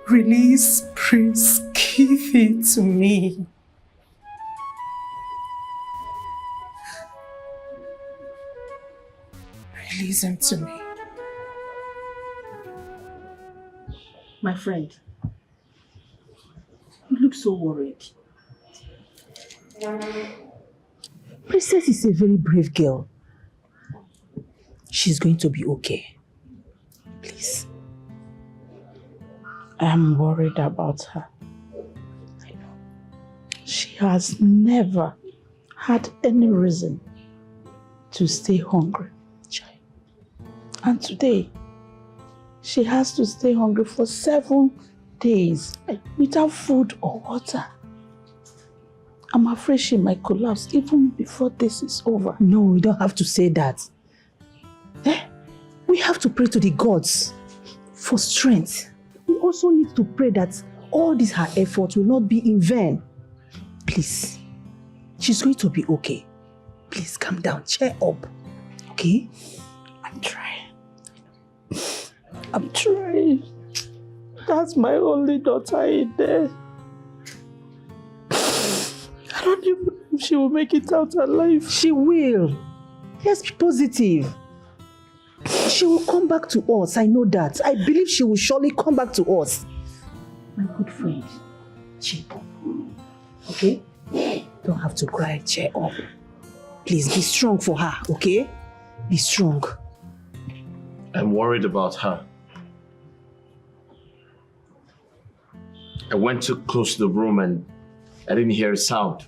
Release Prince Keefe to me. Release him to me.
My friend, you look so worried.
Princess is a very brave girl. She's going to be okay. Please.
I am worried about her. I know. She has never had any reason to stay hungry. And today, she has to stay hungry for 7 days without food or water. I'm afraid she might collapse even before this is over.
No, we don't have to say that. We have to pray to the gods for strength. We also need to pray that all this her effort will not be in vain. Please, she's going to be okay. Please calm down, cheer up, okay?
I'm trying. I'm trying. That's my only daughter in there. I don't even know if she will make it out alive.
She will. Let's be positive. She will come back to us, I know that. I believe she will surely come back to us. My good friend, cheer up. Okay? Don't have to cry, cheer up. Please be strong for her, okay? Be strong.
I'm worried about her. I went too close to the room and I didn't hear a sound.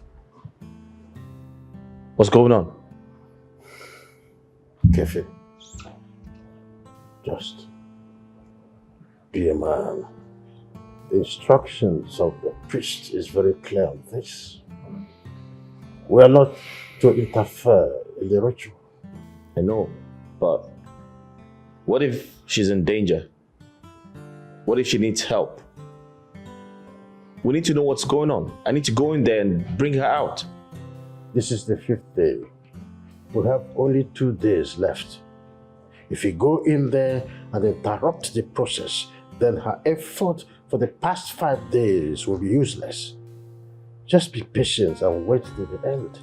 What's going on?
Kefe, just be a man. The instructions of the priest is very clear on this. We are not to interfere in the ritual.
I know, but what if she's in danger? What if she needs help? We need to know what's going on. I need to go in there and bring her out.
This is the 5th day. We have only 2 days left. If we go in there and interrupt the process, then her effort for the past 5 days will be useless. Just be patient and wait till the end.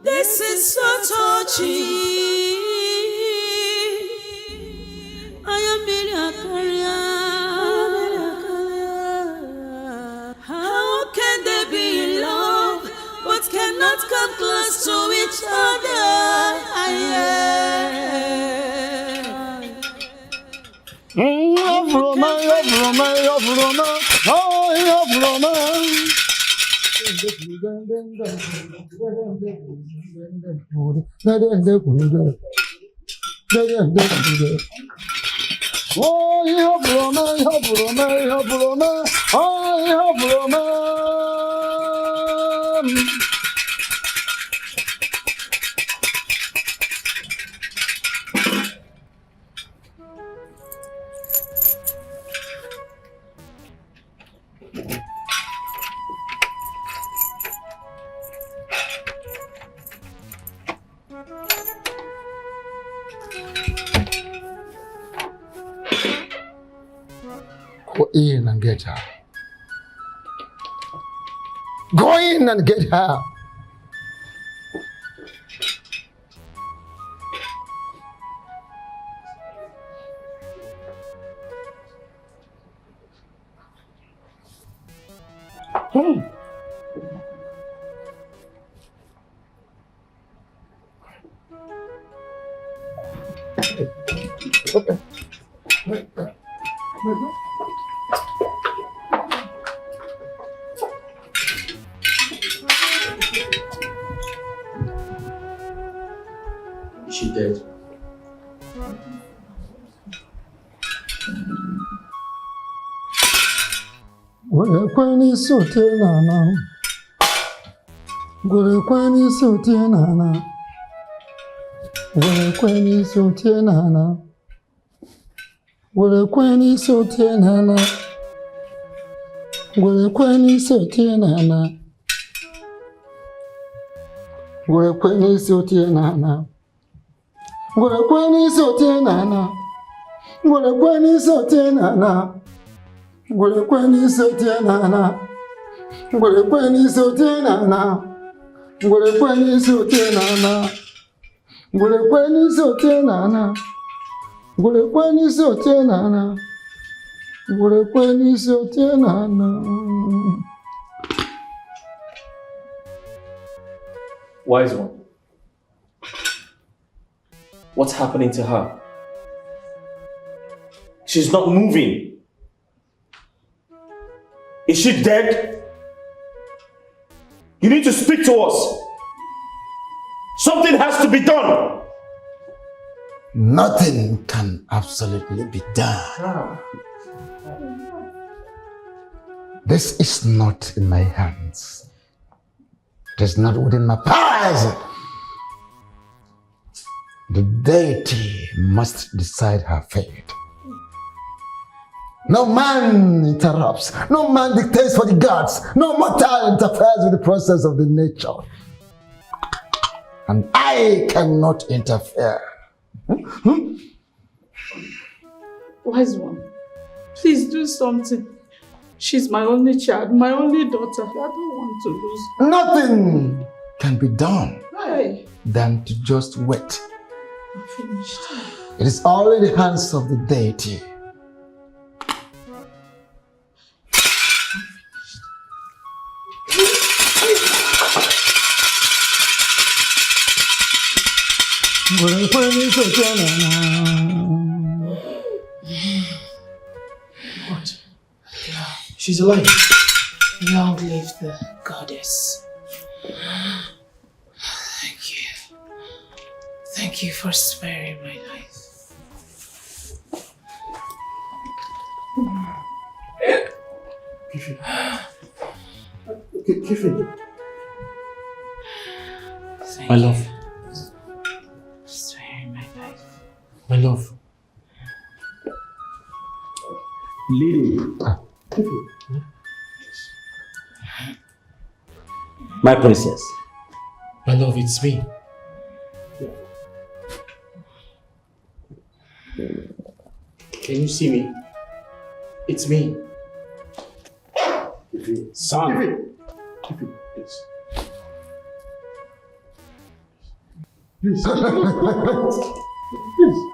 This is so touchy. I am how can they be in love but cannot come close to each other?
Go in and get her. Go in and get her.
Is she dead?
Gwere sote nana. Gwere sote nana. Gwere sote nana. Gwere sote nana. Gwere sote nana. Ngwekwe n'isi otie n'ana. Ngwekwe n'isi otie n'ana. Ngwekwe n'isi otie n'ana. Ngwekwe n'isi otie n'ana. Ngwekwe n'isi otie n'ana. Ngwekwe n'isi otie n'ana. Ngwekwe n'isi otie n'ana. Ngwekwe n'isi otie n'ana. Ngwekwe n'isi otie n'ana.
Wise one. What's happening to her? She's not moving. Is she dead? You need to speak to us. Something has to be done.
Nothing can absolutely be done. This is not in my hands. It is not within my powers. The deity must decide her fate. No man interrupts. No man dictates for the gods. No mortal interferes with the process of the nature. And I cannot interfere.
Wise one, please do something. She's my only child, my only daughter. I don't want to lose her.
Nothing can be done
Why?
than to just wait.
I'm finished.
It is all in the hands of the deity.
What? She's alive. Long live the goddess. Thank you. Thank you for sparing my life.
Kiffin.
Thank
My love.
you for sparing my life.
My love. Lady. My princess.
My love, it's me. Can you see me? It's me.
Son.
Please.
Please.
Please.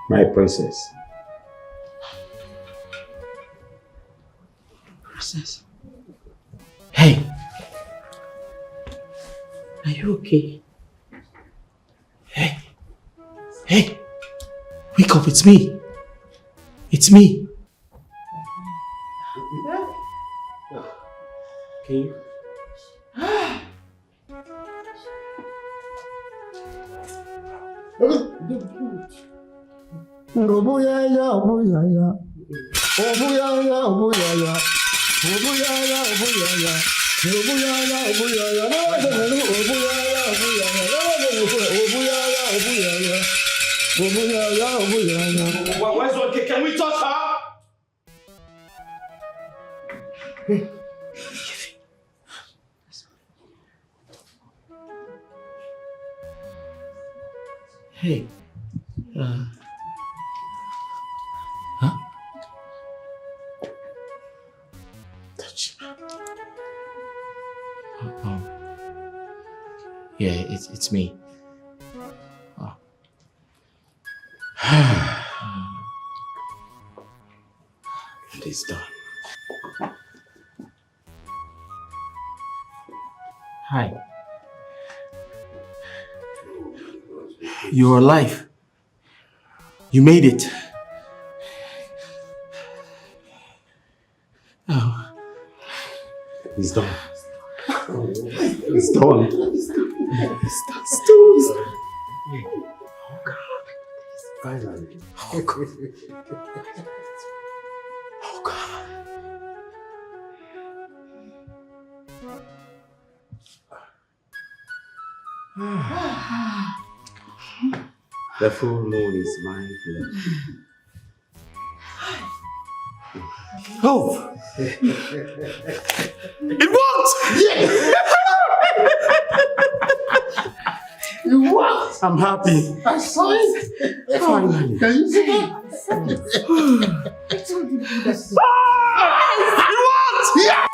My princess.
Princess. Hey. Are you okay? Hey. Hey. Wake up, it's me. It's me.
Can you?
Obuyaya, obuyaya. Obuyaya, obuyaya. Obuyaya, obuyaya. Obuyaya, obuyaya. Obuyaya, obuyaya. Obuyaya, obuyaya.
Where's one? Can we touch her?
Hey. Huh? Touch. Yeah, it's me. Oh. It is done. Hi. You're alive. You made it. Oh.
It's done. It's done.
It's done.
Oh God. Finally.
Oh God. Oh God.
The full moon is my blood.
Oh! It worked! Yes!
It worked!
I'm happy.
I saw it!
Finally.
Can you see that?
It worked! Yeah!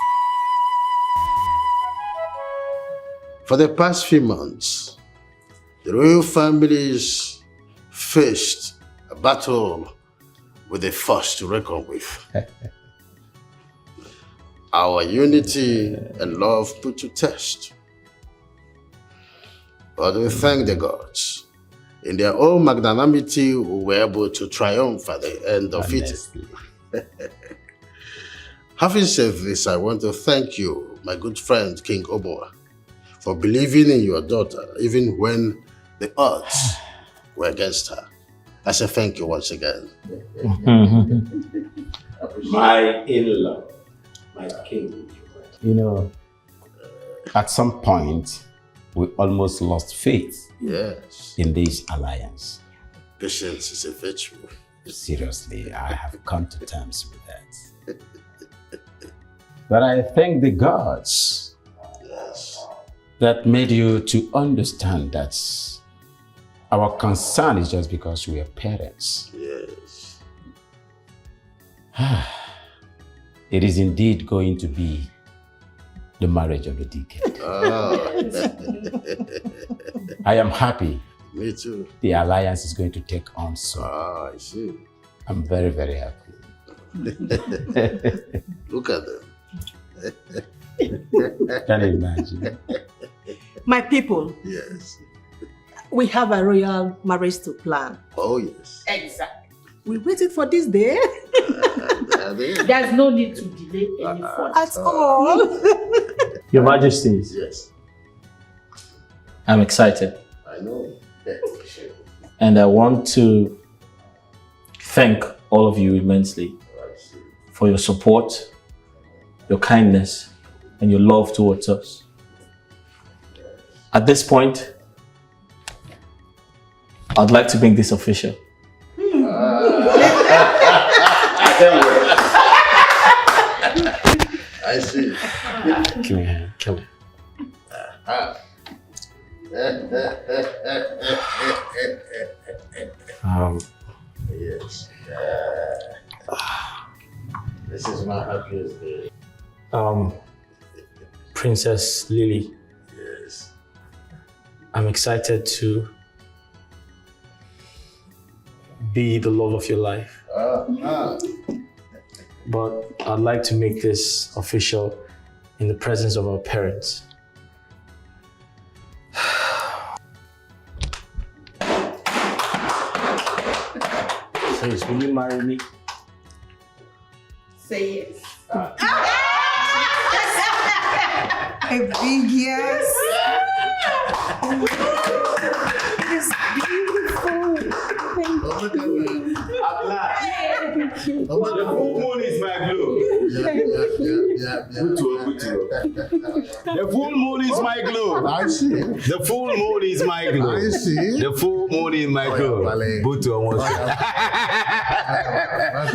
For the past few months, the royal families faced a battle with a force to reckon with. Our unity and love put to test. But we thank the gods. In their own magnanimity, we were able to triumph at the end of it. Having said this, I want to thank you, my good friend King Oboa, for believing in your daughter, even when the odds were against her. I say thank you once again.
My in-law, my king.
You know, at some point, we almost lost faith in this alliance.
Patience is a virtue.
Seriously, I have come to terms with that. But I thank the gods that made you to understand that our concern is just because we are parents.
Yes.
It is indeed going to be the marriage of the decade. I am happy.
Me too.
The alliance is going to take on soon.
I see.
I'm very, very happy.
Look at them.
Can you imagine?
My people.
Yes.
We have a royal marriage to plan.
Oh, yes.
Exactly. We waited for this day.
There's no need to delay any further.
At all.
Your Majesties.
Yes.
I'm excited.
I know.
And I want to thank all of you immensely for your support, your kindness, and your love towards us. At this point, I'd like to make this official.
I see.
Come here, come here.
Yes. This is my happiest day.
Princess Lily.
Yes.
I'm excited to be the love of your life. But I'd like to make this official in the presence of our parents. Please, will you marry me?
Say yes. A big yes. It is beautiful. Thank you.
The full moon is my glow. The full moon is my glow.
I see.
The full moon is my glow.
I see.
The full moon is my glow.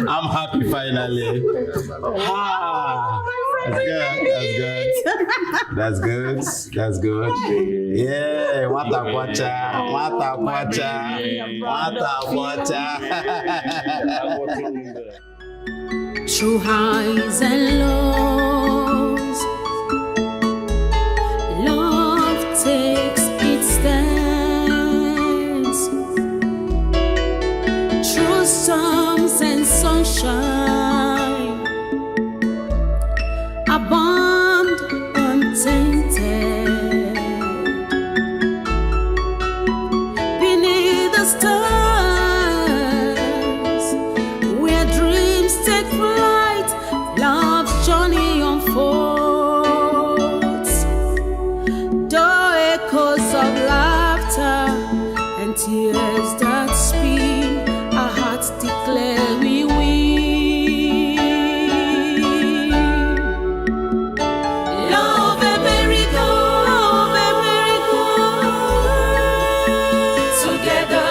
I'm happy finally. That's good. That's good. Yeah, what a quacha.
Through highs and lows, love takes its stance. Through storms and sunshine, a bond untainted. Beneath the stars, where dreams take flight, love's journey unfolds. Though echoes of laughter and tears that spin, our hearts declare we win. Love a miracle, together.